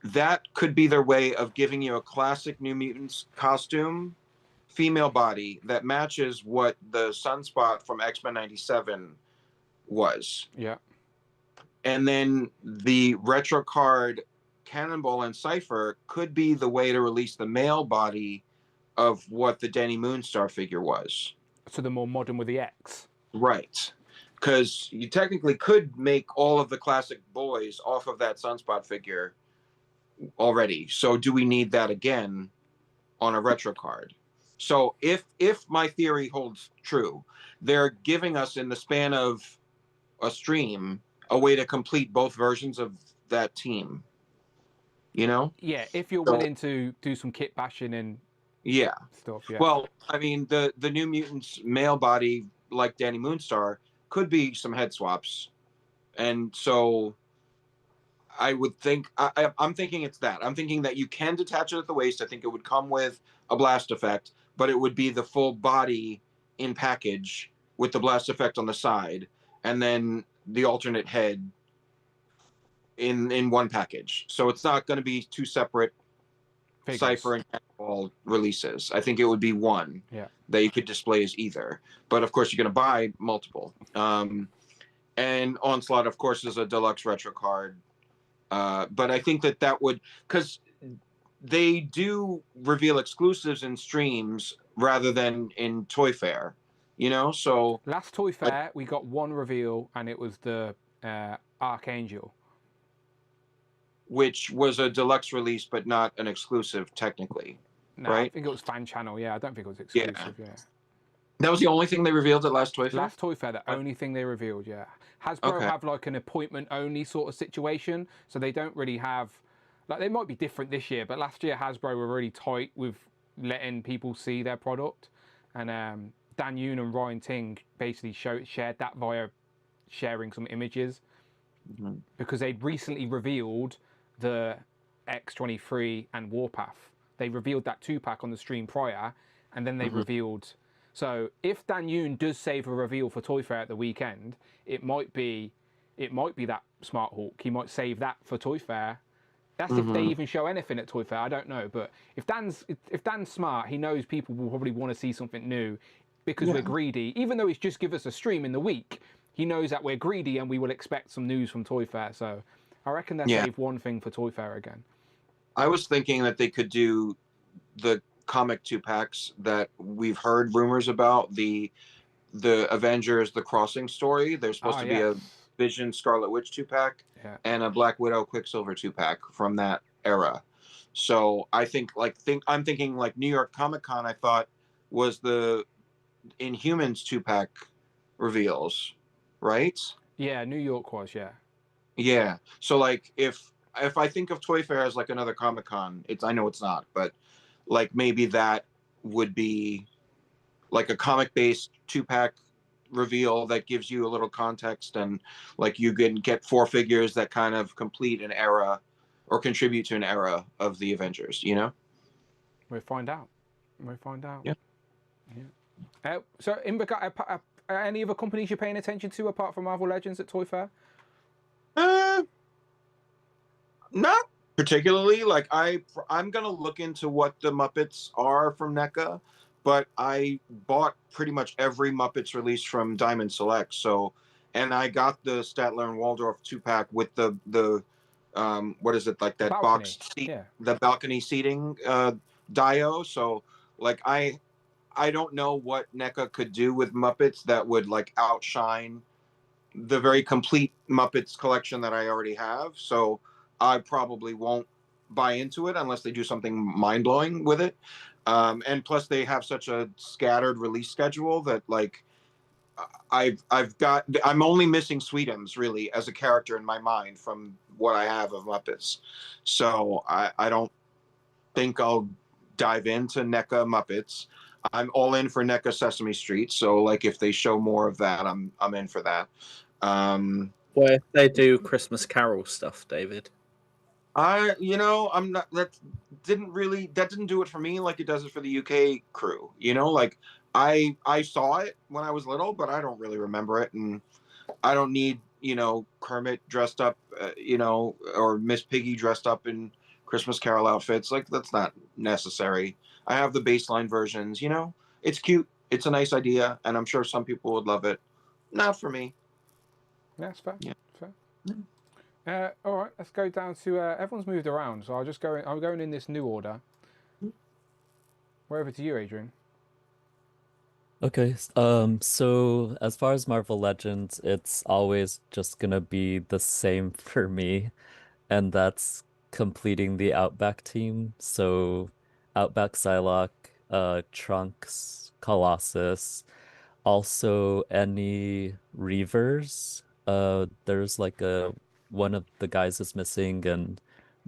that could be their way of giving you a classic New Mutants costume, female body, that matches what the Sunspot from X-Men 97 was. Yeah. And then the retro card Cannonball and Cypher could be the way to release the male body of what the Danny Moonstar figure was. So the more modern with the X. Right. Because you technically could make all of the classic boys off of that Sunspot figure already. So do we need that again on a retro card? So if my theory holds true, they're giving us in the span of a stream a way to complete both versions of that team. You know? Yeah, if you're willing to do some kit bashing and stuff. Yeah. Well, I mean, the New Mutants male body, like Danny Moonstar, could be some head swaps, and so I would think I'm thinking it's that. I'm thinking that you can detach it at the waist. I think it would come with a blast effect, but it would be the full body in package with the blast effect on the side, and then the alternate head in one package. So it's not going to be two separate Cypher and Cannonball releases. I think it would be one that you could display as either. But of course, you're going to buy multiple. And Onslaught, of course, is a deluxe retro card. But I think that would, because they do reveal exclusives in streams rather than in Toy Fair, you know? So last Toy Fair, we got one reveal, and it was the Archangel, which was a deluxe release, but not an exclusive technically. No, right? I think it was fan channel. Yeah, I don't think it was exclusive. Yeah. That was the only thing they revealed at last Toy Fair? Last Toy Fair, the only thing they revealed, yeah. Hasbro have like an appointment only sort of situation, so they don't really have, like, they might be different this year, but last year Hasbro were really tight with letting people see their product. And Dan Yoon and Ryan Ting basically shared that via sharing some images, because they'd recently revealed the X-23 and Warpath. They revealed that 2-pack on the stream prior, and then they revealed. So if Dan Yoon does save a reveal for Toy Fair at the weekend, it might be that Smart Hulk. He might save that for Toy Fair. That's if they even show anything at Toy Fair. I don't know, but if Dan's smart, he knows people will probably want to see something new because we're greedy. Even though he's just give us a stream in the week, he knows that we're greedy and we will expect some news from Toy Fair. So I reckon they'll save one thing for Toy Fair again. I was thinking that they could do the comic 2-packs that we've heard rumors about, the Avengers, the Crossing story. There's supposed to be a Vision Scarlet Witch 2-pack and a Black Widow Quicksilver 2-pack from that era. So I I'm thinking like New York Comic Con, I thought, was the Inhumans 2-pack reveals, right? Yeah, New York was, Yeah. So like if I think of Toy Fair as like another Comic Con, I know it's not, but like maybe that would be like a comic based 2-pack reveal that gives you a little context, and like you can get 4 figures that kind of complete an era or contribute to an era of the Avengers, you know? We'll find out. Yeah. So in regard, any other companies you're paying attention to apart from Marvel Legends at Toy Fair? Not particularly. Like I'm gonna look into what the Muppets are from NECA, but I bought pretty much every Muppets release from Diamond Select. So, and I got the Statler and Waldorf 2-pack with the what is it, like that box seat, the balcony seating Dio. So like I don't know what NECA could do with Muppets that would like outshine the very complete Muppets collection that I already have. So I probably won't buy into it unless they do something mind blowing with it. And plus, they have such a scattered release schedule that like I'm only missing Sweetums really as a character in my mind from what I have of Muppets. So I don't think I'll dive into NECA Muppets. I'm all in for NECA Sesame Street. So like if they show more of that, I'm in for that. Well, if they do Christmas Carol stuff, David. I'm not. That didn't do it for me like it does it for the UK crew. Like I saw it when I was little, but I don't really remember it, and I don't need Kermit dressed up, or Miss Piggy dressed up in Christmas Carol outfits. Like that's not necessary. I have the baseline versions. It's cute. It's a nice idea, and I'm sure some people would love it. Not for me. That's fair. Yeah. Fair. All right, let's go down to everyone's moved around, so I'm going in this new order. We're over to you, Adrian. Okay, so as far as Marvel Legends, it's always just gonna be the same for me, and that's completing the Outback team. So Outback Psylocke, Trunks, Colossus, also any Reavers. There's like one of the guys is missing, and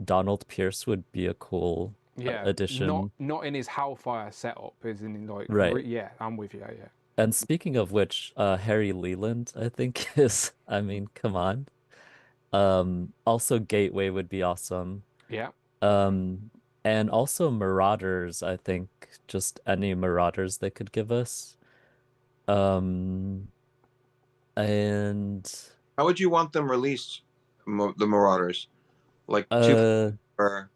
Donald Pierce would be a cool addition. Not in his Hellfire setup, is in like Right. yeah, I'm with you. Yeah. And speaking of which, Harry Leland, I think is, I mean, come on. Also Gateway would be awesome. Yeah. And also Marauders, I think just any Marauders they could give us. And how would you want them released, the Marauders? Like or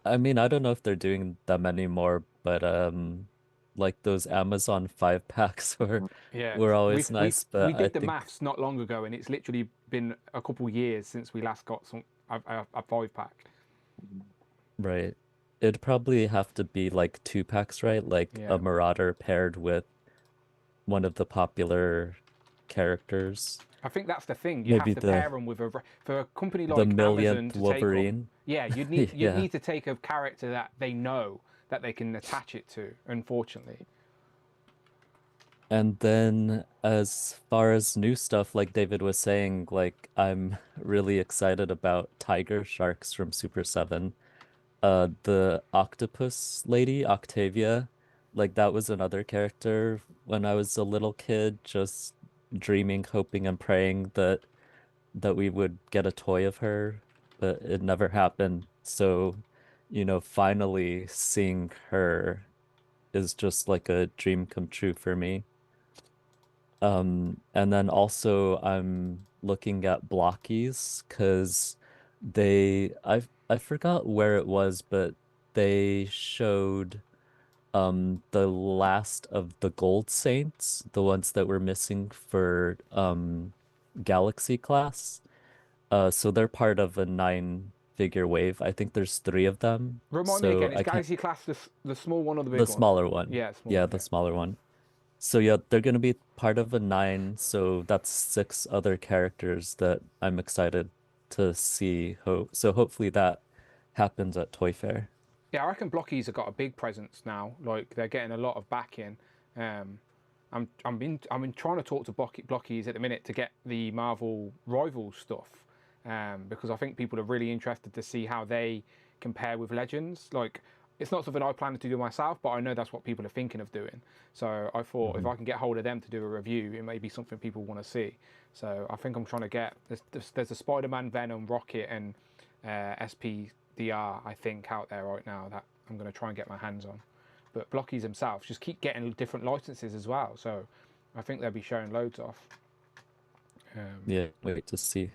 I mean, I don't know if they're doing them anymore, but like those Amazon 5-packs were always nice. But we did I the think maths not long ago, and it's literally been a couple years since we last got a 5-pack. right. It'd probably have to be like 2-packs, right? Like a Marauder paired with one of the popular characters. I think that's the thing. You have to pair them with for a company like the Amazon millionth to Wolverine. take up. Yeah, you'd need to take a character that they know that they can attach it to. Unfortunately. And then as far as new stuff, like David was saying, like I'm really excited about Tiger Sharks from Super 7. The octopus lady, Octavia, like that was another character when I was a little kid, just dreaming, hoping and praying that we would get a toy of her, but it never happened. So, finally seeing her is just like a dream come true for me. And then also I'm looking at Blockies because I forgot where it was, but they showed the last of the Gold Saints, the ones that were missing for Galaxy class. So they're part of a 9-figure wave. I think there's 3 of them. Remind me again, is Galaxy class the small one or the big one? The smaller one. Yeah, the smaller one. So yeah, they're gonna be part of a 9, so that's 6 other characters that I'm excited to see. So hopefully that happens at Toy Fair. Yeah, I reckon Blockies have got a big presence now. Like they're getting a lot of backing. I'm trying to talk to Blockies at the minute to get the Marvel Rivals stuff, because I think people are really interested to see how they compare with Legends. Like, it's not something I plan to do myself, but I know that's what people are thinking of doing. So I thought if I can get hold of them to do a review, it may be something people want to see. So I think I'm trying to get there's a Spider-Man, Venom, Rocket, and SPDR I think out there right now that I'm going to try and get my hands on. But Blockies themselves just keep getting different licenses as well, so I think they'll be showing loads off. Yeah, wait to see.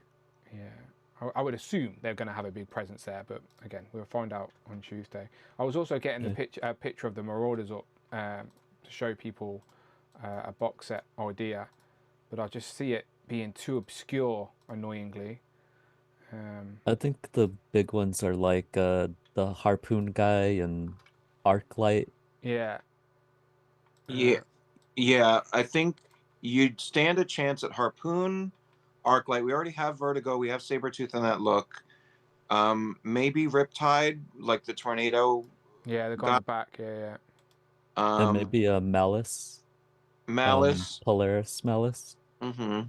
Yeah, I would assume they're going to have a big presence there, but again, we'll find out on Tuesday. I was also getting the picture of the Marauders up to show people a box set idea, but I just see it being too obscure, annoyingly. I think the big ones are like the Harpoon guy and Arclight. Yeah. Yeah. I think you'd stand a chance at Harpoon, Arclight. We already have Vertigo. We have Sabretooth in that look. Maybe Riptide, like the tornado. Yeah, they're going back. Yeah. And maybe a Malice. Malice. Polaris Malice. Mm-hmm.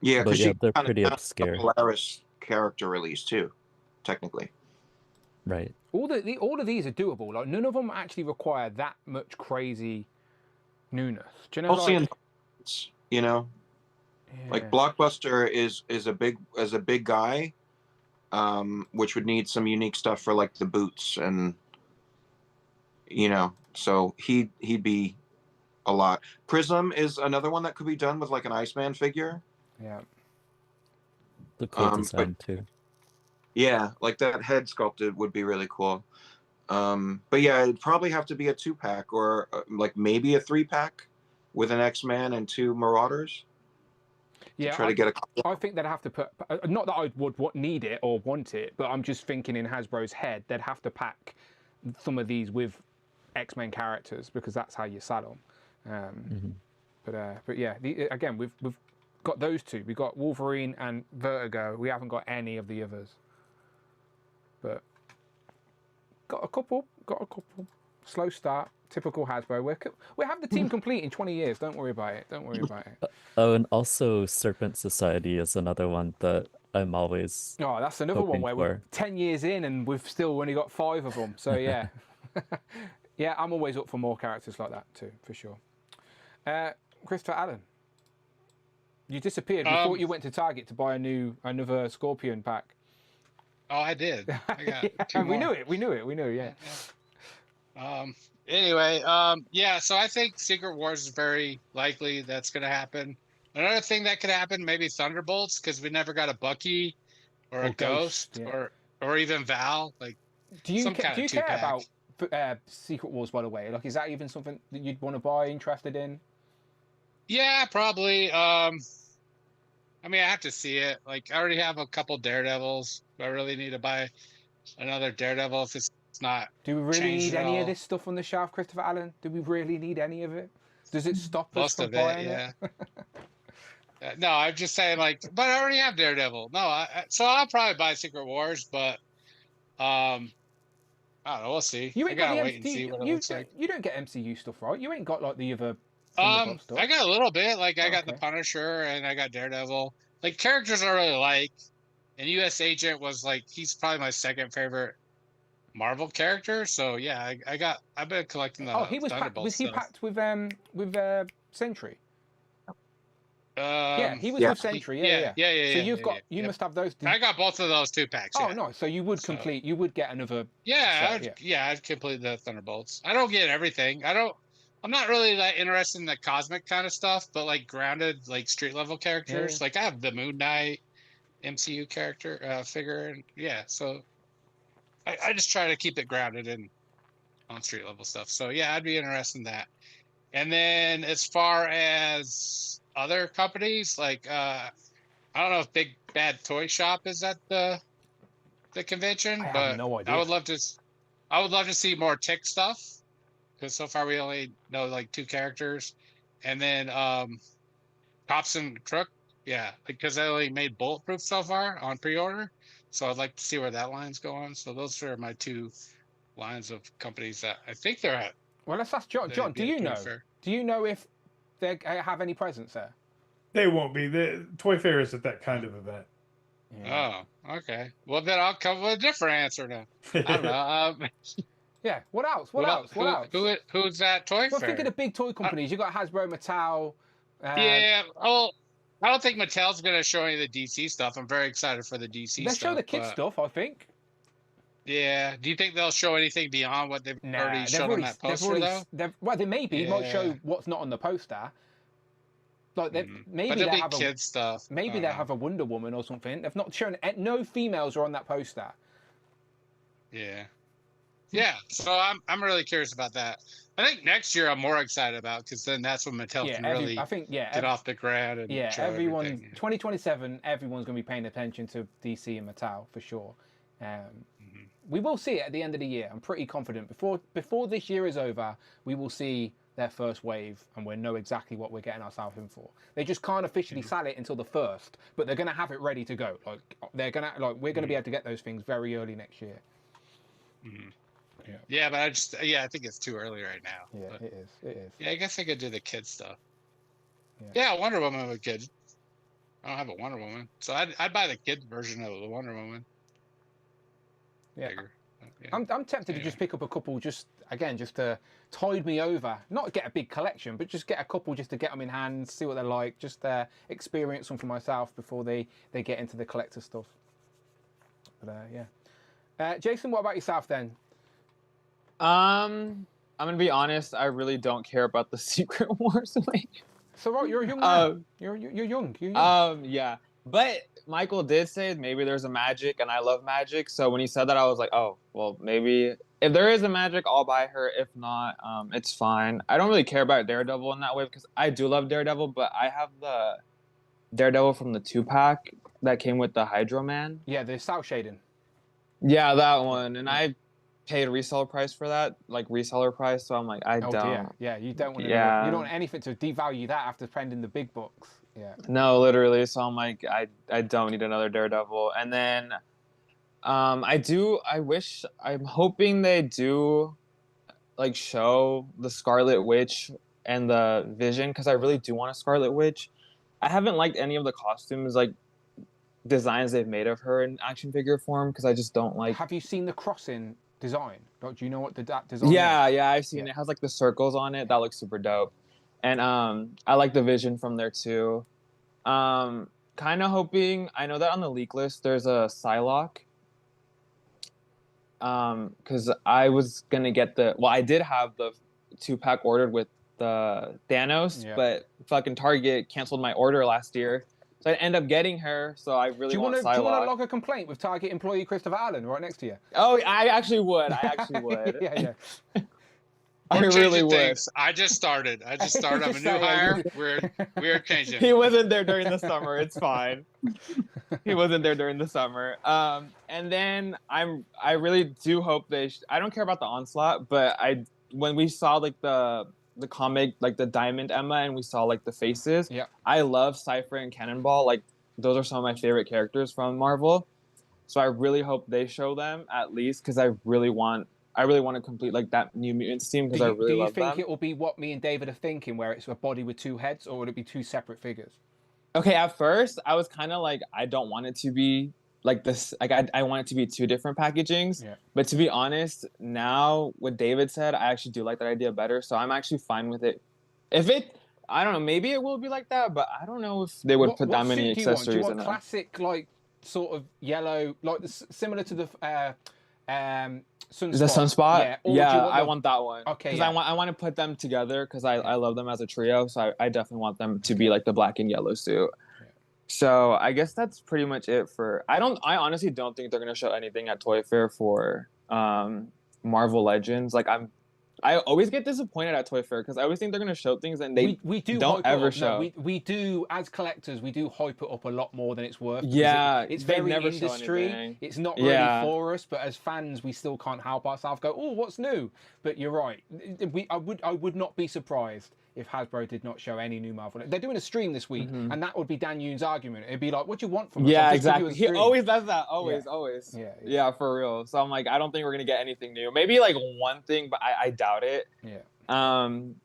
Yeah, But because yeah, she they're kind pretty of obscure. a Polaris character release too, technically. Right. All of these are doable. Like none of them actually require that much crazy newness. Do you know? Mostly Like, you know, like Blockbuster is a big guy, which would need some unique stuff for like the boots and so he'd be a lot. Prism is another one that could be done with like an Iceman figure. Yeah. The cool design too. Yeah, like that head sculpted would be really cool. But yeah, it'd probably have to be a 2-pack or like maybe a 3-pack with an X-Man and 2 Marauders. Yeah, try to get a. I think they'd have to put. Not that I would need it or want it, but I'm just thinking in Hasbro's head, they'd have to pack some of these with X-Men characters because that's how you sell them. But yeah, again, we've got those two. We've got Wolverine and Vertigo. We haven't got any of the others, but got a couple. Slow start. Typical Hasbro. We have the team complete in 20 years. Don't worry about it. Oh, and also Serpent Society is another one that I'm always. Oh, that's another one where we're for. 10 years in and we've still only got 5 of them. So yeah, yeah, I'm always up for more characters like that too, for sure. Christopher Allen, you disappeared. We thought you went to Target to buy another Scorpion pack. Oh, I did. I got two we more. knew it. Yeah. Anyway, yeah, so I think Secret Wars is very likely that's going to happen. Another thing that could happen, maybe Thunderbolts, because we never got a Bucky or a Ghost yeah. or even Val. Like, do you some kind of care two-pack. about Secret Wars, by the way? Like, is that even something that you'd want to buy, interested in? Yeah, probably. I mean, I have to see it. Like, I already have a couple Daredevils. I really need to buy another Daredevil if it's not. Do we really changed need at any of all. this stuff on the shelf, Christopher Allen? Do we really need any of it? Does it stop us Most from of it, buying yeah. it? No, I'm just saying, like, but I already have Daredevil. No, so I'll probably buy Secret Wars, but I don't know. We'll see. You I ain't got gotta the wait and see what it looks like. You don't get MCU stuff, right? You ain't got like the other Thunderbolt stuff. I got a little bit. Like, I got the okay. Punisher and I got Daredevil. Like, characters I really like. And U.S. Agent was like, he's probably my second favorite Marvel character. So yeah, I've been collecting the he was packed. Thunderbolt Was he stuff. packed with Sentry? Yeah, he was yeah. with Sentry. Yeah. So you must have those. I got both of those 2-packs. Oh yeah. no, so you would complete. You would get another. Yeah, set, I'd complete the Thunderbolts. I don't get everything. I'm not really that interested in the cosmic kind of stuff, but like grounded, like street level characters. Yeah. Like I have the Moon Knight MCU character figure, and yeah, so I just try to keep it grounded on street level stuff. So yeah, I'd be interested in that. And then as far as other companies, like I don't know if Big Bad Toy Shop is at the convention, I but have no idea. I would love to see more Tick stuff, because so far we only know like 2 characters. And then Cops and Crook, yeah, because I only made Bulletproof so far on pre-order, so I'd like to see where that line's going. So those are my 2 lines of companies that I think they're at. Well, let's ask John. John, do you know? Do you know if they have any presents there? They won't be. The Toy Fair isn't that kind of event. Yeah. Oh, okay. Well, then I'll come with a different answer now. I don't know. Yeah. What else? What else? Who's that Toy Well, Fair? think of the big toy companies. You got Hasbro, Mattel. Yeah. Oh, I don't think Mattel's going to show any of the DC stuff. I'm very excited for the DC They'll stuff. show the kids stuff, I think. Yeah. Do you think they'll show anything beyond what they've already shown on that poster, though? Well, they maybe might show what's not on the poster. Like maybe they have kids stuff. Maybe they have a Wonder Woman or something. They've not shown no females are on that poster. Yeah. Yeah. So I'm really curious about that. I think next year I'm more excited about, because then that's when Mattel can really get off the ground and show everyone everything. 2027 everyone's going to be paying attention to DC and Mattel for sure. We will see it at the end of the year. I'm pretty confident before this year is over, we will see their first wave, and we know exactly what we're getting ourselves in for. They just can't officially sell it until the 1st, but they're going to have it ready to go. We're going to be able to get those things very early next year. Yeah, but I think it's too early right now. Yeah, but, it is. It is. Yeah, I guess I could do the kid stuff. Yeah, Wonder Woman with kids. I don't have a Wonder Woman, so I'd buy the kid version of the Wonder Woman. Yeah. Bigger. Yeah. I'm tempted to just pick up a couple, just to tide me over. Not get a big collection, but just get a couple just to get them in hand, see what they're like, just experience them for myself before they get into the collector stuff. But yeah. Jason, what about yourself then? I'm gonna be honest. I really don't care about the Secret Wars wave. So right, you're a young man. You're young. Yeah. But Michael did say maybe there's a magic, and I love magic. So when he said that, I was like, oh, well, maybe if there is a magic, I'll buy her. If not, it's fine. I don't really care about Daredevil in that way because I do love Daredevil, but I have the Daredevil from the 2-pack that came with the Hydro Man. Yeah, the South Shading. Yeah, that one. And I paid reseller price for that, like reseller price. So I'm like, I don't. Dear. Yeah, you don't want to. Yeah. You don't want anything to devalue that after spending the big bucks. Yeah. No, literally. So I'm like, I don't need another Daredevil. And then, I'm hoping they do, like, show the Scarlet Witch and the Vision because I really do want a Scarlet Witch. I haven't liked any of the costumes, like, designs they've made of her in action figure form because I just don't like. Have you seen the crossing design? Do you know what that design Yeah, is? yeah, I've seen it. It has like the circles on it. That looks super dope. And I like the Vision from there too. Kind of hoping, I know that on the leak list there's a Psylocke. Because I was gonna get I did have the 2-pack ordered with the Thanos, but fucking Target canceled my order last year. So I end up getting her, so I really want Psylocke. Do you want to log a complaint with Target employee Christopher Allen right next to you? Oh, I actually would. yeah. I really would. Things. I just started. I'm a new hire. We're changing. He wasn't there during the summer. It's fine. He wasn't there during the summer. And then I really do hope I don't care about the Onslaught, but when we saw like the comic, like the Diamond Emma, and we saw like the faces. Yeah. I love Cypher and Cannonball. Like those are some of my favorite characters from Marvel. So I really hope they show them at least because I really want to complete like that New Mutants team because I really love them. Do you think it will be what me and David are thinking, where it's a body with 2 heads, or would it be 2 separate figures? Okay, at first I was kind of like, I don't want it to be like this. Like I want it to be 2 different packagings. Yeah. But to be honest, now what David said, I actually do like that idea better. So I'm actually fine with it. I don't know, maybe it will be like that, but I don't know if they would put that many accessories in it. Do you want classic, like sort of yellow, like similar to the Sunspot? The Sunspot? Yeah, I want that one. Okay. Because I want to put them together because I love them as a trio. So I definitely want them to be like the black and yellow suit. Yeah. So I guess that's pretty much it for. I honestly don't think they're gonna show anything at Toy Fair for Marvel Legends. Like I always get disappointed at Toy Fair because I always think they're going to show things and they don't ever show. No, we do, as collectors, we do hype it up a lot more than it's worth. Yeah, it's very never industry. It's not really for us, but as fans, we still can't help ourselves go, oh, what's new? But you're right. I would not be surprised if Hasbro did not show any new Marvel. They're doing a stream this week, and that would be Dan Yoon's argument. It'd be like, what do you want from us? Yeah, exactly. He always does that. Always. Yeah, for real. So I'm like, I don't think we're going to get anything new. Maybe like one thing, but I doubt it. Yeah. And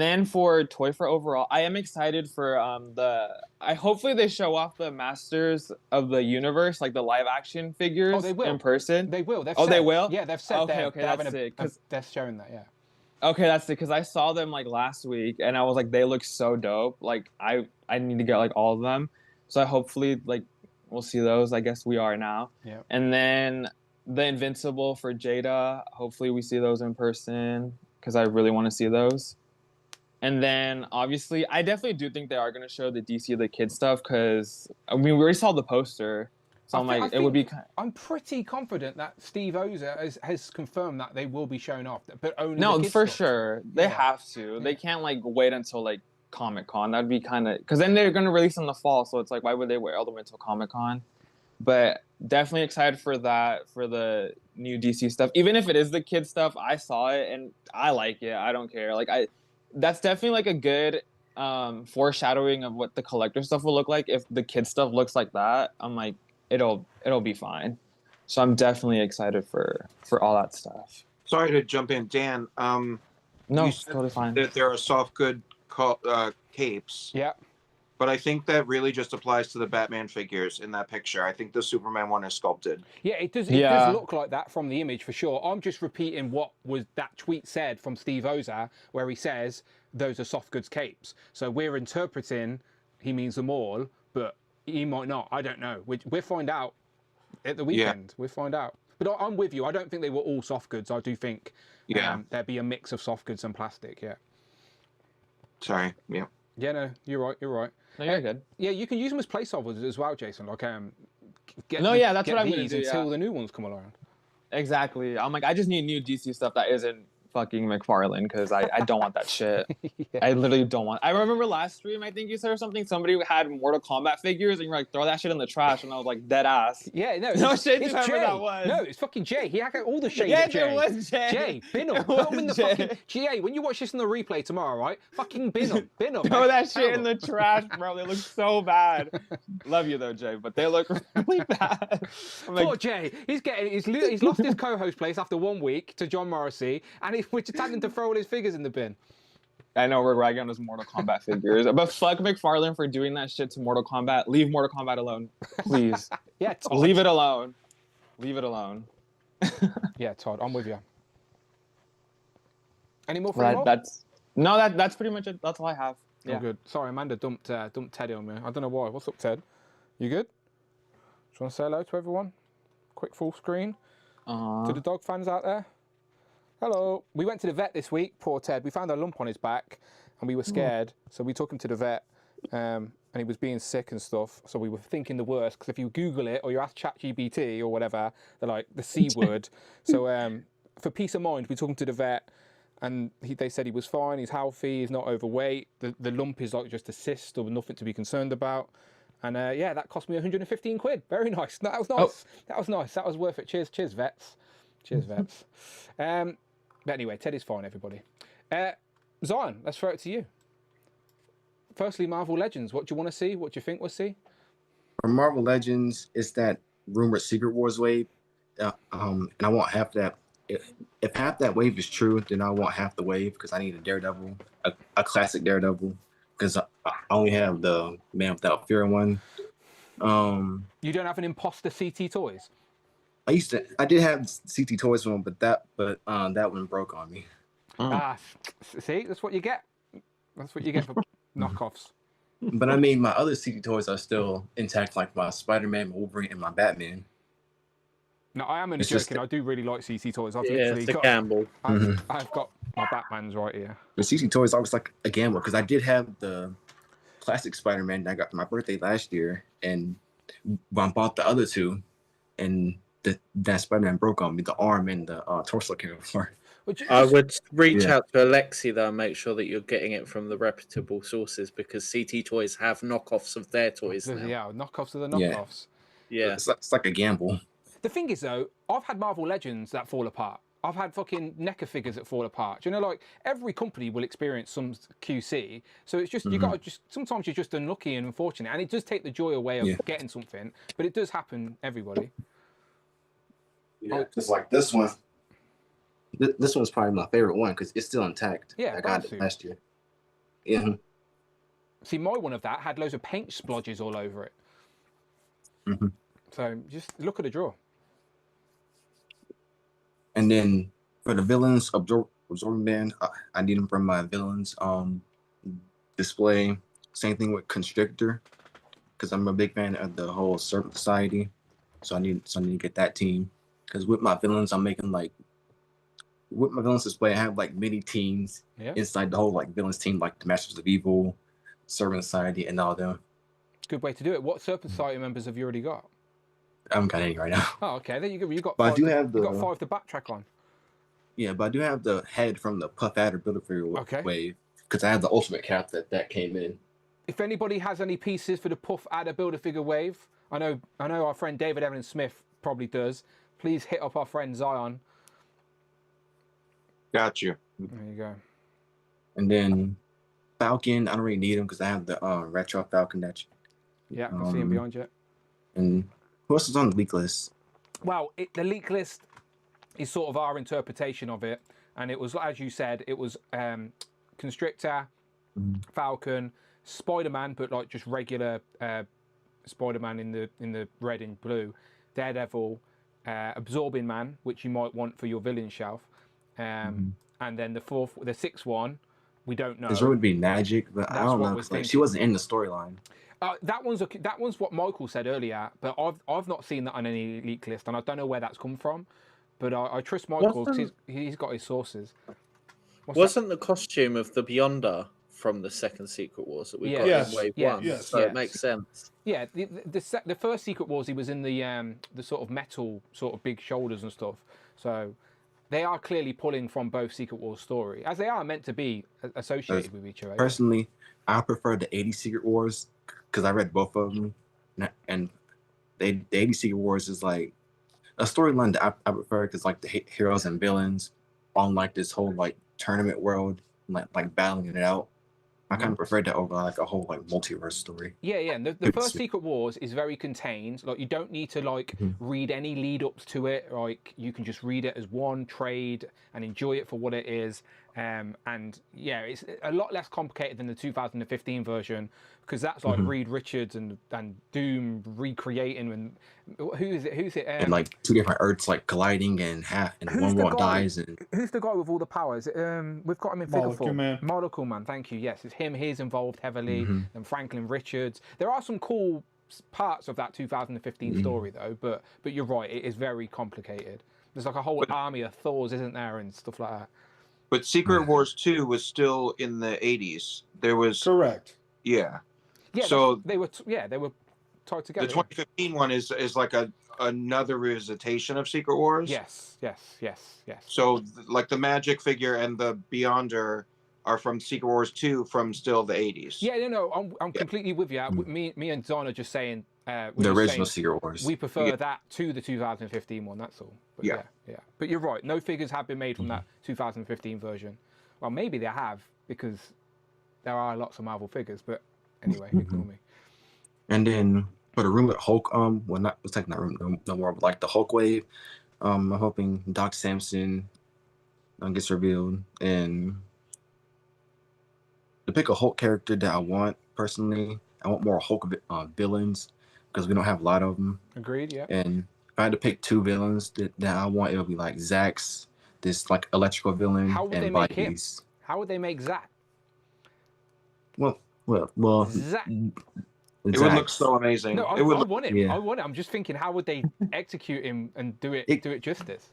then for Toy Fair overall, I am excited for hopefully they show off the Masters of the Universe, like the live action figures in person. They will. They will? Yeah, they've said okay, they're sick. they're showing that, yeah. Okay, that's it. Because I saw them like last week, and I was like, they look so dope. Like I need to get like all of them. So hopefully like we'll see those. I guess we are now. Yeah. And then the Invincible for Jada. Hopefully we see those in person because I really want to see those. And then obviously, I definitely do think they are going to show the DC the Kid stuff because I mean we already saw the poster. So it would be. I'm pretty confident that Steve Ozer has confirmed that they will be shown off, but only. No, the kids for stuff. sure they have to. They can't like wait until like Comic-Con. That'd be kind of because then they're gonna release in the fall. So it's like, why would they wait all the way until Comic-Con? But definitely excited for that, for the new DC stuff, even if it is the kid stuff. I saw it and I like it. I don't care. Like that's definitely like a good foreshadowing of what the collector stuff will look like. If the kid stuff looks like that, I'm like, it'll be fine. So I'm definitely excited for all that stuff. Sorry to jump in, Dan. No, you it's said totally fine. that there are soft good capes. Yeah. But I think that really just applies to the Batman figures in that picture. I think the Superman one is sculpted. Yeah, it does. It does look like that from the image for sure. I'm just repeating what was that tweet said from Steve Oza, where he says those are soft goods capes. So we're interpreting he means them all, but he might not. I don't know. We'll find out at the weekend. We'll find out. But I'm with you. I don't think they were all soft goods. I do think there'd be a mix of soft goods and plastic. Yeah. Sorry. Yeah. Yeah. No, you're right. You're right. No, you're good. Yeah, you can use them as placeholders as well, Jason. Like, that's what I'm gonna do until the new ones come around. Exactly. I'm like, I just need new DC stuff that isn't fucking McFarlane because I don't want that shit. I literally don't want. I remember last stream, I think you said or something. Somebody had Mortal Kombat figures, and you're like, throw that shit in the trash, and I was like, dead ass. Yeah, no, no shit. It's Whoever Jay. that was. No, it's fucking Jay. He had all the shades. Yes, of Jay. it was Jay. Jay, bin him. Put him in the fucking. Jay, when you watch this in the replay tomorrow, right? Fucking bin him. Bin him. Throw that shit in the trash, bro. They look so bad. Love you though, Jay, but they look really bad. Poor Jay. He's lost his co-host place after 1 week to John Morrissey, and we're just having to throw all his figures in the bin. I know we're ragging on his Mortal Kombat figures, but fuck McFarlane for doing that shit to Mortal Kombat. Leave Mortal Kombat alone, please. Yeah, Todd. Leave it alone. Leave it alone. Yeah, Todd, I'm with you. Any more for that's pretty much it. That's all I have. Yeah. Oh, good. Sorry, Amanda dumped Teddy on me. I don't know why. What's up, Ted? You good? Just want to say hello to everyone? Quick full screen. To the dog fans out there. Hello. We went to the vet this week, poor Ted. We found a lump on his back and we were scared. So we took him to the vet and he was being sick and stuff. So we were thinking the worst because if you Google it or you ask ChatGPT or whatever, they're like the C word. So for peace of mind, we took him to the vet and they said he was fine. He's healthy. He's not overweight. The lump is like just a cyst or nothing to be concerned about. And that cost me 115 quid. Very nice. That was nice. Oh. That was nice. That was worth it. Cheers, vets. Cheers, vets. But anyway, Ted is fine, everybody. Zion, let's throw it to you. Firstly, Marvel Legends. What do you want to see? What do you think we'll see? For Marvel Legends, it's that rumored Secret Wars wave. And I want half that. If half that wave is true, then I want half the wave because I need a Daredevil, a classic Daredevil, because I only have the Man Without Fear one. You don't have an imposter CT Toys? I did have CT Toys one, but that one broke on me. See, that's what you get. That's what you get for knockoffs. But I mean, my other CT Toys are still intact, like my Spider-Man, my Wolverine, and my Batman. No, I am only joking. I do really like CT Toys. I've it's a gamble. I've got my Batmans right here. The CT Toys always like a gamble because I did have the classic Spider-Man that I got for my birthday last year, and I bought the other two, and that Spider-Man broke on me, the arm and the torso came apart. I would reach out to Alexi though and make sure that you're getting it from the reputable sources because CT Toys have knockoffs of their toys now. Yeah, knockoffs of the knockoffs. Yeah. It's like a gamble. The thing is though, I've had Marvel Legends that fall apart. I've had fucking NECA figures that fall apart. Do you know, like every company will experience some QC. So it's just you got to sometimes you're just unlucky and unfortunate, and it does take the joy away of getting something. But it does happen, everybody. Yeah, just like this one. This one's probably my favorite one because it's still intact. Yeah, I got it last year. Yeah. See, my one of that had loads of paint splodges all over it. So just look at the draw. And then for the villains, Absorbing Man, I need them from my villains display. Same thing with Constrictor, because I'm a big fan of the whole Serpent Society. So I need to get that team. Because with my villains, I'm making with my villains display, I have like mini teams inside the whole like villains team, like the Masters of Evil, Serpent Society, and all them. Good way to do it. What Serpent Society members have you already got? I haven't got any right now. Oh, okay. Then you got. But five I do have you got 5 to backtrack on. Yeah, but I do have the head from the Puff Adder Build-A-Figure wave because I have the Ultimate Cap that came in. If anybody has any pieces for the Puff Adder Build-A-Figure wave, I know our friend David Evans Smith probably does. please hit up our friend Zion. Got you. There you go. And then Falcon, I don't really need him because I have the retro Falcon that. Yeah, I can see him behind you. And who else is on the leak list? Well, the leak list is sort of our interpretation of it, and it was, as you said, it was Constrictor, Falcon, Spider-Man, but like just regular Spider-Man in the red and blue, Daredevil, Absorbing Man, which you might want for your villain shelf, and then the sixth one, we don't know. There would be Magic, but I don't know. Like, she wasn't in the storyline. That one's what Michael said earlier, but I've not seen that on any leak list, and I don't know where that's come from. But I trust Michael because he's got his sources. Wasn't the costume of the Beyonder from the second Secret Wars that we got in Wave 1? So it makes sense. Yeah, the first Secret Wars, he was in the sort of metal, sort of big shoulders and stuff. So they are clearly pulling from both Secret Wars story, as they are meant to be associated with each other. Personally, I prefer the 80s Secret Wars because I read both of them, and the 80s Secret Wars is like a storyline that I prefer because like the heroes and villains on like this whole like tournament world, like battling it out. I kind of prefer that over like a whole like multiverse story. Yeah. And the first Secret Wars is very contained. Like you don't need to like read any lead ups to it. Like you can just read it as one trade and enjoy it for what it is. And yeah, it's a lot less complicated than the 2015 version because that's like Reed Richards and Doom recreating and who's it? And like two different Earths like colliding and one world dies. And who's the guy with all the powers? We've got him in figure form. Molecule Man, thank you. Yes, it's him. He's involved heavily. And Franklin Richards. There are some cool parts of that 2015 story though, but you're right. It is very complicated. There's like a whole army of Thors, isn't there, and stuff like that. But Secret Wars 2 was still in the 80s. There was correct. Yeah. Yeah. So they were tied together. The 2015 one is like another revisitation of Secret Wars. Yes. So like the Magic figure and the Beyonder are from Secret Wars 2 from still the 80s. Yeah, no, I'm completely with you. Me and Don are just saying the original Secret Wars. We prefer that to the 2015 one. That's all. But yeah. But you're right. No figures have been made from that 2015 version. Well, maybe they have because there are lots of Marvel figures. But anyway, ignore me. And then for the room with Hulk, it's like not room no more, but like the Hulk wave. I'm hoping Doc Samson gets revealed, and to pick a Hulk character that I want personally, I want more Hulk villains because we don't have a lot of them. Agreed. Yeah. And if I had to pick two villains that I want, it would be like Zax, this like electrical villain, How would and they make him? Beast. How would they make Zack? Well, Zack. It would look so amazing. No, I want him. Yeah. I want it. I'm just thinking, how would they execute him and do it justice?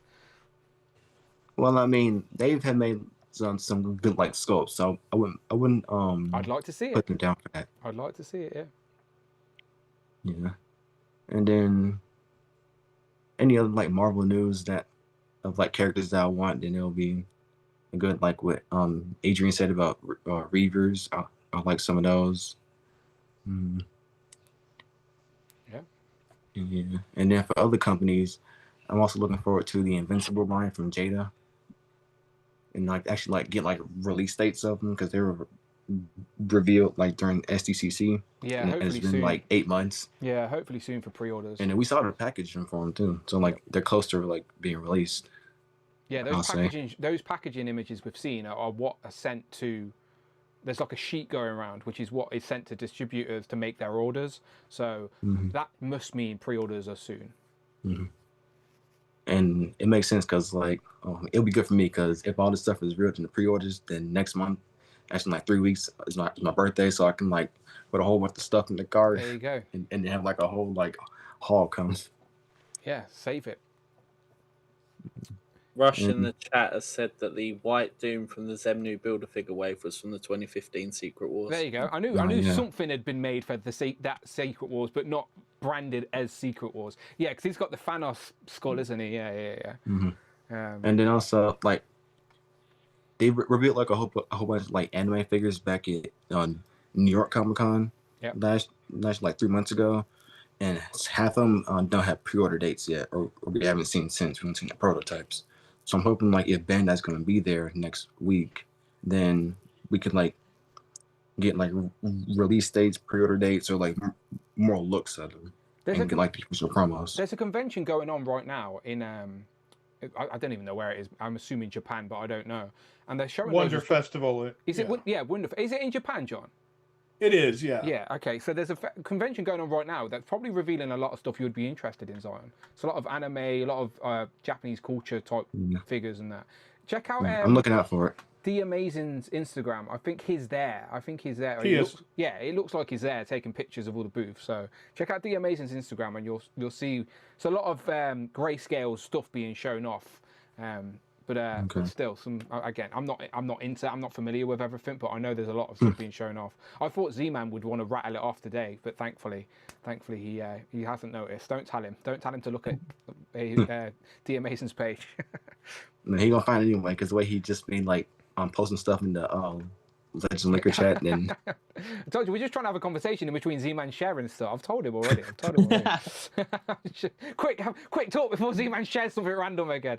Well, I mean, they've had made some good like sculpts, so I wouldn't. I'd like to see it. Put them down for that. I'd like to see it. Yeah. Yeah, and then any other like Marvel news of like characters that I want, then it'll be good. Like what Adrian said about Reavers. I like some of those. Yeah, and then for other companies, I'm also looking forward to the Invincible line from Jada, and like actually like get like release dates of them because they were revealed like during SDCC. Yeah, and hopefully it's been soon. like 8 months. Yeah, hopefully soon for pre-orders. And then we saw the packaging for them too, so like they're close to like being released. Yeah, those packaging images we've seen are what are sent to. There's like a sheet going around, which is what is sent to distributors to make their orders. So that must mean pre-orders are soon. And it makes sense because like it'll be good for me because if all this stuff is real in the pre-orders, then next month, actually like 3 weeks is my birthday, so I can like put a whole bunch of stuff in the cart. There you go. And have like a whole like haul comes. Yeah, save it. Rush in the chat has said that the white Doom from the Zemnu Build-A-Figure wave was from the 2015 Secret Wars. There you go. I knew something had been made for that Secret Wars, but not branded as Secret Wars. Yeah, because he's got the Thanos skull, isn't he? Yeah. And then also like they revealed like a whole bunch of like anime figures back at New York Comic Con last like 3 months ago, and half of them don't have pre-order dates yet, or we haven't seen since. We haven't seen the prototypes. So I'm hoping like if Bandai's going to be there next week, then we could like get like release dates, pre-order dates, or like more looks at them, and get like the official promos. There's a convention going on right now in I don't even know where it is. I'm assuming Japan, but I don't know. And they're showing Wonder Festival. Is it? Yeah, Wonderful. Is it in Japan, John? It is, yeah. Yeah, okay. So there's a convention going on right now that's probably revealing a lot of stuff you'd be interested in, Zion. It's a lot of anime, a lot of Japanese culture type figures and that. Check out. I'm looking out for it. The Amazing's Instagram. I think he's there. He is. Yeah, it looks like he's there taking pictures of all the booths. So check out The Amazing's Instagram and you'll see it's a lot of grayscale stuff being shown off. But still, again, I'm not familiar with everything, but I know there's a lot of stuff being shown off. I thought Z-Man would want to rattle it off today, but thankfully he hasn't noticed. Don't tell him to look at The Amazing's page. No, he gonna find it anyway, because the way he just been like posting stuff in the Legend Liquor chat. And I told you, we're just trying to have a conversation in between Z-Man sharing stuff. I've told him already. Quick talk before Z-Man shares something random again.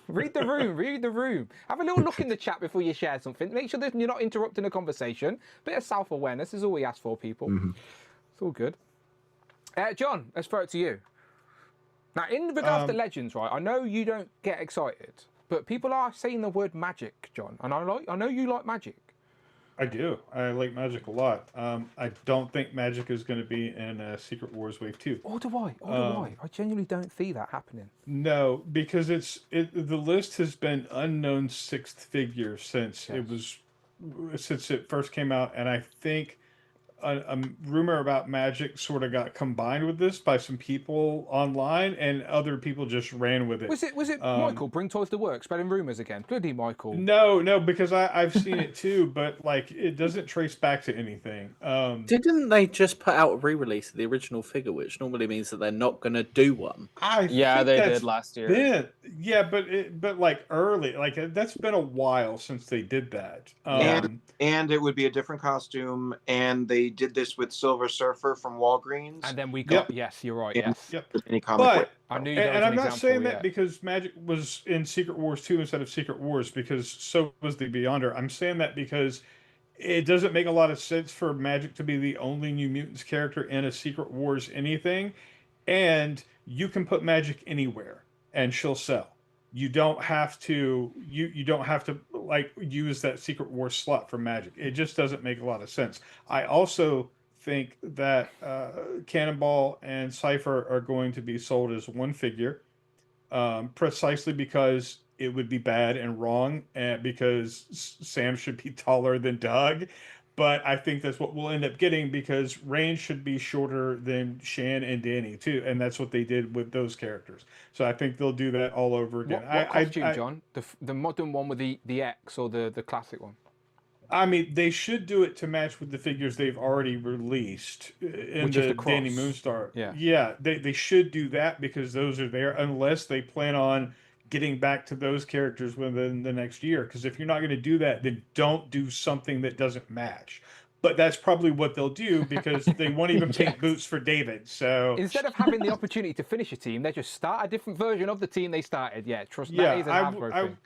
Read the room. Have a little look in the chat before you share something. Make sure that you're not interrupting a conversation. Bit of self-awareness is all we ask for, people. It's all good. John, let's throw it to you. Now, in regards to Legends, right, I know you don't get excited, but people are saying the word magic, John, and I know you like magic. I do. I like Magic a lot. I don't think Magic is going to be in Secret Wars Wave 2. Or do I? I genuinely don't see that happening. No, because the list has been unknown sixth figure since it first came out, and I think a rumor about Magic sort of got combined with this by some people online, and other people just ran with it. Was it Michael, bring toys to work, spreading rumors again? Bloody Michael. No, because I've seen it too, but like it doesn't trace back to anything. Didn't they just put out a re-release of the original figure, which normally means that they're not going to do one? They did last year. But like early, like that's been a while since they did that. And it would be a different costume, and they did this with Silver Surfer from Walgreens. And then we got yes, you're right. Yes. Yep. But I knew and I'm not saying that because Magic was in Secret Wars 2 instead of Secret Wars, because so was the Beyonder. I'm saying that because it doesn't make a lot of sense for Magic to be the only New Mutants character in a Secret Wars anything, and you can put Magic anywhere and she'll sell. You don't have to you don't have to like use that Secret Wars slot for Magic. It just doesn't make a lot of sense. I also think that Cannonball and Cypher are going to be sold as one figure, precisely because it would be bad and wrong, and because Sam should be taller than Doug. But I think that's what we'll end up getting, because Range should be shorter than Shan and Danny too, and that's what they did with those characters. So I think they'll do that all over again. What costume, John? The modern one with the X, or the classic one? I mean, they should do it to match with the figures they've already released in the Danny Moonstar. Yeah, they should do that, because those are there, unless they plan on getting back to those characters within the next year. Because if you're not going to do that, then don't do something that doesn't match. But that's probably what they'll do, because they won't even paint boots for David. So instead of having the opportunity to finish a team, they just start a different version of the team they started. Yeah, trust me. That is an Hasbro thing.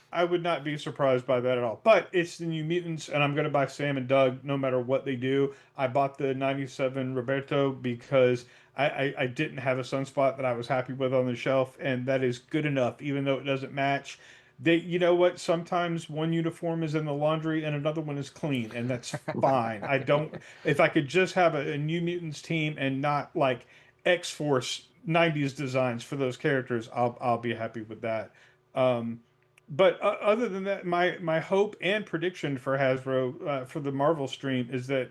I would not be surprised by that at all. But it's the New Mutants, and I'm going to buy Sam and Doug no matter what they do. I bought the 97 Roberto because I didn't have a Sunspot that I was happy with on the shelf, and that is good enough, even though it doesn't match. You know what? Sometimes one uniform is in the laundry and another one is clean, and that's fine. If I could just have a New Mutants team and not like X-Force 90s designs for those characters, I'll be happy with that. But other than that, my hope and prediction for Hasbro for the Marvel stream is that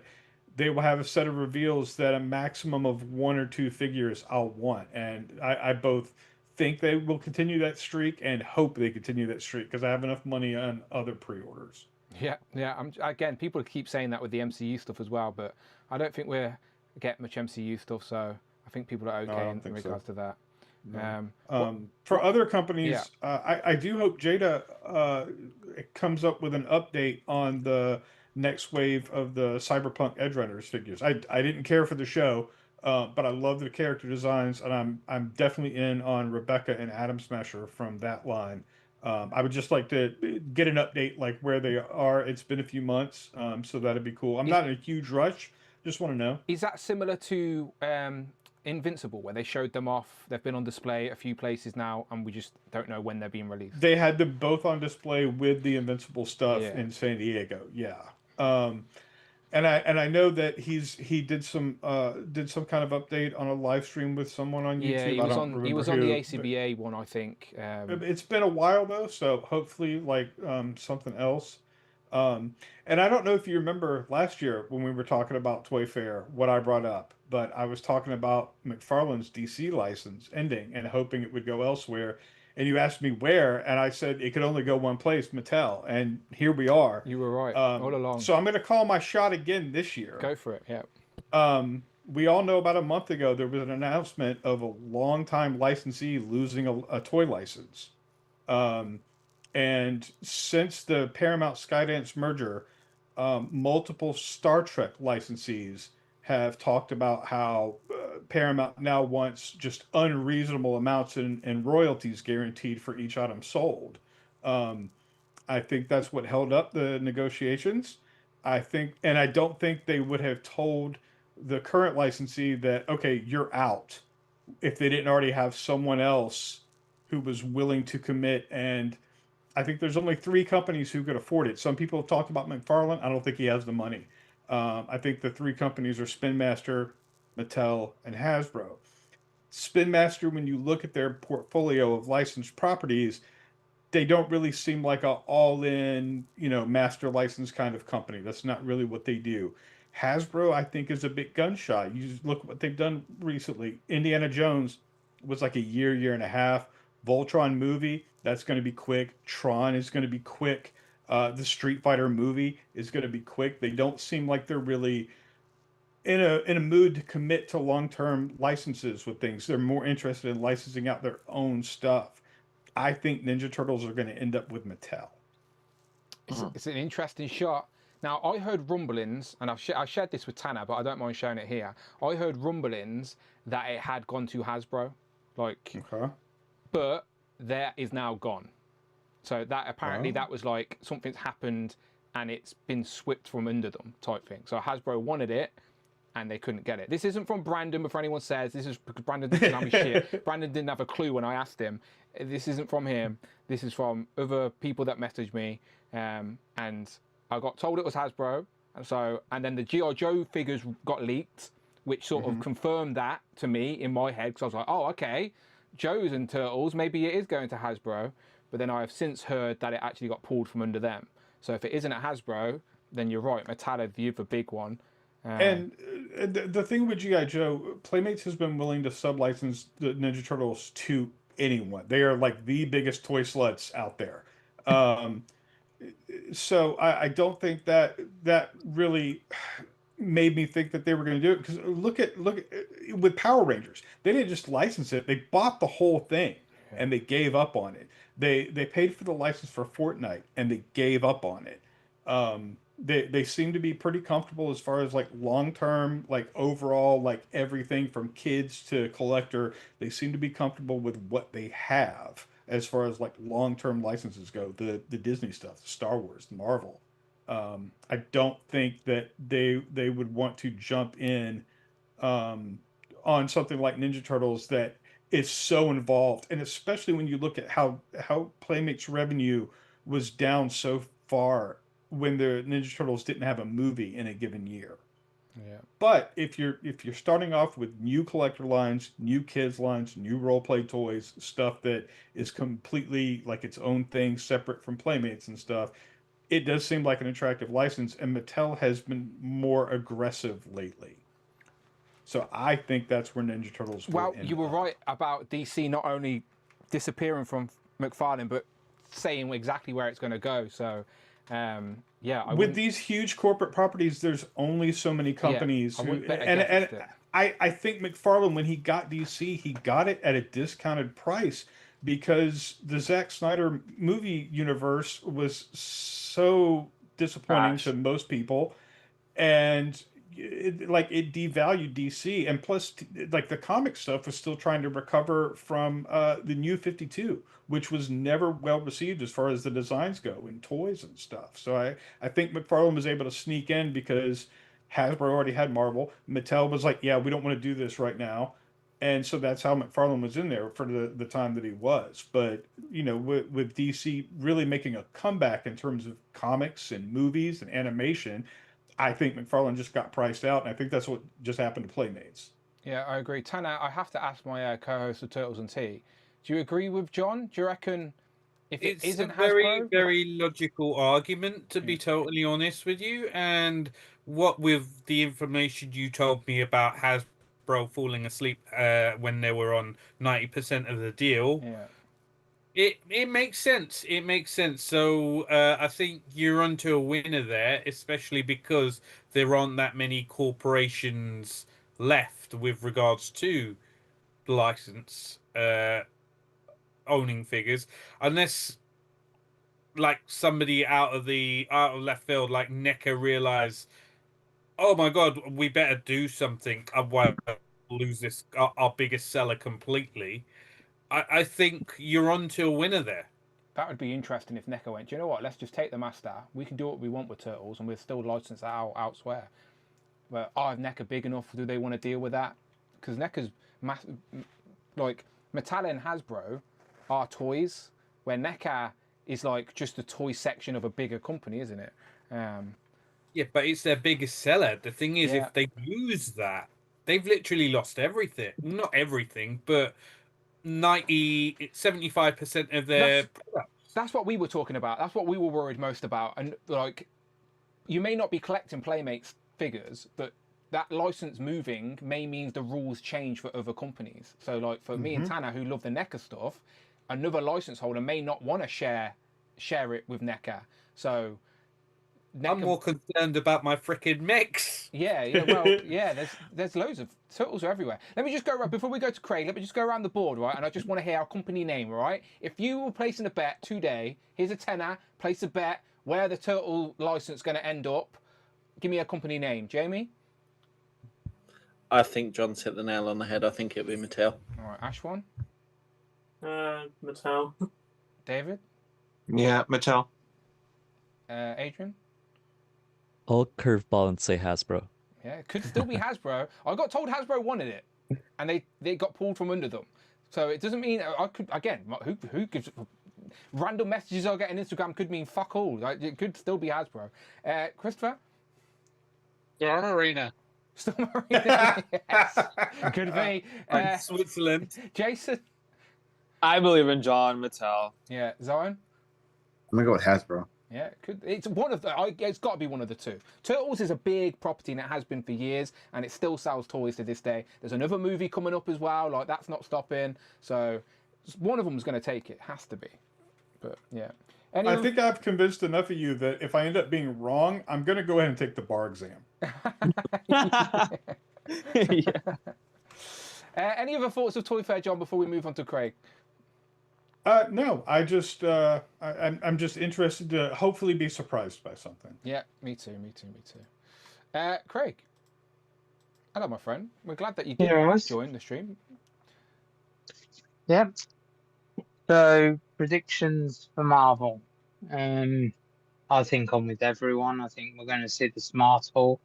they will have a set of reveals that a maximum of 1 or 2 figures I'll want. And I both think they will continue that streak and hope they continue that streak, because I have enough money on other pre-orders. Yeah. Again, people keep saying that with the MCU stuff as well, but I don't think we're getting much MCU stuff, so I think people are okay in regards to that. For other companies, I do hope Jada comes up with an update on the next wave of the Cyberpunk Edge Runners figures. I didn't care for the show, but I love the character designs, and I'm definitely in on Rebecca and Atom Smasher from that line. I would just like to get an update, like where they are. It's been a few months, so that'd be cool. I'm not in a huge rush. Just want to know. Is that similar to Invincible, where they showed them off? They've been on display a few places now, and we just don't know when they're being released. They had them both on display with the Invincible stuff Yeah. in San Diego. Yeah. And I know that he did some kind of update on a live stream with someone on YouTube. Yeah, he was on the ACBA one, I think. It's been a while though, so hopefully like something else. And I don't know if you remember last year when we were talking about Toy Fair, what I brought up, but I was talking about McFarlane's DC license ending and hoping it would go elsewhere. And you asked me where, and I said it could only go one place, Mattel. And here we are. You were right all along. So I'm going to call my shot again this year. Go for it, yeah. We all know about a month ago there was an announcement of a longtime licensee losing a toy license. And since the Paramount Skydance merger, multiple Star Trek licensees have talked about how Paramount now wants just unreasonable amounts in royalties guaranteed for each item sold. I think that's what held up the negotiations. I don't think they would have told the current licensee that, okay, you're out, if they didn't already have someone else who was willing to commit. And I think there's only 3 companies who could afford it. Some people have talked about McFarlane. I don't think he has the money. I think the 3 companies are Spin Master, Mattel, and Hasbro. Spin Master, when you look at their portfolio of licensed properties, they don't really seem like a all-in, master license kind of company. That's not really what they do. Hasbro, I think, is a bit gun-shy. You just look at what they've done recently. Indiana Jones was like a year and a half. Voltron movie, that's going to be quick. Tron is going to be quick. The Street Fighter movie is going to be quick. They don't seem like they're really in a mood to commit to long-term licenses with things. They're more interested in licensing out their own stuff. I think Ninja Turtles are going to end up with Mattel. It's an interesting shot. Now, I heard rumblings, and I shared this with Tanner, but I don't mind sharing it here. I heard rumblings that it had gone to Hasbro, but that is now gone. So that apparently that was like something's happened and it's been swept from under them type thing. So Hasbro wanted it and they couldn't get it. This isn't from Brandon, before anyone says, this is because Brandon didn't tell me shit. Brandon didn't have a clue when I asked him. This isn't from him. This is from other people that messaged me. And I got told it was Hasbro. And then the G.I. Joe figures got leaked, which sort of confirmed that to me in my head. Because I was like, oh, okay, Joe's and Turtles, maybe it is going to Hasbro. But then I have since heard that it actually got pulled from under them. So if it isn't at Hasbro, then you're right. Mattel are the other big one. And the thing with G.I. Joe, Playmates has been willing to sub-license the Ninja Turtles to anyone. They are like the biggest toy sluts out there. So I don't think that really made me think that they were going to do it. Because look at with Power Rangers, they didn't just license it; they bought the whole thing and they gave up on it. They paid for the license for Fortnite and they gave up on it. They seem to be pretty comfortable as far as like long-term, like overall, like everything from kids to collector. They seem to be comfortable with what they have as far as like long-term licenses go. The Disney stuff, the Star Wars, the Marvel. I don't think that they would want to jump in on something like Ninja Turtles that is so involved, and especially when you look at how Playmates revenue was down so far when the Ninja Turtles didn't have a movie in a given year. Yeah. But if you're starting off with new collector lines, new kids lines, new role play toys, stuff that is completely like its own thing, separate from Playmates and stuff, it does seem like an attractive license, and Mattel has been more aggressive lately. So I think that's where Ninja Turtles will Well, end you were up. right about DC not only disappearing from McFarlane, but saying exactly where it's going to go. So, yeah. With these huge corporate properties, there's only so many companies I who, wouldn't bet and against it. I think McFarlane, when he got DC, he got it at a discounted price because the Zack Snyder movie universe was so disappointing to most people. And it devalued DC, and plus like the comic stuff was still trying to recover from the New 52, which was never well received as far as the designs go in toys and stuff. So I think McFarlane was able to sneak in because Hasbro already had Marvel. Mattel was like, yeah, we don't want to do this right now. And so that's how McFarlane was in there for the time that he was. But, you know, with DC really making a comeback in terms of comics and movies and animation, I think McFarlane just got priced out. And I think that's what just happened to Playmates. Yeah, I agree. Tana, I have to ask my co-host of Turtles and Tea. Do you agree with John? Do you reckon if it isn't a very, Hasbro? very logical argument, to be totally honest with you. And what with the information you told me about Hasbro falling asleep when they were on 90% of the deal, it makes sense. It makes sense. So I think you're onto a winner there, especially because there aren't that many corporations left with regards to license owning figures, unless like somebody out of left field like NECA realize, oh my god, we better do something, otherwise we'll lose this our biggest seller completely. I think you're on to a winner there. That would be interesting if NECA went, do you know what, let's just take the master, we can do what we want with Turtles and we'll still license that out elsewhere. But is NECA big enough? Do they want to deal with that? Because NECA's like Mattel and Hasbro are toys, where NECA is like just the toy section of a bigger company, isn't it? Yeah, but it's their biggest seller. The thing is, if they lose that, they've literally lost everything. Not everything, but 75% of their products. That's what we were talking about. That's what we were worried most about. And like, you may not be collecting Playmates figures, but that license moving may mean the rules change for other companies. So like for me and Tana, who love the NECA stuff, another license holder may not want to share it with NECA. So NECA... I'm more concerned about my freaking mix. Yeah, well, yeah, there's loads of Turtles are everywhere. Let me just go around, before we go to Craig, let me just go around the board, right? And I just want to hear our company name, right? If you were placing a bet today, here's a tenner, place a bet, where the Turtle license going to end up. Give me a company name. Jamie? I think John's hit the nail on the head. I think it'll be Mattel. All right, Ashwan? Mattel. David? Yeah, Mattel. Adrian? I'll curveball and say Hasbro. Yeah, it could still be Hasbro. I got told Hasbro wanted it, and they got pulled from under them. So it doesn't mean I could, again, who gives random messages I get on Instagram could mean fuck all. Like, it could still be Hasbro. Christopher? Star Marina. Star Marina. Yes. Could be. Switzerland. Jason? I believe in John. Mattel. Yeah. Zion? I'm gonna go with Hasbro. Yeah, it's one of the. It's got to be one of the two. Turtles is a big property and it has been for years, and it still sells toys to this day. There's another movie coming up as well, like that's not stopping. So one of them's going to take it. Has to be. But yeah. I think I've convinced enough of you that if I end up being wrong, I'm going to go ahead and take the bar exam. Any other thoughts of Toy Fair, John, before we move on to Craig? No, I'm just interested to hopefully be surprised by something. Yeah, me too. Craig, hello, my friend. We're glad that you did join the stream. Yep. So predictions for Marvel. I think I'm with everyone. I think we're going to see the Smart Hulk.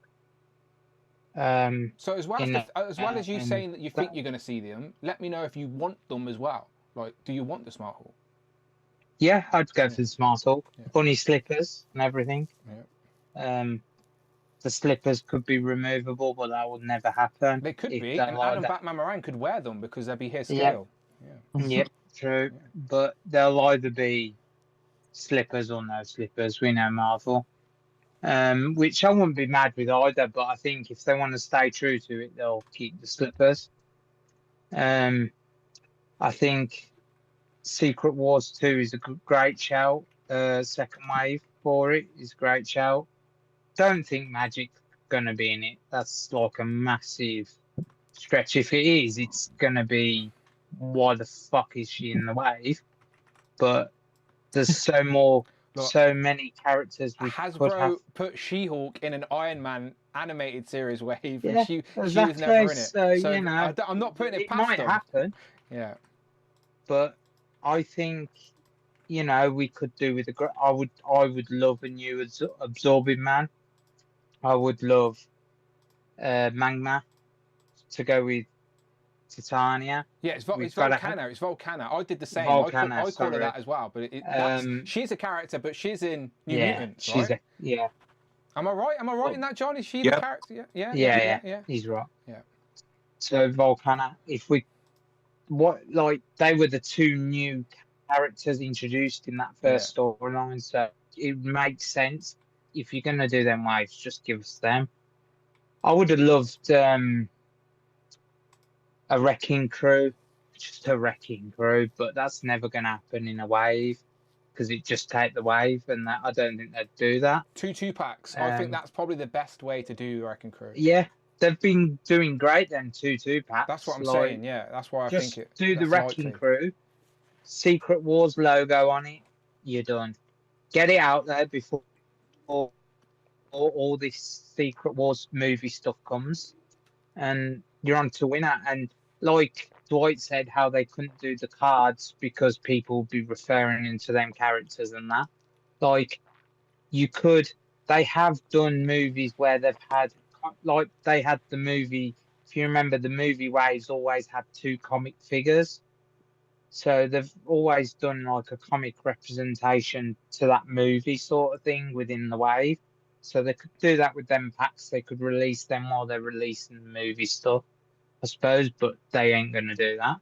So as well as you saying that you think you're going to see them, let me know if you want them as well. Like, do you want the Smart Hulk? Yeah, I'd go for the Smart Hulk. Yeah. Bunny slippers and everything. Yeah. The slippers could be removable, but that would never happen. They could be, and Adam Batman Moran could wear them because they'd be his scale. Yeah. Yep, true. Yeah. But they'll either be slippers or no slippers. We know Marvel. Which I wouldn't be mad with either, but I think if they want to stay true to it, they'll keep the slippers. I think Secret Wars 2 is a great shout. Second wave for it is a great shout. Don't think Magic's going to be in it. That's like a massive stretch. If it is, it's going to be, why the fuck is she in the wave? But there's so many characters we could have. Hasbro put She-Hulk in an Iron Man animated series wave, Yeah, and she was exactly. never in it. So, you know, I'm not putting it it past might them. happen. Yeah. But I think, you know, we could do with I would love a new absorbing man. I would love Magma to go with Titania. Yeah, it's We've got Volcano. It's Volcano. I did the same. Volcano. I call her Sorry. that as well. But she's a character, but she's in New yeah, Mutants, she's right? yeah. Am I right? Am I right in that, John? Is she the Yep. character? Yeah. He's right. Yeah. So Volcano, if we they were the two new characters introduced in that first storyline, so it makes sense. If you're gonna do them waves, just give us them. I would have loved a wrecking crew, just a wrecking crew, but that's never gonna happen in a wave because it just take the wave, and I don't think they'd do that. 2 packs. I think that's probably the best way to do Wrecking Crew. Yeah, they've been doing great then 2 packs. That's what I'm saying. Yeah, that's why I think it. Do the Wrecking Crew, Secret Wars logo on it. You're done. Get it out there before all this Secret Wars movie stuff comes, and you're on to winner. And like Dwight said, how they couldn't do the cards because people would be referring into them characters and that. Like, you could. They have done movies where they've had, like, they had the movie. If you remember, the movie Waves always had 2 comic figures. So they've always done like a comic representation to that movie sort of thing within the wave. So they could do that with them packs. They could release them while they're releasing the movie stuff, I suppose, but they ain't going to do that.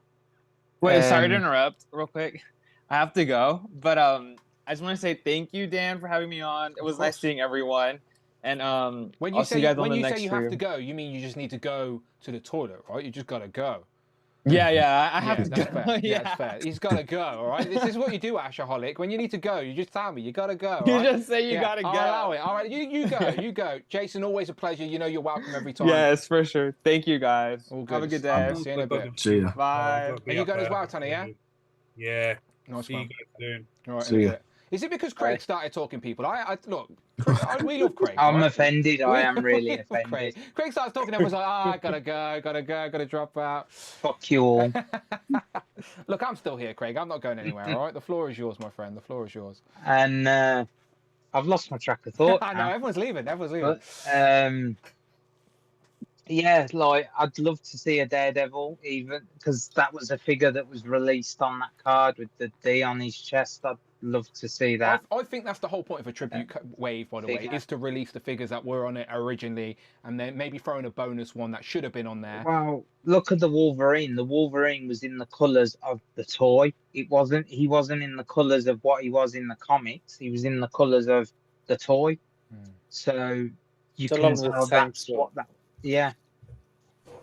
Wait, sorry to interrupt real quick. I have to go, but I just want to say thank you, Dan, for having me on. It was nice seeing everyone. And when you say you have to go, you mean you just need to go to the toilet, right? You just got to go. Yeah, I have to that's go. Fair. Yeah, that's fair. He's got to go, all right? This is what you do, Ashaholic. When you need to go, you just tell me. You got to go, You right? just say you gotta I'll go. allow it. All right, you go. You go. Jason, always a pleasure. You know you're welcome every time. Yes, for sure. Thank you, guys. All good. Have a good day. See you in a bit. See ya. Bye. Are you going as well, Tony, yeah? Yeah. Nice See you one. guys soon. All right, See in a ya. bit. Is it because Craig started talking people? Look, we love Craig. I'm right? offended. I am really love offended. Craig starts talking, everyone's like, I gotta go, gotta drop out. Fuck you all. Look, I'm still here, Craig. I'm not going anywhere, all right? The floor is yours, my friend. The floor is yours. And I've lost my track of thought. I know, everyone's leaving. But, yeah, like, I'd love to see a Daredevil, even, because that was a figure that was released on that card with the D on his chest. I'd love to see that. I think that's the whole point of a tribute wave, by the way, figure. is to release the figures that were on it originally, and then maybe throw in a bonus one that should have been on there. Well, look at the Wolverine. The Wolverine was in the colours of the toy. He wasn't in the colours of what he was in the comics. He was in the colours of the toy. So you It's can along the tell same that's sort. what that. Yeah.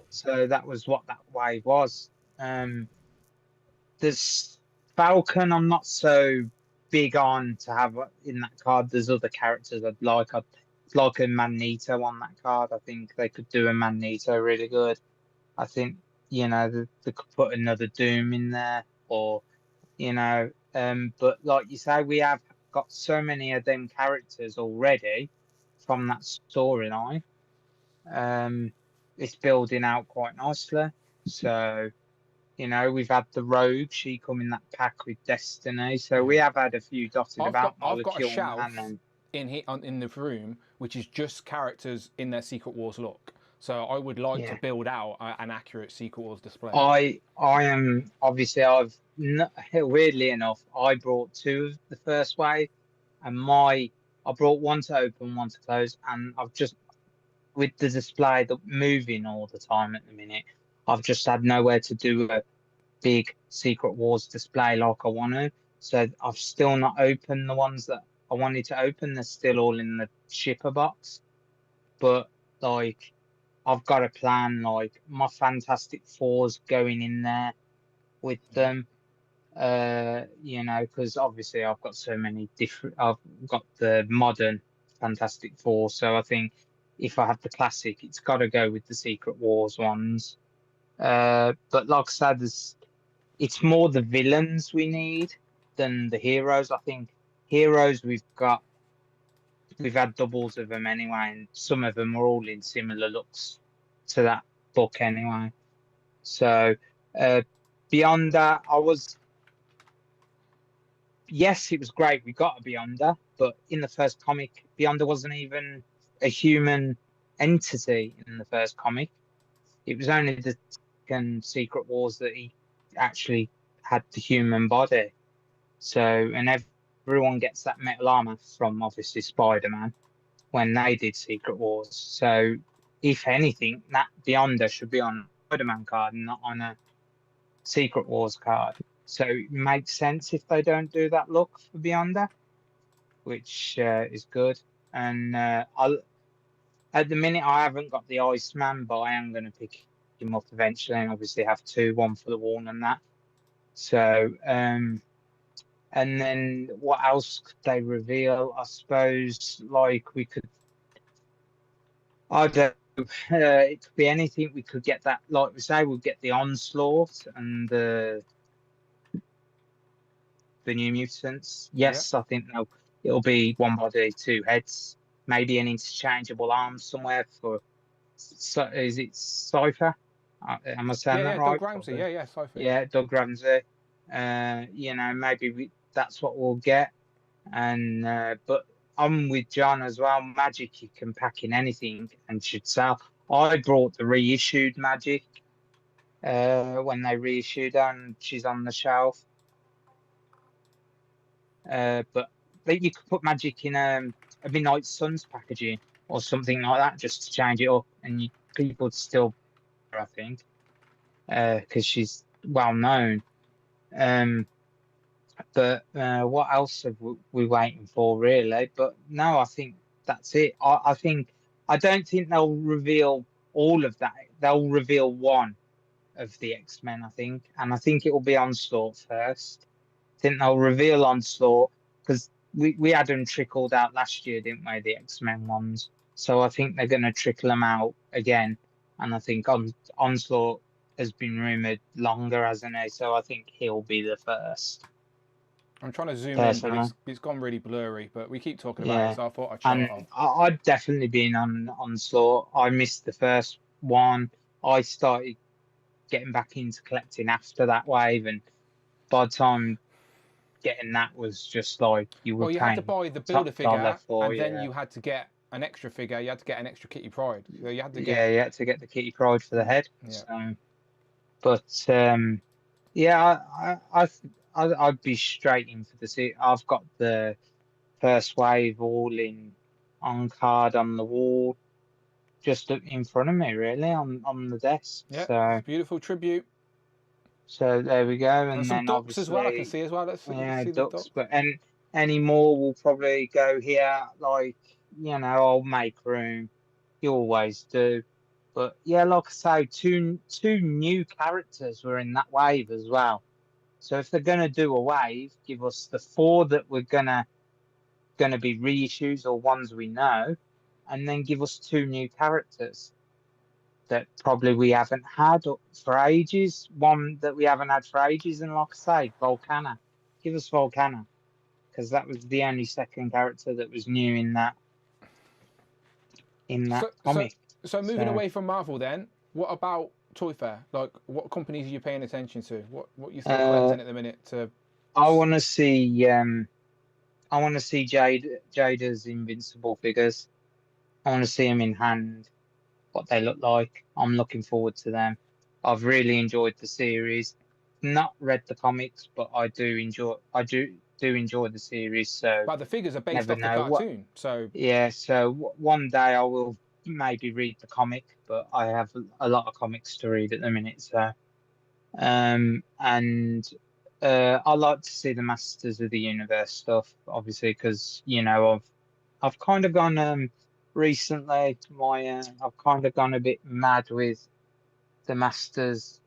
So that was what that wave was. There's Falcon. I'm not so big on to have in that card. There's other characters I'd like. I'd like a Magneto on that card. I think they could do a Magneto really good. I think, you know, they could put another Doom in there, or, you know, but like you say, we have got so many of them characters already from that storyline. It's building out quite nicely. So, you know, we've had the Rogue. She come in that pack with Destiny. So we have had a few dotted about. I've got a Molecule shelf Man and- in the room which is just characters in their Secret Wars look. So I would like to build out an accurate Secret Wars display. I am obviously weirdly enough, I brought 2 of the first wave, and I brought 1 to open, 1 to close, and I've just, with the display that moving all the time at the minute, I've just had nowhere to do a big Secret Wars display like I want to. So I've still not opened the ones that I wanted to open. They're still all in the shipper box. But like, I've got a plan. Like, my Fantastic Four's going in there with them. You know, because obviously I've got so many different. I've got the modern Fantastic Four, so I think if I have the classic, it's got to go with the Secret Wars ones. But like I said, it's more the villains we need than the heroes. I think heroes we've got we've had doubles of them anyway, and some of them are all in similar looks to that book anyway. So beyond that, yes, it was great. We got a Beyonder, but in the first comic, Beyonder wasn't even a human entity in the first comic. It was only the second Secret Wars that he actually had the human body. So, and everyone gets that metal armor from obviously Spider-Man when they did Secret Wars. So, if anything, that Beyonder should be on a Spider-Man card and not on a Secret Wars card. So it makes sense if they don't do that look for Beyonder, which is good. And at the minute, I haven't got the Iceman, but I am going to pick him up eventually, and obviously have two, one for the wall and that. So, and then what else could they reveal? I suppose, like we could, I don't know, it could be anything. We could get that, like we say, we'll get the Onslaught and the New Mutants. Yes, I think it'll be one body, two heads, maybe an interchangeable arm somewhere for. So is it Cypher? Am I saying that right? Doug Ramsey. Yeah, Cypher. Yeah, Doug Ramsey. You know, maybe that's what we'll get. And but I'm with John as well. Magic, you can pack in anything and should sell. I brought the reissued Magic when they reissued her, and she's on the shelf. But you could put Magic in a Midnight Suns packaging or something like that just to change it up, and people would still, I think, because she's well known. But what else are we waiting for, really? But no, I think that's it. I don't think they'll reveal all of that. They'll reveal one of the X-Men, I think, and I think it will be Onslaught first. I think they'll reveal Onslaught because we had them trickled out last year, didn't we? The X-Men ones. So I think they're going to trickle them out again, and I think Onslaught has been rumored longer, hasn't he? So I think he'll be the first. I'm trying to zoom in, but it's gone really blurry. But we keep talking about it, so I thought I'd show it off. I'd definitely been on Onslaught. I missed the first one. I started getting back into collecting after that wave, and by the time getting that was just like you were. Well, you had to buy the builder figure, and then you had to get an extra figure. You had to get an extra Kitty Pryde. So you had to get. Yeah, you had to get the Kitty Pryde for the head. Yeah. So, but yeah, I'd be straight in for the seat. I've got the first wave all on card on the wall, just in front of me, really, on the desk. Yeah, so beautiful tribute. So there we go, and some then ducks obviously as well. I can see as well. Let's see ducks. the ducks. But any more will probably go here. Like I'll make room. You always do. But yeah, like I say, two new characters were in that wave as well. So if they're gonna do a wave, give us the 4 that we're gonna be reissues or ones we know, and then give us 2 new characters that probably we haven't had for ages. One that we haven't had for ages, and like I say, Volcana. Give us Volcana, because that was the only second character that was new in that comic. So moving away from Marvel, then, what about Toy Fair? Like, what companies are you paying attention to? What you still collecting at the minute? I want to see Jada's Invincible figures. I want to see them in hand, what they look like. I'm looking forward to them. I've really enjoyed the series. Not read the comics, but I do enjoy the series. So, but the figures are based off the cartoon. So yeah. So one day I will maybe read the comic, but I have a lot of comics to read at the minute. So, and I like to see the Masters of the Universe stuff, obviously, because I've kind of gone recently. I've kind of gone a bit mad with the Masters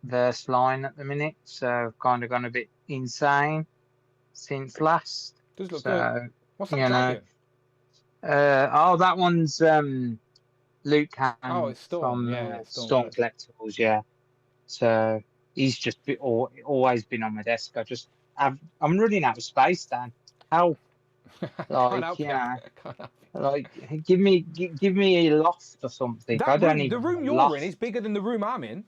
verse line at the minute, so I've kind of gone a bit insane since last. Does look good. What's that dragon? That one's Luke Hand. Oh, it's Storm. From Storm Collectibles. Yeah. So he's just always been on my desk. I'm running out of space, Dan. Help. Like, you know, like give me a loft or something. I don't the even room have a you're loft. in is bigger than the room I'm in.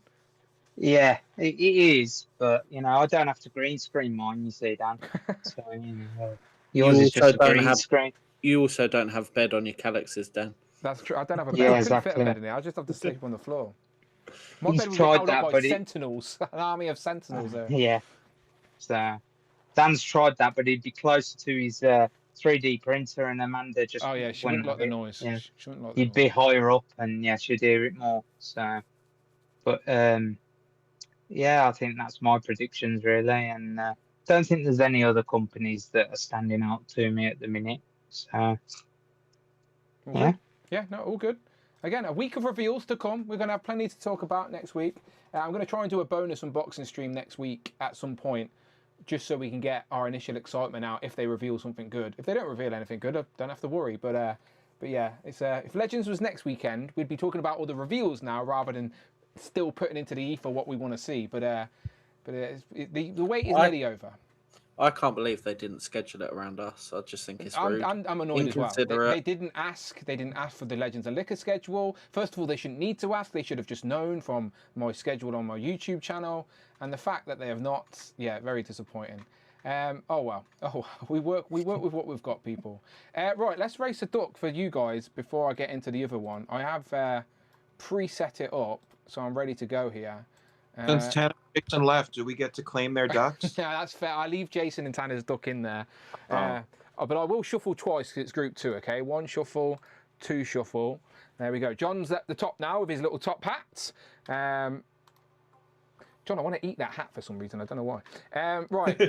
Yeah, it is, but you know, I don't have to green screen mine. You see, Dan. So you know, yours is just a green screen. You also don't have bed on your Calyxes, Dan. That's true. I don't have a bed. Yeah, I couldn't fit a exactly. bed in there. I just have to sleep on the floor. My He's bed would be tried held up that, by but sentinels, an army of sentinels there. yeah. So Dan's tried that, but he'd be closer to his 3D printer, and Amanda just Oh yeah, she wouldn't like the noise. Yeah. She wouldn't like the You'd noise. be higher up, and yeah, she'd hear it more. So, but yeah, I think that's my predictions really, and don't think there's any other companies that are standing out to me at the minute. So, yeah. Yeah, no, all good. Again, a week of reveals to come. We're going to have plenty to talk about next week. I'm going to try and do a bonus unboxing stream next week at some point, just so we can get our initial excitement out if they reveal something good. If they don't reveal anything good, I don't have to worry. But yeah, it's if Legends was next weekend, we'd be talking about all the reveals now rather than still putting into the ether what we want to see. But the wait is nearly over. I can't believe they didn't schedule it around us. I just think it's rude. I'm annoyed as well. They didn't ask. They didn't ask for the Legends of Liquor schedule. First of all, they shouldn't need to ask. They should have just known from my schedule on my YouTube channel. And the fact that they have not, yeah, very disappointing. Oh well. We work with what we've got, people. Right, let's race a duck for you guys before I get into the other one. I have preset it up, so I'm ready to go here. Since Tanner picked and left, do we get to claim their ducks? Yeah, that's fair. I leave Jason and Tanner's duck in there. But I will shuffle twice because it's group 2, okay? 1 shuffle, 2 shuffle. There we go. John's at the top now with his little top hats. John, I want to eat that hat for some reason. I don't know why. Right.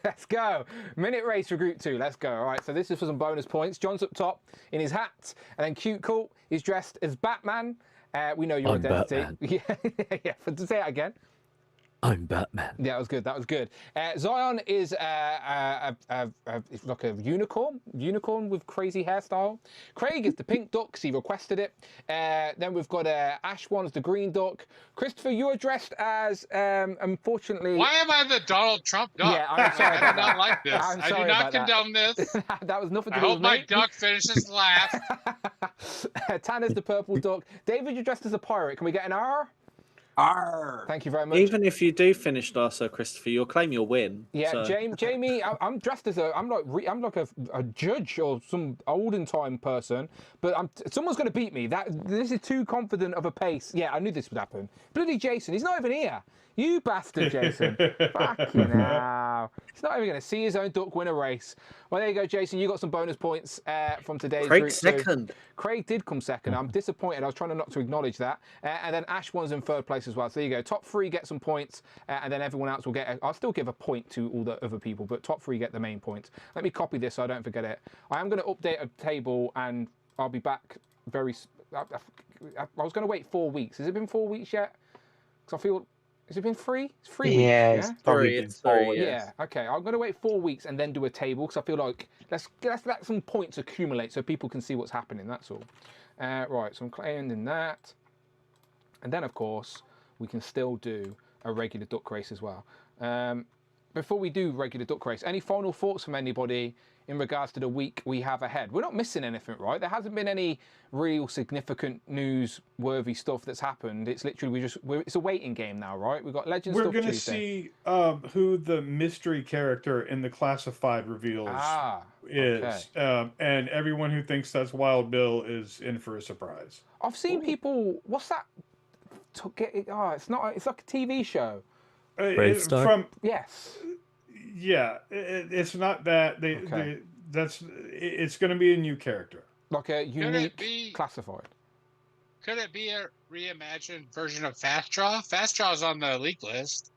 Let's go. Minute race for group 2. Let's go. All right. So this is for some bonus points. John's up top in his hat. And then Cute Cool is dressed as Batman. We know your identity. Batman. Yeah. Say it again. I'm Batman. Yeah, that was good. That was good. Zion is like a unicorn with crazy hairstyle. Craig is the pink duck because he requested it. Then we've got Ash one as the green duck. Christopher, you are dressed as, unfortunately. Why am I the Donald Trump duck? Yeah, I'm sorry I about do not like this. I do not condone this. That was nothing to I do hope with my me. duck finishes last. Tanner's the purple duck. David, you're dressed as a pirate. Can we get an R? R. Thank you very much. Even if you do finish last, Christopher, you'll claim your win. Yeah, so. Jamie, I'm dressed as I'm like a judge or some olden time person, but someone's going to beat me. This is too confident of a pace. Yeah, I knew this would happen. Bloody Jason, he's not even here. You bastard, Jason. Fucking hell. He's not even going to see his own duck win a race. Well, there you go, Jason. You got some bonus points from today's Craig group second. Craig did come second. I'm disappointed. I was trying not to acknowledge that. And then Ash one's in third place as well. So there you go. Top 3 get some points, and then everyone else will get. I'll still give a point to all the other people, but top 3 get the main points. Let me copy this so I don't forget it. I am going to update a table, and I'll be back very. I was going to wait 4 weeks. Has it been 4 weeks yet? Because I feel. Has it been 3? It's 3 weeks. Yeah, Yeah, it's probably been 4. Yeah. Okay, I'm going to wait 4 weeks and then do a table because I feel like let's let some points accumulate so people can see what's happening. That's all. Right. So I'm ending that, and then of course we can still do a regular duck race as well. Before we do regular duck race, any final thoughts from anybody in regards to the week we have ahead? We're not missing anything, right? There hasn't been any real significant news-worthy stuff that's happened. It's literally it's a waiting game now, right? We've got Legends. We're going to see who the mystery character in the classified reveals is, and everyone who thinks that's Wild Bill is in for a surprise. I've seen people. What's that? It's not. It's like a TV show. Yes. Yeah, it's not that it's going to be a new character, like a unique classified. Could it be a reimagined version of Fast Draw? Fast Draw is on the leak list.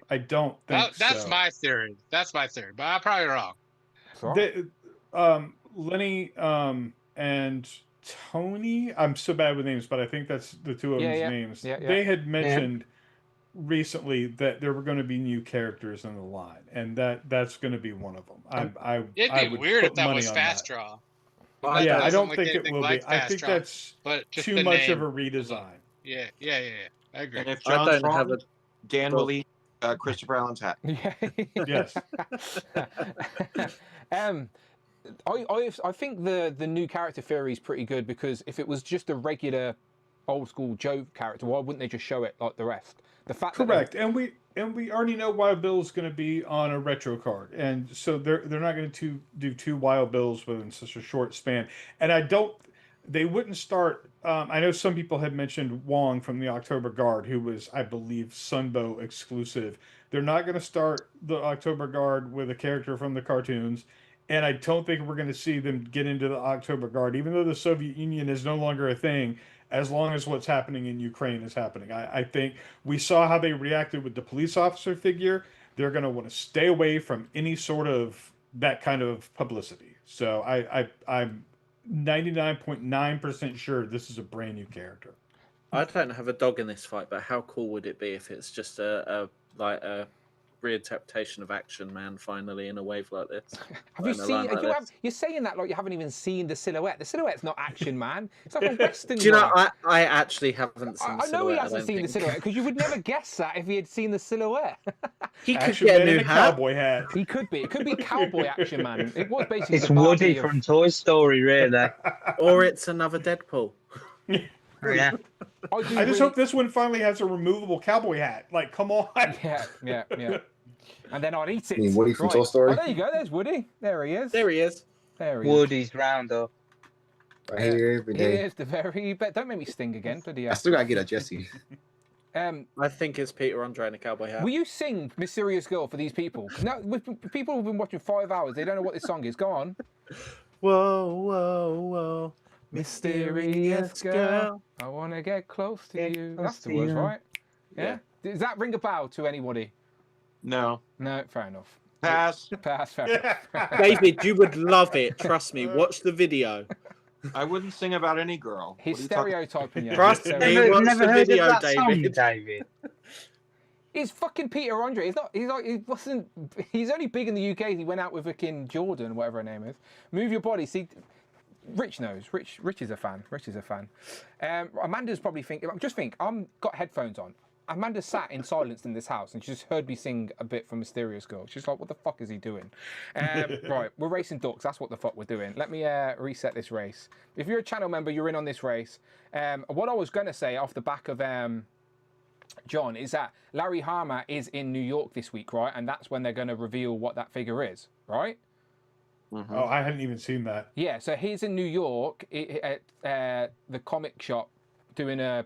I don't think that's so. my theory. That's my theory, but I'm probably wrong. Lenny and Tony. I'm so bad with names, but I think that's the two of them's names. Yeah. They had mentioned recently that there were going to be new characters in the line, and that's going to be one of them. It'd be weird if that was Fast Draw. Yeah, I don't think it will be. I think Draw, that's too much of a redesign. Yeah. I agree. And if John's wrong, Dan will eat Christopher Allen's hat. Yes. I think the new character theory is pretty good, because if it was just a regular old school Joe character, why wouldn't they just show it like the rest? The fact Correct, and we already know Wild Bill's going to be on a retro card, and so they're not going to do 2 Wild Bills within such a short span. And they wouldn't start. I know some people had mentioned Wong from the October Guard, who was, I believe, Sunbow exclusive. They're not going to start the October Guard with a character from the cartoons, and I don't think we're going to see them get into the October Guard, even though the Soviet Union is no longer a thing, as long as what's happening in Ukraine is happening. I think we saw how they reacted with the police officer figure. They're going to want to stay away from any sort of that kind of publicity. So I'm 99.9% sure this is a brand new character. I don't have a dog in this fight, but how cool would it be if it's just a reinterpretation of Action Man finally in a wave like this? Have you seen? You're saying that like you haven't even seen the silhouette. The silhouette's not Action Man. It's like a Western. Do you know? I actually haven't seen. I know he hasn't seen the silhouette, because you would never guess that if he had seen the silhouette. He could get a new hat. Cowboy hat. He could be. It could be Cowboy Action Man. It was basically. It's Woody from Toy Story, really. Or it's another Deadpool. Yeah. I just hope this one finally has a removable cowboy hat. Like, come on. Yeah. And then I'd eat it. You mean Woody from Toy Story? Oh, there you go. There's Woody. There he is. There he is. Woody's Roundup. I hear you every He day. is the very best. Don't make me sting again, bloody I hell. still gotta get a Jesse. I think it's Peter Andre in a cowboy hat. Will you sing Mysterious Girl for these people? No, with people who've been watching 5 hours, they don't know what this song is. Go on. Whoa, whoa, whoa. Mysterious girl, I want to get close to you. That's the words, right? Yeah? Does that ring a bell to anybody? No. No, fair enough. Pass. Fair enough. David, you would love it. Trust me. Watch the video. I wouldn't sing about any girl. He's stereotyping you. Trust me. Watch Never the heard video, of that David. song, David. He's fucking Peter Andre. He's only big in the UK. He went out with fucking Jordan, whatever her name is. Move your body. See, Rich knows. Rich is a fan. Amanda's probably thinking. I'm got headphones on. Amanda sat in silence in this house and she just heard me sing a bit from Mysterious Girl. She's like, "What the fuck is he doing?" Right, we're racing ducks. That's what the fuck we're doing. Let me reset this race. If you're a channel member, you're in on this race. What I was gonna say off the back of John is that Larry Hama is in New York this week, right? And that's when they're going to reveal what that figure is, right? Mm-hmm. Oh, I hadn't even seen that. Yeah, so he's in New York at the comic shop doing a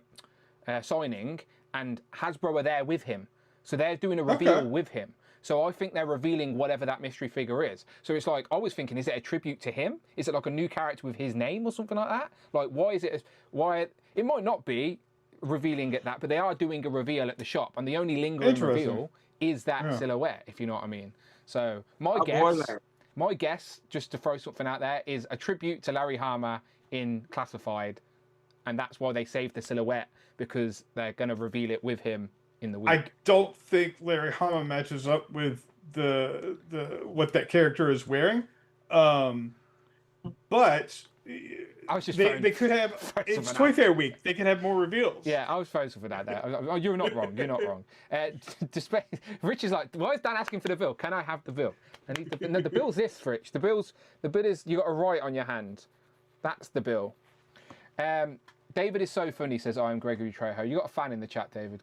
signing, and Hasbro are there with him. So they're doing a reveal with him. So I think they're revealing whatever that mystery figure is. So it's like, I was thinking, is it a tribute to him? Is it like a new character with his name or something like that? Like, why is it, it might not be revealing at that, but they are doing a reveal at the shop, and the only lingering reveal is that silhouette, if you know what I mean. So my guess, just to throw something out there, is a tribute to Larry Hama in Classified, and that's why they saved the silhouette, because they're going to reveal it with him in the week. I don't think Larry Hama matches up with the what that character is wearing, but I was just they could have. It's Toy Fair week. They could have more reveals. Yeah, I was frozen for that. There, you're not wrong. You're not wrong. Rich is like, why is Dan asking for the bill? Can I have the bill? And the bill's this, Rich. The bill is you got a right on your hand. That's the bill. David is so funny. Says I am Gregory Trejo. You got a fan in the chat, David.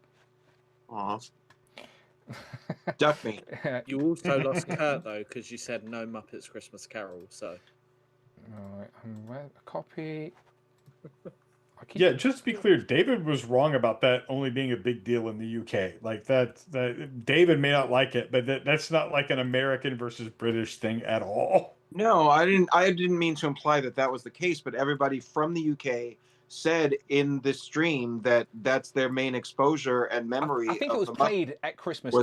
Aw. Duck me. You also lost Kurt though, because you said no Muppets Christmas Carol. So. Alright, a copy. Yeah, just to be clear, David was wrong about that only being a big deal in the UK. Like that David may not like it, but that's not like an American versus British thing at all. No, I didn't mean to imply that was the case, but everybody from the UK said in the stream that that's their main exposure and memory. I think it was played at Christmas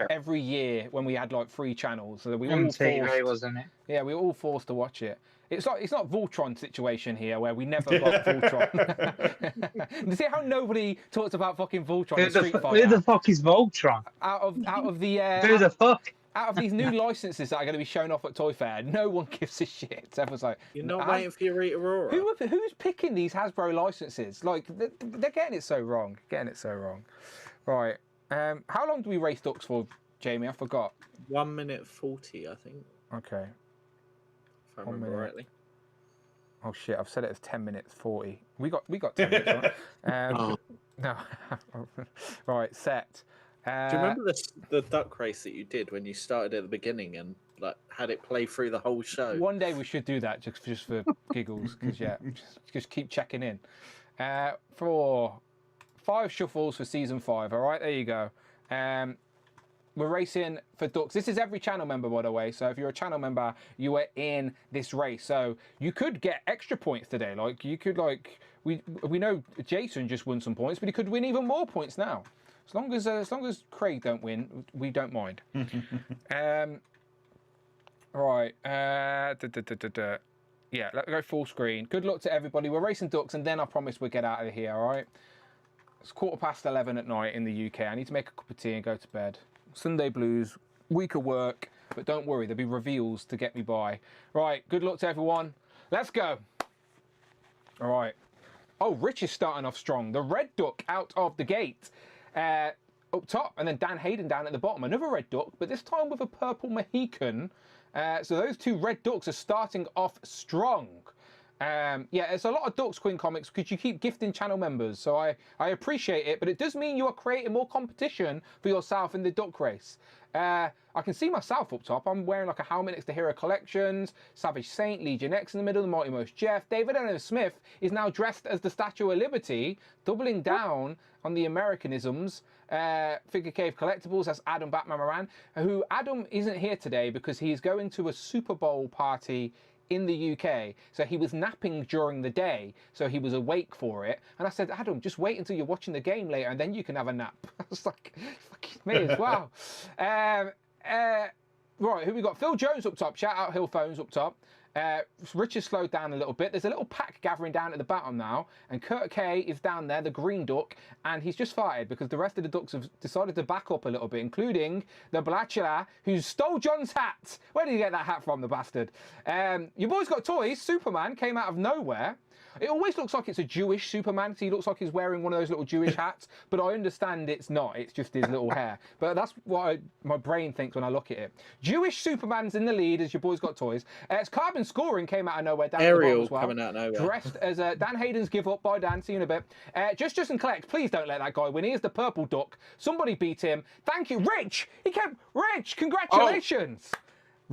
every year when we had like 3 channels, so that we were all TV, wasn't it? Yeah, we were all forced to watch it. It's not Voltron situation here where we never got Voltron. You see how nobody talks about fucking Voltron in Street Fighter? Who the fuck is Voltron? Out of the who the fuck? Out of these new licenses that are going to be shown off at Toy Fair, no one gives a shit. Everyone's like, you're not waiting for your Rita Aurora. Who's picking these Hasbro licenses? Like they're getting it so wrong. Right. How long do we race ducks for, Jamie? I forgot. 1 minute 40, I think. Okay. If I remember rightly. Oh shit! I've set it as 10 minutes 40. We got 10 minutes. Right? No. Right, set. Do you remember the duck race that you did when you started at the beginning and like had it play through the whole show? One day we should do that just for giggles, because just keep checking in. For 5 shuffles for season 5. All right, there you go. We're racing for ducks. This is every channel member, by the way. So if you're a channel member, you are in this race. So you could get extra points today. Like you could we know Jason just won some points, but he could win even more points now. As long as Craig don't win, we don't mind. Right. Yeah, let's go full screen. Good luck to everybody. We're racing ducks, and then I promise we'll get out of here. All right. It's 11:15 at night in the UK. I need to make a cup of tea and go to bed. Sunday blues, week of work, but don't worry, there'll be reveals to get me by. Right, good luck to everyone. Let's go. All right. Oh, Rich is starting off strong. The red duck out of the gate. Up top, and then Dan Hayden down at the bottom. Another red duck, but this time with a purple Mohican. So those 2 red ducks are starting off strong. Yeah, there's a lot of Ducks Queen comics because you keep gifting channel members, so I appreciate it, but it does mean you are creating more competition for yourself in the duck race. I can see myself up top. I'm wearing like a helmet next to Hero Collections, Savage Saint, Legion X in the middle, the Mighty Most Jeff. David Allen Smith is now dressed as the Statue of Liberty, doubling down on the Americanisms. Figure Cave Collectibles, that's Adam Batman Moran, who Adam isn't here today because he's going to a Super Bowl party in the UK. So he was napping during the day, so he was awake for it. And I said, Adam, just wait until you're watching the game later and then you can have a nap. I was like, fucking me as well. Right, who we got? Phil Jones up top. Shout out Hill Phones up top. Richard slowed down a little bit. There's a little pack gathering down at the bottom now, and Kurt K is down there, the green duck, and he's just fired because the rest of the ducks have decided to back up a little bit, including the Blatchula, who stole John's hat. Where did he get that hat from, the bastard? Your boy's got toys. Superman came out of nowhere. It always looks like it's a Jewish Superman, because he looks like he's wearing one of those little Jewish hats, but I understand it's not. It's just his little hair. But that's what my brain thinks when I look at it. Jewish Superman's in the lead, as your boy's got toys. It's Carbon Scoring came out of nowhere. Down Ariel as well, coming out of nowhere. Dressed as Dan Hayden's Give Up. Bye, Dan. See you in a bit. Just and Collect. Please don't let that guy win. He is the purple duck. Somebody beat him. Thank you. Rich! He came. Rich, congratulations.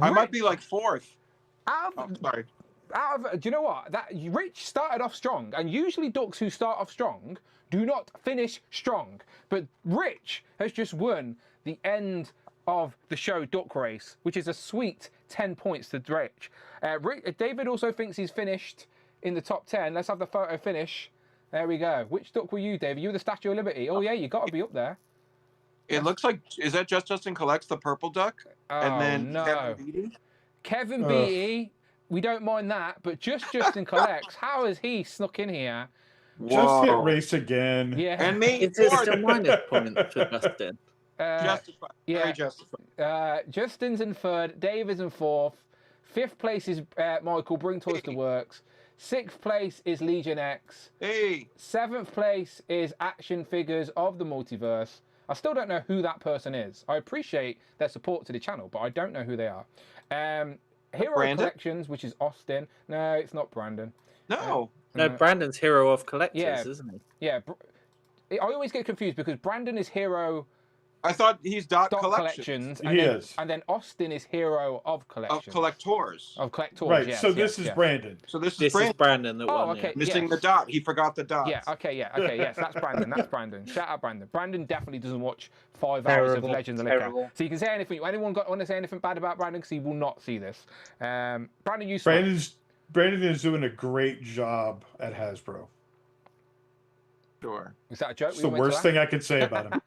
I might be like 4th. Sorry. Do you know what? That Rich started off strong, and usually ducks who start off strong do not finish strong. But Rich has just won the end of the show duck race, which is a sweet 10 points to Rich. David also thinks he's finished in the top 10. Let's have the photo finish. There we go. Which duck were you, David? You were the Statue of Liberty. Oh yeah, you got to be up there. It looks like, is that Justin Collects the purple duck? Oh, and then no. Kevin Beatty? Kevin Beatty. We don't mind that, but Justin Collects. How has he snuck in here? Just hit race again. Yeah. And me, Is it still minus points for Justin? Justified. Yeah. Very justified. Justin's in 3rd. Dave is in 4th. 5th place is Michael. Bring Toys to Works. 6th place is Legion X. Hey. 7th place is Action Figures of the Multiverse. I still don't know who that person is. I appreciate their support to the channel, but I don't know who they are. Hero Brandon? Collections, which is Austin. No, it's not Brandon. No. No, Brandon's Hero of Collectors, Yeah. isn't he? Yeah. I always get confused because Brandon is Hero I thought he's dot Collections. He is. And then Austin is Hero of Collections. Of Collectors. Of Collectors, Right, yes, so yes, this is yes. Brandon. So this This is is Brandon that Oh, won. okay. Yeah. Missing yes. the dot. He forgot the dot. Yeah, okay, yes, that's Brandon. That's Brandon. Shout out Brandon. Brandon definitely doesn't watch 5 hours of Legends of Liquor. So you can say anything. Anyone want to say anything bad about Brandon? Because he will not see this. Brandon, you Brandon is doing a great job at Hasbro. Sure. Is that a joke? It's the worst thing I could say about him.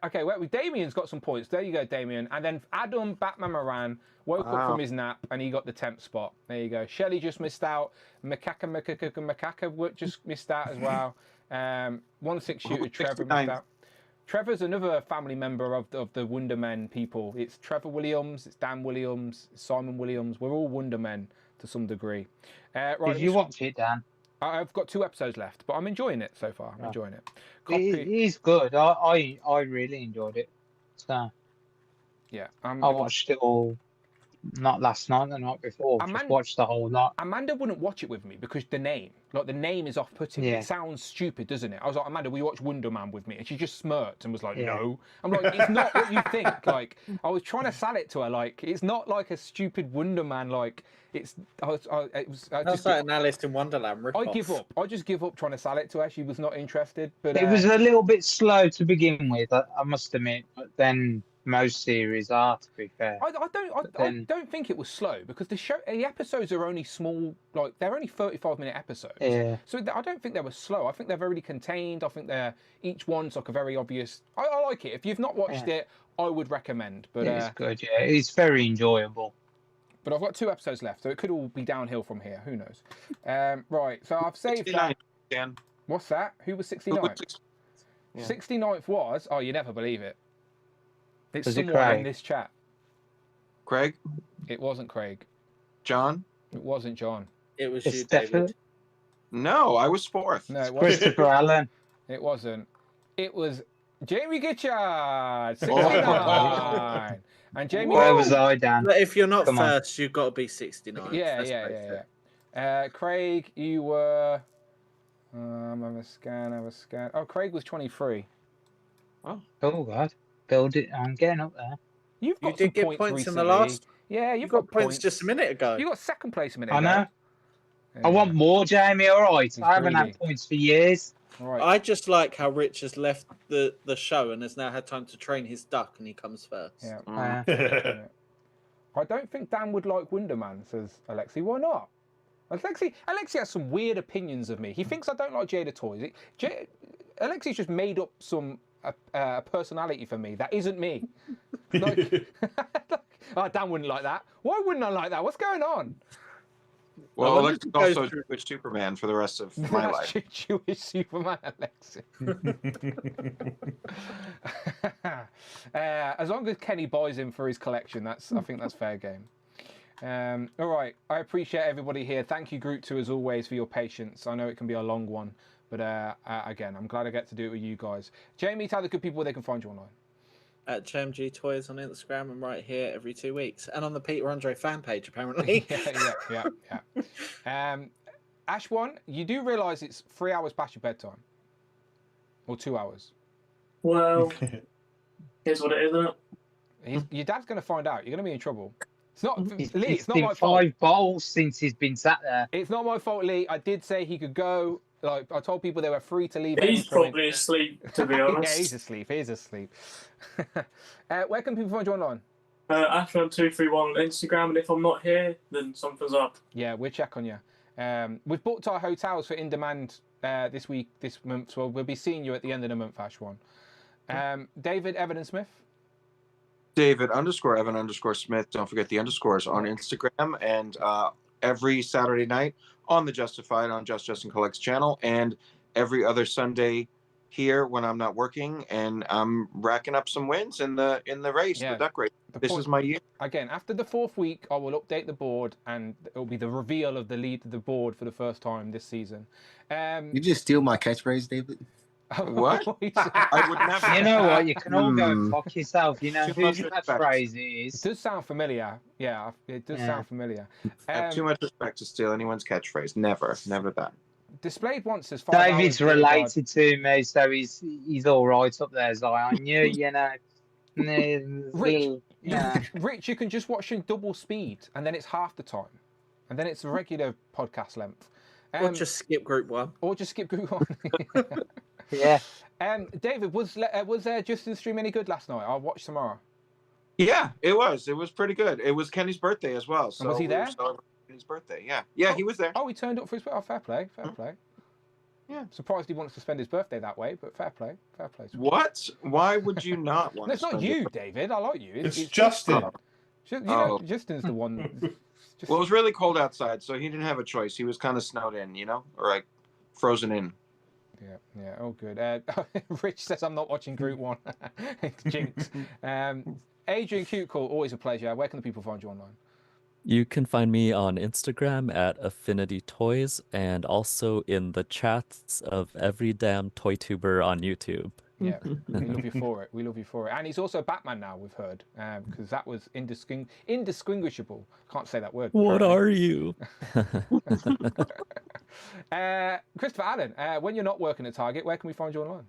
Okay, well, Damien's got some points. There you go, Damien. And then Adam Batman Moran woke up from his nap and he got the 10th spot. There you go. Shelley just missed out. Macaca just missed out as well. 1-6 shooter Trevor missed out. Trevor's another family member of the Wonder Men people. It's Trevor Williams, it's Dan Williams, it's Simon Williams. We're all Wonder Men to some degree. Right, Did you watch it, Dan? I've got 2 episodes left, but I'm enjoying it so far. I'm enjoying it. It is good. I really enjoyed it. So Yeah, I watched it all. Not last night, the night before. Just watched the whole lot. Amanda wouldn't watch it with me because the name is off-putting. Yeah. It sounds stupid, doesn't it? I was like, Amanda, will you watch Wonder Man with me? And she just smirked and was like, Yeah. no. I'm like, it's not what you think. Like, I was trying to sell it to her. Like, it's not like a stupid Wonder Man. Like, it's. That's like an Alice in Wonderland ripoff. I give up. I just give up trying to sell it to her. She was not interested. But It was a little bit slow to begin with, I must admit. But then most series are, to be fair. I don't think it was slow because the episodes are only small, like they're only 35-minute episodes. Yeah. So I don't think they were slow. I think they're very contained. I think each one's like a very obvious. I like it. If you've not watched it, I would recommend. But It's good. Yeah, it's very enjoyable. But I've got 2 episodes left, so it could all be downhill from here. Who knows? Right. So I've saved that. Dan. What's that? Who was 69th? 69th was. Oh, you never believe it. It's Was it someone in Craig? this chat. Craig? It wasn't Craig. John? It wasn't John. It was It's you, definitely- David. No, I was 4th. No, it wasn't. Christopher Allen. It wasn't. It was Jamie Gitchard, 69. And Jamie. Where was I, Dan? But if you're not Come on. first, you've got to be 69. Yeah, Let's yeah, face yeah, it. yeah. Craig, you were. Have a scan. Oh, Craig was 23. Oh God, build it. I'm getting up there. You've You got did some get points points in the recently. last. Yeah, You got points just a minute ago. You got 2nd place a minute I ago. know. Yeah. I want more, Jamie. All right. He's I haven't greedy. had points for years. All right. I just like how Rich has left the show and has now had time to train his duck, and he comes first. Yeah. Yeah. I don't think Dan would like Wonder Man, says Alexi. Why not? Alexi has some weird opinions of me. He thinks I don't like Jada toys. Alexi's just made up some personality for me that isn't me. Like, oh, Dan wouldn't like that. Why wouldn't I like that? What's going on? Well, Alexis also Jewish Superman for the rest of my life. Jewish Superman, Alexi. As long as Kenny buys him for his collection, I think that's fair game. All right, I appreciate everybody here. Thank you, Group 2, as always, for your patience. I know it can be a long one, but again, I'm glad I get to do it with you guys. Jamie, tell the good people where they can find you online. At JMG Toys on Instagram and right here every 2 weeks, and on the Peter Andre fan page apparently. yeah. Ash One, you do realise it's 3 hours past your bedtime, or 2 hours. Well, here's what it is, isn't it? Your dad's going to find out. You're going to be in trouble. It's not Lee. It's It's not been my fault. 5 bowls since he's been sat there. It's not my fault, Lee. I did say he could go. Like I told people they were free to leave. at He's any point. probably asleep, to be honest. Yeah, he's asleep. He's asleep. Where can people find you online? Ashman231 on Instagram, and if I'm not here, then something's up. Yeah, we'll check on you. We've booked our hotels for In Demand this month, so we'll be seeing you at the end of the month, Ash One. David Evan and Smith. David _Evan _Smith. Don't forget the underscores on Instagram, and every Saturday night on the Justified on Justin Collects channel, and every other Sunday here when I'm not working, and I'm racking up some wins in the race, the duck race. This is my year. Again, after the 4th week, I will update the board, and it will be the reveal of the lead of the board for the first time this season. You just steal my catchphrase, David. What? I would never. You know what? You can all go and fuck yourself. You know whose catchphrase it is. It does sound familiar. Yeah, it does sound familiar. I have too much respect to steal anyone's catchphase. Never that. Displayed once as 5 hours. David's related to me, so he's all right up there, Zion. You know. Rich, you can just watch in double speed, and then it's half the time, and then it's a regular podcast length. Or just skip Group 1. Or just skip Group 1. Yeah. David, was Justin's stream any good last night? I'll watch tomorrow. Yeah, it was. It was pretty good. It was Kenny's birthday as well. So And was he there? we were celebrating his birthday. Yeah, he was there. Oh, he turned up for his birthday. Oh, fair play. Yeah. Surprised he wants to spend his birthday that way, but fair play. What? Why would you not want? No, it's to not spend you, your- David. I like you. It's Justin. Justin's the one. Well, it was really cold outside, so he didn't have a choice. He was kind of snowed in, or like frozen in. Yeah. Oh, good. Rich says I'm not watching Group 1. Jinx. Adrian Cute Call, always a pleasure. Where can the people find you online? You can find me on Instagram at Affinity Toys and also in the chats of every damn toy tuber on YouTube. Yeah, we love you for it. We love you for it. And he's also Batman now, we've heard, because that was indistinguishable. Can't say that word. What are you? Christopher Allen, when you're not working at Target, where can we find you online?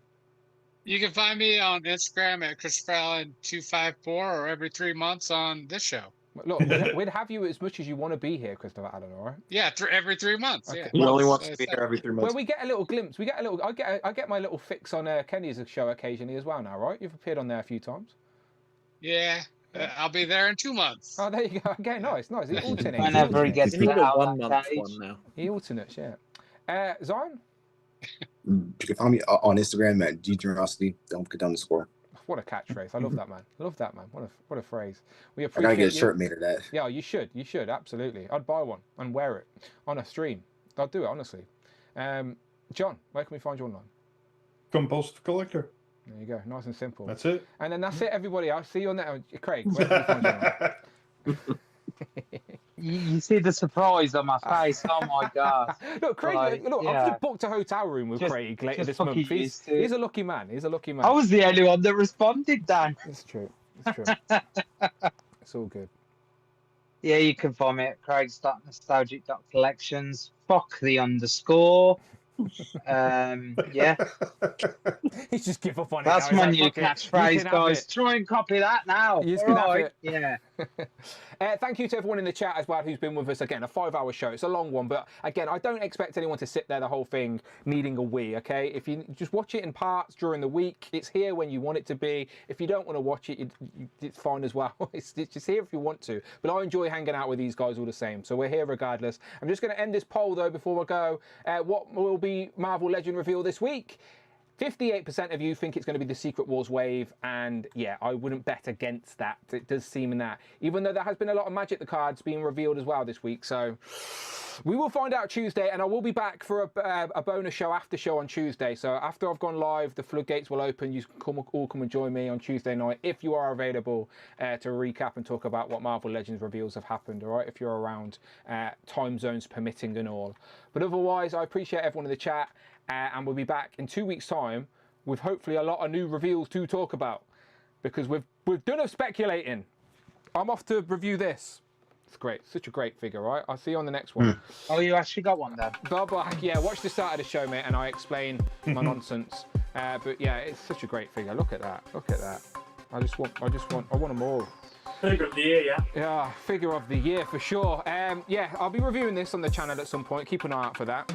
You can find me on Instagram at Christopher Allen 254 or every 3 months on this show. Look, we'd have you as much as you want to be here, Christopher Allen. All right? Yeah, every 3 months. Okay. Yeah. He only wants to be here every 3 months. Well, we get a little glimpse. We get a little. I get my little fix on Kenny's show occasionally as well. Now, right? You've appeared on there a few times. Yeah. I'll be there in 2 months. Oh, there you go. Okay, nice. He alternates. Whenever he gets Need a out 1 that month cage. one now. He alternates, yeah. Zion? You can find me on Instagram at ggenerosity. Don't forget down the score. What a catchphrase. I love that, man. Love that, man. What a phrase. We I appreciate gotta get a you. shirt made of that. Yeah, you should. You should, absolutely. I'd buy one and wear it on a stream. I'd do it, honestly. John, where can we find you online? Compulsive Collector. There you go. Nice and simple. That's it. And then that's it, everybody. I'll see you on there. Craig, where can we find you online? You see the surprise on my face. Oh my god! Look, Craig. Like, I've yeah. just booked a hotel room with Just- Craig later just this fucking month. used to it. He's a lucky man. He's a lucky man. I was the only one that responded, Dan. It's true. It's true. It's all good. Yeah, you can find me at craigs.nostalgic.collections. Fuck the underscore. Yeah. He's just give up on it. That's now. my He's new like, "Fuck it, catchphrase, you can have guys. it." Try and copy that now. You can have it. Yeah. Thank you to everyone in the chat as well who's been with us. Again, a 5-hour show. It's a long one, but again, I don't expect anyone to sit there the whole thing needing a wee, okay? If you just watch it in parts during the week, it's here when you want it to be. If you don't want to watch it, it's fine as well. It's just here if you want to. But I enjoy hanging out with these guys all the same, so we're here regardless. I'm just going to end this poll, though, before I go. What will be Marvel Legend reveal this week? 58% of you think it's going to be the Secret Wars wave, and yeah, I wouldn't bet against that. It does seem in that, even though there has been a lot of Magic the Cards being revealed as well this week. So we will find out Tuesday, and I will be back for a bonus show after show on Tuesday. So after I've gone live, the floodgates will open. You can all come and join me on Tuesday night if you are available to recap and talk about what Marvel Legends reveals have happened. All right, if you're around, time zones permitting and all. But otherwise, I appreciate everyone in the chat. And we'll be back in 2 weeks' time with hopefully a lot of new reveals to talk about, because we've done enough speculating. I'm off to review this. It's great, such a great figure, right? I'll see you on the next one. Oh, you actually got one then? Bye-bye. Yeah, watch the start of the show, mate, and I explain my nonsense. But yeah, it's such a great figure. Look at that. Look at that. I want them all. Figure of the year, yeah. Yeah, figure of the year for sure. Yeah, I'll be reviewing this on the channel at some point. Keep an eye out for that.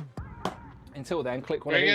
Until then, click one of these.